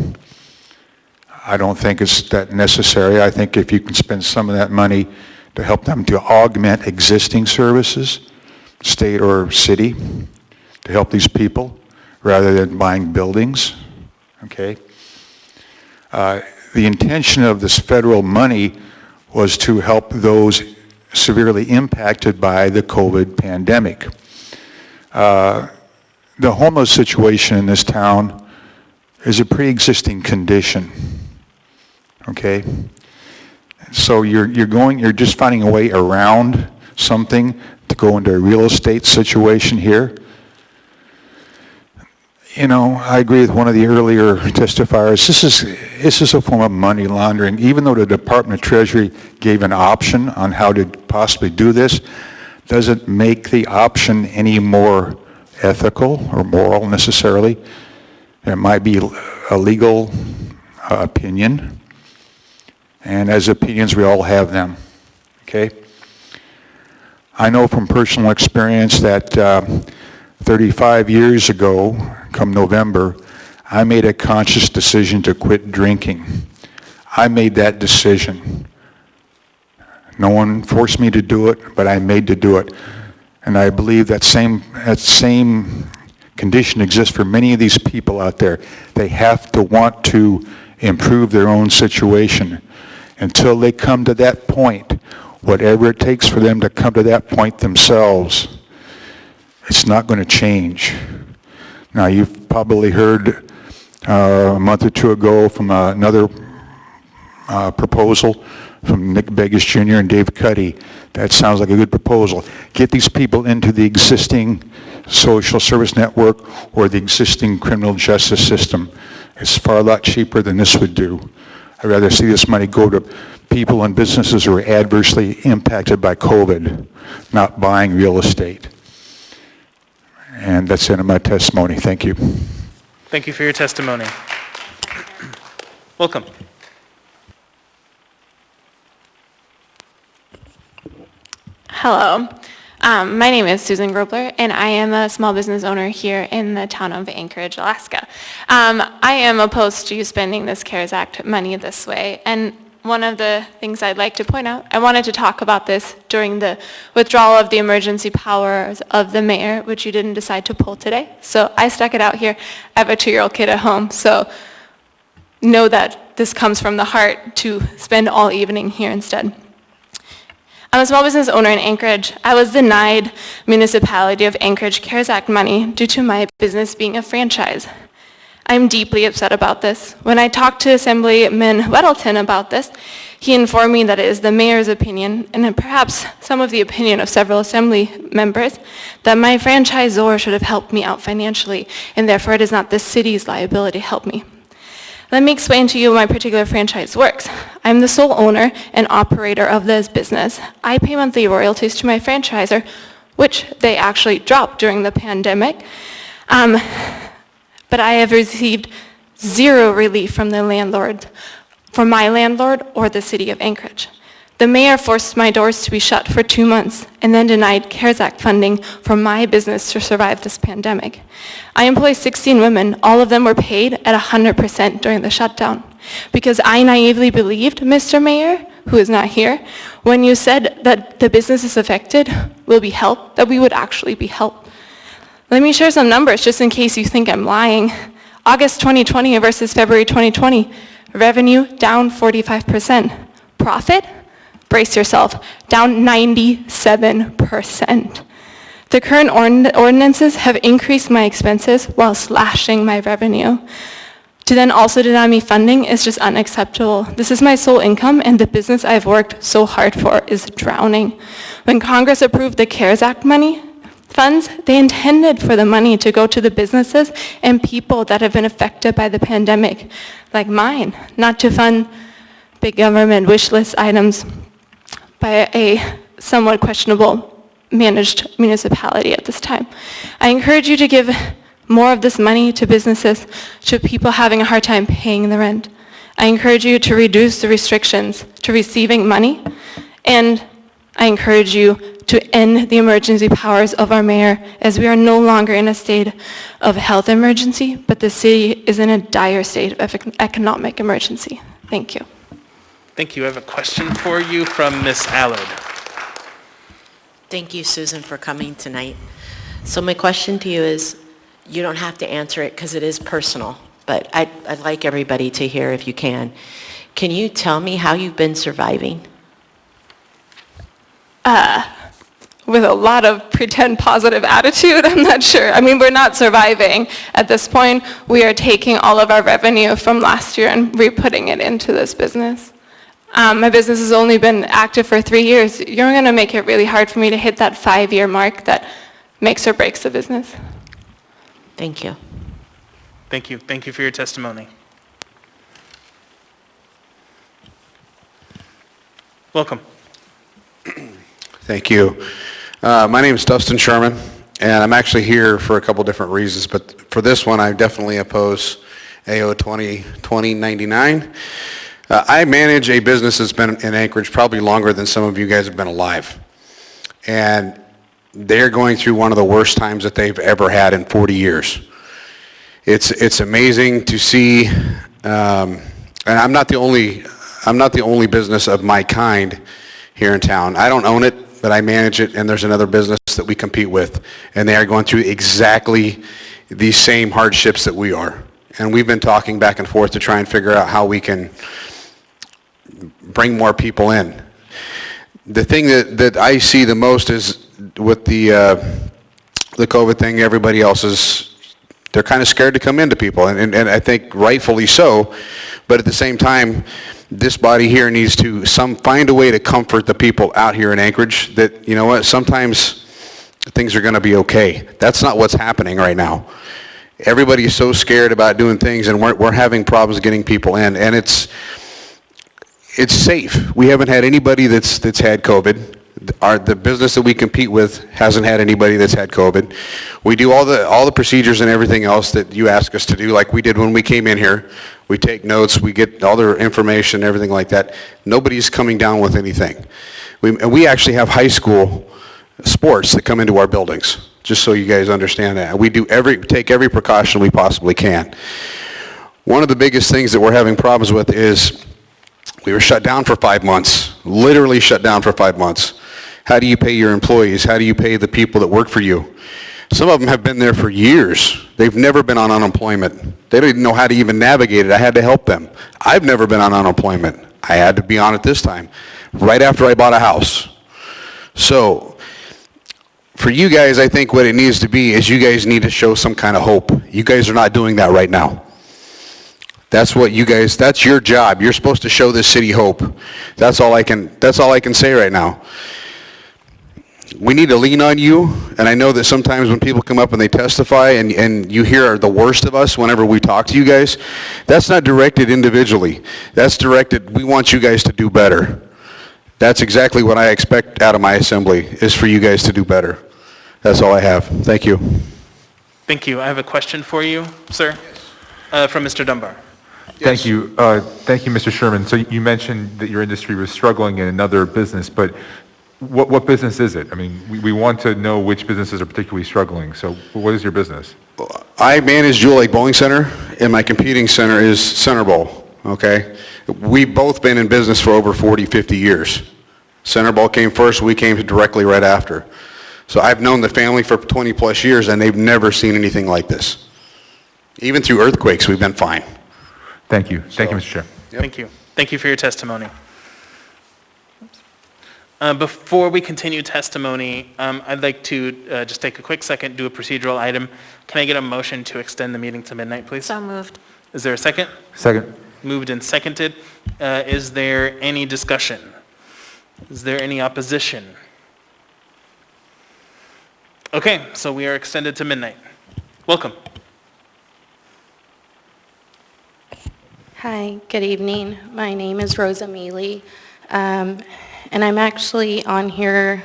I don't think it's that necessary. I think if you can spend some of that money to help them to augment existing services, state or city, to help these people, rather than buying buildings, okay? The intention of this federal money was to help those severely impacted by the COVID pandemic. The homeless situation in this town is a pre-existing condition, okay? So you're just finding a way around something to go into a real estate situation here. I agree with one of the earlier testifiers. This is this is a form of money laundering. Even though the Department of Treasury gave an option on how to possibly do this, doesn't make the option any more ethical or moral necessarily. It might be a legal opinion, and as opinions we all have them, okay? I know from personal experience that 35 years ago, come November, I made a conscious decision to quit drinking. I made that decision. No one forced me to do it, but I made to do it. And I believe that same condition exists for many of these people out there. They have to want to improve their own situation. Until they come to that point, whatever it takes for them to come to that point themselves, it's not going to change. Now, you've probably heard a month or two ago from another proposal from Nick Begas Jr. and Dave Cuddy. That sounds like a good proposal. Get these people into the existing social service network or the existing criminal justice system. It's far a lot cheaper than this would do. I'd rather see this money go to people and businesses who are adversely impacted by COVID, not buying real estate. And that's the end of my testimony. Thank you. Thank you for your testimony. Welcome. Hello. My name is Susan Grobler, and I am a small business owner here in the town of Anchorage, Alaska. I am opposed to spending this CARES Act money this way, and one of the things I'd like to point out, I wanted to talk about this during the withdrawal of the emergency powers of the mayor, which you didn't decide to pull today. So I stuck it out here. I have a 2-year-old kid at home, so know that this comes from the heart to spend all evening here instead. I'm a small business owner in Anchorage. I was denied Municipality of Anchorage CARES Act money due to my business being a franchise. I'm deeply upset about this. When I talked to Assemblyman Weddleton about this, he informed me that it is the mayor's opinion, and perhaps some of the opinion of several assembly members, that my franchisor should have helped me out financially, and therefore it is not the city's liability to help me. Let me explain to you how my particular franchise works. I'm the sole owner and operator of this business. I pay monthly royalties to my franchisor, which they actually dropped during the pandemic. But I have received zero relief from the landlord, from my landlord or the city of Anchorage. The mayor forced my doors to be shut for 2 months and then denied CARES Act funding for my business to survive this pandemic. I employ 16 women. All of them were paid at 100% during the shutdown. Because I naively believed, Mr. Mayor, who is not here, when you said that the businesses affected will be helped, that we would actually be helped. Let me share some numbers just in case you think I'm lying. August 2020 versus February 2020, revenue down 45%. Profit? Brace yourself, down 97%. The current ordinances have increased my expenses while slashing my revenue. To then also deny me funding is just unacceptable. This is my sole income, and the business I've worked so hard for is drowning. When Congress approved the CARES Act funds, they intended for the money to go to the businesses and people that have been affected by the pandemic, like mine, not to fund big government wish list items by a somewhat questionable managed municipality at this time. I encourage you to give more of this money to businesses, to people having a hard time paying the rent. I encourage you to reduce the restrictions to receiving money, and I encourage you to end the emergency powers of our mayor, as we are no longer in a state of health emergency, but the city is in a dire state of economic emergency. Thank you. Thank you. I have a question for you from Ms. Allard. Thank you, Susan, for coming tonight. So my question to you is, you don't have to answer it because it is personal, but I'd like everybody to hear if you can. Can you tell me how you've been surviving? With a lot of pretend positive attitude, I'm not sure. I mean, we're not surviving. At this point, we are taking all of our revenue from last year and re-putting it into this business. My business has only been active for 3 years. You're going to make it really hard for me to hit that 5-year mark that makes or breaks the business. Thank you. Thank you. Thank you for your testimony. Welcome. Thank you. My name is Dustin Sherman, and I'm actually here for a couple different reasons, but for this one, I definitely oppose AO 2099. I manage a business that's been in Anchorage probably longer than some of you guys have been alive, and they're going through one of the worst times that they've ever had in 40 years. It's amazing to see, and I'm not the only business of my kind here in town. I don't own it, but I manage it, and there's another business that we compete with, and they are going through exactly the same hardships that we are. And we've been talking back and forth to try and figure out how we can bring more people in. The thing that I see the most is with the COVID thing, everybody else they're kind of scared to come into people, and I think rightfully so, but at the same time, this body here needs to find a way to comfort the people out here in Anchorage that, you know what, sometimes things are going to be okay. That's not what's happening right now. Everybody is so scared about doing things, and we're having problems getting people in, and it's safe. We haven't had anybody that's had COVID. The business that we compete with hasn't had anybody that's had COVID. We do all the procedures and everything else that you ask us to do, like we did when we came in here. We take notes, we get all their information, everything like that. Nobody's coming down with anything. We actually have high school sports that come into our buildings, just so you guys understand that. We take every precaution we possibly can. One of the biggest things that we're having problems with is we were shut down for 5 months, literally shut down for 5 months. How do you pay your employees? How do you pay the people that work for you? Some of them have been there for years. They've never been on unemployment. They don't even know how to even navigate it. I had to help them. I've never been on unemployment. I had to be on it this time, right after I bought a house. So for you guys, I think what it needs to be is you guys need to show some kind of hope. You guys are not doing that right now. That's your job. You're supposed to show this city hope. That's all I can say right now. We need to lean on you, and I know that sometimes when people come up and they testify and you hear the worst of us whenever we talk to you guys, that's not directed individually. That's directed, we want you guys to do better. That's exactly what I expect out of my assembly, is for you guys to do better. That's all I have. Thank you. Thank you. I have a question for you, sir, from Mr. Dunbar. Thank you. Thank you, Mr. Sherman. So you mentioned that your industry was struggling in another business, but what business is it? I mean, we want to know which businesses are particularly struggling. So what is your business? I manage Jewel Lake Bowling Center, and my competing center is Center Bowl, okay? We've both been in business for over 40, 50 years. Center Bowl came first, we came directly right after. So I've known the family for 20 plus years, and they've never seen anything like this. Even through earthquakes, we've been fine. Thank you. Thank you, Mr. Chair. Yep. Thank you. Thank you for your testimony. Before we continue testimony, I'd like to just take a quick second, do a procedural item. Can I get a motion to extend the meeting to midnight, please? So moved. Is there a second? Second. Moved and seconded. Is there any discussion? Is there any opposition? Okay, so we are extended to midnight. Welcome. Hi, good evening. My name is Rosa Mealy, and I'm actually on here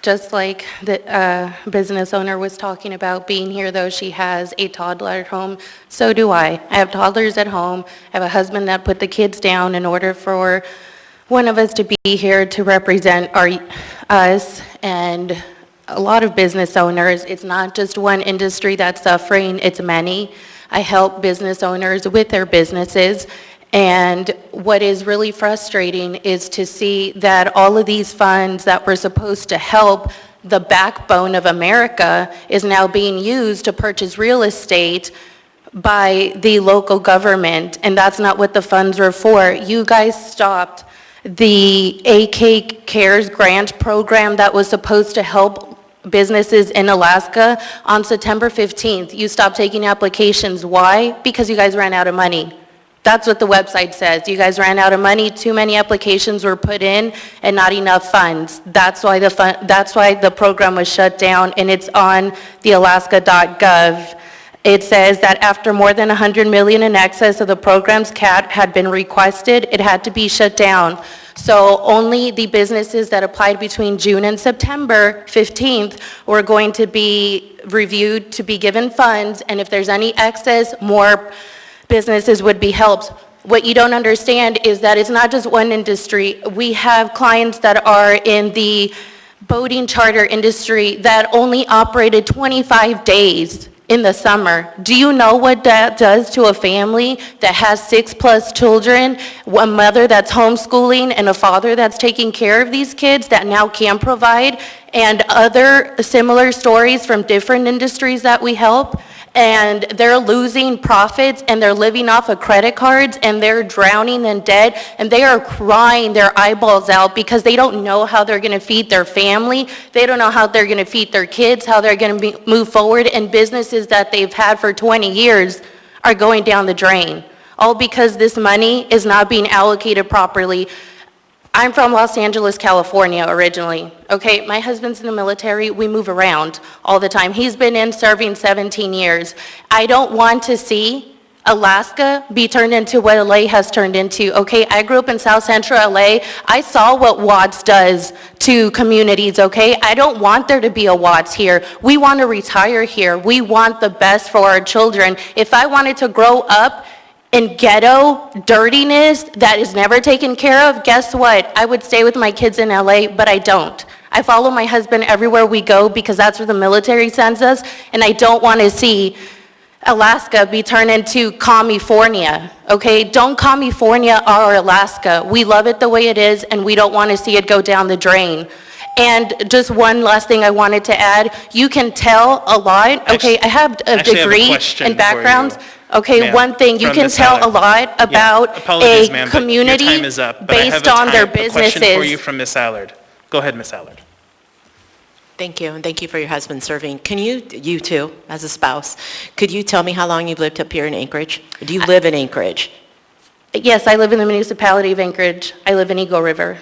just like the business owner was talking about being here, though she has a toddler at home. So do I. I have toddlers at home. I have a husband that put the kids down in order for one of us to be here to represent us and a lot of business owners. It's not just one industry that's suffering, it's many. I help business owners with their businesses, and what is really frustrating is to see that all of these funds that were supposed to help the backbone of America is now being used to purchase real estate by the local government, and that's not what the funds were for. You guys stopped the AK Cares grant program that was supposed to help businesses in Alaska on September 15th. You stopped taking applications. Why? Because you guys ran out of money. That's what the website says. You guys ran out of money, too many applications were put in, and not enough funds. That's why the program was shut down, and it's on the alaska.gov. It says that after more than 100 million in excess of the program's cap had been requested, it had to be shut down. So only the businesses that applied between June and September 15th were going to be reviewed to be given funds, and if there's any excess, more businesses would be helped. What you don't understand is that it's not just one industry. We have clients that are in the boating charter industry that only operated 25 days in the summer. Do you know what that does to a family that has 6+ children, a mother that's homeschooling and a father that's taking care of these kids that now can provide, and other similar stories from different industries that we help? And they're losing profits, and they're living off of credit cards, and they're drowning in debt, and they are crying their eyeballs out because they don't know how they're going to feed their family. They don't know how they're going to feed their kids, how they're going to move forward, and businesses that they've had for 20 years are going down the drain, all because this money is not being allocated properly. I'm from Los Angeles, California originally, okay? My husband's in the military. We move around all the time. He's been in serving 17 years. I don't want to see Alaska be turned into what LA has turned into, okay? I grew up in South Central LA. I saw what Watts does to communities, okay? I don't want there to be a Watts here. We want to retire here. We want the best for our children. If I wanted to grow up in ghetto dirtiness that is never taken care of, guess what? I would stay with my kids in LA, but I don't. I follow my husband everywhere we go because that's where the military sends us, and I don't want to see Alaska be turned into California, okay? Don't California our Alaska. We love it the way it is, and we don't want to see it go down the drain. And just one last thing I wanted to add, you can tell a lot, okay? I have a degree in backgrounds. Okay, one thing, you can tell a lot about Apologies, a ma'am, but your community time is up, but I have based on their a question for businesses. you from Ms. Allard. Go ahead, Ms. Allard. Thank you, and thank you for your husband serving. Can you two, as a spouse, could you tell me how long you've lived up here in Anchorage? Do you live in Anchorage? Yes, I live in the municipality of Anchorage. I live in Eagle River.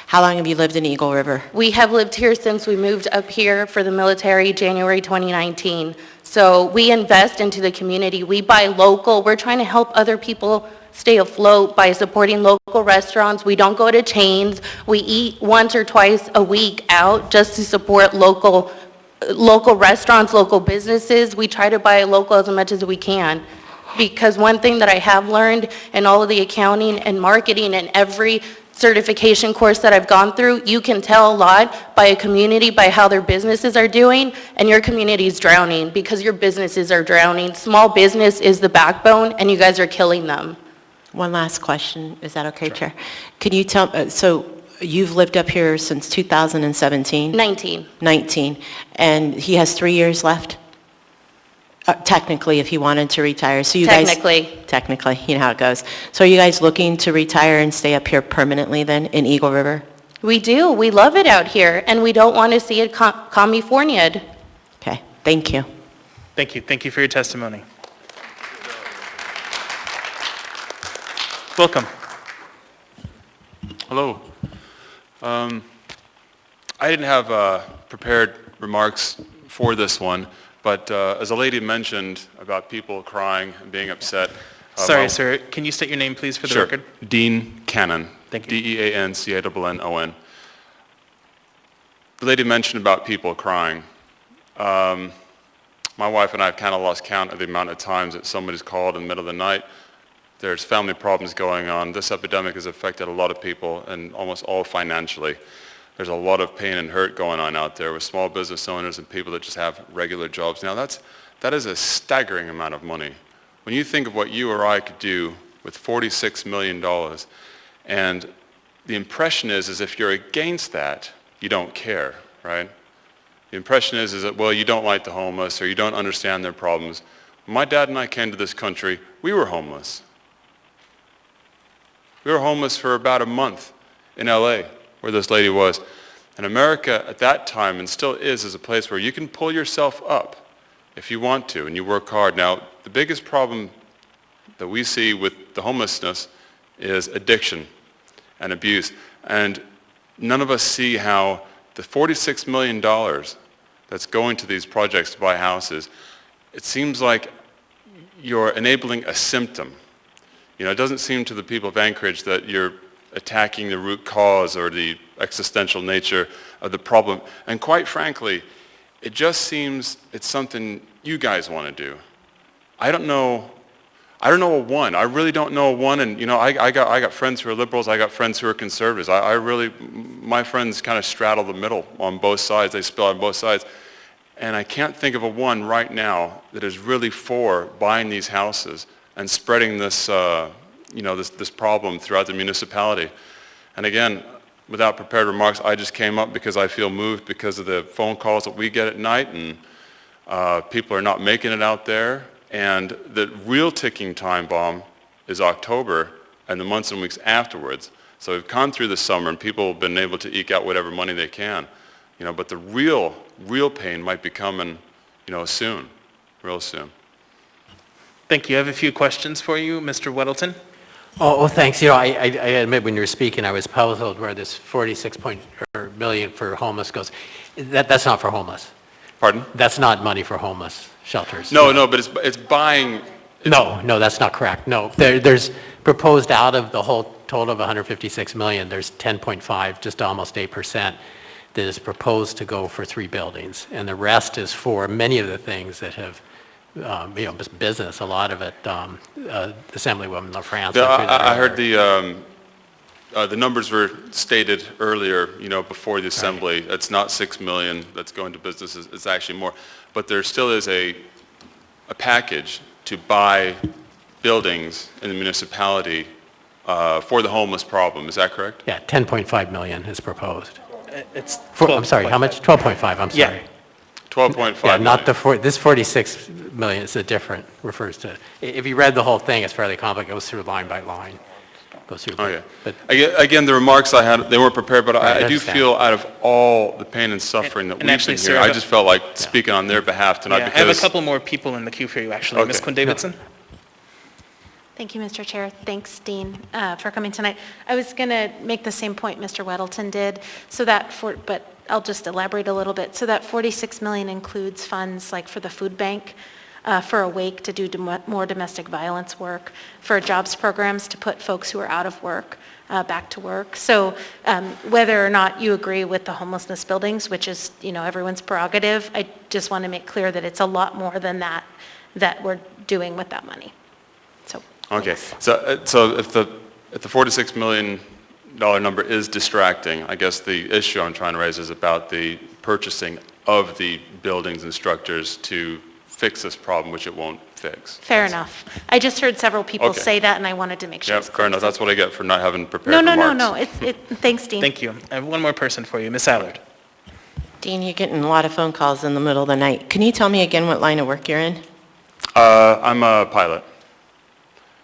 How long have you lived in Eagle River? We have lived here since we moved up here for the military, January 2019. So we invest into the community. We buy local. We're trying to help other people stay afloat by supporting local restaurants. We don't go to chains. We eat once or twice a week out just to support local restaurants, local businesses. We try to buy local as much as we can. Because one thing that I have learned in all of the accounting and marketing and every certification course that I've gone through, you can tell a lot by a community, by how their businesses are doing, and your community is drowning because your businesses are drowning. Small business is the backbone, and you guys are killing them. One last question, is that okay, Chair? Can you tell, so you've lived up here since 2017? 19. And he has 3 years left? Technically, if he wanted to retire. So you Technically, you know how it goes. So are you guys looking to retire and stay up here permanently then in Eagle River? We do. We love it out here, and we don't want to see it California'd. Okay, thank you. Thank you. Thank you for your testimony. Welcome. Hello. I didn't have prepared remarks for this one, but as a lady mentioned about people crying and being upset. Sorry, sir. Can you state your name, please, for the record? Dean Cannon. Thank you. Deancannon. The lady mentioned about people crying. My wife and I have kind of lost count of the amount of times that somebody's called in the middle of the night. There's family problems going on. This epidemic has affected a lot of people, and almost all financially. There's a lot of pain and hurt going on out there with small business owners and people that just have regular jobs. Now that is a staggering amount of money. When you think of what you or I could do with $46 million, and the impression is if you're against that, you don't care, right? The impression is that, well, you don't like the homeless or you don't understand their problems. When my dad and I came to this country, we were homeless. We were homeless for about a month in LA, where this lady was. And America at that time, and still is a place where you can pull yourself up if you want to, and you work hard. Now, the biggest problem that we see with the homelessness is addiction and abuse. And none of us see how the $46 million that's going to these projects to buy houses, it seems like you're enabling a symptom. You know, it doesn't seem to the people of Anchorage that you're attacking the root cause or the existential nature of the problem. And quite frankly, it just seems it's something you guys want to do. I don't know a one. I really don't know a one. And I got friends who are liberals. I got friends who are conservatives. My friends kind of straddle the middle on both sides. They spill on both sides. And I can't think of a one right now that is really for buying these houses and spreading this, this problem throughout the municipality. And again, without prepared remarks, I just came up because I feel moved because of the phone calls that we get at night, and people are not making it out there. And the real ticking time bomb is October and the months and weeks afterwards. So we've gone through the summer and people have been able to eke out whatever money they can. But the real pain might be coming, soon, real soon. Thank you. I have a few questions for you, Mr. Weddleton. Oh, thanks. I admit when you were speaking, I was puzzled where this 46 million for homeless goes. That's not for homeless. Pardon? That's not money for homeless shelters. No, but it's buying. No, that's not correct. No, there's proposed out of the whole total of 156 million, there's 10.5, just almost 8%. That is proposed to go for 3 buildings, and the rest is for many of the things that have, just business. A lot of it, Assemblywoman LaFrance. I heard the numbers were stated earlier, before the Assembly. It's not 6 million that's going to businesses. It's actually more, but there still is a package to buy buildings in the municipality for the homeless problem. Is that correct? Yeah, 10.5 million is proposed. It's I'm sorry, how much? 12.5, I'm sorry. Yeah. 12.5 Yeah, not this 46 million is refers to, if you read the whole thing, it's fairly complicated. It goes through line by line. Goes through. Oh, yeah. But Again, the remarks I had, they weren't prepared, but Right, I do understand. feel out of all the pain and suffering that And we've actually, been sir, here, I I have just felt like speaking on their behalf tonight Yeah, I have a because... couple more people in the queue for you, actually. Okay. Ms. Quinn Davidson? Thank you, Mr. Chair. Thanks, Dean, for coming tonight. I was going to make the same point Mr. Weddleton did, but I'll just elaborate a little bit. So that 46 million includes funds like for the food bank, for Awake to do more domestic violence work, for jobs programs to put folks who are out of work back to work. So whether or not you agree with the homelessness buildings, which is everyone's prerogative, I just want to make clear that it's a lot more than that we're doing with that money. So. Okay, so if the $46 million number is distracting, I guess the issue I'm trying to raise is about the purchasing of the buildings and structures to fix this problem, which it won't fix. Fair enough. I just heard several people Okay. say that, and I wanted to make sure. Yeah, it's fair enough. clear. That's what I get for not having prepared No. remarks. Thanks, Dean. Thank you. I have one more person for you, Ms. Allard. Dean, you're getting a lot of phone calls in the middle of the night. Can you tell me again what line of work you're in? I'm a pilot.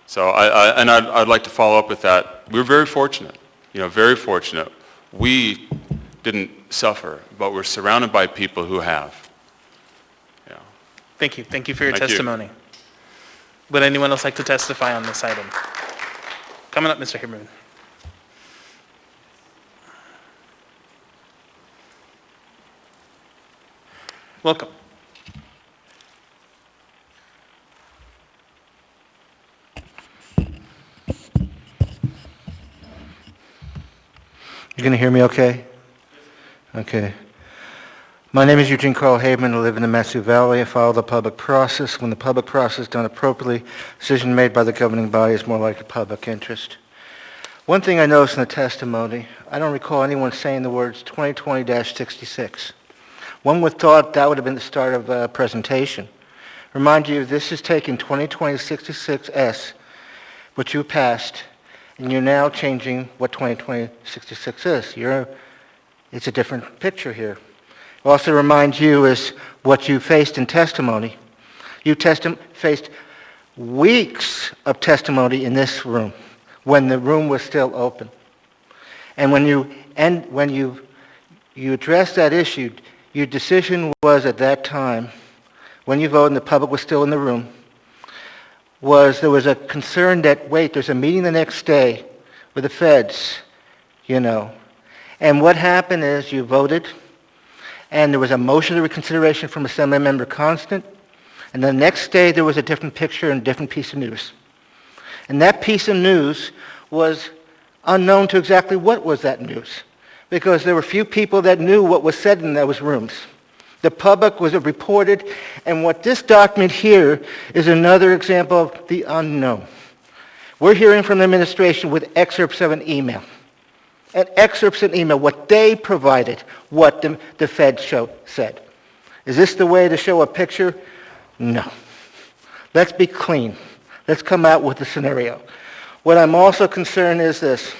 So I'd like to follow up with that. We're very fortunate, very fortunate. We didn't suffer, but we're surrounded by people who have. Yeah. Thank you. Thank you for your Thank you. testimony. Would anyone else like to testify on this item? Coming up, Mr. Hibberman. Welcome. You gonna hear me okay? Okay. My name is Eugene Carl Haberman. I live in the Matsu Valley. I follow the public process. When the public process is done appropriately, decision made by the governing body is more likely public interest. One thing I noticed in the testimony, I don't recall anyone saying the words 2020-66. One would thought that would have been the start of a presentation. Remind you, this is taking 2020-66S, which you passed, and you're now changing what 2020-66 is. It's a different picture here. Also remind you is what you faced in testimony. You faced weeks of testimony in this room when the room was still open. And when you addressed that issue, your decision was at that time, when you voted and the public was still in the room, there was a concern that, wait, there's a meeting the next day with the feds, And what happened is you voted, and there was a motion to reconsideration from Assemblymember Constant, and the next day there was a different picture and a different piece of news. And that piece of news was unknown to exactly what was that news, because there were few people that knew what was said in those rooms. The public was reported, and what this document here is another example of the unknown. We're hearing from the administration with excerpts of an email. And excerpts of an email, what they provided, what the Fed said. Is this the way to show a picture? No. Let's be clean. Let's come out with a scenario. What I'm also concerned is this.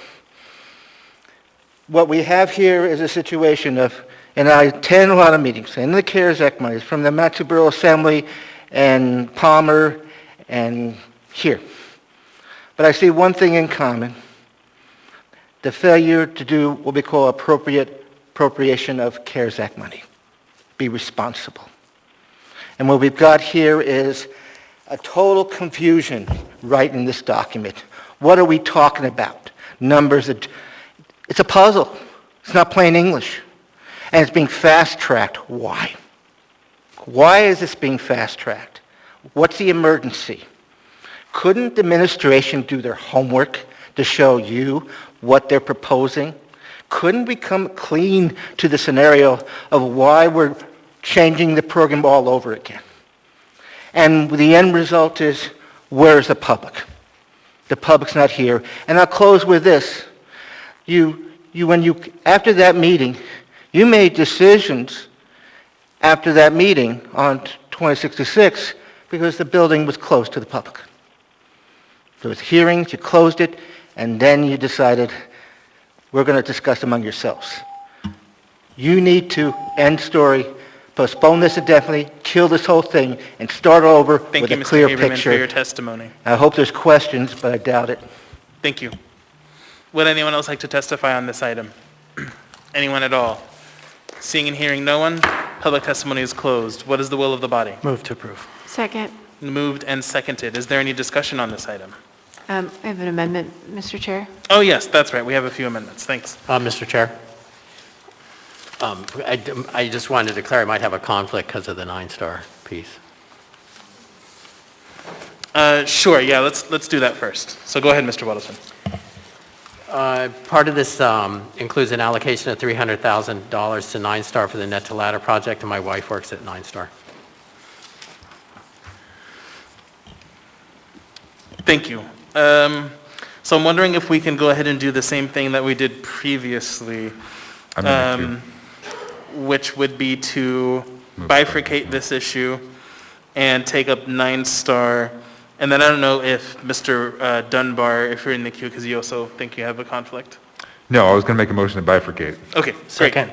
What we have here is a situation of, and I attend a lot of meetings, and the CARES Act money from the Matsu Borough Assembly and Palmer and here. But I see one thing in common. The failure to do what we call appropriation of CARES Act money. Be responsible. And what we've got here is a total confusion right in this document. What are we talking about? Numbers. It's a puzzle. It's not plain English. And it's being fast-tracked. Why? Why is this being fast-tracked? What's the emergency? Couldn't the administration do their homework to show you what they're proposing? Couldn't we come clean to the scenario of why we're changing the program all over again? And the end result is, where's the public? The public's not here. And I'll close with this. After that meeting, you made decisions after that meeting on 2066 because the building was closed to the public. There was hearings, you closed it, and then you decided, we're going to discuss among yourselves. You need to, end story, postpone this indefinitely, kill this whole thing, and start over with a clear Thank you, Mr. Haberman, picture. for your testimony. I hope there's questions, but I doubt it. Thank you. Would anyone else like to testify on this item? Anyone at all? Seeing and hearing no one, public testimony is closed. What is the will of the body? Move to approve. Second. Moved and seconded. Is there any discussion on this item? I have an amendment, Mr. Chair. Oh, yes, that's right. We have a few amendments. Thanks. Mr. Chair, I just wanted to declare I might have a conflict because of the 9-star piece. Sure, yeah, let's do that first. So go ahead, Mr. Weddleton. Part of this includes an allocation of $300,000 to 9-star for the Net to Ladder project, and my wife works at 9-star. Thank you. So I'm wondering if we can go ahead and do the same thing that we did previously, which would be to bifurcate this issue and take up 9-star. And then I don't know if Mr. Dunbar, if you're in the queue, because you also think you have a conflict. No, I was going to make a motion to bifurcate. Okay, great.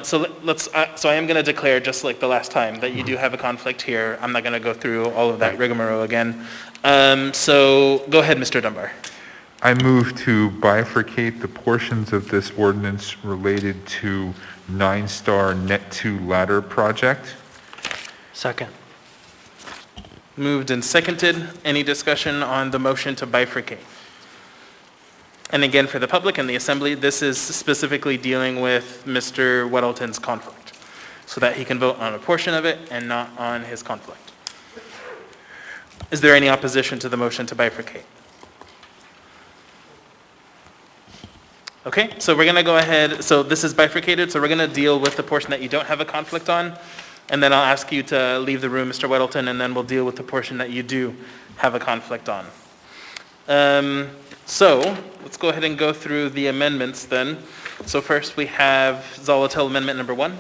So I am going to declare, just like the last time, that you do have a conflict here. I'm not going to go through all of that rigmarole again. So go ahead, Mr. Dunbar. I move to bifurcate the portions of this ordinance related to 9-star Net 2 Ladder project. Second. Moved and seconded. Any discussion on the motion to bifurcate? And again, for the public and the assembly, this is specifically dealing with Mr. Weddleton's conflict, so that he can vote on a portion of it and not on his conflict. Is there any opposition to the motion to bifurcate? Okay, so we're going to go ahead. So this is bifurcated, so we're going to deal with the portion that you don't have a conflict on, and then I'll ask you to leave the room, Mr. Weddleton, and then we'll deal with the portion that you do have a conflict on. So let's go ahead and go through the amendments then. So first we have Zolotel Amendment Number 1.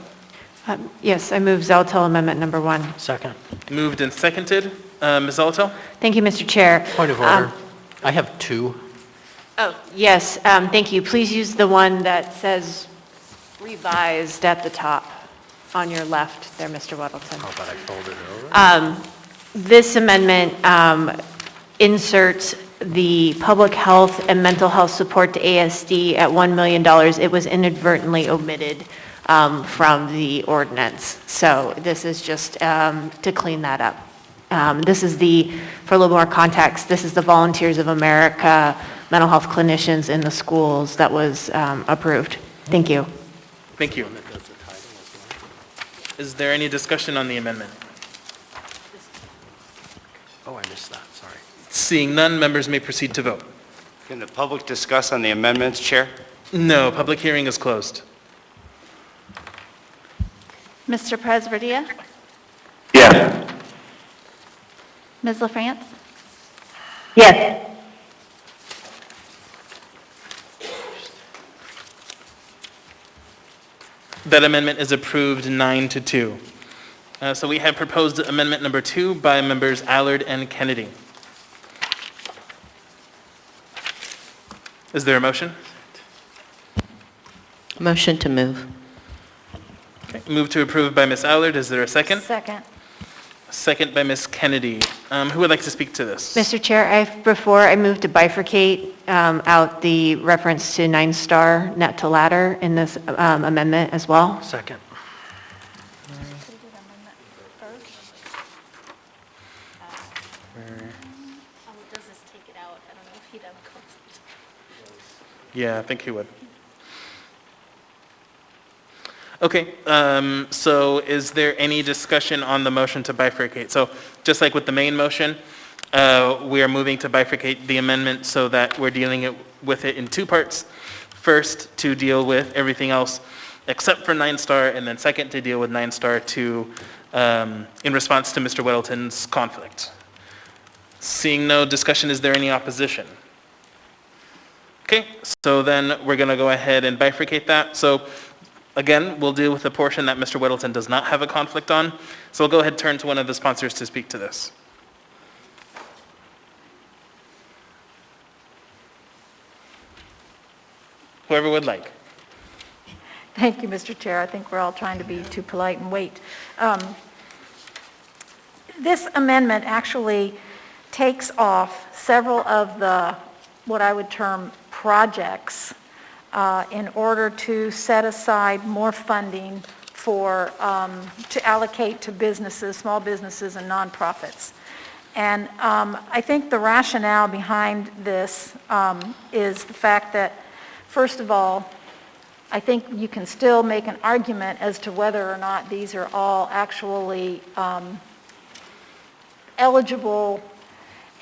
Yes, I move Zolotel Amendment Number 1. Second. Moved and seconded. Ms. Zolotel? Thank you, Mr. Chair. Point of order. I have 2. Oh, yes, thank you. Please use the one that says revised at the top on your left there, Mr. Weddleton. Oh, but I folded it over. This amendment inserts the public health and mental health support to ASD at $1 million. It was inadvertently omitted from the ordinance. So this is just to clean that up. This is for a little more context, this is the Volunteers of America mental health clinicians in the schools that was approved. Thank you. Thank you. Is there any discussion on the amendment? Oh, I missed that, sorry. Seeing none, members may proceed to vote. Can the public discuss on the amendments, Chair? No, public hearing is closed. Mr. Presverdia? Yes. Ms. LaFrance? Yes. That amendment is approved 9-2. So we have proposed amendment number 2 by members Allard and Kennedy. Is there a motion? Motion to move. Okay, move to approve by Ms. Allard. Is there a second? Second. Second by Ms. Kennedy. Who would like to speak to this? Mr. Chair, before I move to bifurcate out the reference to 9-star net to ladder in this amendment as well. Second. Yeah, I think he would. Okay, so is there any discussion on the motion to bifurcate? So just like with the main motion, we are moving to bifurcate the amendment so that we're dealing with it in 2 parts. First, to deal with everything else except for 9-star, and then second, to deal with 9-star in response to Mr. Weddleton's conflict. Seeing no discussion, is there any opposition? Okay, so then we're going to go ahead and bifurcate that. So again, we'll deal with the portion that Mr. Weddleton does not have a conflict on. So we'll go ahead and turn to one of the sponsors to speak to this. Whoever would like. Thank you, Mr. Chair. I think we're all trying to be too polite and wait. This amendment actually takes off several of the, what I would term, projects in order to set aside more funding for, to allocate to businesses, small businesses and nonprofits. And I think the rationale behind this is the fact that, first of all, I think you can still make an argument as to whether or not these are all actually eligible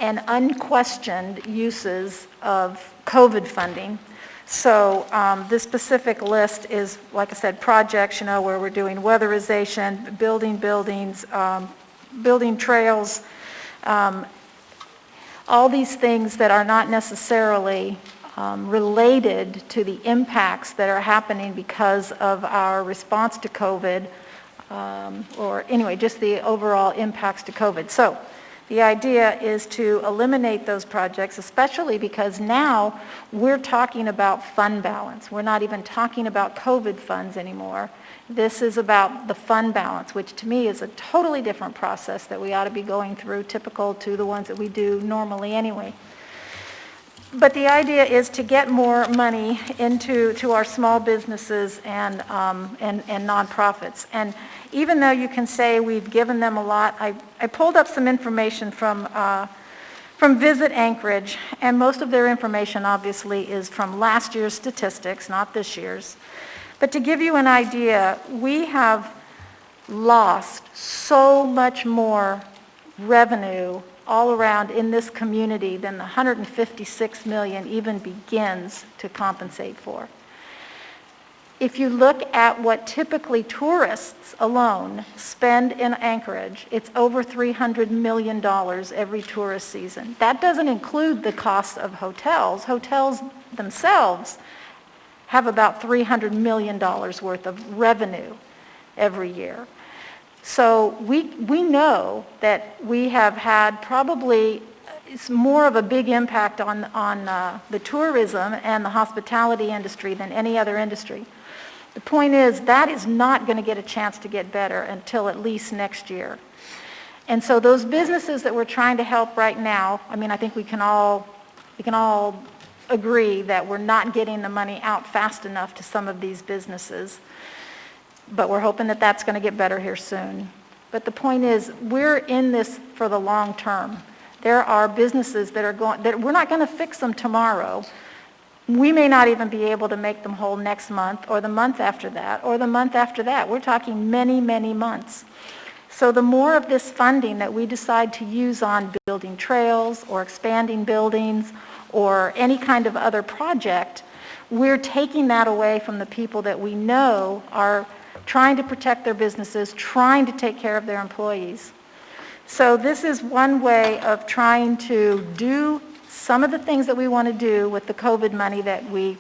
and unquestioned uses of COVID funding. So this specific list is, like I said, projects, you know, where we're doing weatherization, building buildings, building trails, all these things that are not necessarily related to the impacts that are happening because of our response to COVID, or anyway, just the overall impacts to COVID. So the idea is to eliminate those projects, especially because now we're talking about fund balance. We're not even talking about COVID funds anymore. This is about the fund balance, which to me is a totally different process that we ought to be going through, typical to the ones that we do normally anyway. But the idea is to get more money to our small businesses and nonprofits. And even though you can say we've given them a lot, I pulled up some information from Visit Anchorage, and most of their information obviously is from last year's statistics, not this year's. But to give you an idea, we have lost so much more revenue all around in this community than the $156 million even begins to compensate for. If you look at what typically tourists alone spend in Anchorage, it's over $300 million every tourist season. That doesn't include the cost of hotels. Hotels themselves have about $300 million worth of revenue every year. So we know that we have had probably, it's more of a big impact on the tourism and the hospitality industry than any other industry. The point is that is not going to get a chance to get better until at least next year. And so those businesses that we're trying to help right now, I mean, I think we can all agree that we're not getting the money out fast enough to some of these businesses. But we're hoping that that's going to get better here soon. But the point is, we're in this for the long term. There are businesses that we're not going to fix them tomorrow. We may not even be able to make them whole next month, or the month after that, or the month after that. We're talking many, many months. So the more of this funding that we decide to use on building trails, or expanding buildings, or any kind of other project, we're taking that away from the people that we know are trying to protect their businesses, trying to take care of their employees. So this is one way of trying to do some of the things that we want to do with the COVID money that we,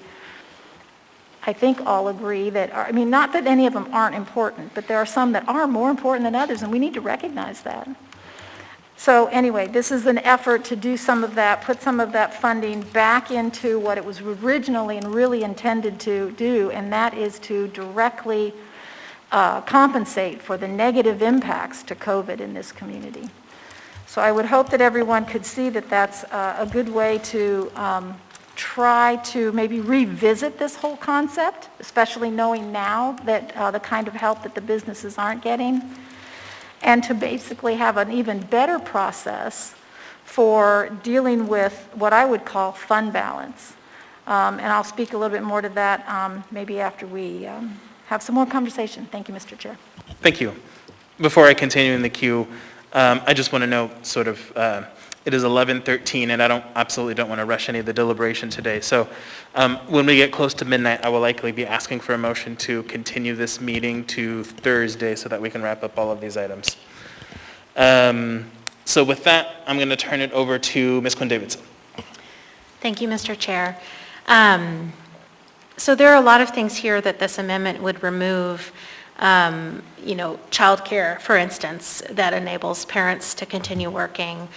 I think, all agree that are, I mean, not that any of them aren't important, but there are some that are more important than others, and we need to recognize that. So anyway, this is an effort to do some of that, put some of that funding back into what it was originally and really intended to do, and that is to directly compensate for the negative impacts to COVID in this community. So I would hope that everyone could see that that's a good way to try to maybe revisit this whole concept, especially knowing now that the kind of help that the businesses aren't getting, and to basically have an even better process for dealing with what I would call fund balance. And I'll speak a little bit more to that maybe after we have some more conversation. Thank you, Mr. Chair. Thank you. Before I continue in the queue, I just want to note sort of it is 11:13 and I absolutely don't want to rush any of the deliberation today. So when we get close to midnight, I will likely be asking for a motion to continue this meeting to Thursday so that we can wrap up all of these items. So with that, I'm going to turn it over to Ms. Quinn-Davidson. Thank you, Mr. Chair. So there are a lot of things here that this amendment would remove. Childcare, for instance, that enables parents to continue working,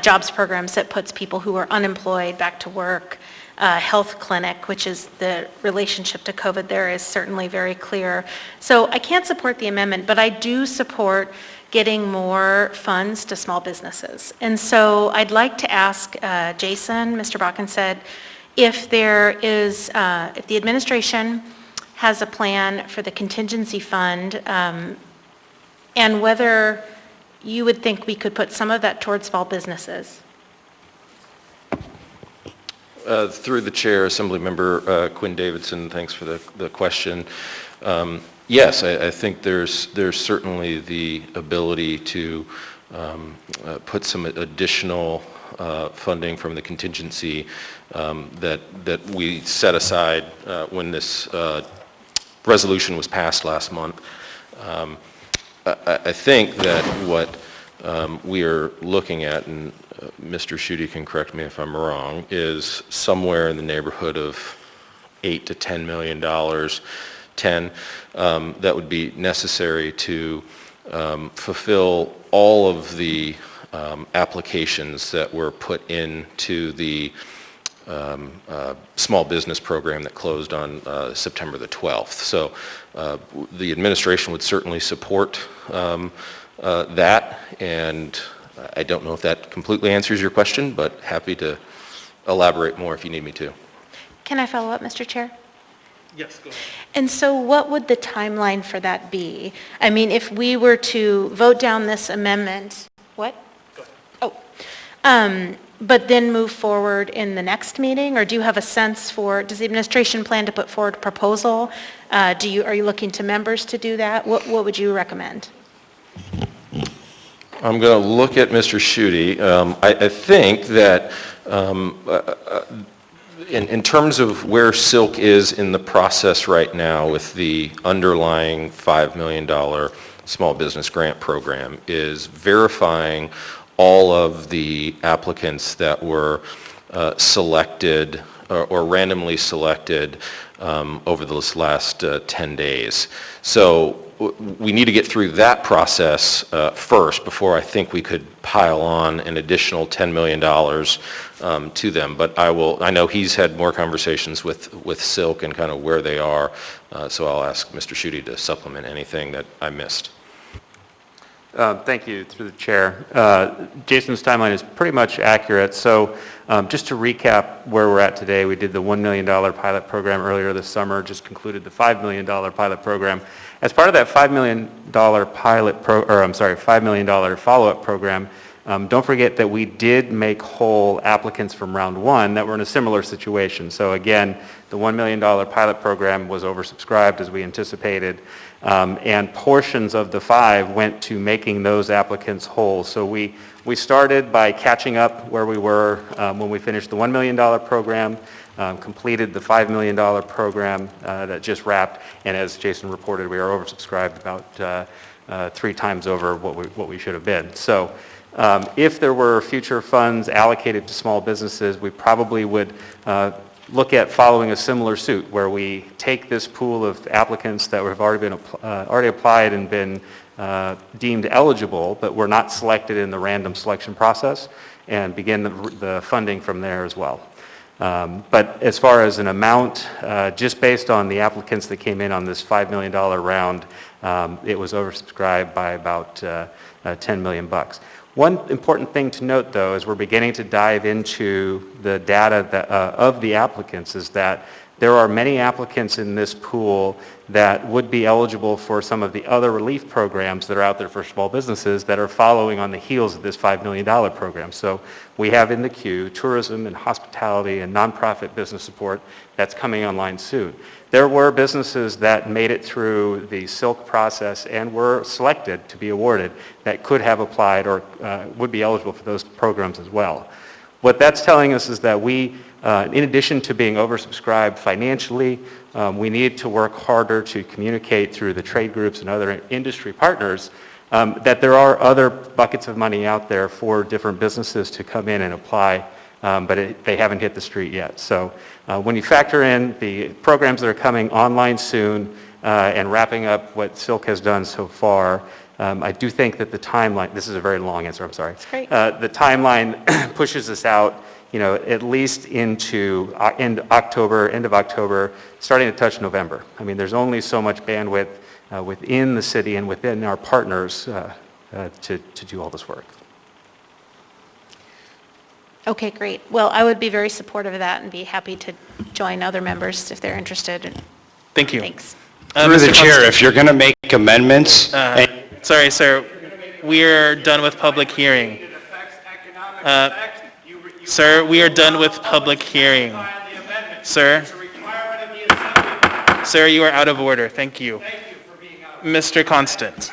jobs programs that puts people who are unemployed back to work, health clinic, which is the relationship to COVID there is certainly very clear. So I can't support the amendment, but I do support getting more funds to small businesses. And so I'd like to ask Jason, Mr. Bakken said, if there is, if the administration has a plan for the contingency fund, and whether you would think we could put some of that towards small businesses. Through the chair, Assemblymember Quinn-Davidson, thanks for the question. Yes, I think there's certainly the ability to put some additional funding from the contingency that we set aside when this resolution was passed last month. I think that what we are looking at, and Mr. Schutte can correct me if I'm wrong, is somewhere in the neighborhood of $8 to $10 million, that would be necessary to fulfill all of the applications that were put into the small business program that closed on September the 12th. So the administration would certainly support that, and I don't know if that completely answers your question, but happy to elaborate more if you need me to. Can I follow up, Mr. Chair? Yes, go ahead. And so what would the timeline for that be? I mean, if we were to vote down this amendment, what? Go ahead. Oh. But then move forward in the next meeting, or do you have a sense for, does the administration plan to put forward a proposal? Are you looking to members to do that? What would you recommend? I'm going to look at Mr. Schutte. I think that in terms of where Silk is in the process right now with the underlying $5 million small business grant program is verifying all of the applicants that were selected or randomly selected over this last 10 days. So we need to get through that process first before I think we could pile on an additional $10 million to them. But I know he's had more conversations with Silk and kind of where they are, so I'll ask Mr. Schutte to supplement anything that I missed. Thank you, through the chair. Jason's timeline is pretty much accurate. So just to recap where we're at today, we did the $1 million pilot program earlier this summer, just concluded the $5 million pilot program. As part of that $5 million follow-up program, Don't forget that we did make whole applicants from round one that were in a similar situation. So again, the $1 million pilot program was oversubscribed as we anticipated, and portions of the 5 went to making those applicants whole. So we started by catching up where we were when we finished the $1 million program, completed the $5 million program that just wrapped, and as Jason reported, we are oversubscribed about 3 times over what we should have been. So if there were future funds allocated to small businesses, we probably would look at following a similar suit where we take this pool of applicants that have already applied and been deemed eligible, but were not selected in the random selection process, and begin the funding from there as well. But as far as an amount, just based on the applicants that came in on this $5 million round, it was oversubscribed by about $10 million. One important thing to note, though, as we're beginning to dive into the data of the applicants, is that there are many applicants in this pool that would be eligible for some of the other relief programs that are out there for small businesses that are following on the heels of this $5 million program. So we have in the queue tourism and hospitality and nonprofit business support that's coming online soon. There were businesses that made it through the SILK process and were selected to be awarded that could have applied or would be eligible for those programs as well. What that's telling us is that we, in addition to being oversubscribed financially, we need to work harder to communicate through the trade groups and other industry partners that there are other buckets of money out there for different businesses to come in and apply, but they haven't hit the street yet. So when you factor in the programs that are coming online soon and wrapping up what SILK has done so far, I do think that the timeline, this is a very long answer, I'm sorry. That's great. The timeline pushes us out, at least into end of October, starting to touch November. I mean, there's only so much bandwidth within the city and within our partners to do all this work. Okay, great. Well, I would be very supportive of that and be happy to join other members if they're interested. Thank you. Thanks. Through the chair, if you're going to make amendments. Sorry, sir. We're done with public hearing. Sir, we are done with public hearing. Sir? Sir, you are out of order. Thank you. Mr. Constant.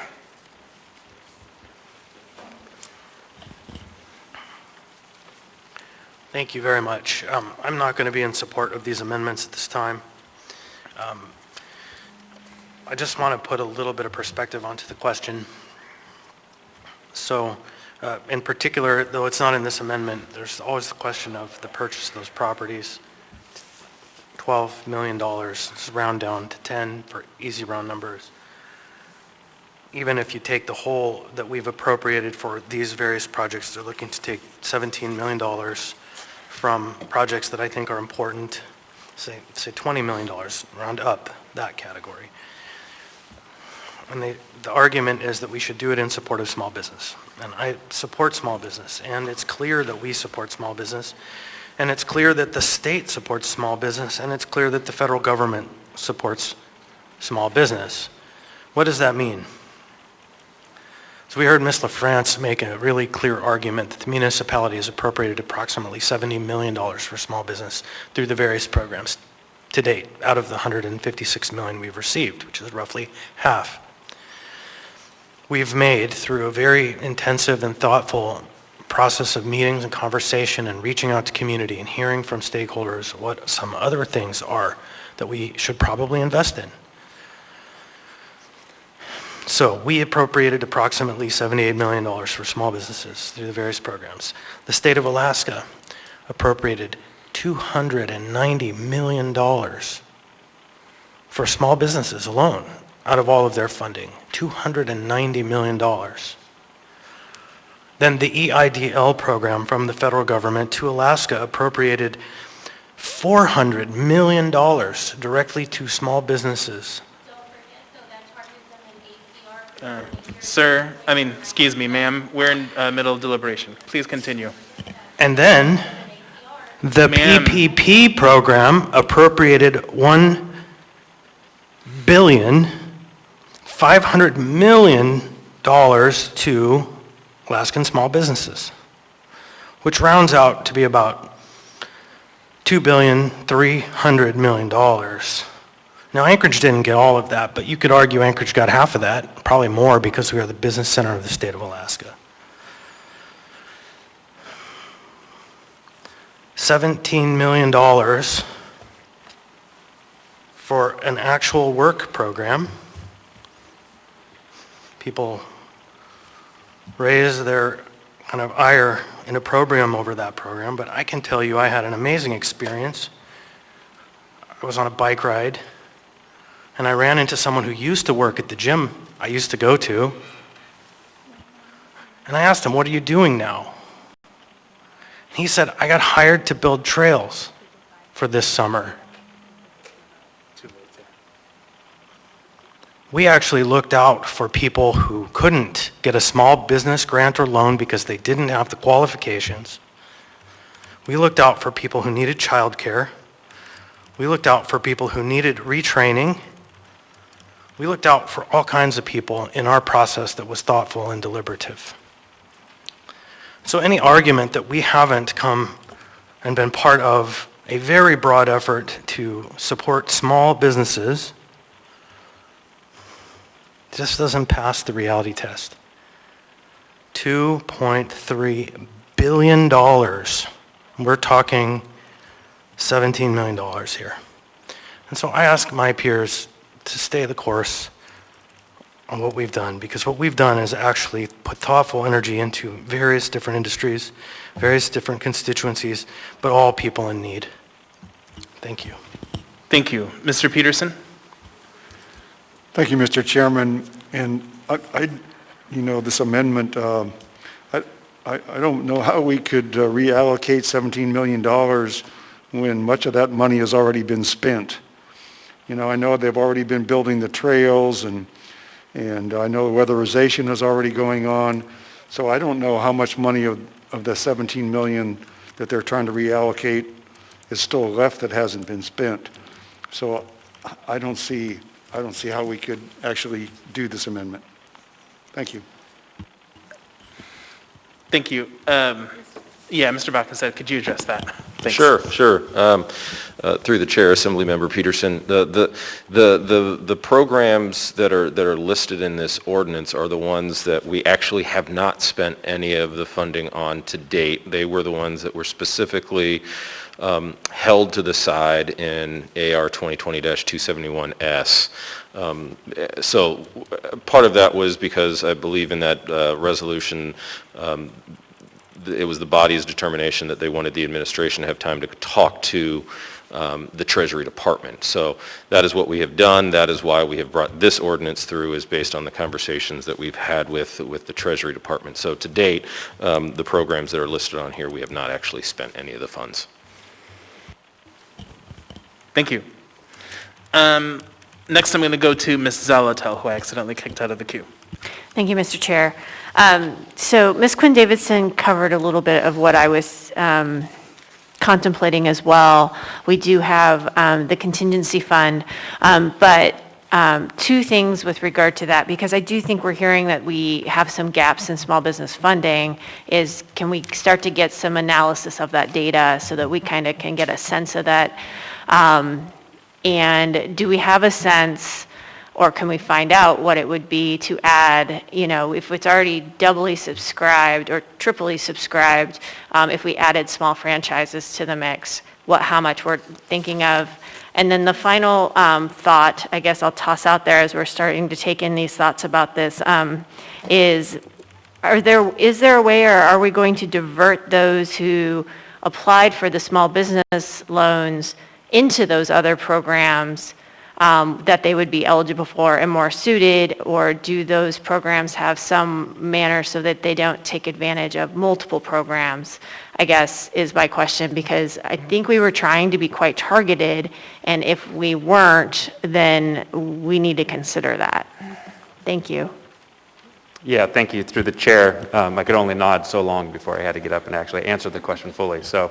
Thank you very much. I'm not going to be in support of these amendments at this time. I just want to put a little bit of perspective onto the question. So, in particular, though it's not in this amendment, there's always the question of the purchase of those properties. $12 million, let's round down to 10 for easy round numbers. Even if you take the whole that we've appropriated for these various projects, they're looking to take $17 million from projects that I think are important, say $20 million, round up that category. And the argument is that we should do it in support of small business. And I support small business, and it's clear that we support small business, and it's clear that the state supports small business, and it's clear that the federal government supports small business. What does that mean? So we heard Ms. LaFrance make a really clear argument that the municipality has appropriated approximately $70 million for small business through the various programs to date, out of the $156 million we've received, which is roughly half. We've made, through a very intensive and thoughtful process of meetings and conversation and reaching out to community and hearing from stakeholders what some other things are that we should probably invest in. So we appropriated approximately $78 million for small businesses through the various programs. The state of Alaska appropriated $290 million for small businesses alone out of all of their funding, $290 million. Then the EIDL program from the federal government to Alaska appropriated $400 million directly to small businesses. Sir, excuse me, ma'am, we're in middle of deliberation. Please continue. And then the PPP program appropriated $1,500,000,000 to Alaskan small businesses, which rounds out to be about $2,300,000,000. Now, Anchorage didn't get all of that, but you could argue Anchorage got half of that, probably more, because we are the business center of the state of Alaska. $17 million for an actual work program. People raise their kind of ire and opprobrium over that program, but I can tell you I had an amazing experience. I was on a bike ride, and I ran into someone who used to work at the gym I used to go to, and I asked him, "What are you doing now?" And he said, "I got hired to build trails for this summer." We actually looked out for people who couldn't get a small business grant or loan because they didn't have the qualifications. We looked out for people who needed childcare. We looked out for people who needed retraining. We looked out for all kinds of people in our process that was thoughtful and deliberative. So any argument that we haven't come and been part of a very broad effort to support small businesses just doesn't pass the reality test. $2.3 billion. We're talking $17 million here. And so I ask my peers to stay the course on what we've done, because what we've done is actually put thoughtful energy into various different industries, various different constituencies, but all people in need. Thank you. Thank you. Mr. Peterson? Thank you, Mr. Chairman. And this amendment, I don't know how we could reallocate $17 million when much of that money has already been spent. I know they've already been building the trails, and I know weatherization is already going on. So I don't know how much money of the $17 million that they're trying to reallocate is still left that hasn't been spent. So I don't see how we could actually do this amendment. Thank you. Thank you. Yeah, Mr. Backenstein, could you address that? Thanks. Sure. Through the chair, Assemblymember Peterson, the programs that are listed in this ordinance are the ones that we actually have not spent any of the funding on to date. They were the ones that were specifically held to the side in AR 2020-271S. So part of that was because I believe in that resolution, it was the body's determination that they wanted the administration to have time to talk to the Treasury Department. So that is what we have done. That is why we have brought this ordinance through, is based on the conversations that we've had with the Treasury Department. So to date, the programs that are listed on here, we have not actually spent any of the funds. Thank you. Next, I'm going to go to Ms. Zalatel, who I accidentally kicked out of the queue. Thank you, Mr. Chair. So Ms. Quinn Davidson covered a little bit of what I was contemplating as well. We do have the contingency fund, but two things with regard to that, because I do think we're hearing that we have some gaps in small business funding, is can we start to get some analysis of that data so that we kind of can get a sense of that? And do we have a sense, or can we find out what it would be to add, if it's already doubly subscribed or triply subscribed, if we added small franchises to the mix, how much we're thinking of? And then the final thought, I guess I'll toss out there as we're starting to take in these thoughts about this, is there a way, or are we going to divert those who applied for the small business loans into those other programs that they would be eligible for and more suited, or do those programs have some manner so that they don't take advantage of multiple programs, I guess is my question, because I think we were trying to be quite targeted, and if we weren't, then we need to consider that. Thank you. Yeah, thank you. Through the chair, I could only nod so long before I had to get up and actually answer the question fully. So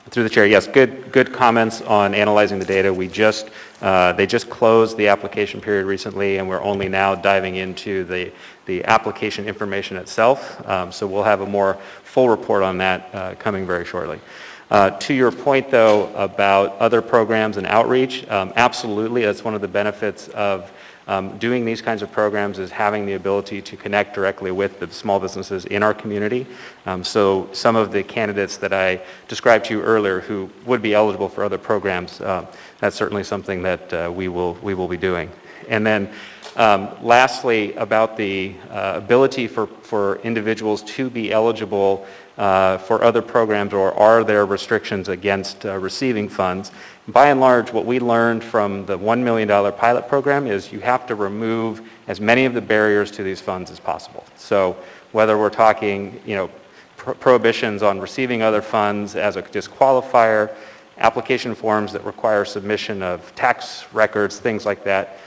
Through the chair, yes, good comments on analyzing the data. They just closed the application period recently, and we're only now diving into the application information itself. So we'll have a more full report on that coming very shortly. To your point, though, about other programs and outreach, absolutely, that's one of the benefits of doing these kinds of programs, is having the ability to connect directly with the small businesses in our community. So some of the candidates that I described to you earlier who would be eligible for other programs, that's certainly something that we will be doing. And then lastly, about the ability for individuals to be eligible for other programs, or are there restrictions against receiving funds? By and large, what we learned from the $1 million pilot program is you have to remove as many of the barriers to these funds as possible. So whether we're talking, prohibitions on receiving other funds as a disqualifier, application forms that require submission of tax records, things like that,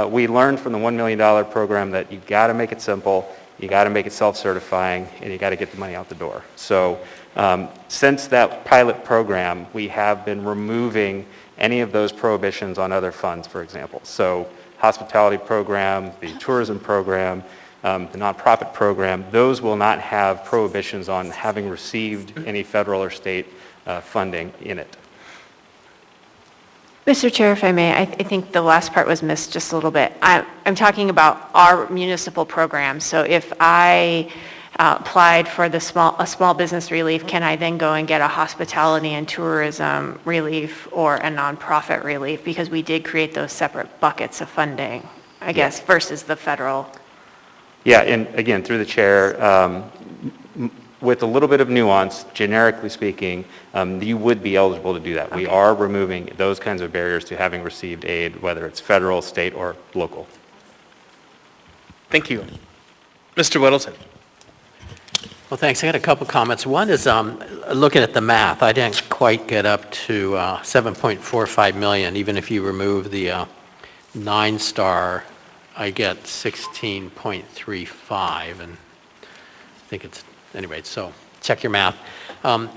we learned from the $1 million program that you've got to make it simple, you got to make it self-certifying, and you got to get the money out the door. So since that pilot program, we have been removing any of those prohibitions on other funds, for example. So hospitality program, the tourism program, the nonprofit program, those will not have prohibitions on having received any federal or state funding in it. Mr. Chair, if I may, I think the last part was missed just a little bit. I'm talking about our municipal programs. So if I applied for a small business relief, can I then go and get a hospitality and tourism relief or a nonprofit relief? Because we did create those separate buckets of funding, I guess, versus the federal. Yeah, and again, through the chair, with a little bit of nuance, generically speaking, you would be eligible to do that. Okay. We are removing those kinds of barriers to having received aid, whether it's federal, state, or local. Thank you. Mr. Weddleton. Well, thanks. I got a couple comments. One is looking at the math. I didn't quite get up to 7.45 million. Even if you remove the 9-star, I get 16.35, and I think it's, anyway, so check your math. And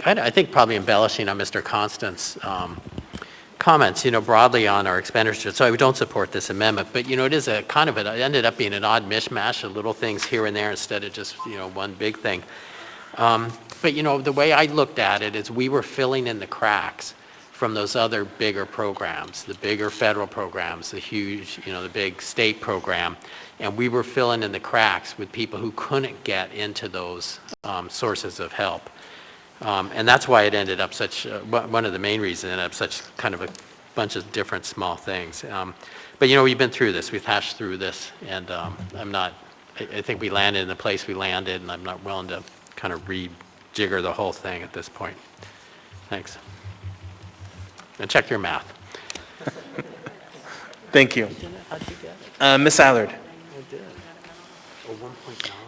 I think probably embellishing on Mr. Constant's comments, broadly on our expenditures. So I don't support this amendment, but it is a kind of it ended up being an odd mishmash of little things here and there instead of just one big thing. But the way I looked at it is we were filling in the cracks from those other bigger programs, the bigger federal programs, the huge, the big state program, and we were filling in the cracks with people who couldn't get into those sources of help. And that's why it ended up such, one of the main reasons it ended up such kind of a bunch of different small things. But we've been through this, we've hashed through this, and I think we landed in the place we landed, and I'm not willing to kind of rejigger the whole thing at this point. Thanks. And check your math. Thank you. Ms. Allard.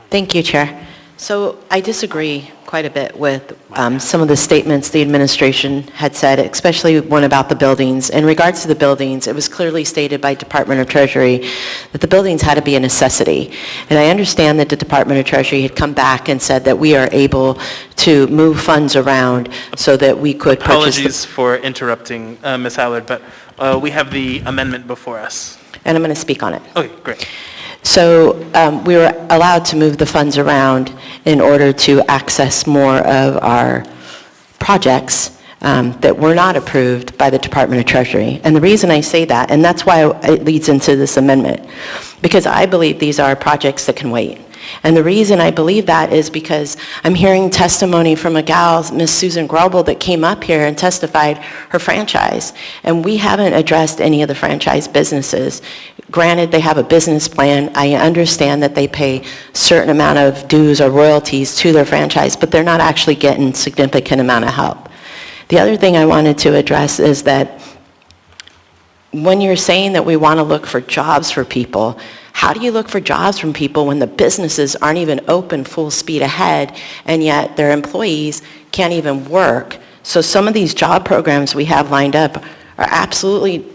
Thank you, Chair. So I disagree quite a bit with some of the statements the administration had said, especially one about the buildings. In regards to the buildings, it was clearly stated by Department of Treasury that the buildings had to be a necessity. And I understand that the Department of Treasury had come back and said that we are able to move funds around so that we could purchase. Apologies for interrupting, Ms. Allard, but we have the amendment before us. And I'm going to speak on it. Okay, great. So we were allowed to move the funds around in order to access more of our projects that were not approved by the Department of Treasury. And the reason I say that, and that's why it leads into this amendment, because I believe these are projects that can wait. And the reason I believe that is because I'm hearing testimony from a gal, Miss Susan Grobel, that came up here and testified her franchise. And we haven't addressed any of the franchise businesses. Granted, they have a business plan. I understand that they pay a certain amount of dues or royalties to their franchise, but they're not actually getting significant amount of help. The other thing I wanted to address is that when you're saying that we want to look for jobs for people, how do you look for jobs from people when the businesses aren't even open full speed ahead, and yet their employees can't even work? So some of these job programs we have lined up are absolutely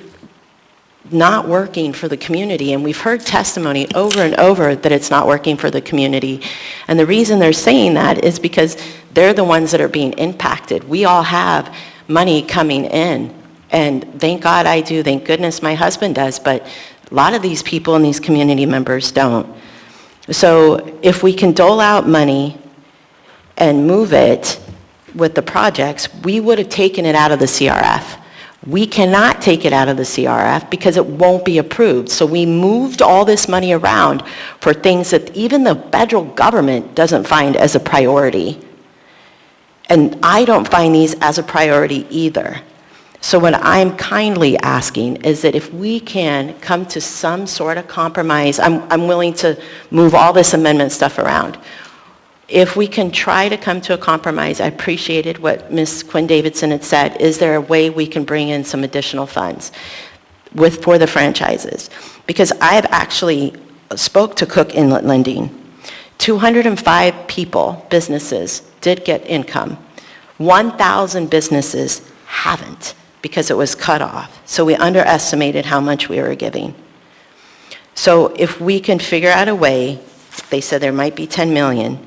not working for the community, and we've heard testimony over and over that it's not working for the community. And the reason they're saying that is because they're the ones that are being impacted. We all have money coming in, and thank God I do, thank goodness my husband does, but a lot of these people and these community members don't. So if we can dole out money and move it with the projects, we would have taken it out of the CRF. We cannot take it out of the CRF because it won't be approved. So we moved all this money around for things that even the federal government doesn't find as a priority. And I don't find these as a priority either. So what I'm kindly asking is that if we can come to some sort of compromise, I'm willing to move all this amendment stuff around. If we can try to come to a compromise, I appreciated what Ms. Quinn Davidson had said. Is there a way we can bring in some additional funds for the franchises? Because I've actually spoke to Cook Inlet Lending. 205 people, businesses, did get income. 1,000 businesses haven't because it was cut off. So we underestimated how much we were giving. So if we can figure out a way, they said there might be 10 million.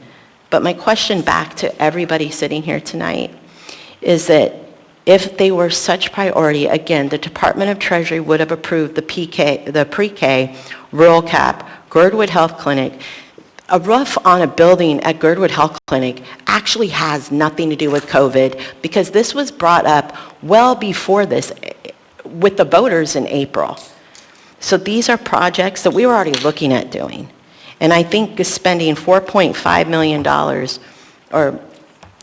But my question back to everybody sitting here tonight is that if they were such priority, again, the Department of Treasury would have approved the pre-K, rural cap, Girdwood Health Clinic. A roof on a building at Girdwood Health Clinic actually has nothing to do with COVID because this was brought up well before this with the voters in April. So these are projects that we were already looking at doing. And I think spending $4.5 million or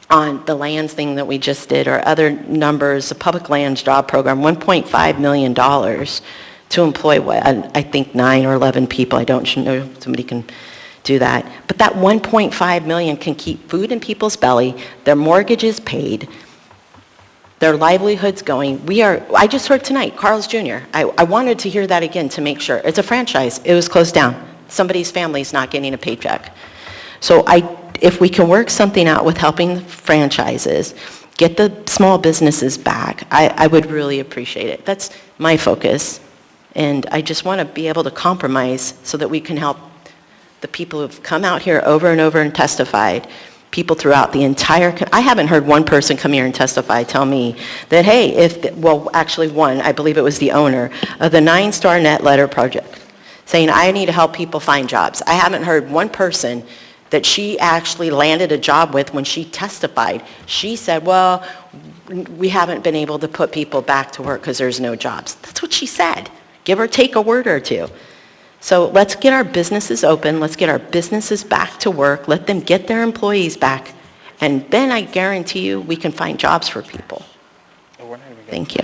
on the lands thing that we just did or other numbers, the public lands job program, $1.5 million to employ, I think 9 or 11 people. I don't know, somebody can do that. But that $1.5 million can keep food in people's belly, their mortgages paid, their livelihoods going. I just heard tonight, Carl's Jr. I wanted to hear that again to make sure. It's a franchise. It was closed down. Somebody's family's not getting a paycheck. So if we can work something out with helping the franchises, get the small businesses back, I would really appreciate it. That's my focus. And I just want to be able to compromise so that we can help the people who've come out here over and over and testified, people throughout the entire, I haven't heard one person come here and testify, tell me that, hey, actually one, I believe it was the owner of the 9-Star Net Letter Project, saying, I need to help people find jobs. I haven't heard one person that she actually landed a job with when she testified. She said, well, we haven't been able to put people back to work because there's no jobs. That's what she said. Give or take a word or two. So let's get our businesses open. Let's get our businesses back to work. Let them get their employees back. And then I guarantee you we can find jobs for people. Thank you.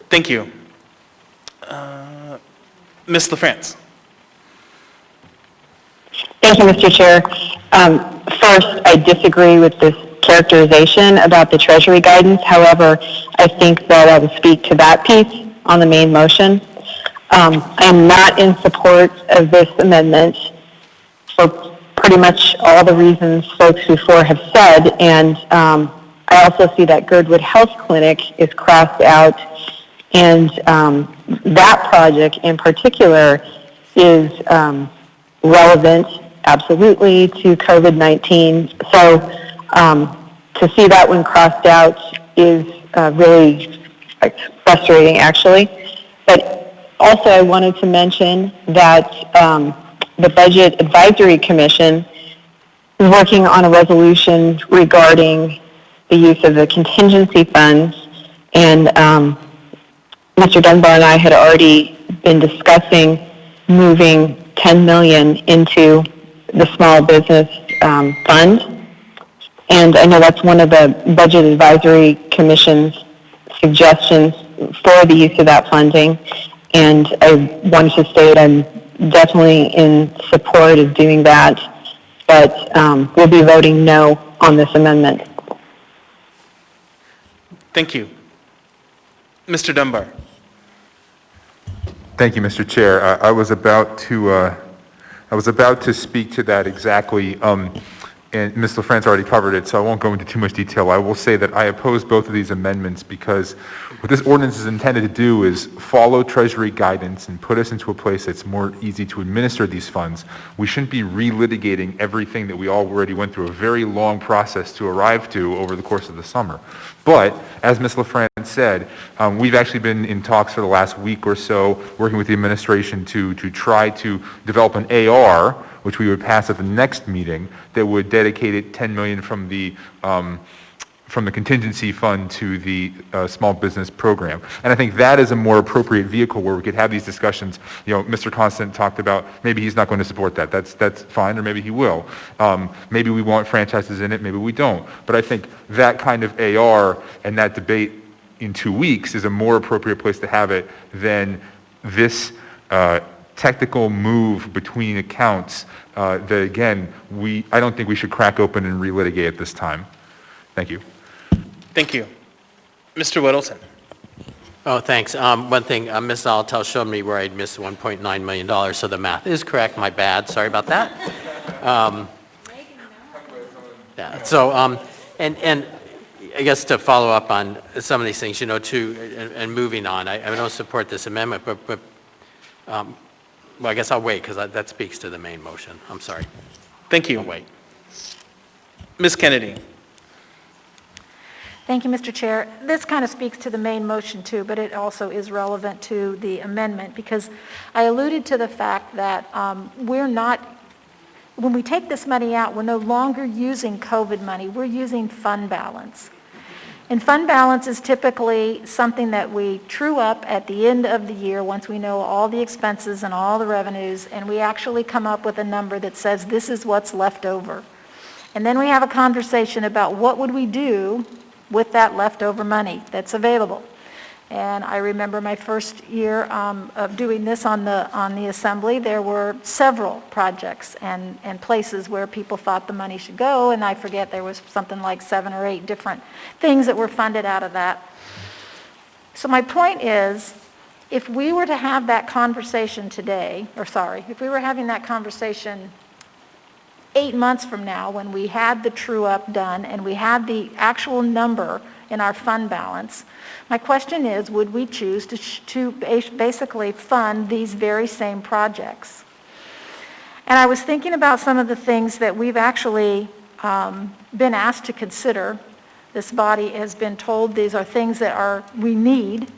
Thank you. Ms. LaFrance. Thank you, Mr. Chair. First, I disagree with this characterization about the Treasury guidance. However, I think that I will speak to that piece on the main motion. I am not in support of this amendment for pretty much all the reasons folks before have said, and I also see that Girdwood Health Clinic is crossed out, and that project in particular is relevant, absolutely, to COVID-19. So to see that one crossed out is really frustrating, actually. But also I wanted to mention that the Budget Advisory Commission is working on a resolution regarding the use of the contingency funds, and Mr. Dunbar and I had already been discussing moving $10 million into the Small Business Fund. And I know that's one of the Budget Advisory Commission's suggestions for the use of that funding. And I wanted to state I'm definitely in support of doing that, but we'll be voting no on this amendment. Thank you. Mr. Dunbar. Thank you, Mr. Chair. I was about to speak to that exactly. and Ms. LaFrance already covered it, so I won't go into too much detail. I will say that I oppose both of these amendments because what this ordinance is intended to do is follow Treasury guidance and put us into a place that's more easy to administer these funds. We shouldn't be relitigating everything that we already went through a very long process to arrive to over the course of the summer. But, as Ms. LaFrance said, we've actually been in talks for the last week or so, working with the administration to try to develop an AR, which we would pass at the next meeting, that would dedicate it $10 million from the contingency fund to the small business program. And I think that is a more appropriate vehicle where we could have these discussions. You know, Mr. Constant talked about maybe he's not going to support that. That's fine, or maybe he will. Maybe we want franchises in it, maybe we don't. But I think that kind of AR and that debate in 2 weeks is a more appropriate place to have it than this technical move between accounts that, again, I don't think we should crack open and relitigate at this time. Thank you. Thank you. Mr. Weddleton. Oh, thanks. One thing, Ms. Zalatel showed me where I'd missed $1.9 million, so the math is correct. My bad. Sorry about that. Yeah. So, and I guess to follow up on some of these things, you know, and moving on, I don't support this amendment, but well, I guess I'll wait because that speaks to the main motion. I'm sorry. Thank you. I'll wait. Ms. Kennedy. Thank you, Mr. Chair. This kind of speaks to the main motion too, but it also is relevant to the amendment because I alluded to the fact that when we take this money out, we're no longer using COVID money, we're using fund balance. And fund balance is typically something that we true up at the end of the year once we know all the expenses and all the revenues, and we actually come up with a number that says this is what's left over. And then we have a conversation about what would we do with that leftover money that's available. And I remember my first year of doing this on the assembly, there were several projects and places where people thought the money should go, and I forget there was something like 7 or 8 different things that were funded out of that. So my point is, if we were to have that conversation today, if we were having that conversation 8 months from now when we had the true up done and we had the actual number in our fund balance, my question is, would we choose to basically fund these very same projects? And I was thinking about some of the things that we've actually been asked to consider. This body has been told these are things that we need.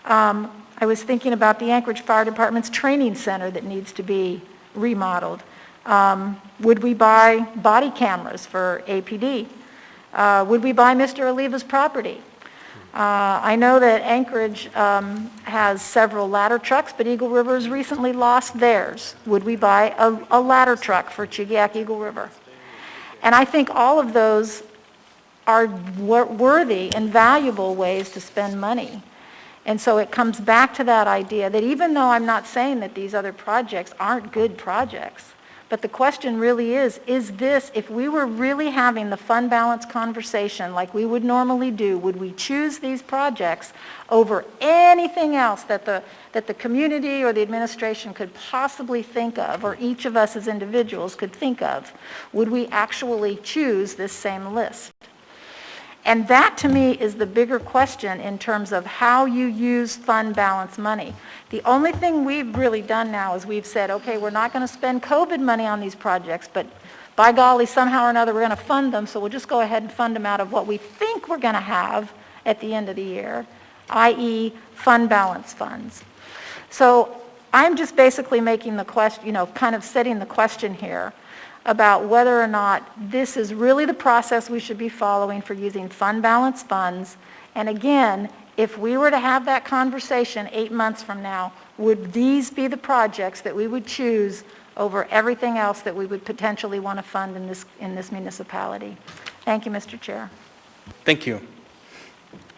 I was thinking about the Anchorage Fire Department's training center that needs to be remodeled. Would we buy body cameras for APD? Would we buy Mr. Oliva's property? I know that Anchorage has several ladder trucks, but Eagle River has recently lost theirs. Would we buy a ladder truck for Chigiak Eagle River? And I think all of those are worthy and valuable ways to spend money. And so it comes back to that idea that even though I'm not saying that these other projects aren't good projects, but the question really is this, if we were really having the fund balance conversation like we would normally do, would we choose these projects over anything else that the community or the administration could possibly think of, or each of us as individuals could think of? Would we actually choose this same list? And that, to me, is the bigger question in terms of how you use fund balance money. The only thing we've really done now is we've said, okay, we're not going to spend COVID money on these projects, but by golly, somehow or another, we're going to fund them, so we'll just go ahead and fund them out of what we think we're going to have at the end of the year, i.e. fund balance funds. So I'm just basically making the question, kind of setting the question here about whether or not this is really the process we should be following for using fund balance funds. And again, if we were to have that conversation 8 months from now, would these be the projects that we would choose over everything else that we would potentially want to fund in this municipality? Thank you, Mr. Chair. Thank you.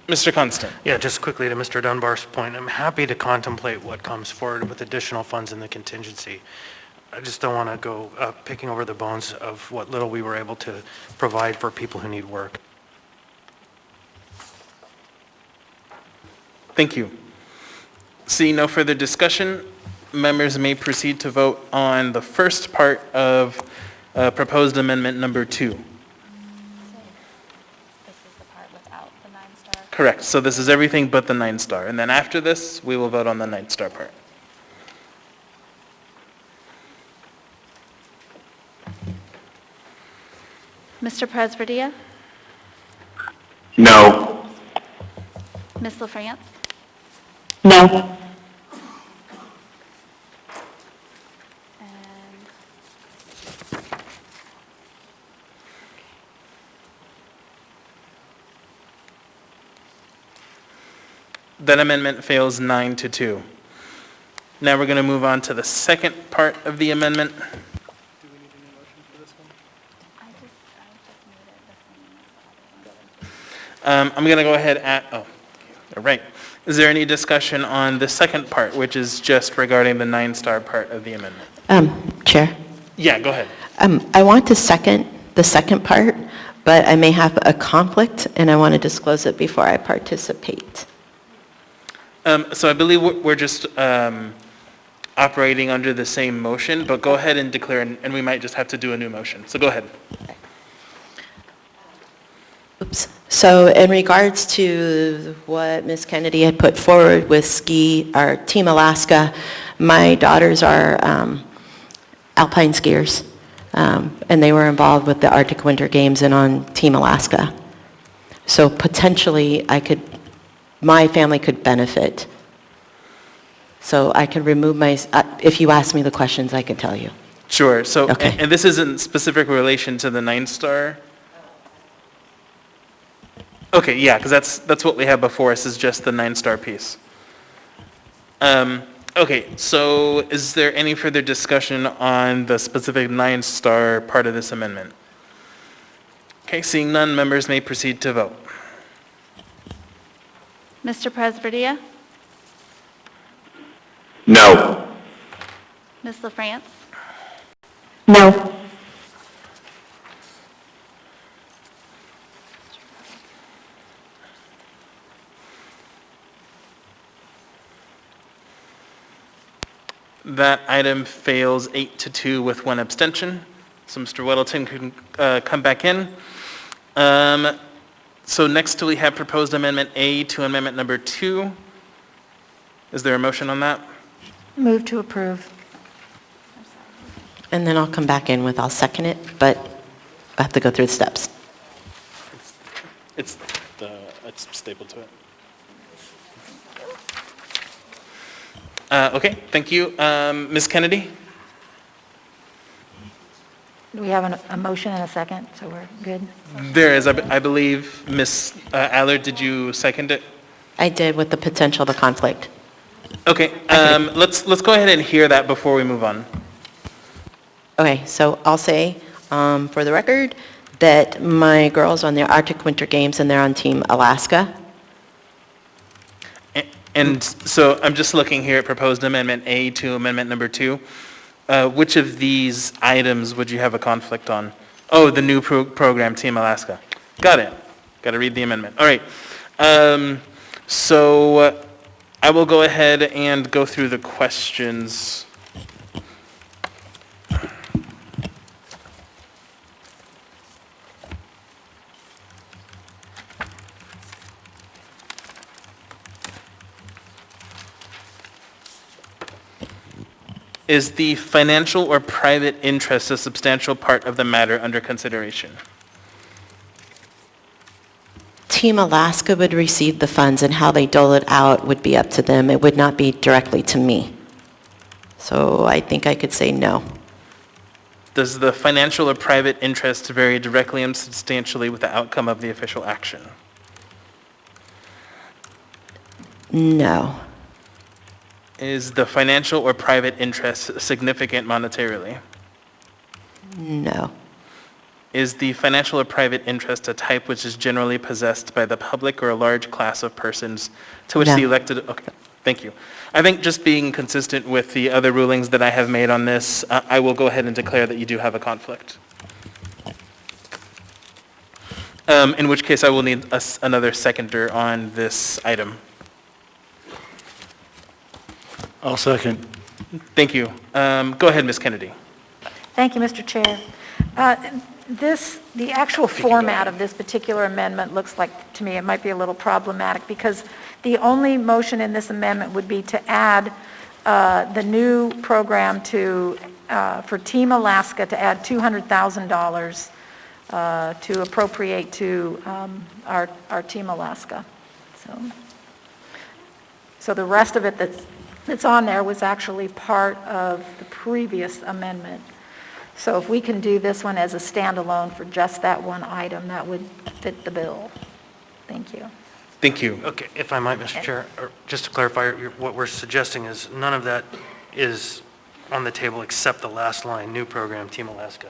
Mr. Constant. Yeah, just quickly to Mr. Dunbar's point, I'm happy to contemplate what comes forward with additional funds in the contingency. I just don't want to go picking over the bones of what little we were able to provide for people who need work. Thank you. Seeing no further discussion, members may proceed to vote on the first part of proposed amendment number 2. This is the part without the 9-star. Correct. So this is everything but the 9-star. And then after this, we will vote on the 9-star part. Mr. Presverdia? No. Ms. LaFrance? No. That amendment fails 9-2. Now we're going to move on to the second part of the amendment. I'm going to go ahead all right. Is there any discussion on the second part, which is just regarding the 9-star part of the amendment? Chair? Yeah, go ahead. I want to second the second part, but I may have a conflict, and I want to disclose it before I participate. So I believe we're just operating under the same motion, but go ahead and declare, and we might just have to do a new motion. So go ahead. Oops. So in regards to what Ms. Kennedy had put forward with Team Alaska, my daughters are alpine skiers, and they were involved with the Arctic Winter Games and on Team Alaska. So potentially my family could benefit. So I can remove if you ask me the questions, I can tell you. Sure. So, Okay. and this is in specific relation to the 9-star? Okay, yeah, because that's what we have before us, is just the 9-star piece. Okay, so is there any further discussion on the specific 9-star part of this amendment? Okay, seeing none, members may proceed to vote. Mr. Presverdia? No. Ms. LaFrance? No. That item fails 8-2 with 1 abstention. So Mr. Weddleton can come back in. So next we have proposed amendment A to amendment number 2. Is there a motion on that? Move to approve. And then I'll come back in I'll second it, but I have to go through the steps. It's stapled to it. Okay, thank you. Ms. Kennedy? Do we have a motion and a second, so we're good? There is, I believe, Ms. Allard, did you second it? I did, with the potential of a conflict. Okay, let's go ahead and hear that before we move on. Okay, so I'll say, for the record, that my girls are on the Arctic Winter Games and they're on Team Alaska. And so I'm just looking here at proposed amendment A to amendment number 2. Which of these items would you have a conflict on? Oh, the new program, Team Alaska. Got it. Got to read the amendment. All right. So I will go ahead and go through the questions. Is the financial or private interest a substantial part of the matter under consideration? Team Alaska would receive the funds, and how they dole it out would be up to them. It would not be directly to me. So I think I could say no. Does the financial or private interest vary directly and substantially with the outcome of the official action? No. Is the financial or private interest significant monetarily? No. Is the financial or private interest a type which is generally possessed by the public or a large class of persons to which No. the elected... Okay, thank you. I think just being consistent with the other rulings that I have made on this, I will go ahead and declare that you do have a conflict. In which case I will need another seconder on this item. I'll second. Thank you. Go ahead, Ms. Kennedy. Thank you, Mr. Chair. The actual format of this particular amendment looks like, to me, it might be a little problematic because the only motion in this amendment would be to add the new program for Team Alaska to add $200,000 to appropriate to our Team Alaska. So the rest of it that's on there was actually part of the previous amendment. So if we can do this one as a standalone for just that one item, that would fit the bill. Thank you. Thank you. Okay, if I might, Mr. Chair, or just to clarify, what we're suggesting is none of that is on the table except the last line, new program, Team Alaska.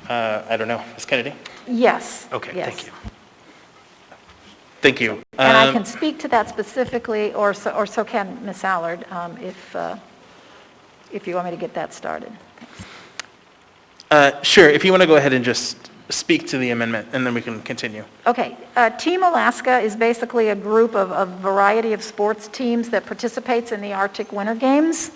I don't know. Ms. Kennedy? Yes. Okay, yes. thank you. Thank you. And I can speak to that specifically, or so can Ms. Allard, if you want me to get that started. Sure, if you want to go ahead and just speak to the amendment, and then we can continue. Okay, Team Alaska is basically a group of a variety of sports teams that participates in the Arctic Winter Games.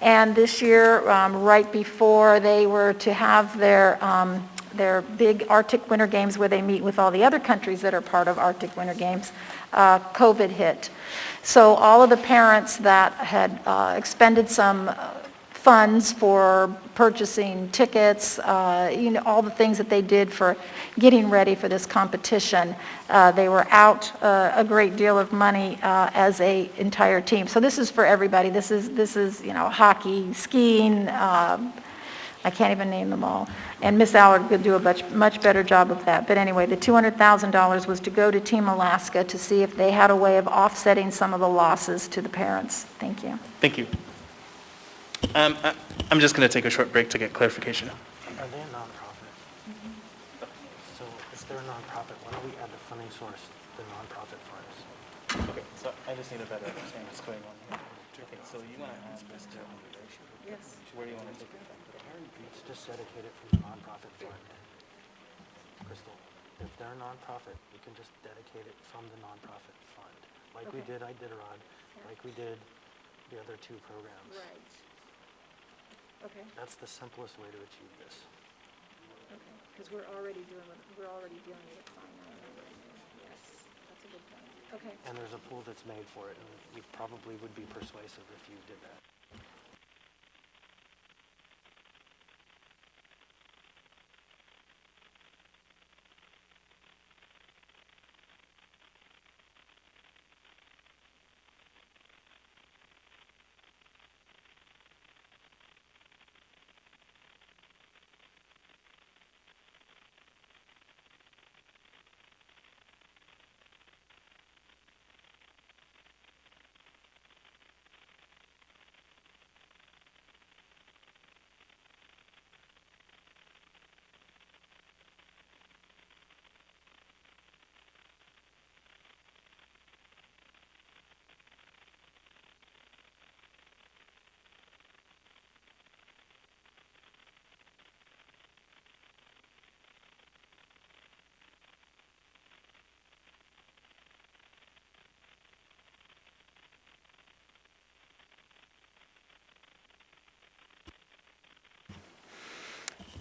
And this year, right before they were to have their big Arctic Winter Games where they meet with all the other countries that are part of Arctic Winter Games, COVID hit. So all of the parents that had expended some funds for purchasing tickets, all the things that they did for getting ready for this competition. They were out a great deal of money as a entire team. So this is for everybody. This is hockey, skiing, I can't even name them all. And Ms. Allard could do a much better job of that. But anyway, the $200,000 was to go to Team Alaska to see if they had a way of offsetting some of the losses to the parents. Thank you. Thank you. I'm just going to take a short break to get clarification. Are they a nonprofit? So if they're a nonprofit, why don't we add the funding source, the nonprofit funds? Okay, so I just need a better understanding what's going on here. Okay, so you want to add this to yes. Where do you want to take it from? It's just dedicated from the nonprofit fund. Crystal, if they're a nonprofit, we can just dedicate it from the nonprofit fund, like we did Iditarod, like we did the other two programs. Right. Okay. That's the simplest way to achieve this. Okay. Because we're already dealing with finance. Yes, that's a good point. Okay. And there's a pool that's made for it, and we probably would be persuasive if you did that.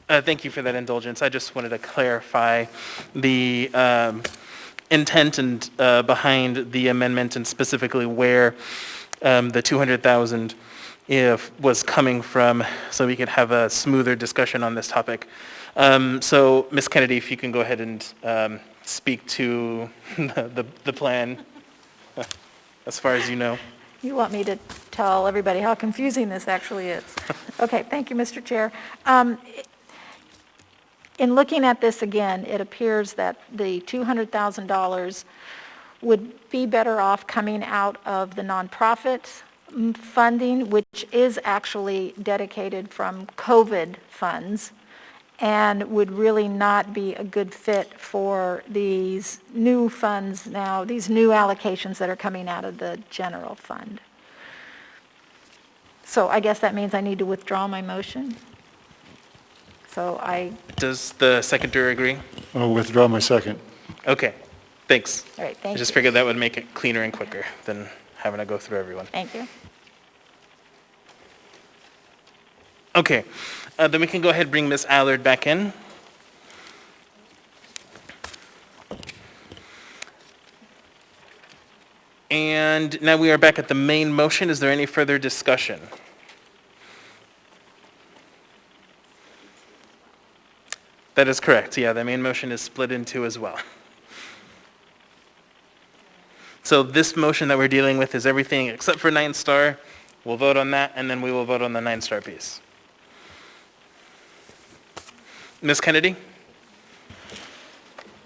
Thank you for that indulgence. I just wanted to clarify the intent and behind the amendment, and specifically where the 200,000 was coming from, so we could have a smoother discussion on this topic. So, Ms. Kennedy, if you can go ahead and speak to the plan, as far as you know. You want me to tell everybody how confusing this actually is? Okay, thank you, Mr. Chair. In looking at this again, it appears that the $200,000 would be better off coming out of the nonprofit funding, which is actually dedicated from COVID funds, and would really not be a good fit for these new funds now, these new allocations that are coming out of the general fund. So I guess that means I need to withdraw my motion. So Does the seconder agree? I'll withdraw my second. Okay, thanks. All right, thank I just you. figured that would make it cleaner and quicker than having to go through everyone. Thank you. Okay, then we can go ahead and bring Ms. Allard back in. And now we are back at the main motion. Is there any further discussion? That is correct. Yeah, the main motion is split in two as well. So this motion that we're dealing with is everything except for 9-star. We'll vote on that, and then we will vote on the 9-star piece. Ms. Kennedy?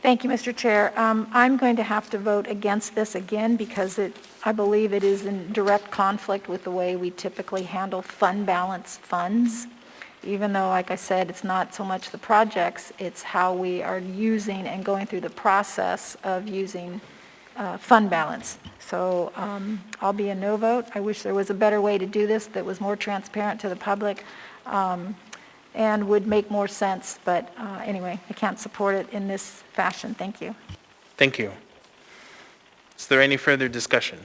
Thank you, Mr. Chair. I'm going to have to vote against this again because I believe it is in direct conflict with the way we typically handle fund balance funds. Even though, like I said, it's not so much the projects, it's how we are using and going through the process of using fund balance. So I'll be a no vote. I wish there was a better way to do this that was more transparent to the public and would make more sense. But anyway, I can't support it in this fashion. Thank you. Thank you. Is there any further discussion?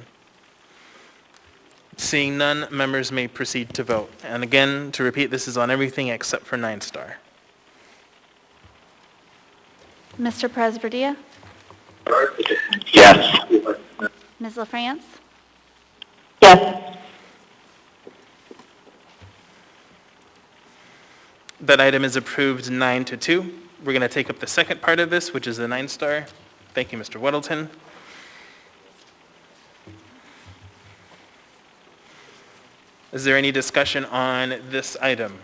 Seeing none, members may proceed to vote. And again, to repeat, this is on everything except for 9-star. Mr. Presverdia? Yes. Ms. LaFrance? Yes. That item is approved 9-2. We're going to take up the second part of this, which is the 9-star. Thank you, Mr. Weddleton. Is there any discussion on this item?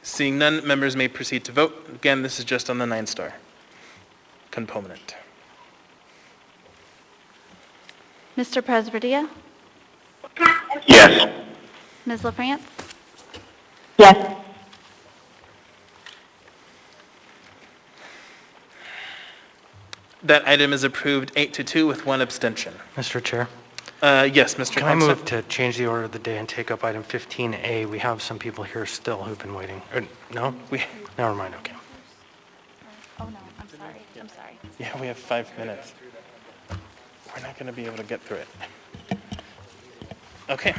Seeing none, members may proceed to vote. Again, this is just on the 9-star component. Mr. Presverdia? Yes. Ms. LaFrance? Yes. That item is approved 8-2 with one abstention. Mr. Chair? Yes, Mr. Can I Thompson? move to change the order of the day and take up item 15A? We have some people here still who've been waiting. No? Never mind, okay. Oh, no, I'm sorry. I'm sorry. Yeah, we have 5 minutes. We're not going to be able to get through it. Okay.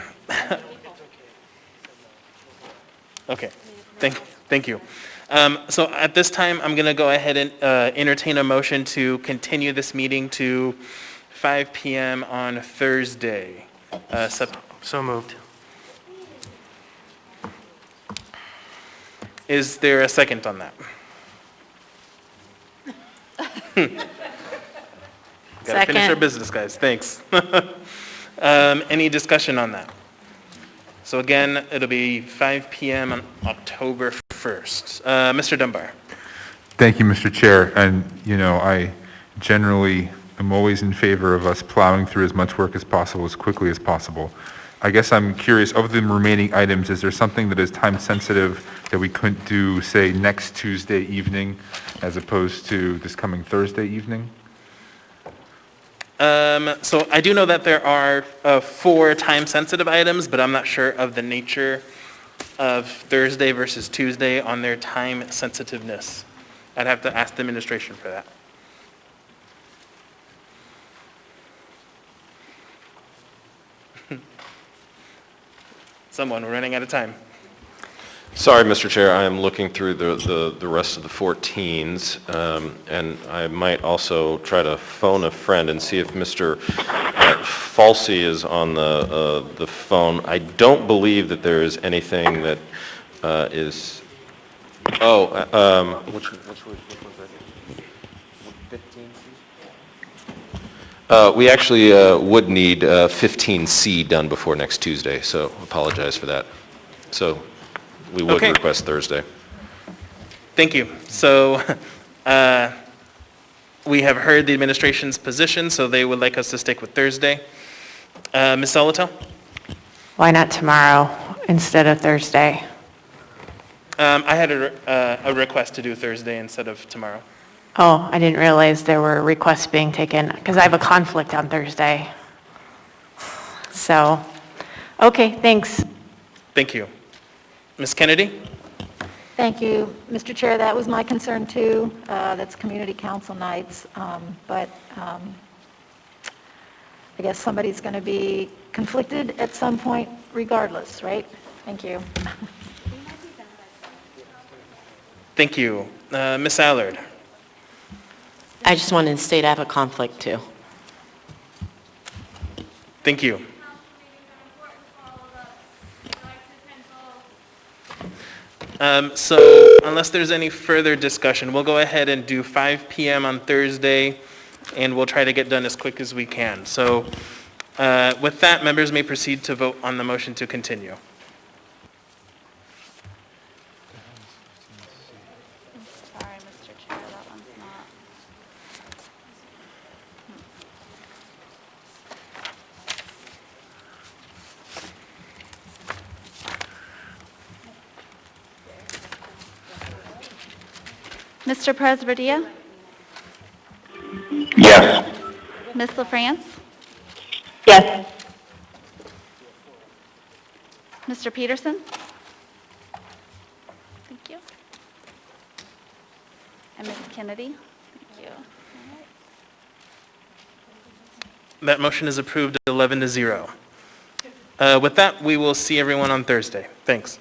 Okay, thank you. So at this time, I'm going to go ahead and entertain a motion to continue this meeting to 5 p.m. on Thursday. So moved. Is there a second on that? Gotta finish our Second. business, guys. Thanks. Any discussion on that? So again, it'll be 5 p.m. on October 1st. Mr. Dunbar. Thank you, Mr. Chair. And, you know, I generally am always in favor of us plowing through as much work as possible, as quickly as possible. I guess I'm curious, of the remaining items, is there something that is time sensitive that we couldn't do, say, next Tuesday evening as opposed to this coming Thursday evening? So I do know that there are 4 time-sensitive items, but I'm not sure of the nature of Thursday versus Tuesday on their time sensitiveness. I'd have to ask the administration for that. Someone, we're running out of time. Sorry, Mr. Chair, I am looking through the rest of the 14s, and I might also try to phone a friend and see if Mr. Falsey is on the phone. I don't believe that there is anything that is, which was that? We actually would need 15C done before next Tuesday, so apologize for that. So we would Okay. request Thursday. Thank you. So we have heard the administration's position, so they would like us to stick with Thursday. Ms. Solotel? Why not tomorrow instead of Thursday? I had a request to do Thursday instead of tomorrow. Oh, I didn't realize there were requests being taken, because I have a conflict on Thursday. So, okay, thanks. Thank you. Ms. Kennedy? Thank you, Mr. Chair. That was my concern too. That's community council nights. But I guess somebody's going to be conflicted at some point regardless, right? Thank you. Thank you. Ms. Allard? I just wanted to state I have a conflict too. Thank you. So unless there's any further discussion, we'll go ahead and do 5 p.m. on Thursday, and we'll try to get done as quick as we can. So with that, members may proceed to vote on the motion to continue. Sorry, Mr. Chair, that one's not. Mr. Presberdia? Yes. Ms. LaFrance? Yes. Mr. Peterson? Thank you. And Ms. Kennedy? Thank you. That motion is approved 11-0. With that, we will see everyone on Thursday. Thanks.